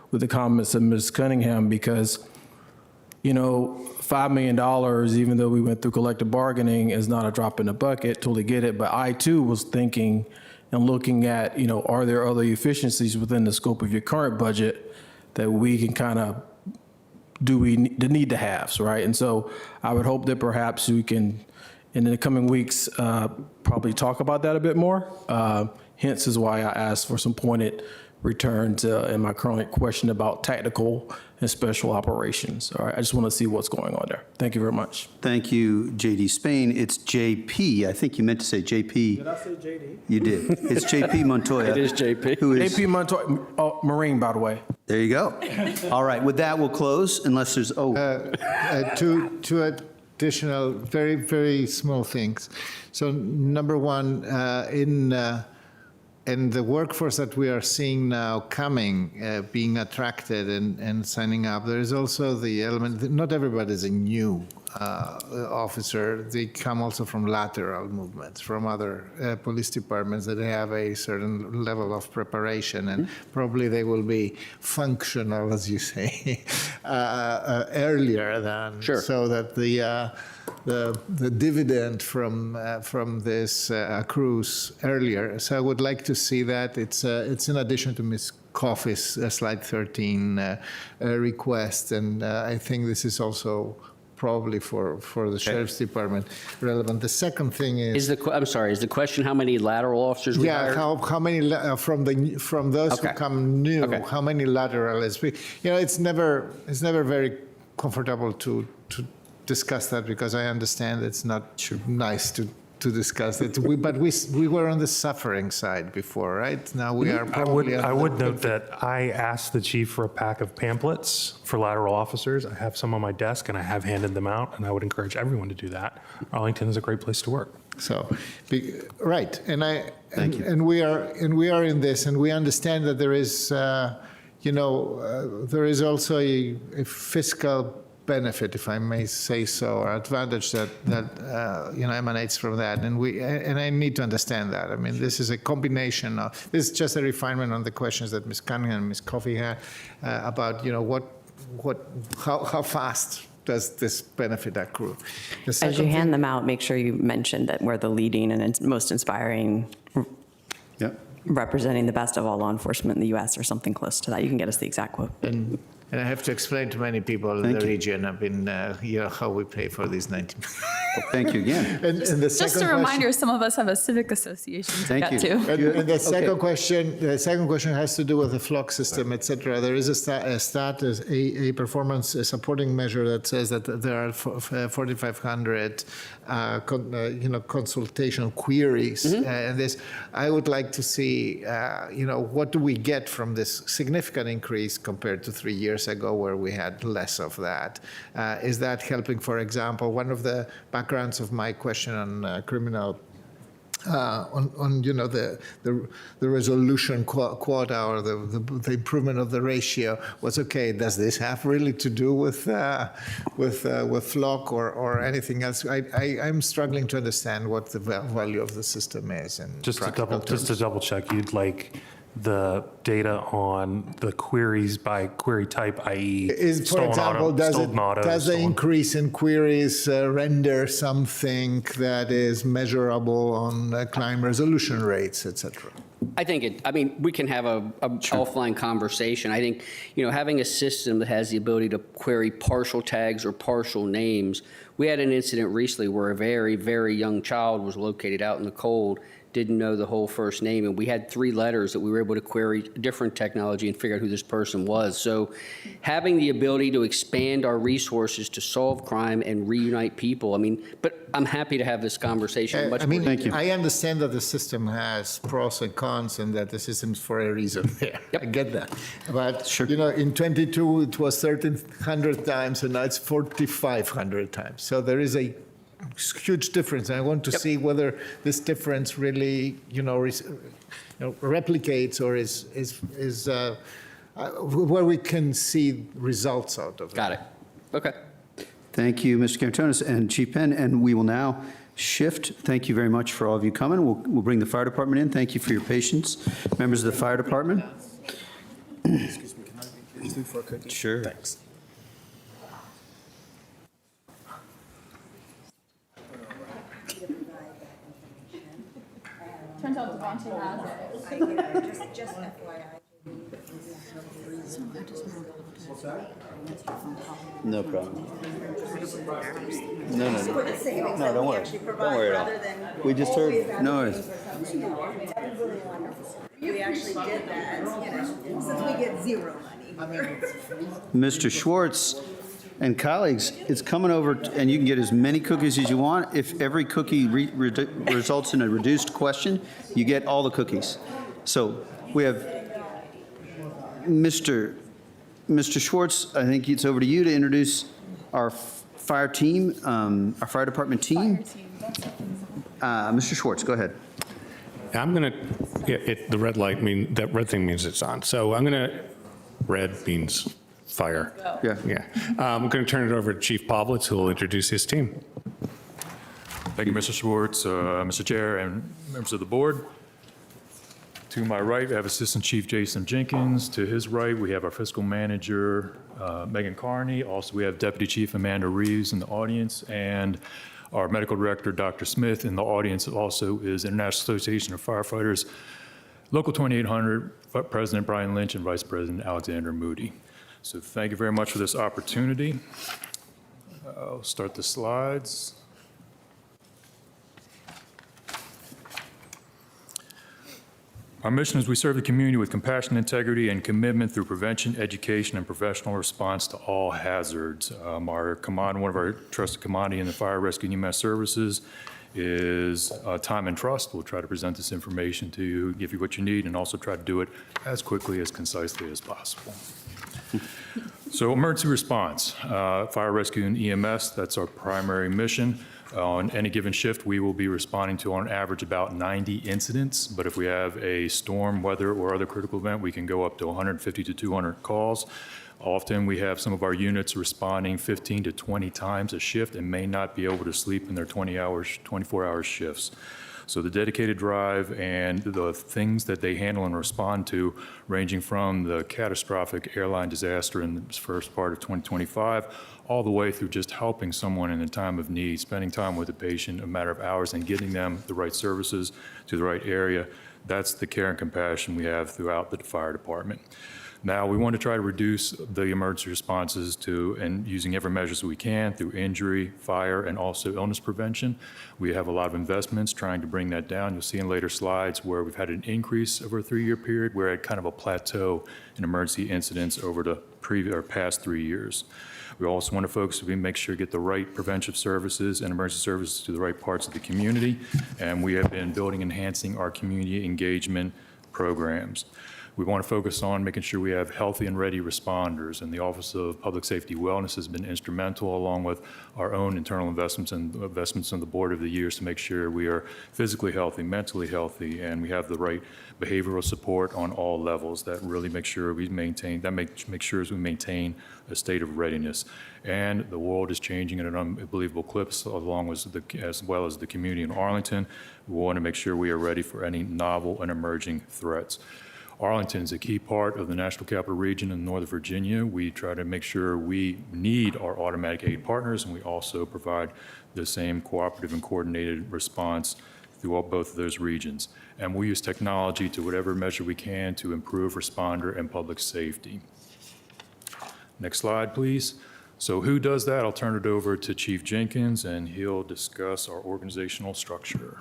with the comments of Ms. Cunningham because, $5 million, even though we went through collective bargaining, is not a drop in the bucket. Totally get it. But I too was thinking and looking at, are there other efficiencies within the scope of your current budget that we can kind of do the need to haves, right? And so I would hope that perhaps we can, in the coming weeks, probably talk about that a bit more. Hence is why I asked for some pointed returns in my current question about tactical and special operations. All right, I just want to see what's going on there. Thank you very much. Thank you, JD Spain. It's JP. I think you meant to say JP. Did I say JD? You did. It's JP Montoya. It is JP. Who is JP Montoya, Marine, by the way. There you go. All right, with that, we'll close unless there's, Two additional, very, very small things. So number one, in and the workforce that we are seeing now coming, being attracted and signing up, there is also the element that not everybody is a new officer. They come also from lateral movements, from other police departments that have a certain level of preparation, and probably they will be functional, as you say, earlier than, so that the dividend from this accrues earlier. So I would like to see that. It's in addition to Ms. Coffey's slide 13 request, and I think this is also probably for the Sheriff's Department relevant. The second thing is I'm sorry, is the question how many lateral officers we hired? how many from those who come new, how many lateral is? It's never very comfortable to discuss that, because I understand it's not nice to discuss it. But we were on the suffering side before, right? Now we are probably. I would note that I asked the chief for a pack of pamphlets for lateral officers. I have some on my desk, and I have handed them out, and I would encourage everyone to do that. Arlington is a great place to work. So, right, and we are in this, and we understand that there is, there is also a fiscal benefit, if I may say so, or advantage that emanates from that, and I need to understand that. I mean, this is a combination of, this is just a refinement on the questions that Ms. Cunningham and Ms. Coffey had about how fast does this benefit accrue. As you hand them out, make sure you mention that we're the leading and most inspiring, representing the best of all law enforcement in the U.S. or something close to that. You can get us the exact quote. And I have to explain to many people in the region, I've been, how we pay for these 19. Thank you again. And the Just a reminder, some of us have a civic association to get to. And the second question has to do with the flock system, et cetera. There is a performance supporting measure that says that there are 4,500 consultation queries. And this, I would like to see, what do we get from this significant increase compared to 3 years ago, where we had less of that? Is that helping? For example, one of the backgrounds of my question on criminal, the resolution quota, or the improvement of the ratio was, okay, does this have really to do with flock or anything else? I'm struggling to understand what the value of the system is. Just to double check, you'd like the data on the queries by query type, i.e. For example, does the increase in queries render something that is measurable on crime resolution rates, et cetera? I think we can have a offline conversation. I think, having a system that has the ability to query partial tags or partial names. We had an incident recently where a very, very young child was located out in the cold, didn't know the whole first name, and we had 3 letters that we were able to query different technology and figure out who this person was. So having the ability to expand our resources to solve crime and reunite people, but I'm happy to have this conversation. Thank you. I understand that the system has pros and cons, and that the system's for a reason there. I get that. But, in 22, it was 1,300 times, and now it's 4,500 times. So there is a huge difference, and I want to see whether this difference really, replicates or is where we can see results out of it. Got it. Okay. Thank you, Mr. Karantonis and Chief Penn, and we will now shift. Thank you very much for all of you coming. We'll bring the fire department in. Thank you for your patience, members of the fire department. Excuse me, can I please do for a cookie? Sure. Thanks. Turns out Devontae has it. Just FYI. No problem. No, don't worry. Don't worry at all. We just heard noise. We actually did that, since we get zero money. Mr. Schwartz and colleagues, it's coming over, and you can get as many cookies as you want. If every cookie results in a reduced question, you get all the cookies. So we have Mr. Schwartz, I think it's over to you to introduce our fire team, our fire department team. Mr. Schwartz, go ahead. I'm going to, the red light that red thing means it's on. So I'm going to, red means fire. Yeah. Yeah. I'm going to turn it over to Chief Pavlitz, who will introduce his team. Thank you, Mr. Schwartz, Mr. Chair, and members of the board. To my right, we have Assistant Chief Jason Jenkins. To his right, we have our fiscal manager, Megan Carney. Also, we have Deputy Chief Amanda Reeves in the audience, and our medical director, Dr. Smith. In the audience also is International Association of Firefighters, Local 2800, President Brian Lynch, and Vice President Alexander Moody. So thank you very much for this opportunity. I'll start the slides. Our mission is we serve the community with compassion, integrity, and commitment through prevention, education, and professional response to all hazards. One of our trusted commodity in the fire rescue and EMS services is time and trust. We'll try to present this information to you, give you what you need, and also try to do it as quickly, as concisely as possible. So emergency response, fire rescue and EMS, that's our primary mission. On any given shift, we will be responding to, on average, about 90 incidents. But if we have a storm, weather, or other critical event, we can go up to 150 to 200 calls. Often, we have some of our units responding 15 to 20 times a shift and may not be able to sleep in their 24-hour shifts. So the dedicated drive and the things that they handle and respond to, ranging from the catastrophic airline disaster in the first part of 2025, all the way through just helping someone in a time of need, spending time with a patient a matter of hours and getting them the right services to the right area. That's the care and compassion we have throughout the fire department. Now, we want to try to reduce the emergency responses and using every measures we can through injury, fire, and also illness prevention. We have a lot of investments trying to bring that down. You'll see in later slides where we've had an increase over a 3-year period. We're at kind of a plateau in emergency incidents over the past 3 years. We also want to focus, we make sure to get the right preventive services and emergency services to the right parts of the community. And we have been building and enhancing our community engagement programs. We want to focus on making sure we have healthy and ready responders, and the Office of Public Safety Wellness has been instrumental, along with our own internal investments and investments on the board over the years, to make sure we are physically healthy, mentally healthy, and we have the right behavioral support on all levels. That really makes sure we maintain, we maintain a state of readiness. And the world is changing at an unbelievable clip, as well as the community in Arlington. We want to make sure we are ready for any novel and emerging threats. Arlington is a key part of the National Capital Region in Northern Virginia. We try to make sure we need our automatic aid partners, and we also provide the same cooperative and coordinated response throughout both of those regions. And we use technology to whatever measure we can to improve responder and public safety. Next slide, please. So who does that? I'll turn it over to Chief Jenkins, and he'll discuss our organizational structure.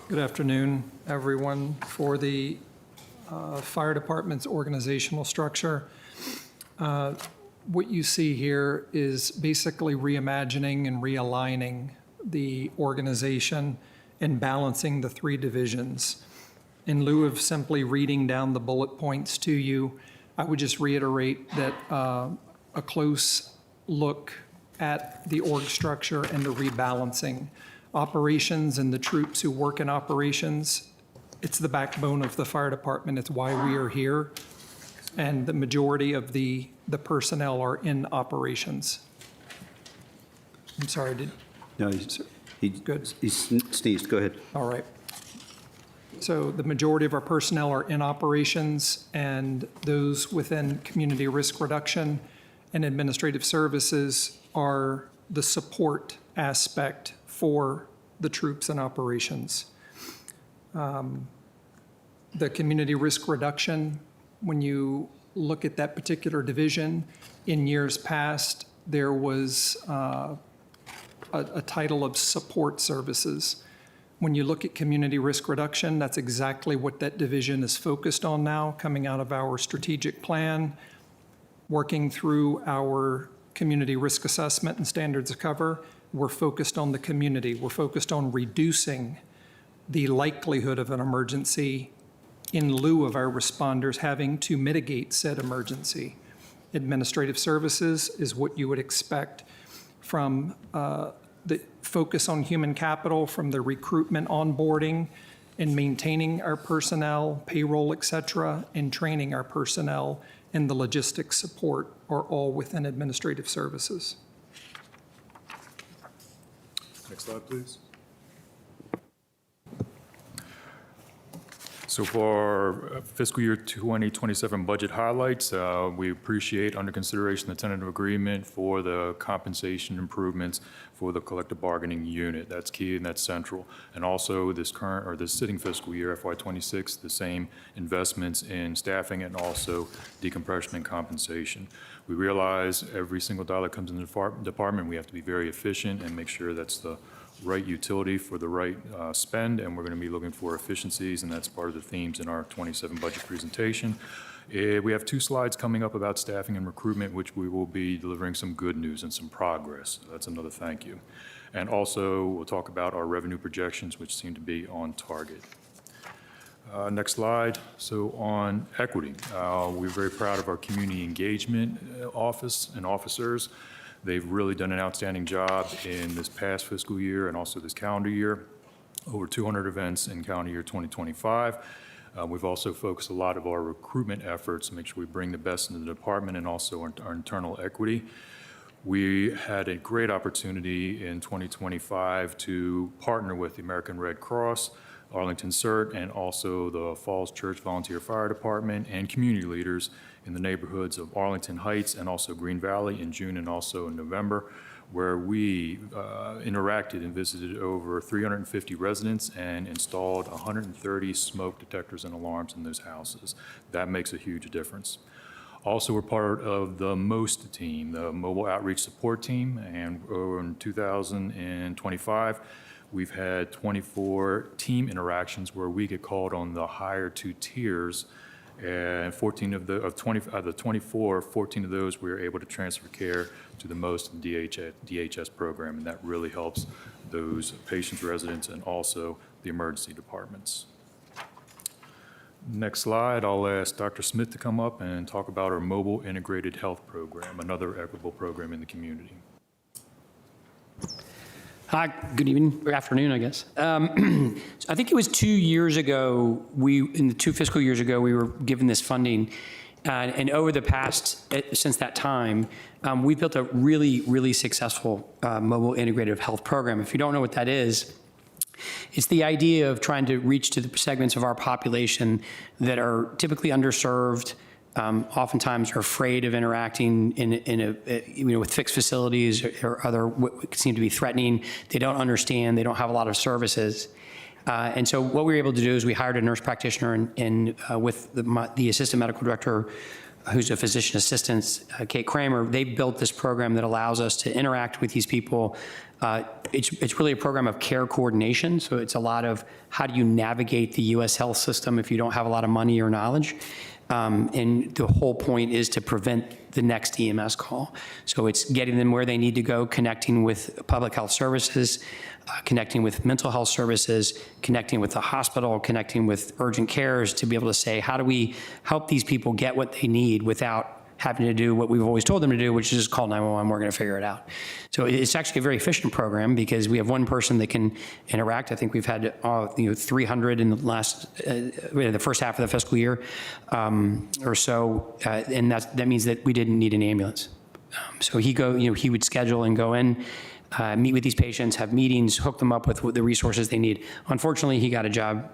Good afternoon, everyone. For the fire department's organizational structure, what you see here is basically reimagining and realigning the organization and balancing the 3 divisions. In lieu of simply reading down the bullet points to you, I would just reiterate that a close look at the org structure and the rebalancing. Operations and the troops who work in operations, it's the backbone of the fire department. It's why we are here. And the majority of the personnel are in operations. I'm sorry, No, good. He sneezed. Go ahead. All right. So the majority of our personnel are in operations, and those within community risk reduction and administrative services are the support aspect for the troops in operations. The community risk reduction, when you look at that particular division, in years past, there was a title of support services. When you look at community risk reduction, that's exactly what that division is focused on now, coming out of our strategic plan, working through our community risk assessment and standards of cover. We're focused on the community. We're focused on reducing the likelihood of an emergency in lieu of our responders having to mitigate said emergency. Administrative services is what you would expect from the focus on human capital, from the recruitment, onboarding, in maintaining our personnel, payroll, et cetera, and training our personnel, and the logistics support are all within administrative services. Next slide, please. So for our fiscal year 2027 budget highlights, we appreciate under consideration the tentative agreement for the compensation improvements for the collective bargaining unit. That's key and that's central. And also this sitting fiscal year, FY26, the same investments in staffing and also decompression and compensation. We realize every single dollar comes in the department. We have to be very efficient and make sure that's the right utility for the right spend, and we're going to be looking for efficiencies, and that's part of the themes in our 27 budget presentation. We have 2 slides coming up about staffing and recruitment, which we will be delivering some good news and some progress. So that's another thank you. And also, we'll talk about our revenue projections, which seem to be on target. Next slide. So on equity, we're very proud of our community engagement office and officers. They've really done an outstanding job in this past fiscal year and also this calendar year. Over 200 events in calendar year 2025. We've also focused a lot of our recruitment efforts to make sure we bring the best into the department and also our internal equity. We had a great opportunity in 2025 to partner with the American Red Cross, Arlington CERT, and also the Falls Church Volunteer Fire Department and community leaders in the neighborhoods of Arlington Heights and also Green Valley in June and also in November, where we interacted and visited over 350 residents and installed 130 smoke detectors and alarms in those houses. That makes a huge difference. Also, we're part of the MOST team, the Mobile Outreach Support Team, and in 2025, we've had 24 team interactions where we get called on the higher 2 tiers, and 14 of the 24, 14 of those we were able to transfer care to the MOST DHS program, and that really helps those patients, residents, and also the emergency departments. Next slide, I'll ask Dr. Smith to come up and talk about our mobile integrated health program, another equitable program in the community. Hi, good evening, or afternoon, I guess. So I think it was 2 years ago, in the 2 fiscal years ago, we were given this funding. And over the past, since that time, we've built a really, really successful mobile integrative health program. If you don't know what that is, it's the idea of trying to reach to the segments of our population that are typically underserved, oftentimes are afraid of interacting with fixed facilities or other what seem to be threatening. They don't understand. They don't have a lot of services. And so what we were able to do is we hired a nurse practitioner with the assistant medical director, who's a physician assistant, Kate Kramer. They built this program that allows us to interact with these people. It's really a program of care coordination. So it's a lot of how do you navigate the U.S. health system if you don't have a lot of money or knowledge. And the whole point is to prevent the next EMS call. So it's getting them where they need to go, connecting with public health services, connecting with mental health services, connecting with the hospital, connecting with urgent cares to be able to say, how do we help these people get what they need without having to do what we've always told them to do, which is just call 911, we're going to figure it out. So it's actually a very efficient program because we have one person that can interact. I think we've had 300 in the first half of the fiscal year or so, and that means that we didn't need an ambulance. So he would schedule and go in, meet with these patients, have meetings, hook them up with the resources they need. Unfortunately, he got a job,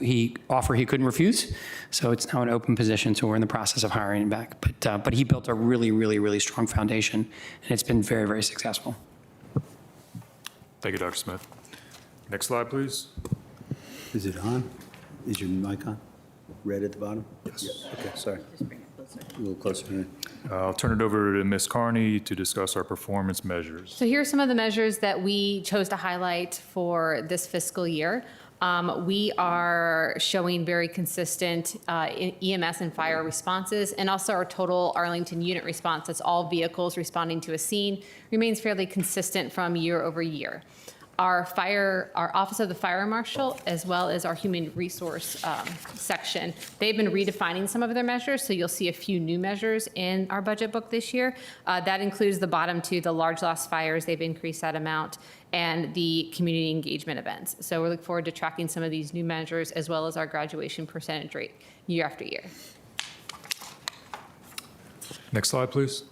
he couldn't refuse, so it's now an open position, so we're in the process of hiring him back. But he built a really, really, really strong foundation, and it's been very, very successful. Thank you, Dr. Smith. Next slide, please. Is it on? Is your mic on? Red at the bottom? Yes. Yeah. Okay, sorry. A little closer here. I'll turn it over to Ms. Carney to discuss our performance measures. So here are some of the measures that we chose to highlight for this fiscal year. We are showing very consistent EMS and fire responses, and also our total Arlington unit response. That's all vehicles responding to a scene, remains fairly consistent from year over year. our Office of the Fire Marshal, as well as our Human Resource section, they've been redefining some of their measures, so you'll see a few new measures in our budget book this year. That includes the bottom two, the large loss fires, they've increased that amount, and the community engagement events. So we look forward to tracking some of these new measures, as well as our graduation percentage rate year after year. Next slide, please.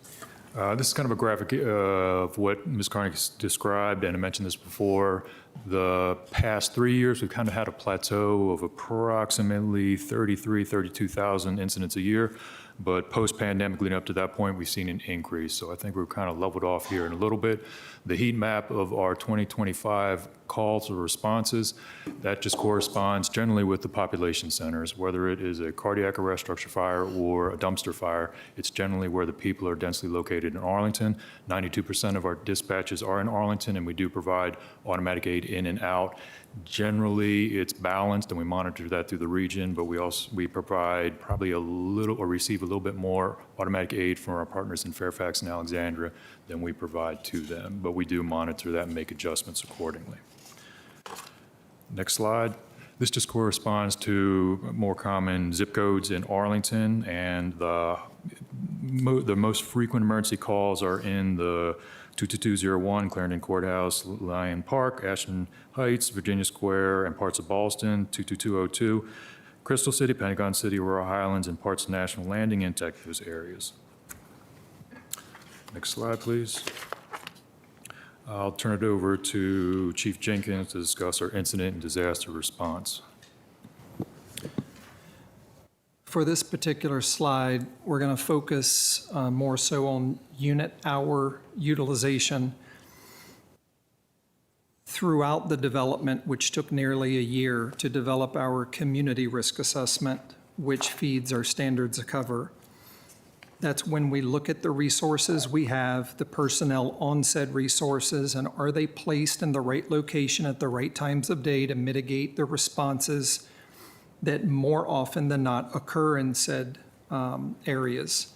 This is kind of a graphic of what Ms. Carney described, and I mentioned this before. The past 3 years, we've kind of had a plateau of approximately 32,000 incidents a year. But post-pandemic, leading up to that point, we've seen an increase. So I think we're kind of leveled off here in a little bit. The heat map of our 2025 calls or responses, that just corresponds generally with the population centers. Whether it is a cardiac arrest structure fire or a dumpster fire, it's generally where the people are densely located in Arlington. 92% of our dispatches are in Arlington, and we do provide automatic aid in and out. Generally, it's balanced, and we monitor that through the region, but we provide probably a little, or receive a little bit more automatic aid from our partners in Fairfax and Alexandria than we provide to them. But we do monitor that and make adjustments accordingly. Next slide. This just corresponds to more common zip codes in Arlington, and the most frequent emergency calls are in the 22201, Clarendon Courthouse, Lyon Park, Ashton Heights, Virginia Square, and parts of Ballston, 22202, Crystal City, Pentagon City, Aurora Highlands, and parts of National Landing and Texas areas. Next slide, please. I'll turn it over to Chief Jenkins to discuss our incident and disaster response. For this particular slide, we're going to focus more so on unit hour utilization. Throughout the development, which took nearly a year to develop our community risk assessment, which feeds our standards of cover. That's when we look at the resources we have, the personnel on said resources, and are they placed in the right location at the right times of day to mitigate the responses that more often than not occur in said areas.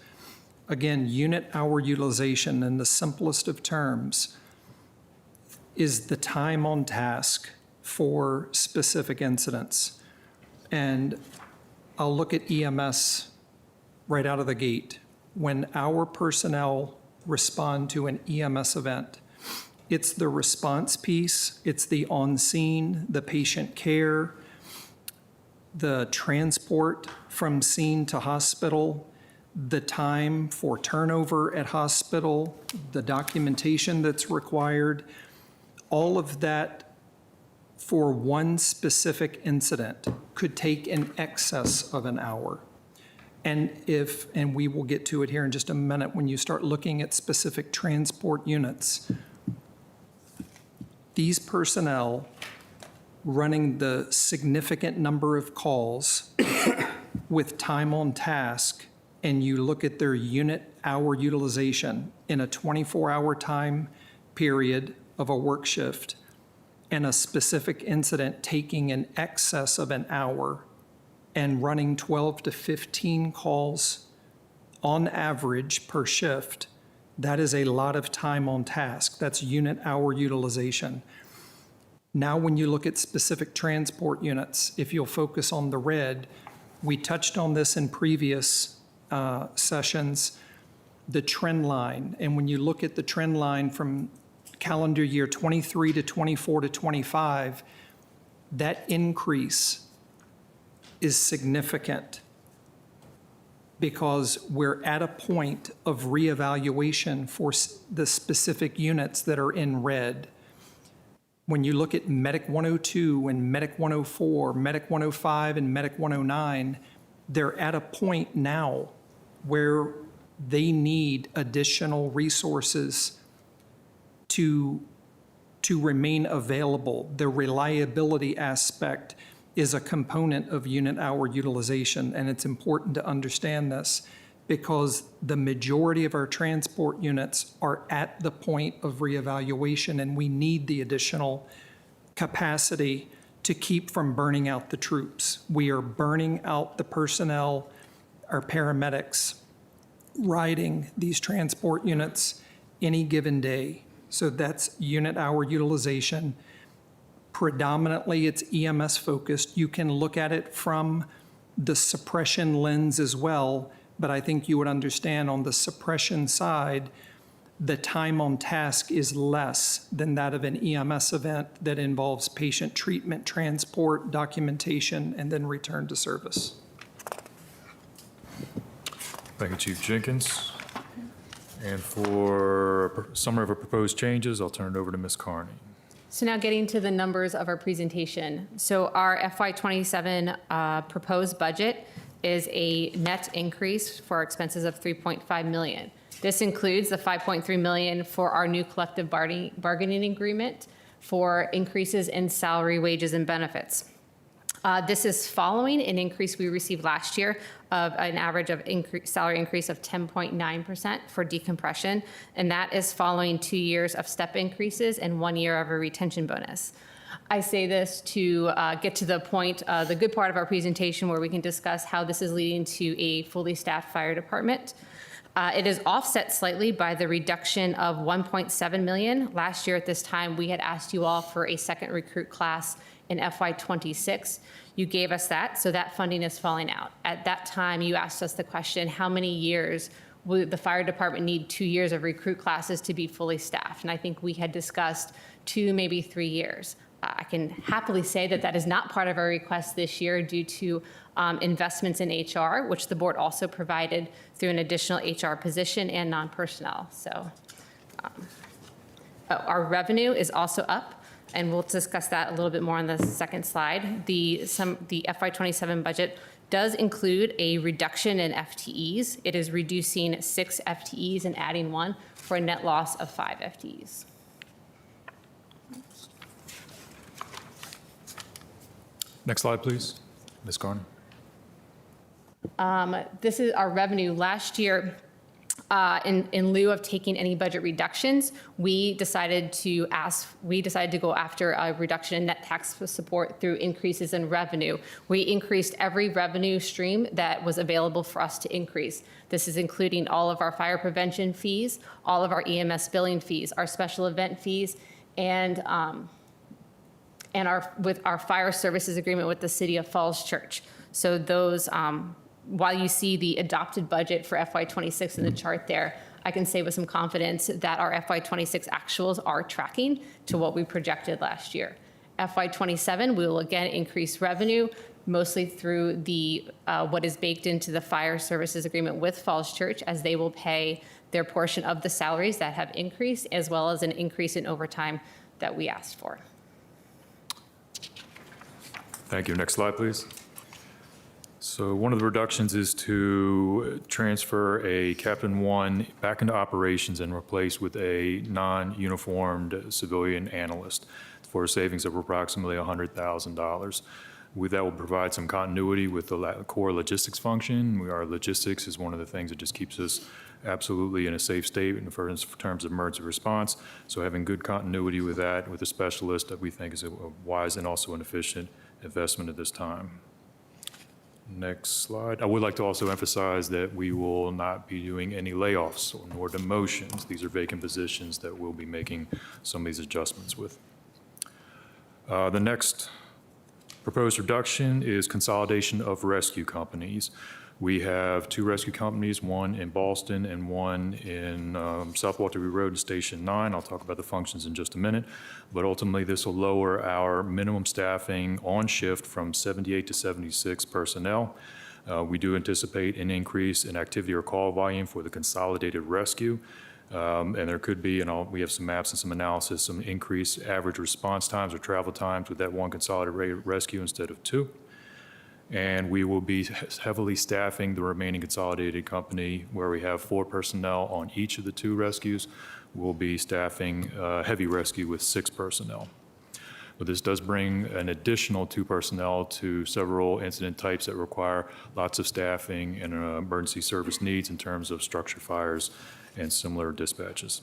Again, unit hour utilization in the simplest of terms is the time on task for specific incidents. And I'll look at EMS right out of the gate. When our personnel respond to an EMS event, it's the response piece, it's the on-scene, the patient care, the transport from scene to hospital, the time for turnover at hospital, the documentation that's required, all of that for one specific incident could take in excess of an hour. And we will get to it here in just a minute, when you start looking at specific transport units, these personnel running the significant number of calls with time on task, and you look at their unit hour utilization in a 24-hour time period of a work shift, and a specific incident taking in excess of an hour and running 12 to 15 calls on average per shift, that is a lot of time on task. That's unit hour utilization. Now, when you look at specific transport units, if you'll focus on the red, we touched on this in previous sessions, the trend line. And when you look at the trend line from calendar year 23 to 24 to 25, that increase is significant because we're at a point of reevaluation for the specific units that are in red. When you look at Medic 102 and Medic 104, Medic 105 and Medic 109, they're at a point now where they need additional resources to remain available. The reliability aspect is a component of unit hour utilization, and it's important to understand this because the majority of our transport units are at the point of reevaluation, and we need the additional capacity to keep from burning out the troops. We are burning out the personnel, our paramedics, riding these transport units any given day. So that's unit hour utilization. predominantly it's EMS focused. You can look at it from the suppression lens as well, but I think you would understand on the suppression side, the time on task is less than that of an EMS event that involves patient treatment, transport, documentation, and then return to service. Thank you, Chief Jenkins. And for a summary of our proposed changes, I'll turn it over to Ms. Carney. So now getting to the numbers of our presentation. So our FY27 proposed budget is a net increase for our expenses of $3.5 million. This includes the $5.3 million for our new collective bargaining agreement for increases in salary, wages, and benefits. This is following an increase we received last year of an average of salary increase of 10.9% for decompression, and that is following 2 years of step increases and 1 year of a retention bonus. I say this to get to the point, the good part of our presentation where we can discuss how this is leading to a fully staffed fire department. It is offset slightly by the reduction of $1.7 million. Last year at this time, we had asked you all for a second recruit class in FY26. You gave us that, so that funding is falling out. At that time, you asked us the question, how many years will the fire department need 2 years of recruit classes to be fully staffed? And I think we had discussed 2, maybe 3 years. I can happily say that that is not part of our request this year due to investments in HR, which the board also provided through an additional HR position and non-personnel. So our revenue is also up, and we'll discuss that a little bit more on the second slide. The FY27 budget does include a reduction in FTEs. It is reducing 6 FTEs and adding 1 for a net loss of 5 FTEs. Next slide, please. Ms. Carney. This is our revenue. Last year, in lieu of taking any budget reductions, we decided to go after a reduction in net tax support through increases in revenue. We increased every revenue stream that was available for us to increase. This is including all of our fire prevention fees, all of our EMS billing fees, our special event fees, and with our fire services agreement with the City of Falls Church. So those, while you see the adopted budget for FY26 in the chart there, I can say with some confidence that our FY26 actuals are tracking to what we projected last year. FY27, we will again increase revenue, mostly through the what is baked into the fire services agreement with Falls Church, as they will pay their portion of the salaries that have increased, as well as an increase in overtime that we asked for. Thank you. Next slide, please. So one of the reductions is to transfer a Captain 1 back into operations and replace with a non-uniformed civilian analyst for a savings of approximately $100,000. With that, will provide some continuity with the core logistics function. Our logistics is one of the things that just keeps us absolutely in a safe state in terms of emergency response. So having good continuity with that, with a specialist, that we think is a wise and also an efficient investment at this time. Next slide. I would like to also emphasize that we will not be doing any layoffs nor demotions. These are vacant positions that we'll be making some of these adjustments with. The next proposed reduction is consolidation of rescue companies. We have 2 rescue companies, one in Ballston and one in South Walter Road and Station 9. I'll talk about the functions in just a minute. But ultimately, this will lower our minimum staffing on shift from 78 to 76 personnel. We do anticipate an increase in activity or call volume for the consolidated rescue. And there could be, and we have some maps and some analysis, some increased average response times or travel times with that one consolidated rescue instead of 2. And we will be heavily staffing the remaining consolidated company where we have 4 personnel on each of the 2 rescues. We'll be staffing heavy rescue with 6 personnel. But this does bring an additional 2 personnel to several incident types that require lots of staffing and emergency service needs in terms of structure fires and similar dispatches.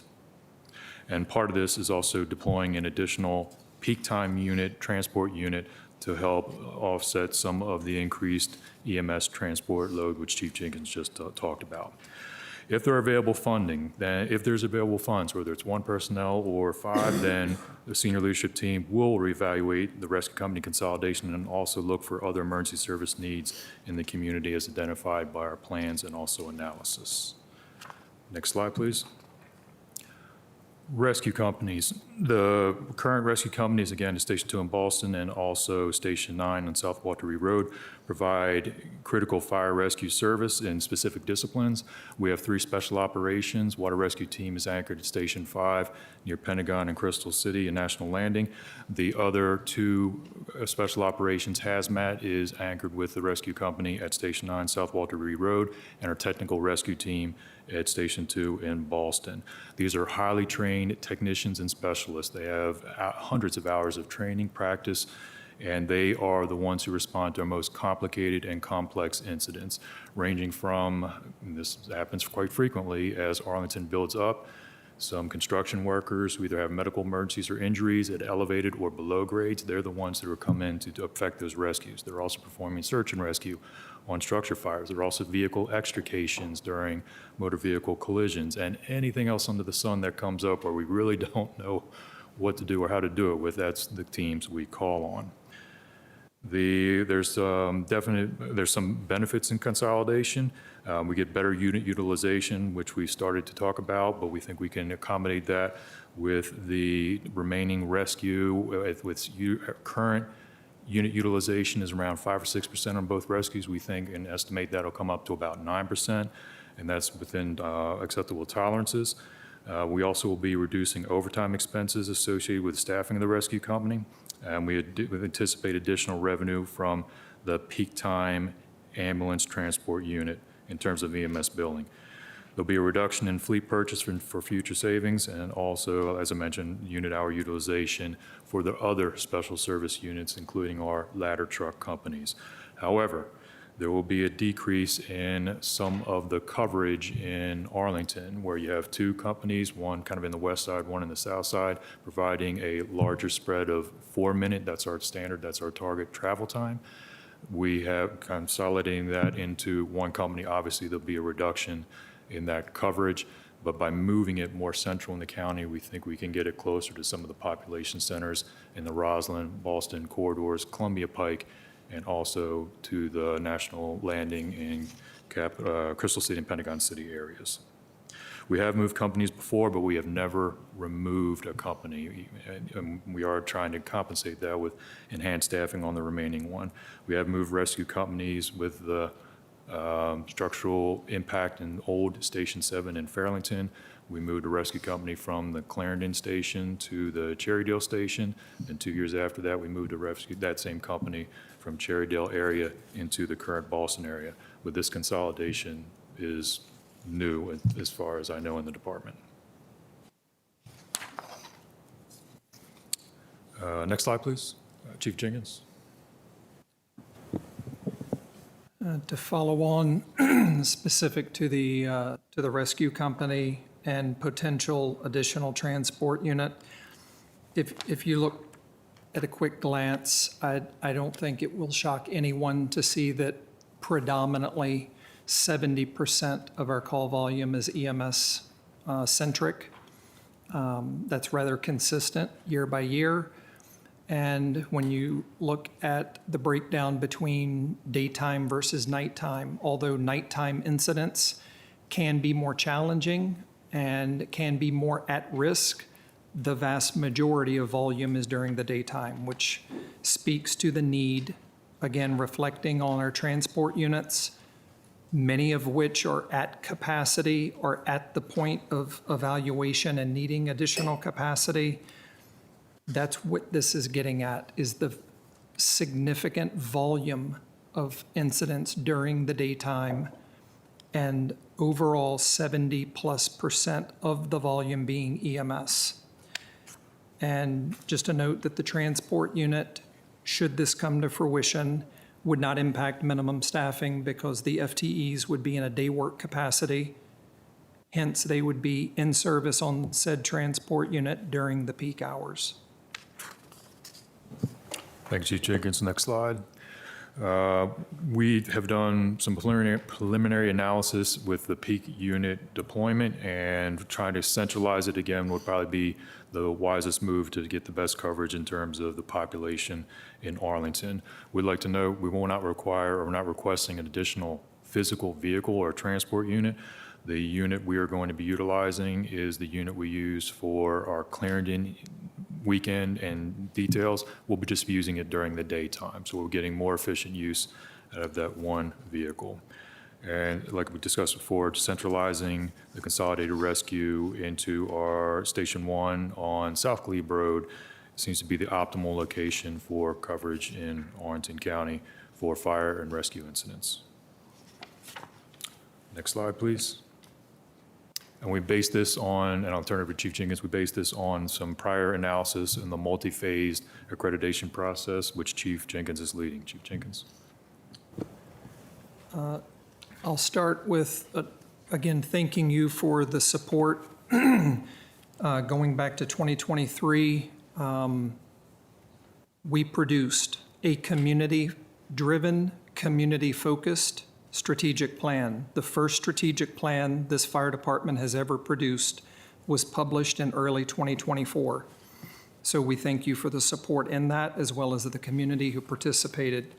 And part of this is also deploying an additional peak time unit, transport unit, to help offset some of the increased EMS transport load, which Chief Jenkins just talked about. If there are available funding, then if there's available funds, whether it's 1 personnel or 5, then the senior leadership team will reevaluate the rescue company consolidation and also look for other emergency service needs in the community as identified by our plans and also analysis. Next slide, please. Rescue companies. The current rescue companies, again, is Station 2 in Ballston and also Station 9 on South Walter Reed Road, provide critical fire rescue service in specific disciplines. We have 3 special operations. Water rescue team is anchored at Station 5 near Pentagon and Crystal City and National Landing. The other 2 special operations, hazmat, is anchored with the rescue company at Station 9 South Walter Reed Road and our technical rescue team at Station 2 in Ballston. These are highly trained technicians and specialists. They have hundreds of hours of training, practice, and they are the ones who respond to our most complicated and complex incidents, ranging from, and this happens quite frequently as Arlington builds up, some construction workers who either have medical emergencies or injuries at elevated or below grades. They're the ones that are come in to affect those rescues. They're also performing search and rescue on structure fires. There are also vehicle extrications during motor vehicle collisions and anything else under the sun that comes up where we really don't know what to do or how to do it with. That's the teams we call on. There's some benefits in consolidation. We get better unit utilization, which we started to talk about, but we think we can accommodate that with the remaining rescue. With current unit utilization is around 5 or 6% on both rescues. We think and estimate that'll come up to about 9%, and that's within acceptable tolerances. We also will be reducing overtime expenses associated with staffing of the rescue company. And we anticipate additional revenue from the peak time ambulance transport unit in terms of EMS billing. There'll be a reduction in fleet purchase for future savings, and also, as I mentioned, unit hour utilization for the other special service units, including our ladder truck companies. However, there will be a decrease in some of the coverage in Arlington, where you have 2 companies, one kind of in the west side, one in the south side, providing a larger spread of 4-minute, that's our standard, that's our target travel time. We have consolidating that into one company. Obviously, there'll be a reduction in that coverage, but by moving it more central in the county, we think we can get it closer to some of the population centers in the Roslyn, Ballston corridors, Columbia Pike, and also to the National Landing in Crystal City and Pentagon City areas. We have moved companies before, but we have never removed a company. And we are trying to compensate that with enhanced staffing on the remaining one. We have moved rescue companies with the structural impact in old Station 7 in Fairlington. We moved a rescue company from the Clarendon station to the Cherrydale station. And 2 years after that, we moved that same company from Cherrydale area into the current Ballston area. With this consolidation is new as far as I know in the department. Next slide, please. Chief Jenkins. To follow on specific to the rescue company and potential additional transport unit, if you look at a quick glance, I don't think it will shock anyone to see that predominantly 70% of our call volume is EMS centric. That's rather consistent year by year. And when you look at the breakdown between daytime versus nighttime, although nighttime incidents can be more challenging and can be more at risk, the vast majority of volume is during the daytime, which speaks to the need, again, reflecting on our transport units, many of which are at capacity or at the point of evaluation and needing additional capacity. That's what this is getting at, is the significant volume of incidents during the daytime and overall 70+% of the volume being EMS. And just a note that the transport unit, should this come to fruition, would not impact minimum staffing because the FTEs would be in a day work capacity. Hence, they would be in service on said transport unit during the peak hours. Thank you, Chief Jenkins. Next slide. We have done some preliminary analysis with the peak unit deployment, and trying to centralize it again would probably be the wisest move to get the best coverage in terms of the population in Arlington. We'd like to note we will not require or not requesting an additional physical vehicle or transport unit. The unit we are going to be utilizing is the unit we use for our Clarendon weekend and details. We'll be just using it during the daytime, so we're getting more efficient use out of that one vehicle. And like we discussed before, centralizing the consolidated rescue into our Station 1 on South Glebe Road seems to be the optimal location for coverage in Arlington County for fire and rescue incidents. Next slide, please. And we base this on, and I'll turn it over to Chief Jenkins, we base this on some prior analysis in the multi-phased accreditation process, which Chief Jenkins is leading. Chief Jenkins. I'll start with, again, thanking you for the support. Going back to 2023, we produced a community-driven, community-focused strategic plan. The first strategic plan this fire department has ever produced was published in early 2024. So we thank you for the support in that, as well as the community who participated.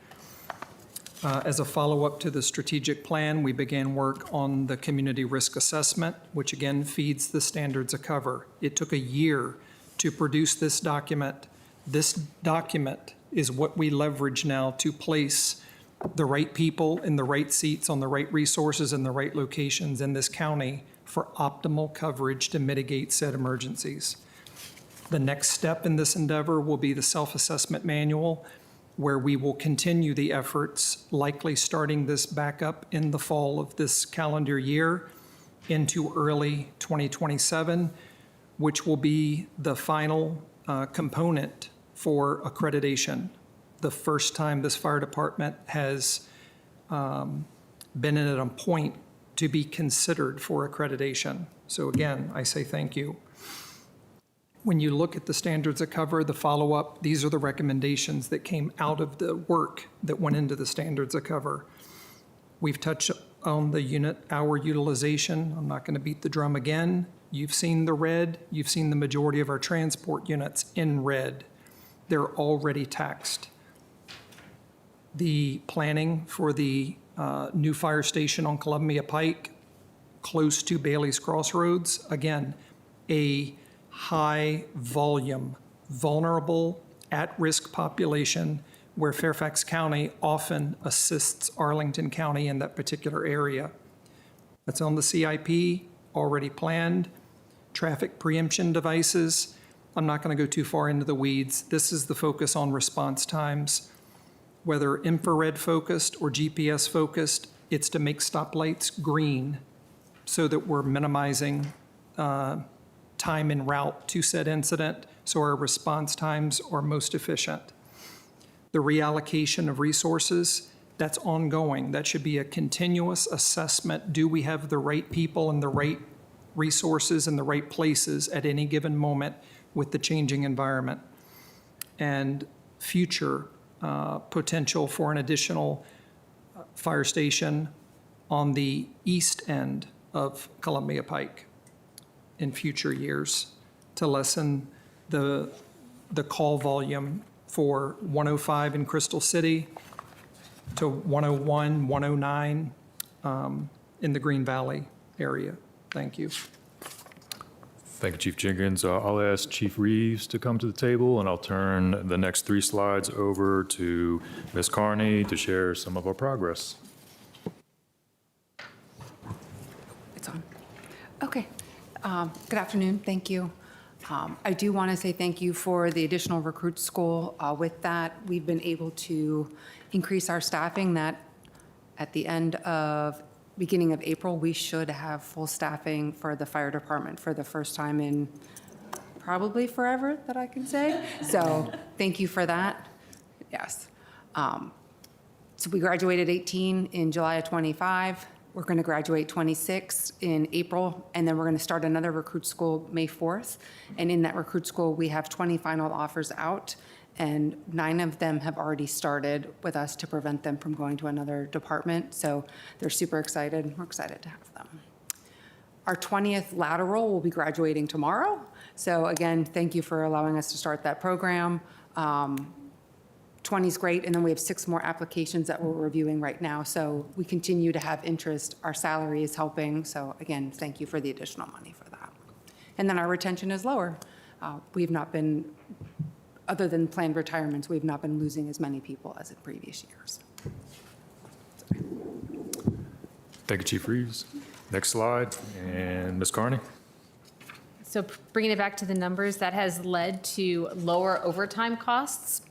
As a follow-up to the strategic plan, we began work on the community risk assessment, which again feeds the standards of cover. It took a year to produce this document. This document is what we leverage now to place the right people in the right seats on the right resources in the right locations in this county for optimal coverage to mitigate said emergencies. The next step in this endeavor will be the self-assessment manual, where we will continue the efforts, likely starting this back up in the fall of this calendar year into early 2027, which will be the final component for accreditation. The first time this fire department has been at a point to be considered for accreditation. So again, I say thank you. When you look at the standards of cover, the follow-up, these are the recommendations that came out of the work that went into the standards of cover. We've touched on the unit hour utilization. I'm not going to beat the drum again. You've seen the red. You've seen the majority of our transport units in red. They're already taxed. The planning for the new fire station on Columbia Pike, close to Bailey's Crossroads, again, a high volume, vulnerable, at-risk population where Fairfax County often assists Arlington County in that particular area. That's on the CIP, already planned. Traffic preemption devices. I'm not going to go too far into the weeds. This is the focus on response times. Whether infrared focused or GPS focused, it's to make stoplights green so that we're minimizing time en route to said incident, so our response times are most efficient. The reallocation of resources, that's ongoing. That should be a continuous assessment. Do we have the right people and the right resources in the right places at any given moment with the changing environment? And future potential for an additional fire station on the east end of Columbia Pike in future years to lessen the call volume for 105 in Crystal City to 101, 109 in the Green Valley area. Thank you. Thank you, Chief Jenkins. I'll ask Chief Reeves to come to the table, and I'll turn the next 3 slides over to Ms. Carney to share some of our progress. It's on. Okay. Good afternoon. Thank you. I do want to say thank you for the additional recruit school. With that, we've been able to increase our staffing. That at the beginning of April, we should have full staffing for the fire department for the first time in probably forever that I can say. So thank you for that. Yes. So we graduated 18 in July of 25. We're going to graduate 26 in April, and then we're going to start another recruit school May 4th. And in that recruit school, we have 20 final offers out, and 9 of them have already started with us to prevent them from going to another department. So they're super excited. We're excited to have them. Our 20th lateral will be graduating tomorrow. So again, thank you for allowing us to start that program. 20 is great, and then we have 6 more applications that we're reviewing right now. So we continue to have interest. Our salary is helping. So again, thank you for the additional money for that. And then our retention is lower. We've not been, other than planned retirements, we've not been losing as many people as in previous years. Thank you, Chief Reeves. Next slide, and Ms. Carney. So bringing it back to the numbers, that has led to lower overtime costs.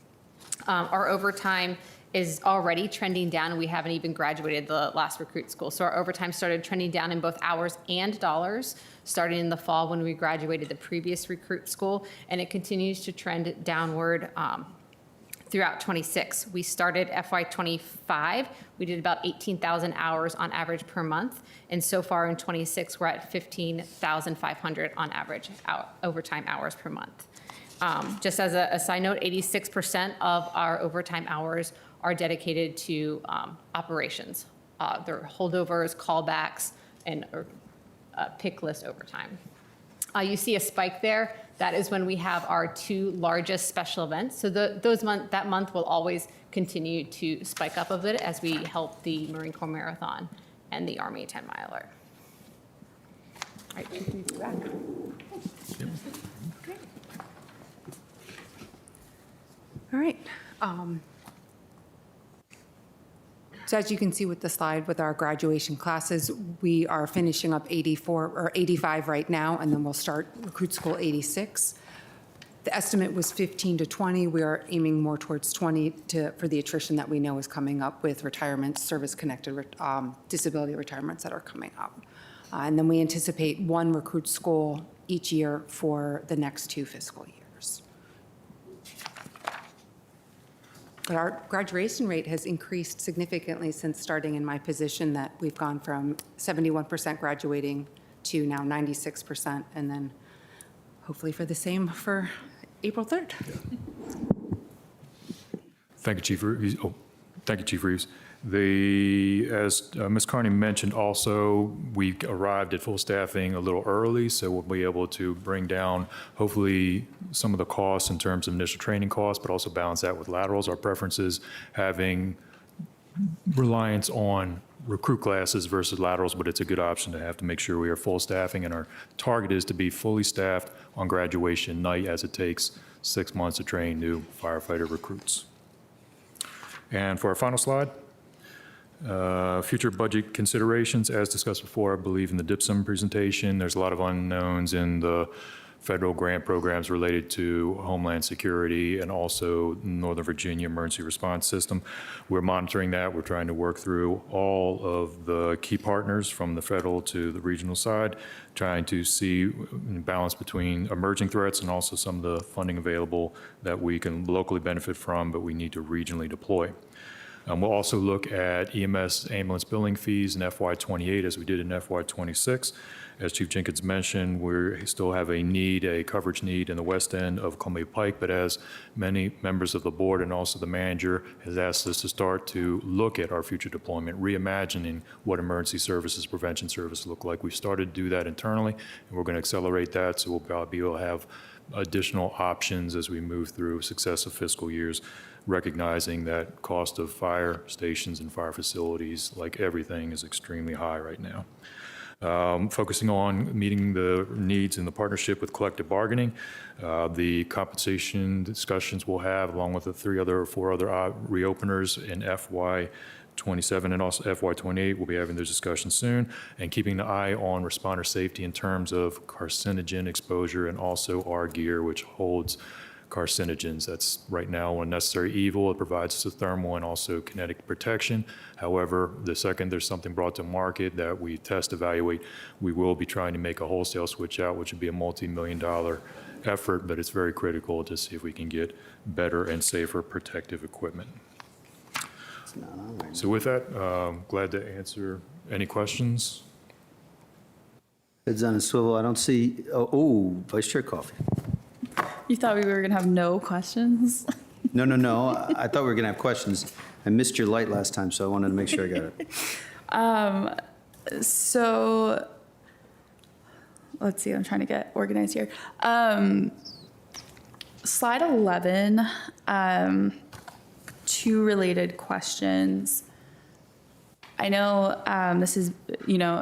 Our overtime is already trending down, and we haven't even graduated the last recruit school. So our overtime started trending down in both hours and dollars, starting in the fall when we graduated the previous recruit school, and it continues to trend downward throughout 26. We started FY 25, we did about 18,000 hours on average per month, and so far in 26, we're at 15,500 on average overtime hours per month. Just as a side note, 86% of our overtime hours are dedicated to operations. They're holdovers, callbacks, and pick list overtime. You see a spike there. That is when we have our 2 largest special events. So that month will always continue to spike up a bit as we help the Marine Corps Marathon and the Army 10 miler. All right, you can go back. Great. All right. So as you can see with the slide with our graduation classes, we are finishing up 84 or 85 right now, and then we'll start recruit school 86. The estimate was 15 to 20. We are aiming more towards 20 for the attrition that we know is coming up with retirements, service-connected disability retirements that are coming up. And then we anticipate 1 recruit school each year for the next 2 fiscal years. But our graduation rate has increased significantly since starting in my position, that we've gone from 71% graduating to now 96%, and then hopefully for the same for April 3rd. Thank you, Chief Reeves. Thank you, Chief Reeves. As Ms. Carney mentioned also, we arrived at full staffing a little early, so we'll be able to bring down hopefully some of the costs in terms of initial training costs, but also balance that with laterals. Our preference is having reliance on recruit classes versus laterals, but it's a good option to have to make sure we are full staffing, and our target is to be fully staffed on graduation night, as it takes 6 months to train new firefighter recruits. And for our final slide, future budget considerations, as discussed before, I believe in the DIPSM presentation, there's a lot of unknowns in the federal grant programs related to Homeland Security and also Northern Virginia Emergency Response System. We're monitoring that. We're trying to work through all of the key partners from the federal to the regional side, trying to see balance between emerging threats and also some of the funding available that we can locally benefit from, but we need to regionally deploy. We'll also look at EMS ambulance billing fees in FY28 as we did in FY26. As Chief Jenkins mentioned, we still have a coverage need in the west end of Columbia Pike, but as many members of the board and also the manager has asked us to start to look at our future deployment, reimagining what emergency services, prevention services look like. We've started to do that internally, and we're going to accelerate that, so we'll probably be able to have additional options as we move through successive fiscal years, recognizing that cost of fire stations and fire facilities, like everything, is extremely high right now. Focusing on meeting the needs in the partnership with collective bargaining, the compensation discussions we'll have, along with the 4 other reopeners in FY27 and also FY28. We'll be having those discussions soon, and keeping the eye on responder safety in terms of carcinogen exposure and also our gear, which holds carcinogens. That's right now a necessary evil. It provides us with thermal and also kinetic protection. However, the second there's something brought to market that we test, evaluate, we will be trying to make a wholesale switch out, which would be a multi-million-dollar effort, but it's very critical to see if we can get better and safer protective equipment. So with that, glad to answer any questions. Heads on a swivel. I don't see, Vice Chair Coffey. You thought we were going to have no questions? No. I thought we were going to have questions. I missed your light last time, so I wanted to make sure I got it. So let's see, I'm trying to get organized here. Slide 11, two related questions. I know this is,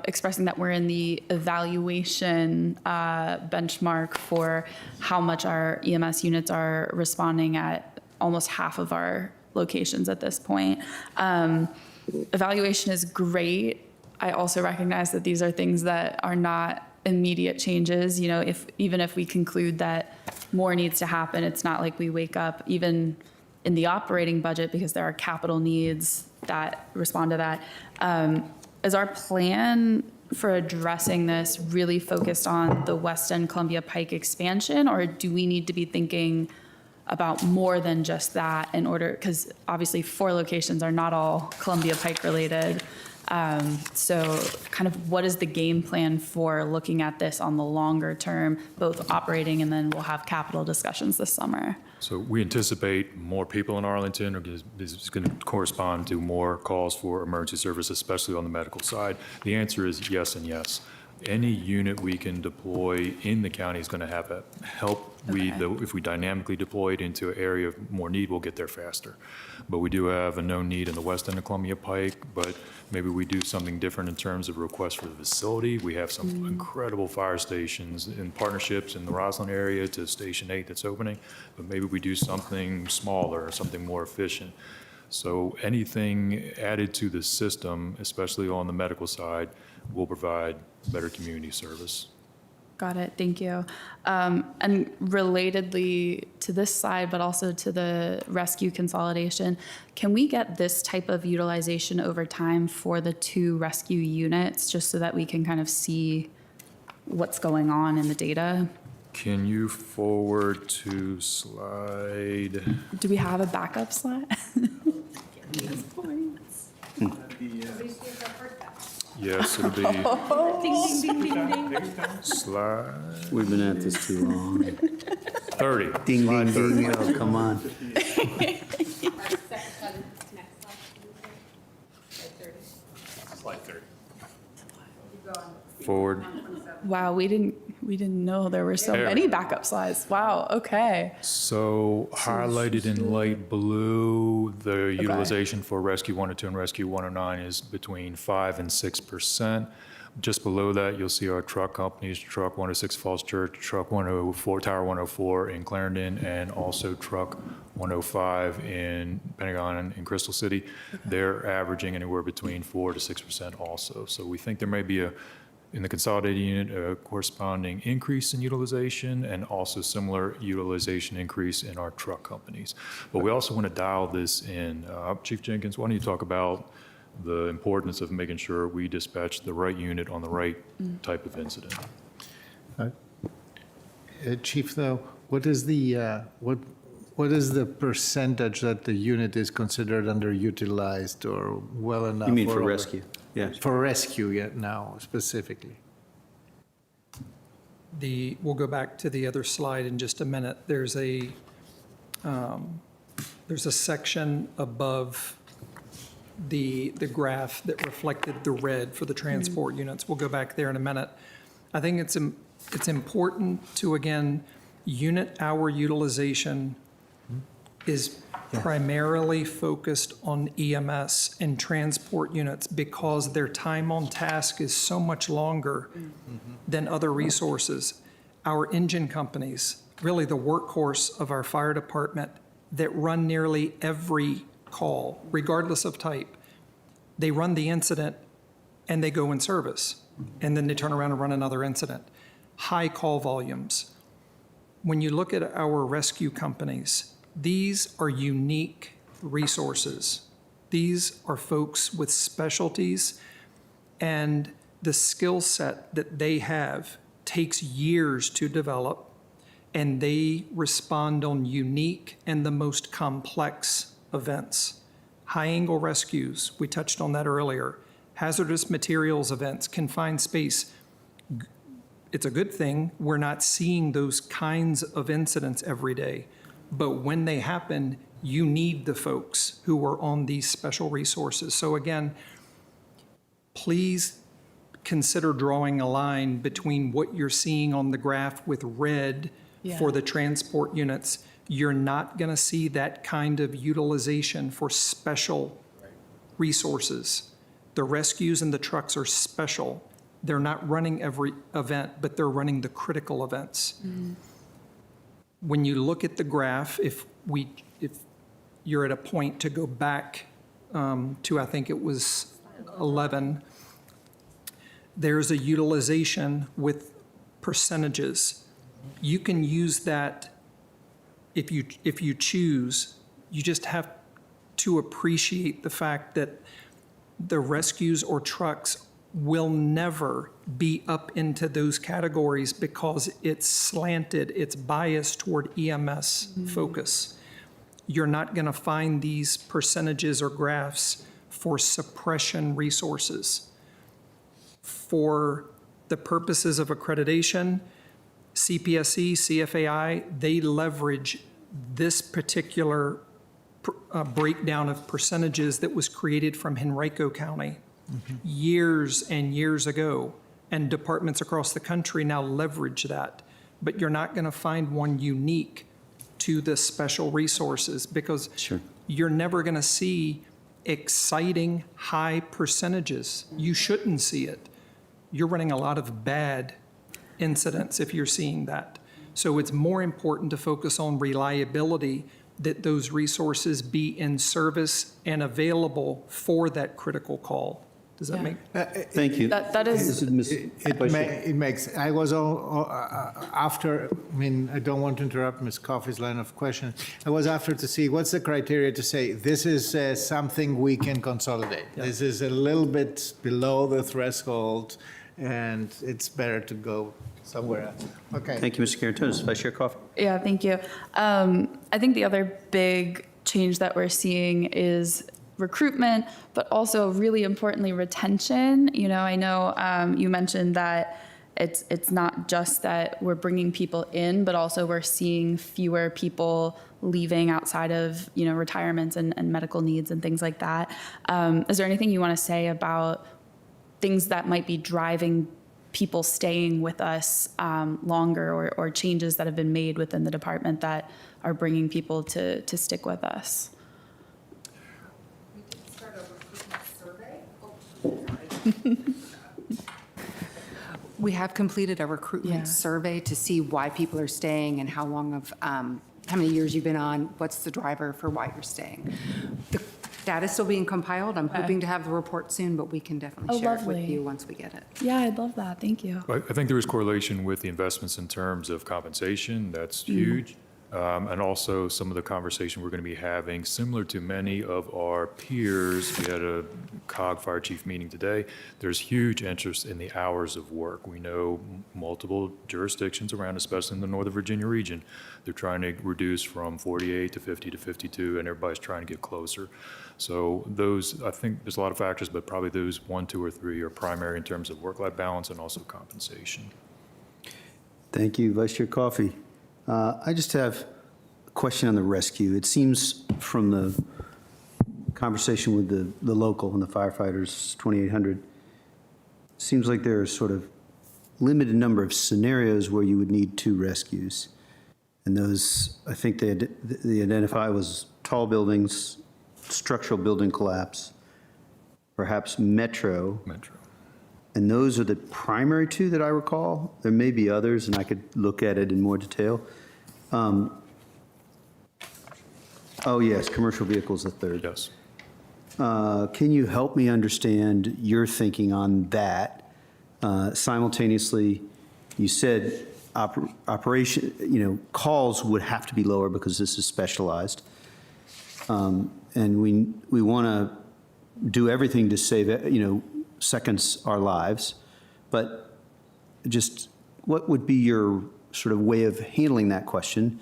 expressing that we're in the evaluation benchmark for how much our EMS units are responding at almost half of our locations at this point. Evaluation is great. I also recognize that these are things that are not immediate changes. Even if we conclude that more needs to happen, it's not like we wake up even in the operating budget, because there are capital needs that respond to that. Is our plan for addressing this really focused on the West End Columbia Pike expansion, or do we need to be thinking about more than just that in order, because obviously 4 locations are not all Columbia Pike related. So kind of what is the game plan for looking at this on the longer term, both operating and then we'll have capital discussions this summer? So we anticipate more people in Arlington, or this is going to correspond to more calls for emergency service, especially on the medical side. The answer is yes and yes. Any unit we can deploy in the county is going to have a help. If we dynamically deploy it into an area of more need, we'll get there faster. But we do have a known need in the West End of Columbia Pike, but maybe we do something different in terms of requests for the facility. We have some incredible fire stations in partnerships in the Roslyn area to Station 8 that's opening, but maybe we do something smaller, something more efficient. So anything added to the system, especially on the medical side, will provide better community service. Got it, thank you. And relatedly to this slide, but also to the rescue consolidation, can we get this type of utilization over time for the 2 rescue units, just so that we can kind of see what's going on in the data? Can you forward to slide? Do we have a backup slide? Yes, it'll be Ding, ding, ding, ding, ding. slide We've been at this too long. 30. Ding, Slide ding, 30. ding. Oh, come on. Slide 30. Forward. Wow, we didn't know there were so many backup slides. Wow, okay. So highlighted in light blue, the utilization for Rescue 102 and Rescue 109 is between 5 and 6%. Just below that, you'll see our truck companies, Truck 106 Falls Church, Truck 104, Tower 104 in Clarendon, and also Truck 105 in Pentagon and Crystal City. They're averaging anywhere between 4 to 6% also. So we think there may be in the consolidated unit, a corresponding increase in utilization and also similar utilization increase in our truck companies. But we also want to dial this in. Chief Jenkins, why don't you talk about the importance of making sure we dispatch the right unit on the right type of incident? Chief, though, what is the percentage that the unit is considered underutilized or well enough? You mean for or rescue? Yes. For rescue, now specifically. We'll go back to the other slide in just a minute. There's a section above the graph that reflected the red for the transport units. We'll go back there in a minute. I think it's important to, again, unit hour utilization is primarily focused on EMS and transport units because their time on task is so much longer than other resources. Our engine companies, really the workhorse of our fire department that run nearly every call, regardless of type, they run the incident and they go in service, and then they turn around and run another incident. High call volumes. When you look at our rescue companies, these are unique resources. These are folks with specialties, and the skill set that they have takes years to develop, and they respond on unique and the most complex events. High-angle rescues, we touched on that earlier. Hazardous materials events, confined space. It's a good thing we're not seeing those kinds of incidents every day. but when they happen, you need the folks who are on these special resources. So again, please consider drawing a line between what you're seeing on the graph with red for the transport units. You're not going to see that kind of utilization for special resources. The rescues and the trucks are special. They're not running every event, but they're running the critical events. When you look at the graph, if you're at a point to go back to, I think it was 11, there's a utilization with percentages. You can use that if you choose. You just have to appreciate the fact that the rescues or trucks will never be up into those categories because it's slanted, it's biased toward EMS focus. You're not going to find these percentages or graphs for suppression resources. For the purposes of accreditation, CPSC, CFAI, they leverage this particular breakdown of percentages that was created from Henrico County years and years ago, and departments across the country now leverage that. But you're not going to find one unique to the special resources because you're never going to see exciting high percentages. You shouldn't see it. You're running a lot of bad incidents if you're seeing that. So it's more important to focus on reliability, that those resources be in service and available for that critical call. Does that make? Thank you. That is. It makes, I was after, I mean, I don't want to interrupt Ms. Coffey's line of question. I was after to see what's the criteria to say this is something we can consolidate. This is a little bit below the threshold and it's better to go somewhere else. Okay. Thank you, Mr. Karantonis. Vice Chair Coffey. Yeah, thank you. I think the other big change that we're seeing is recruitment, but also really importantly, retention. You know, I know you mentioned that it's not just that we're bringing people in, but also we're seeing fewer people leaving outside of, you know, retirements and medical needs and things like that. Is there anything you want to say about things that might be driving people staying with us longer, or changes that have been made within the department that are bringing people to stick with us? We have completed a recruitment survey to see why people are staying and how long of, how many years you've been on, what's the driver for why you're staying. The data's still being compiled. I'm hoping to have the report soon, but we can definitely share it with you once we get it. Yeah, I'd love that. Thank you. I think there is correlation with the investments in terms of compensation. That's huge. And also some of the conversation we're going to be having, similar to many of our peers. We had a COG Fire Chief meeting today. There's huge interest in the hours of work. We know multiple jurisdictions around, especially in the Northern Virginia region, they're trying to reduce from 48 to 50 to 52, and everybody's trying to get closer. So those, I think there's a lot of factors, but probably those 1, 2, or 3 are primary in terms of work-life balance and also compensation. Thank you, Vice Chair Coffey. I just have a question on the rescue. It seems from the conversation with the local and the firefighters, 2,800, seems like there are sort of limited number of scenarios where you would need 2 rescues. And those, I think they identify was tall buildings, structural building collapse, perhaps metro. And those are the primary 2 that I recall. There may be others, and I could look at it in more detail. Oh, yes, commercial vehicles, the 3rd. Yes. Can you help me understand your thinking on that? Simultaneously, you said operation, calls would have to be lower because this is specialized. And we want to do everything to save, seconds our lives. But just what would be your sort of way of handling that question?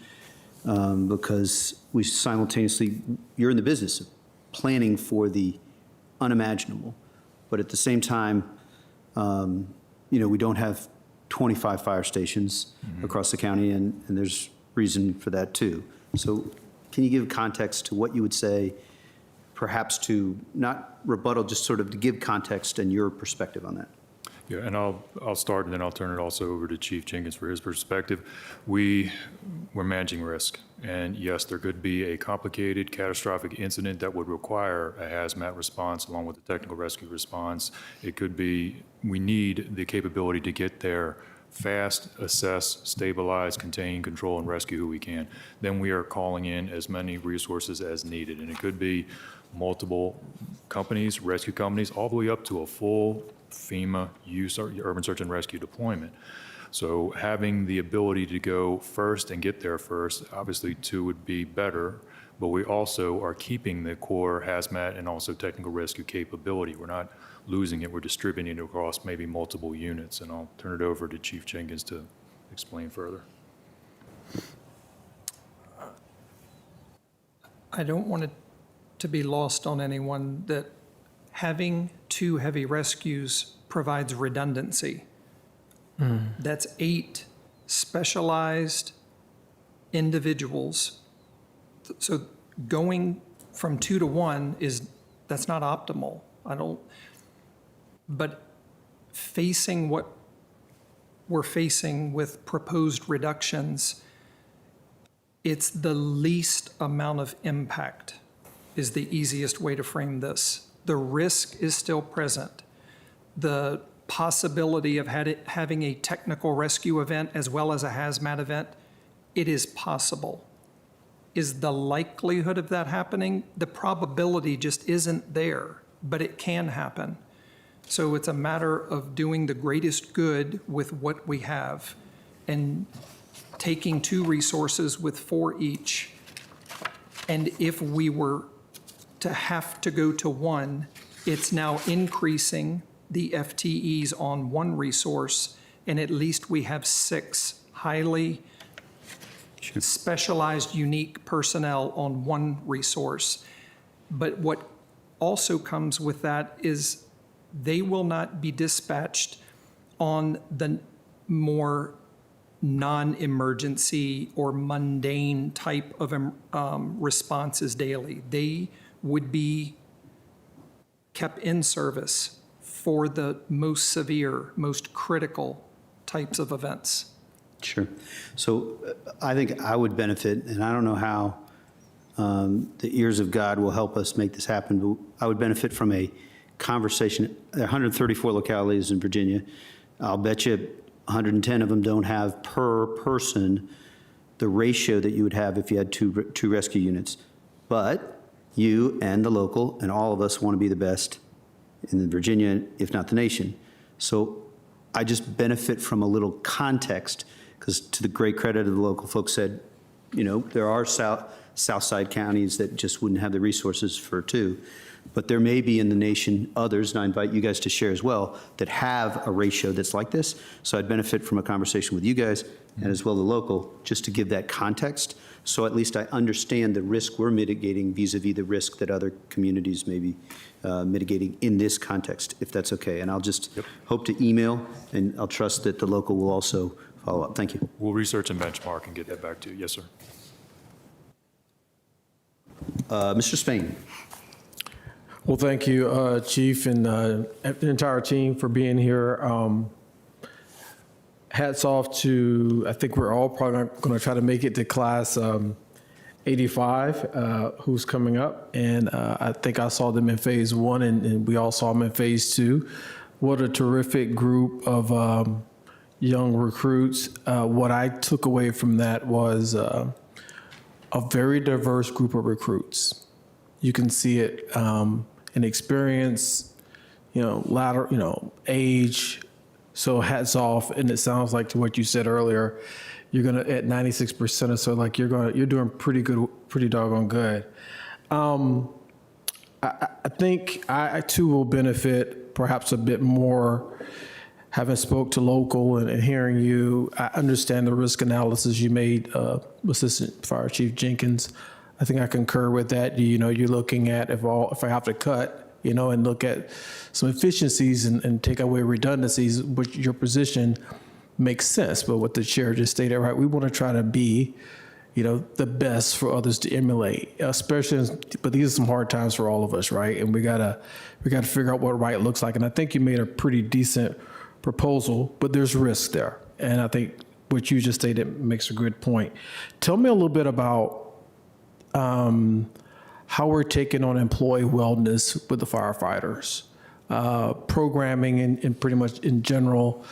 Because we simultaneously, you're in the business of planning for the unimaginable. But at the same time, we don't have 25 fire stations across the county, and there's reason for that too. So can you give context to what you would say, perhaps to not rebuttal, just sort of to give context and your perspective on that? Yeah, and I'll start, and then I'll turn it also over to Chief Jenkins for his perspective. We're managing risk, and yes, there could be a complicated, catastrophic incident that would require a hazmat response along with a technical rescue response. It could be we need the capability to get there fast, assess, stabilize, contain, control, and rescue who we can. Then we are calling in as many resources as needed, and it could be multiple companies, rescue companies, all the way up to a full FEMA urban search and rescue deployment. So having the ability to go first and get there first, obviously two would be better, but we also are keeping the core hazmat and also technical rescue capability. We're not losing it, we're distributing it across maybe multiple units. And I'll turn it over to Chief Jenkins to explain further. I don't want it to be lost on anyone that having 2 heavy rescues provides redundancy. That's 8 specialized individuals. So going from 2 to 1 that's not optimal. But facing what we're facing with proposed reductions, it's the least amount of impact is the easiest way to frame this. The risk is still present. The possibility of having a technical rescue event as well as a hazmat event, it is possible. Is the likelihood of that happening? The probability just isn't there, but it can happen. So it's a matter of doing the greatest good with what we have and taking 2 resources with 4 each. And if we were to have to go to 1, it's now increasing the FTEs on 1 resource, and at least we have 6 highly specialized, unique personnel on 1 resource. But what also comes with that is they will not be dispatched on the more non-emergency or mundane type of responses daily. They would be kept in service for the most severe, most critical types of events. Sure. So I think I would benefit, and I don't know how the ears of God will help us make this happen, but I would benefit from a conversation. There are 134 localities in Virginia. I'll bet you 110 of them don't have per person the ratio that you would have if you had two rescue units. But you and the local and all of us want to be the best in Virginia, if not the nation. So I just benefit from a little context, because to the great credit of the local folks said, you know, there are south side counties that just wouldn't have the resources for 2. But there may be in the nation others, and I invite you guys to share as well, that have a ratio that's like this. So I'd benefit from a conversation with you guys and as well the local, just to give that context. So at least I understand the risk we're mitigating vis-a-vis the risk that other communities may be mitigating in this context, if that's okay. And I'll just hope to email, and I'll trust that the local will also follow up. Thank you. We'll research and benchmark and get that back to you. Yes, sir. Mr. Spain. Well, thank you, Chief, and the entire team for being here. Hats off to, I think we're all probably going to try to make it to class 85, who's coming up. And I think I saw them in phase 1, and we all saw them in phase 2. What a terrific group of young recruits. What I took away from that was a very diverse group of recruits. You can see it in experience, age. So hats off. And it sounds like to what you said earlier, you're gonna at 96% or so, like you're doing pretty good, pretty doggone good. I think I too will benefit perhaps a bit more having spoke to local and hearing you. I understand the risk analysis you made, Assistant Fire Chief Jenkins. I think I concur with that. You're looking at if I have to cut, and look at some efficiencies and take away redundancies, which your position makes sense. But what the chair just stated, right, we want to try to be the best for others to emulate, but these are some hard times for all of us, right? And we gotta figure out what right looks like. And I think you made a pretty decent proposal, but there's risk there. And I think what you just stated makes a good point. Tell me a little bit about how we're taking on employee wellness with the firefighters, programming and pretty much in general.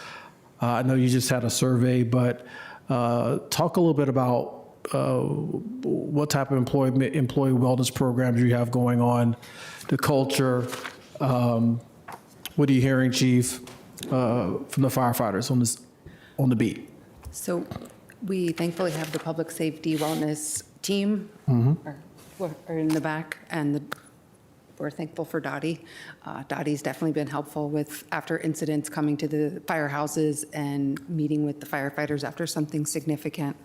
I know you just had a survey, but talk a little bit about what type of employee wellness programs you have going on, the culture. What are you hearing, Chief, from the firefighters on the beat? So we thankfully have the public safety wellness team are in the back, and we're thankful for Dottie. Dottie's definitely been helpful with, after incidents, coming to the firehouses and meeting with the firefighters after something significant.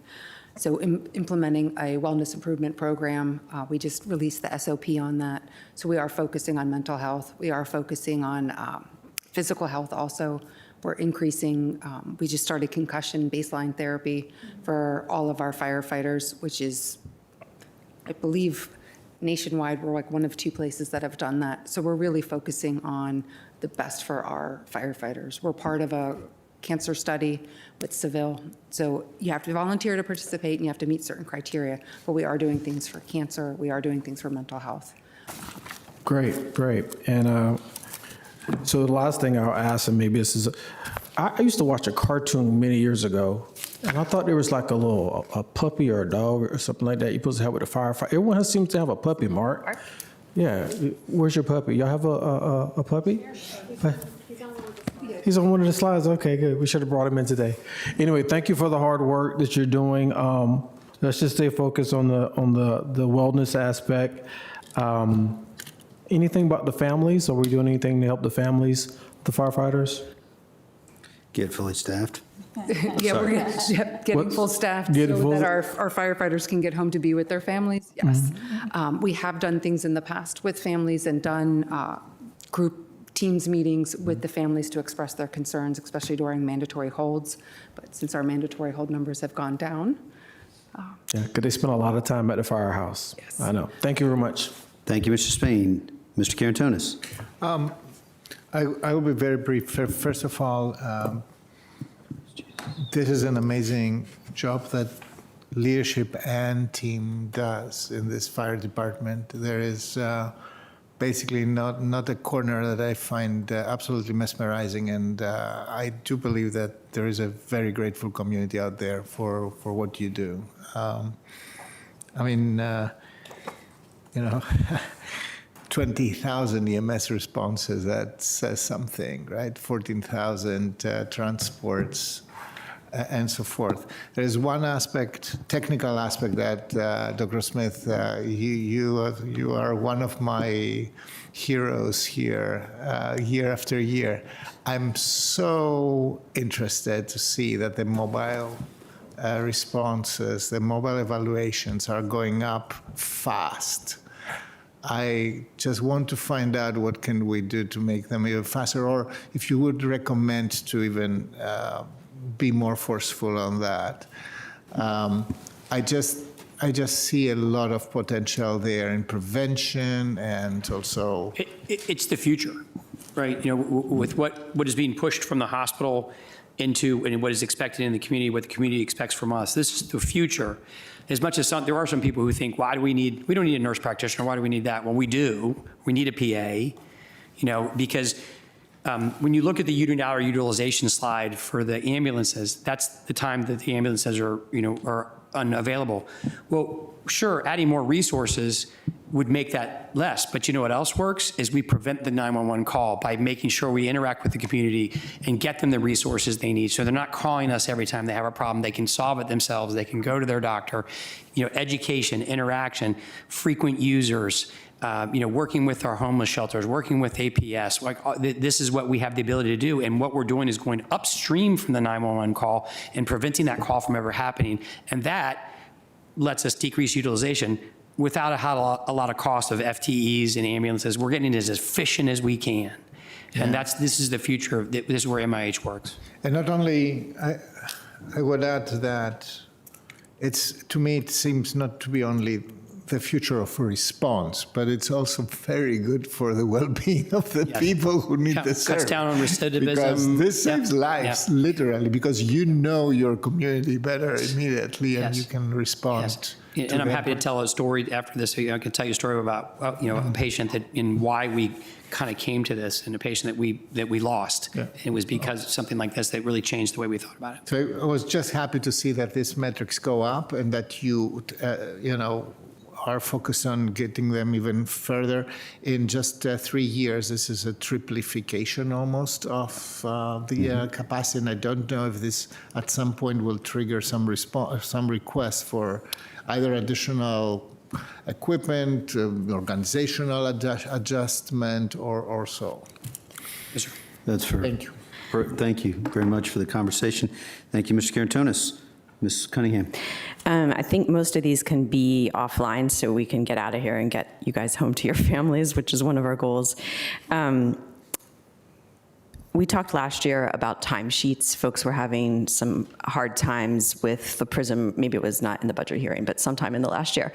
So implementing a wellness improvement program, we just released the SOP on that. So we are focusing on mental health. We are focusing on physical health also. We're increasing, we just started concussion baseline therapy for all of our firefighters, which is, I believe, nationwide, we're like one of 2 places that have done that. So we're really focusing on the best for our firefighters. We're part of a cancer study with Seville. So you have to volunteer to participate and you have to meet certain criteria, but we are doing things for cancer. We are doing things for mental health. Great. And so the last thing I'll ask, and maybe this is, I used to watch a cartoon many years ago, and I thought there was like a puppy or a dog or something like that you're supposed to have with a firefighter. Everyone seems to have a puppy, Mark. Yeah, where's your puppy? Y'all have a puppy? He's on one of the slides. Okay, good. We should have brought him in today. Anyway, thank you for the hard work that you're doing. Let's just stay focused on the wellness aspect. Anything about the families? Are we doing anything to help the families, the firefighters? Get fully staffed. Yeah, we're getting full staffed so that our firefighters can get home to be with their families. Yes. We have done things in the past with families and done group teams meetings with the families to express their concerns, especially during mandatory holds. But since our mandatory hold numbers have gone down. Yeah, because they spend a lot of time at the firehouse. Yes. I know. Thank you very much. Thank you, Mr. Spain. Mr. Carantonis. I will be very brief. First of all, this is an amazing job that leadership and team does in this fire department. There is basically not a corner that I find absolutely mesmerizing, and I do believe that there is a very grateful community out there for what you do. I mean, 20,000 EMS responses, that says something, right? 14,000 transports, and so forth. There is one aspect, technical aspect, that Dr. Smith, you are one of my heroes here, year after year. I'm so interested to see that the mobile responses, the mobile evaluations are going up fast. I just want to find out what can we do to make them even faster, or if you would recommend to even be more forceful on that. I just see a lot of potential there in prevention and also. It's the future, right? With what is being pushed from the hospital into and what is expected in the community, what the community expects from us. This is the future. As much as there are some people who think, we don't need a nurse practitioner, why do we need that? Well, we do. We need a PA, because when you look at the unit hour utilization slide for the ambulances, that's the time that the ambulances are unavailable. Well, sure, adding more resources would make that less, but you know what else works is we prevent the 911 call by making sure we interact with the community and get them the resources they need. So they're not calling us every time they have a problem. They can solve it themselves. They can go to their doctor. Education, interaction, frequent users, working with our homeless shelters, working with APS. This is what we have the ability to do. And what we're doing is going upstream from the 911 call and preventing that call from ever happening. And that lets us decrease utilization without a lot of cost of FTEs and ambulances. We're getting it as efficient as we can. Yeah. And this is the future. This is where MIH works. And not only, I would add to that, to me, it seems not to be only the future of response, but it's also very good for the well-being of the people who need the service. Cuts down on recidivism. Because this saves lives, literally, because you know your community better immediately and you can respond. And I'm happy to tell a story after this. I can tell you a story about a patient and why we kind of came to this, and a patient that we lost. Yeah. It was because of something like this that really changed the way we thought about it. So I was just happy to see that these metrics go up and that you are focused on getting them even further. In just 3 years, this is a triplification almost of the capacity. And I don't know if this at some point will trigger some requests for either additional equipment, organizational adjustment, or so. Yes, sir. That's fair. Thank you. Thank you very much for the conversation. Thank you, Mr. Karantonis. Ms. Cunningham. I think most of these can be offline, so we can get out of here and get you guys home to your families, which is one of our goals. We talked last year about timesheets. Folks were having some hard times with the PRISM, maybe it was not in the budget hearing, but sometime in the last year,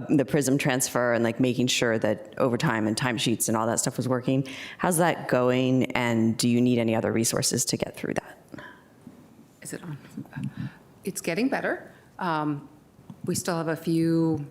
the PRISM transfer and like making sure that overtime and timesheets and all that stuff was working. How's that going, and do you need any other resources to get through that? Is it on? It's getting better. We still have a few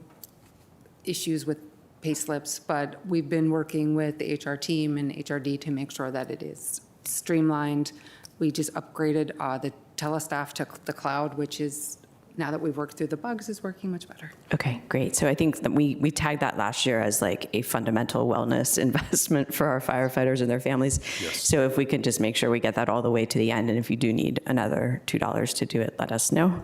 issues with pay slips, but we've been working with the HR team and HRD to make sure that it is streamlined. We just upgraded the telestaff to the cloud, which is, now that we've worked through the bugs, is working much better. Okay, great. So I think that we tagged that last year as like a fundamental wellness investment for our firefighters and their families. Yes. So if we could just make sure we get that all the way to the end, and if you do need another $2 to do it, let us know,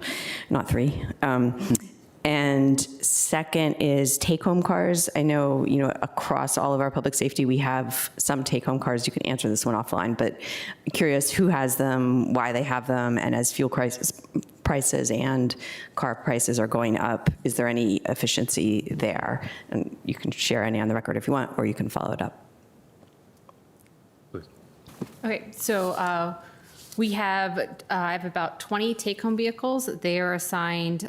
not $3. And second is take-home cars. I know, across all of our public safety, we have some take-home cars. You can answer this one offline, but I'm curious who has them, why they have them, and as fuel prices and car prices are going up, is there any efficiency there? And you can share any on the record if you want, or you can follow it up. Okay, so I have about 20 take-home vehicles. They are assigned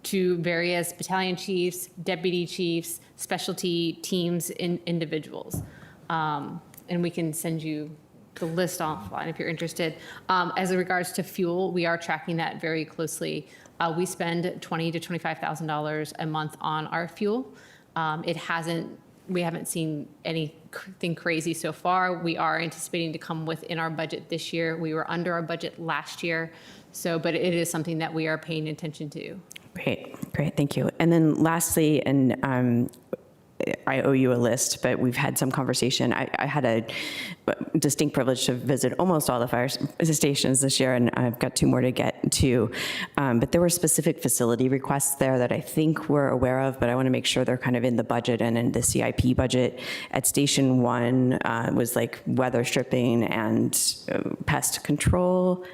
to various battalion chiefs, deputy chiefs, specialty teams, individuals. And we can send you the list offline if you're interested. As it regards to fuel, we are tracking that very closely. We spend $20,000 to $25,000 a month on our fuel. We haven't seen anything crazy so far. We are anticipating to come within our budget this year. We were under our budget last year, but it is something that we are paying attention to. Great, thank you. And then lastly, and I owe you a list, but we've had some conversation. I had a distinct privilege to visit almost all the fire stations this year, and I've got 2 more to get to. But there were specific facility requests there that I think we're aware of, but I want to make sure they're kind of in the budget and in the CIP budget. At Station 1 was like weather stripping and pest control.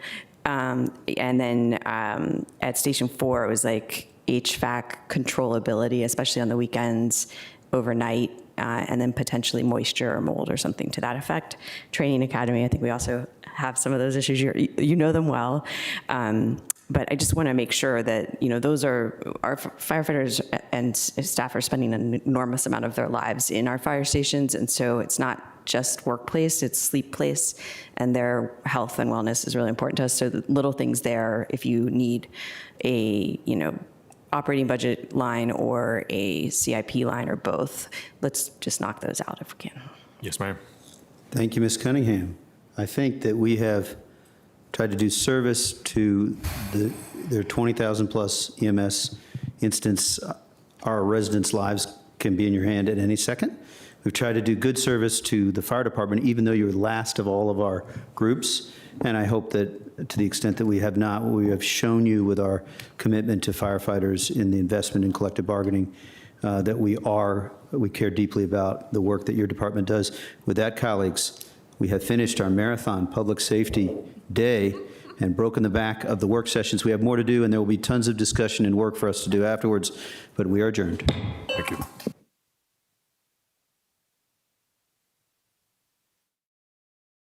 And then at Station 4, it was like HVAC controllability, especially on the weekends, overnight, and then potentially moisture or mold or something to that effect. Training Academy, I think we also have some of those issues. You know them well. But I just want to make sure that, those are, our firefighters and staff are spending an enormous amount of their lives in our fire stations. And so it's not just workplace, it's sleep place, and their health and wellness is really important to us. So the little things there, if you need a, operating budget line or a CIP line or both, let's just knock those out if we can. Yes, ma'am. Thank you, Ms. Cunningham. I think that we have tried to do service to their 20,000 plus EMS instance. Our residents' lives can be in your hand at any second. We've tried to do good service to the fire department, even though you're last of all of our groups. And I hope that to the extent that we have not, we have shown you with our commitment to firefighters in the investment in collective bargaining that we care deeply about the work that your department does. With that, colleagues, we have finished our marathon public safety day and broken the back of the work sessions. We have more to do, and there will be tons of discussion and work for us to do afterwards, but we are adjourned. Thank you.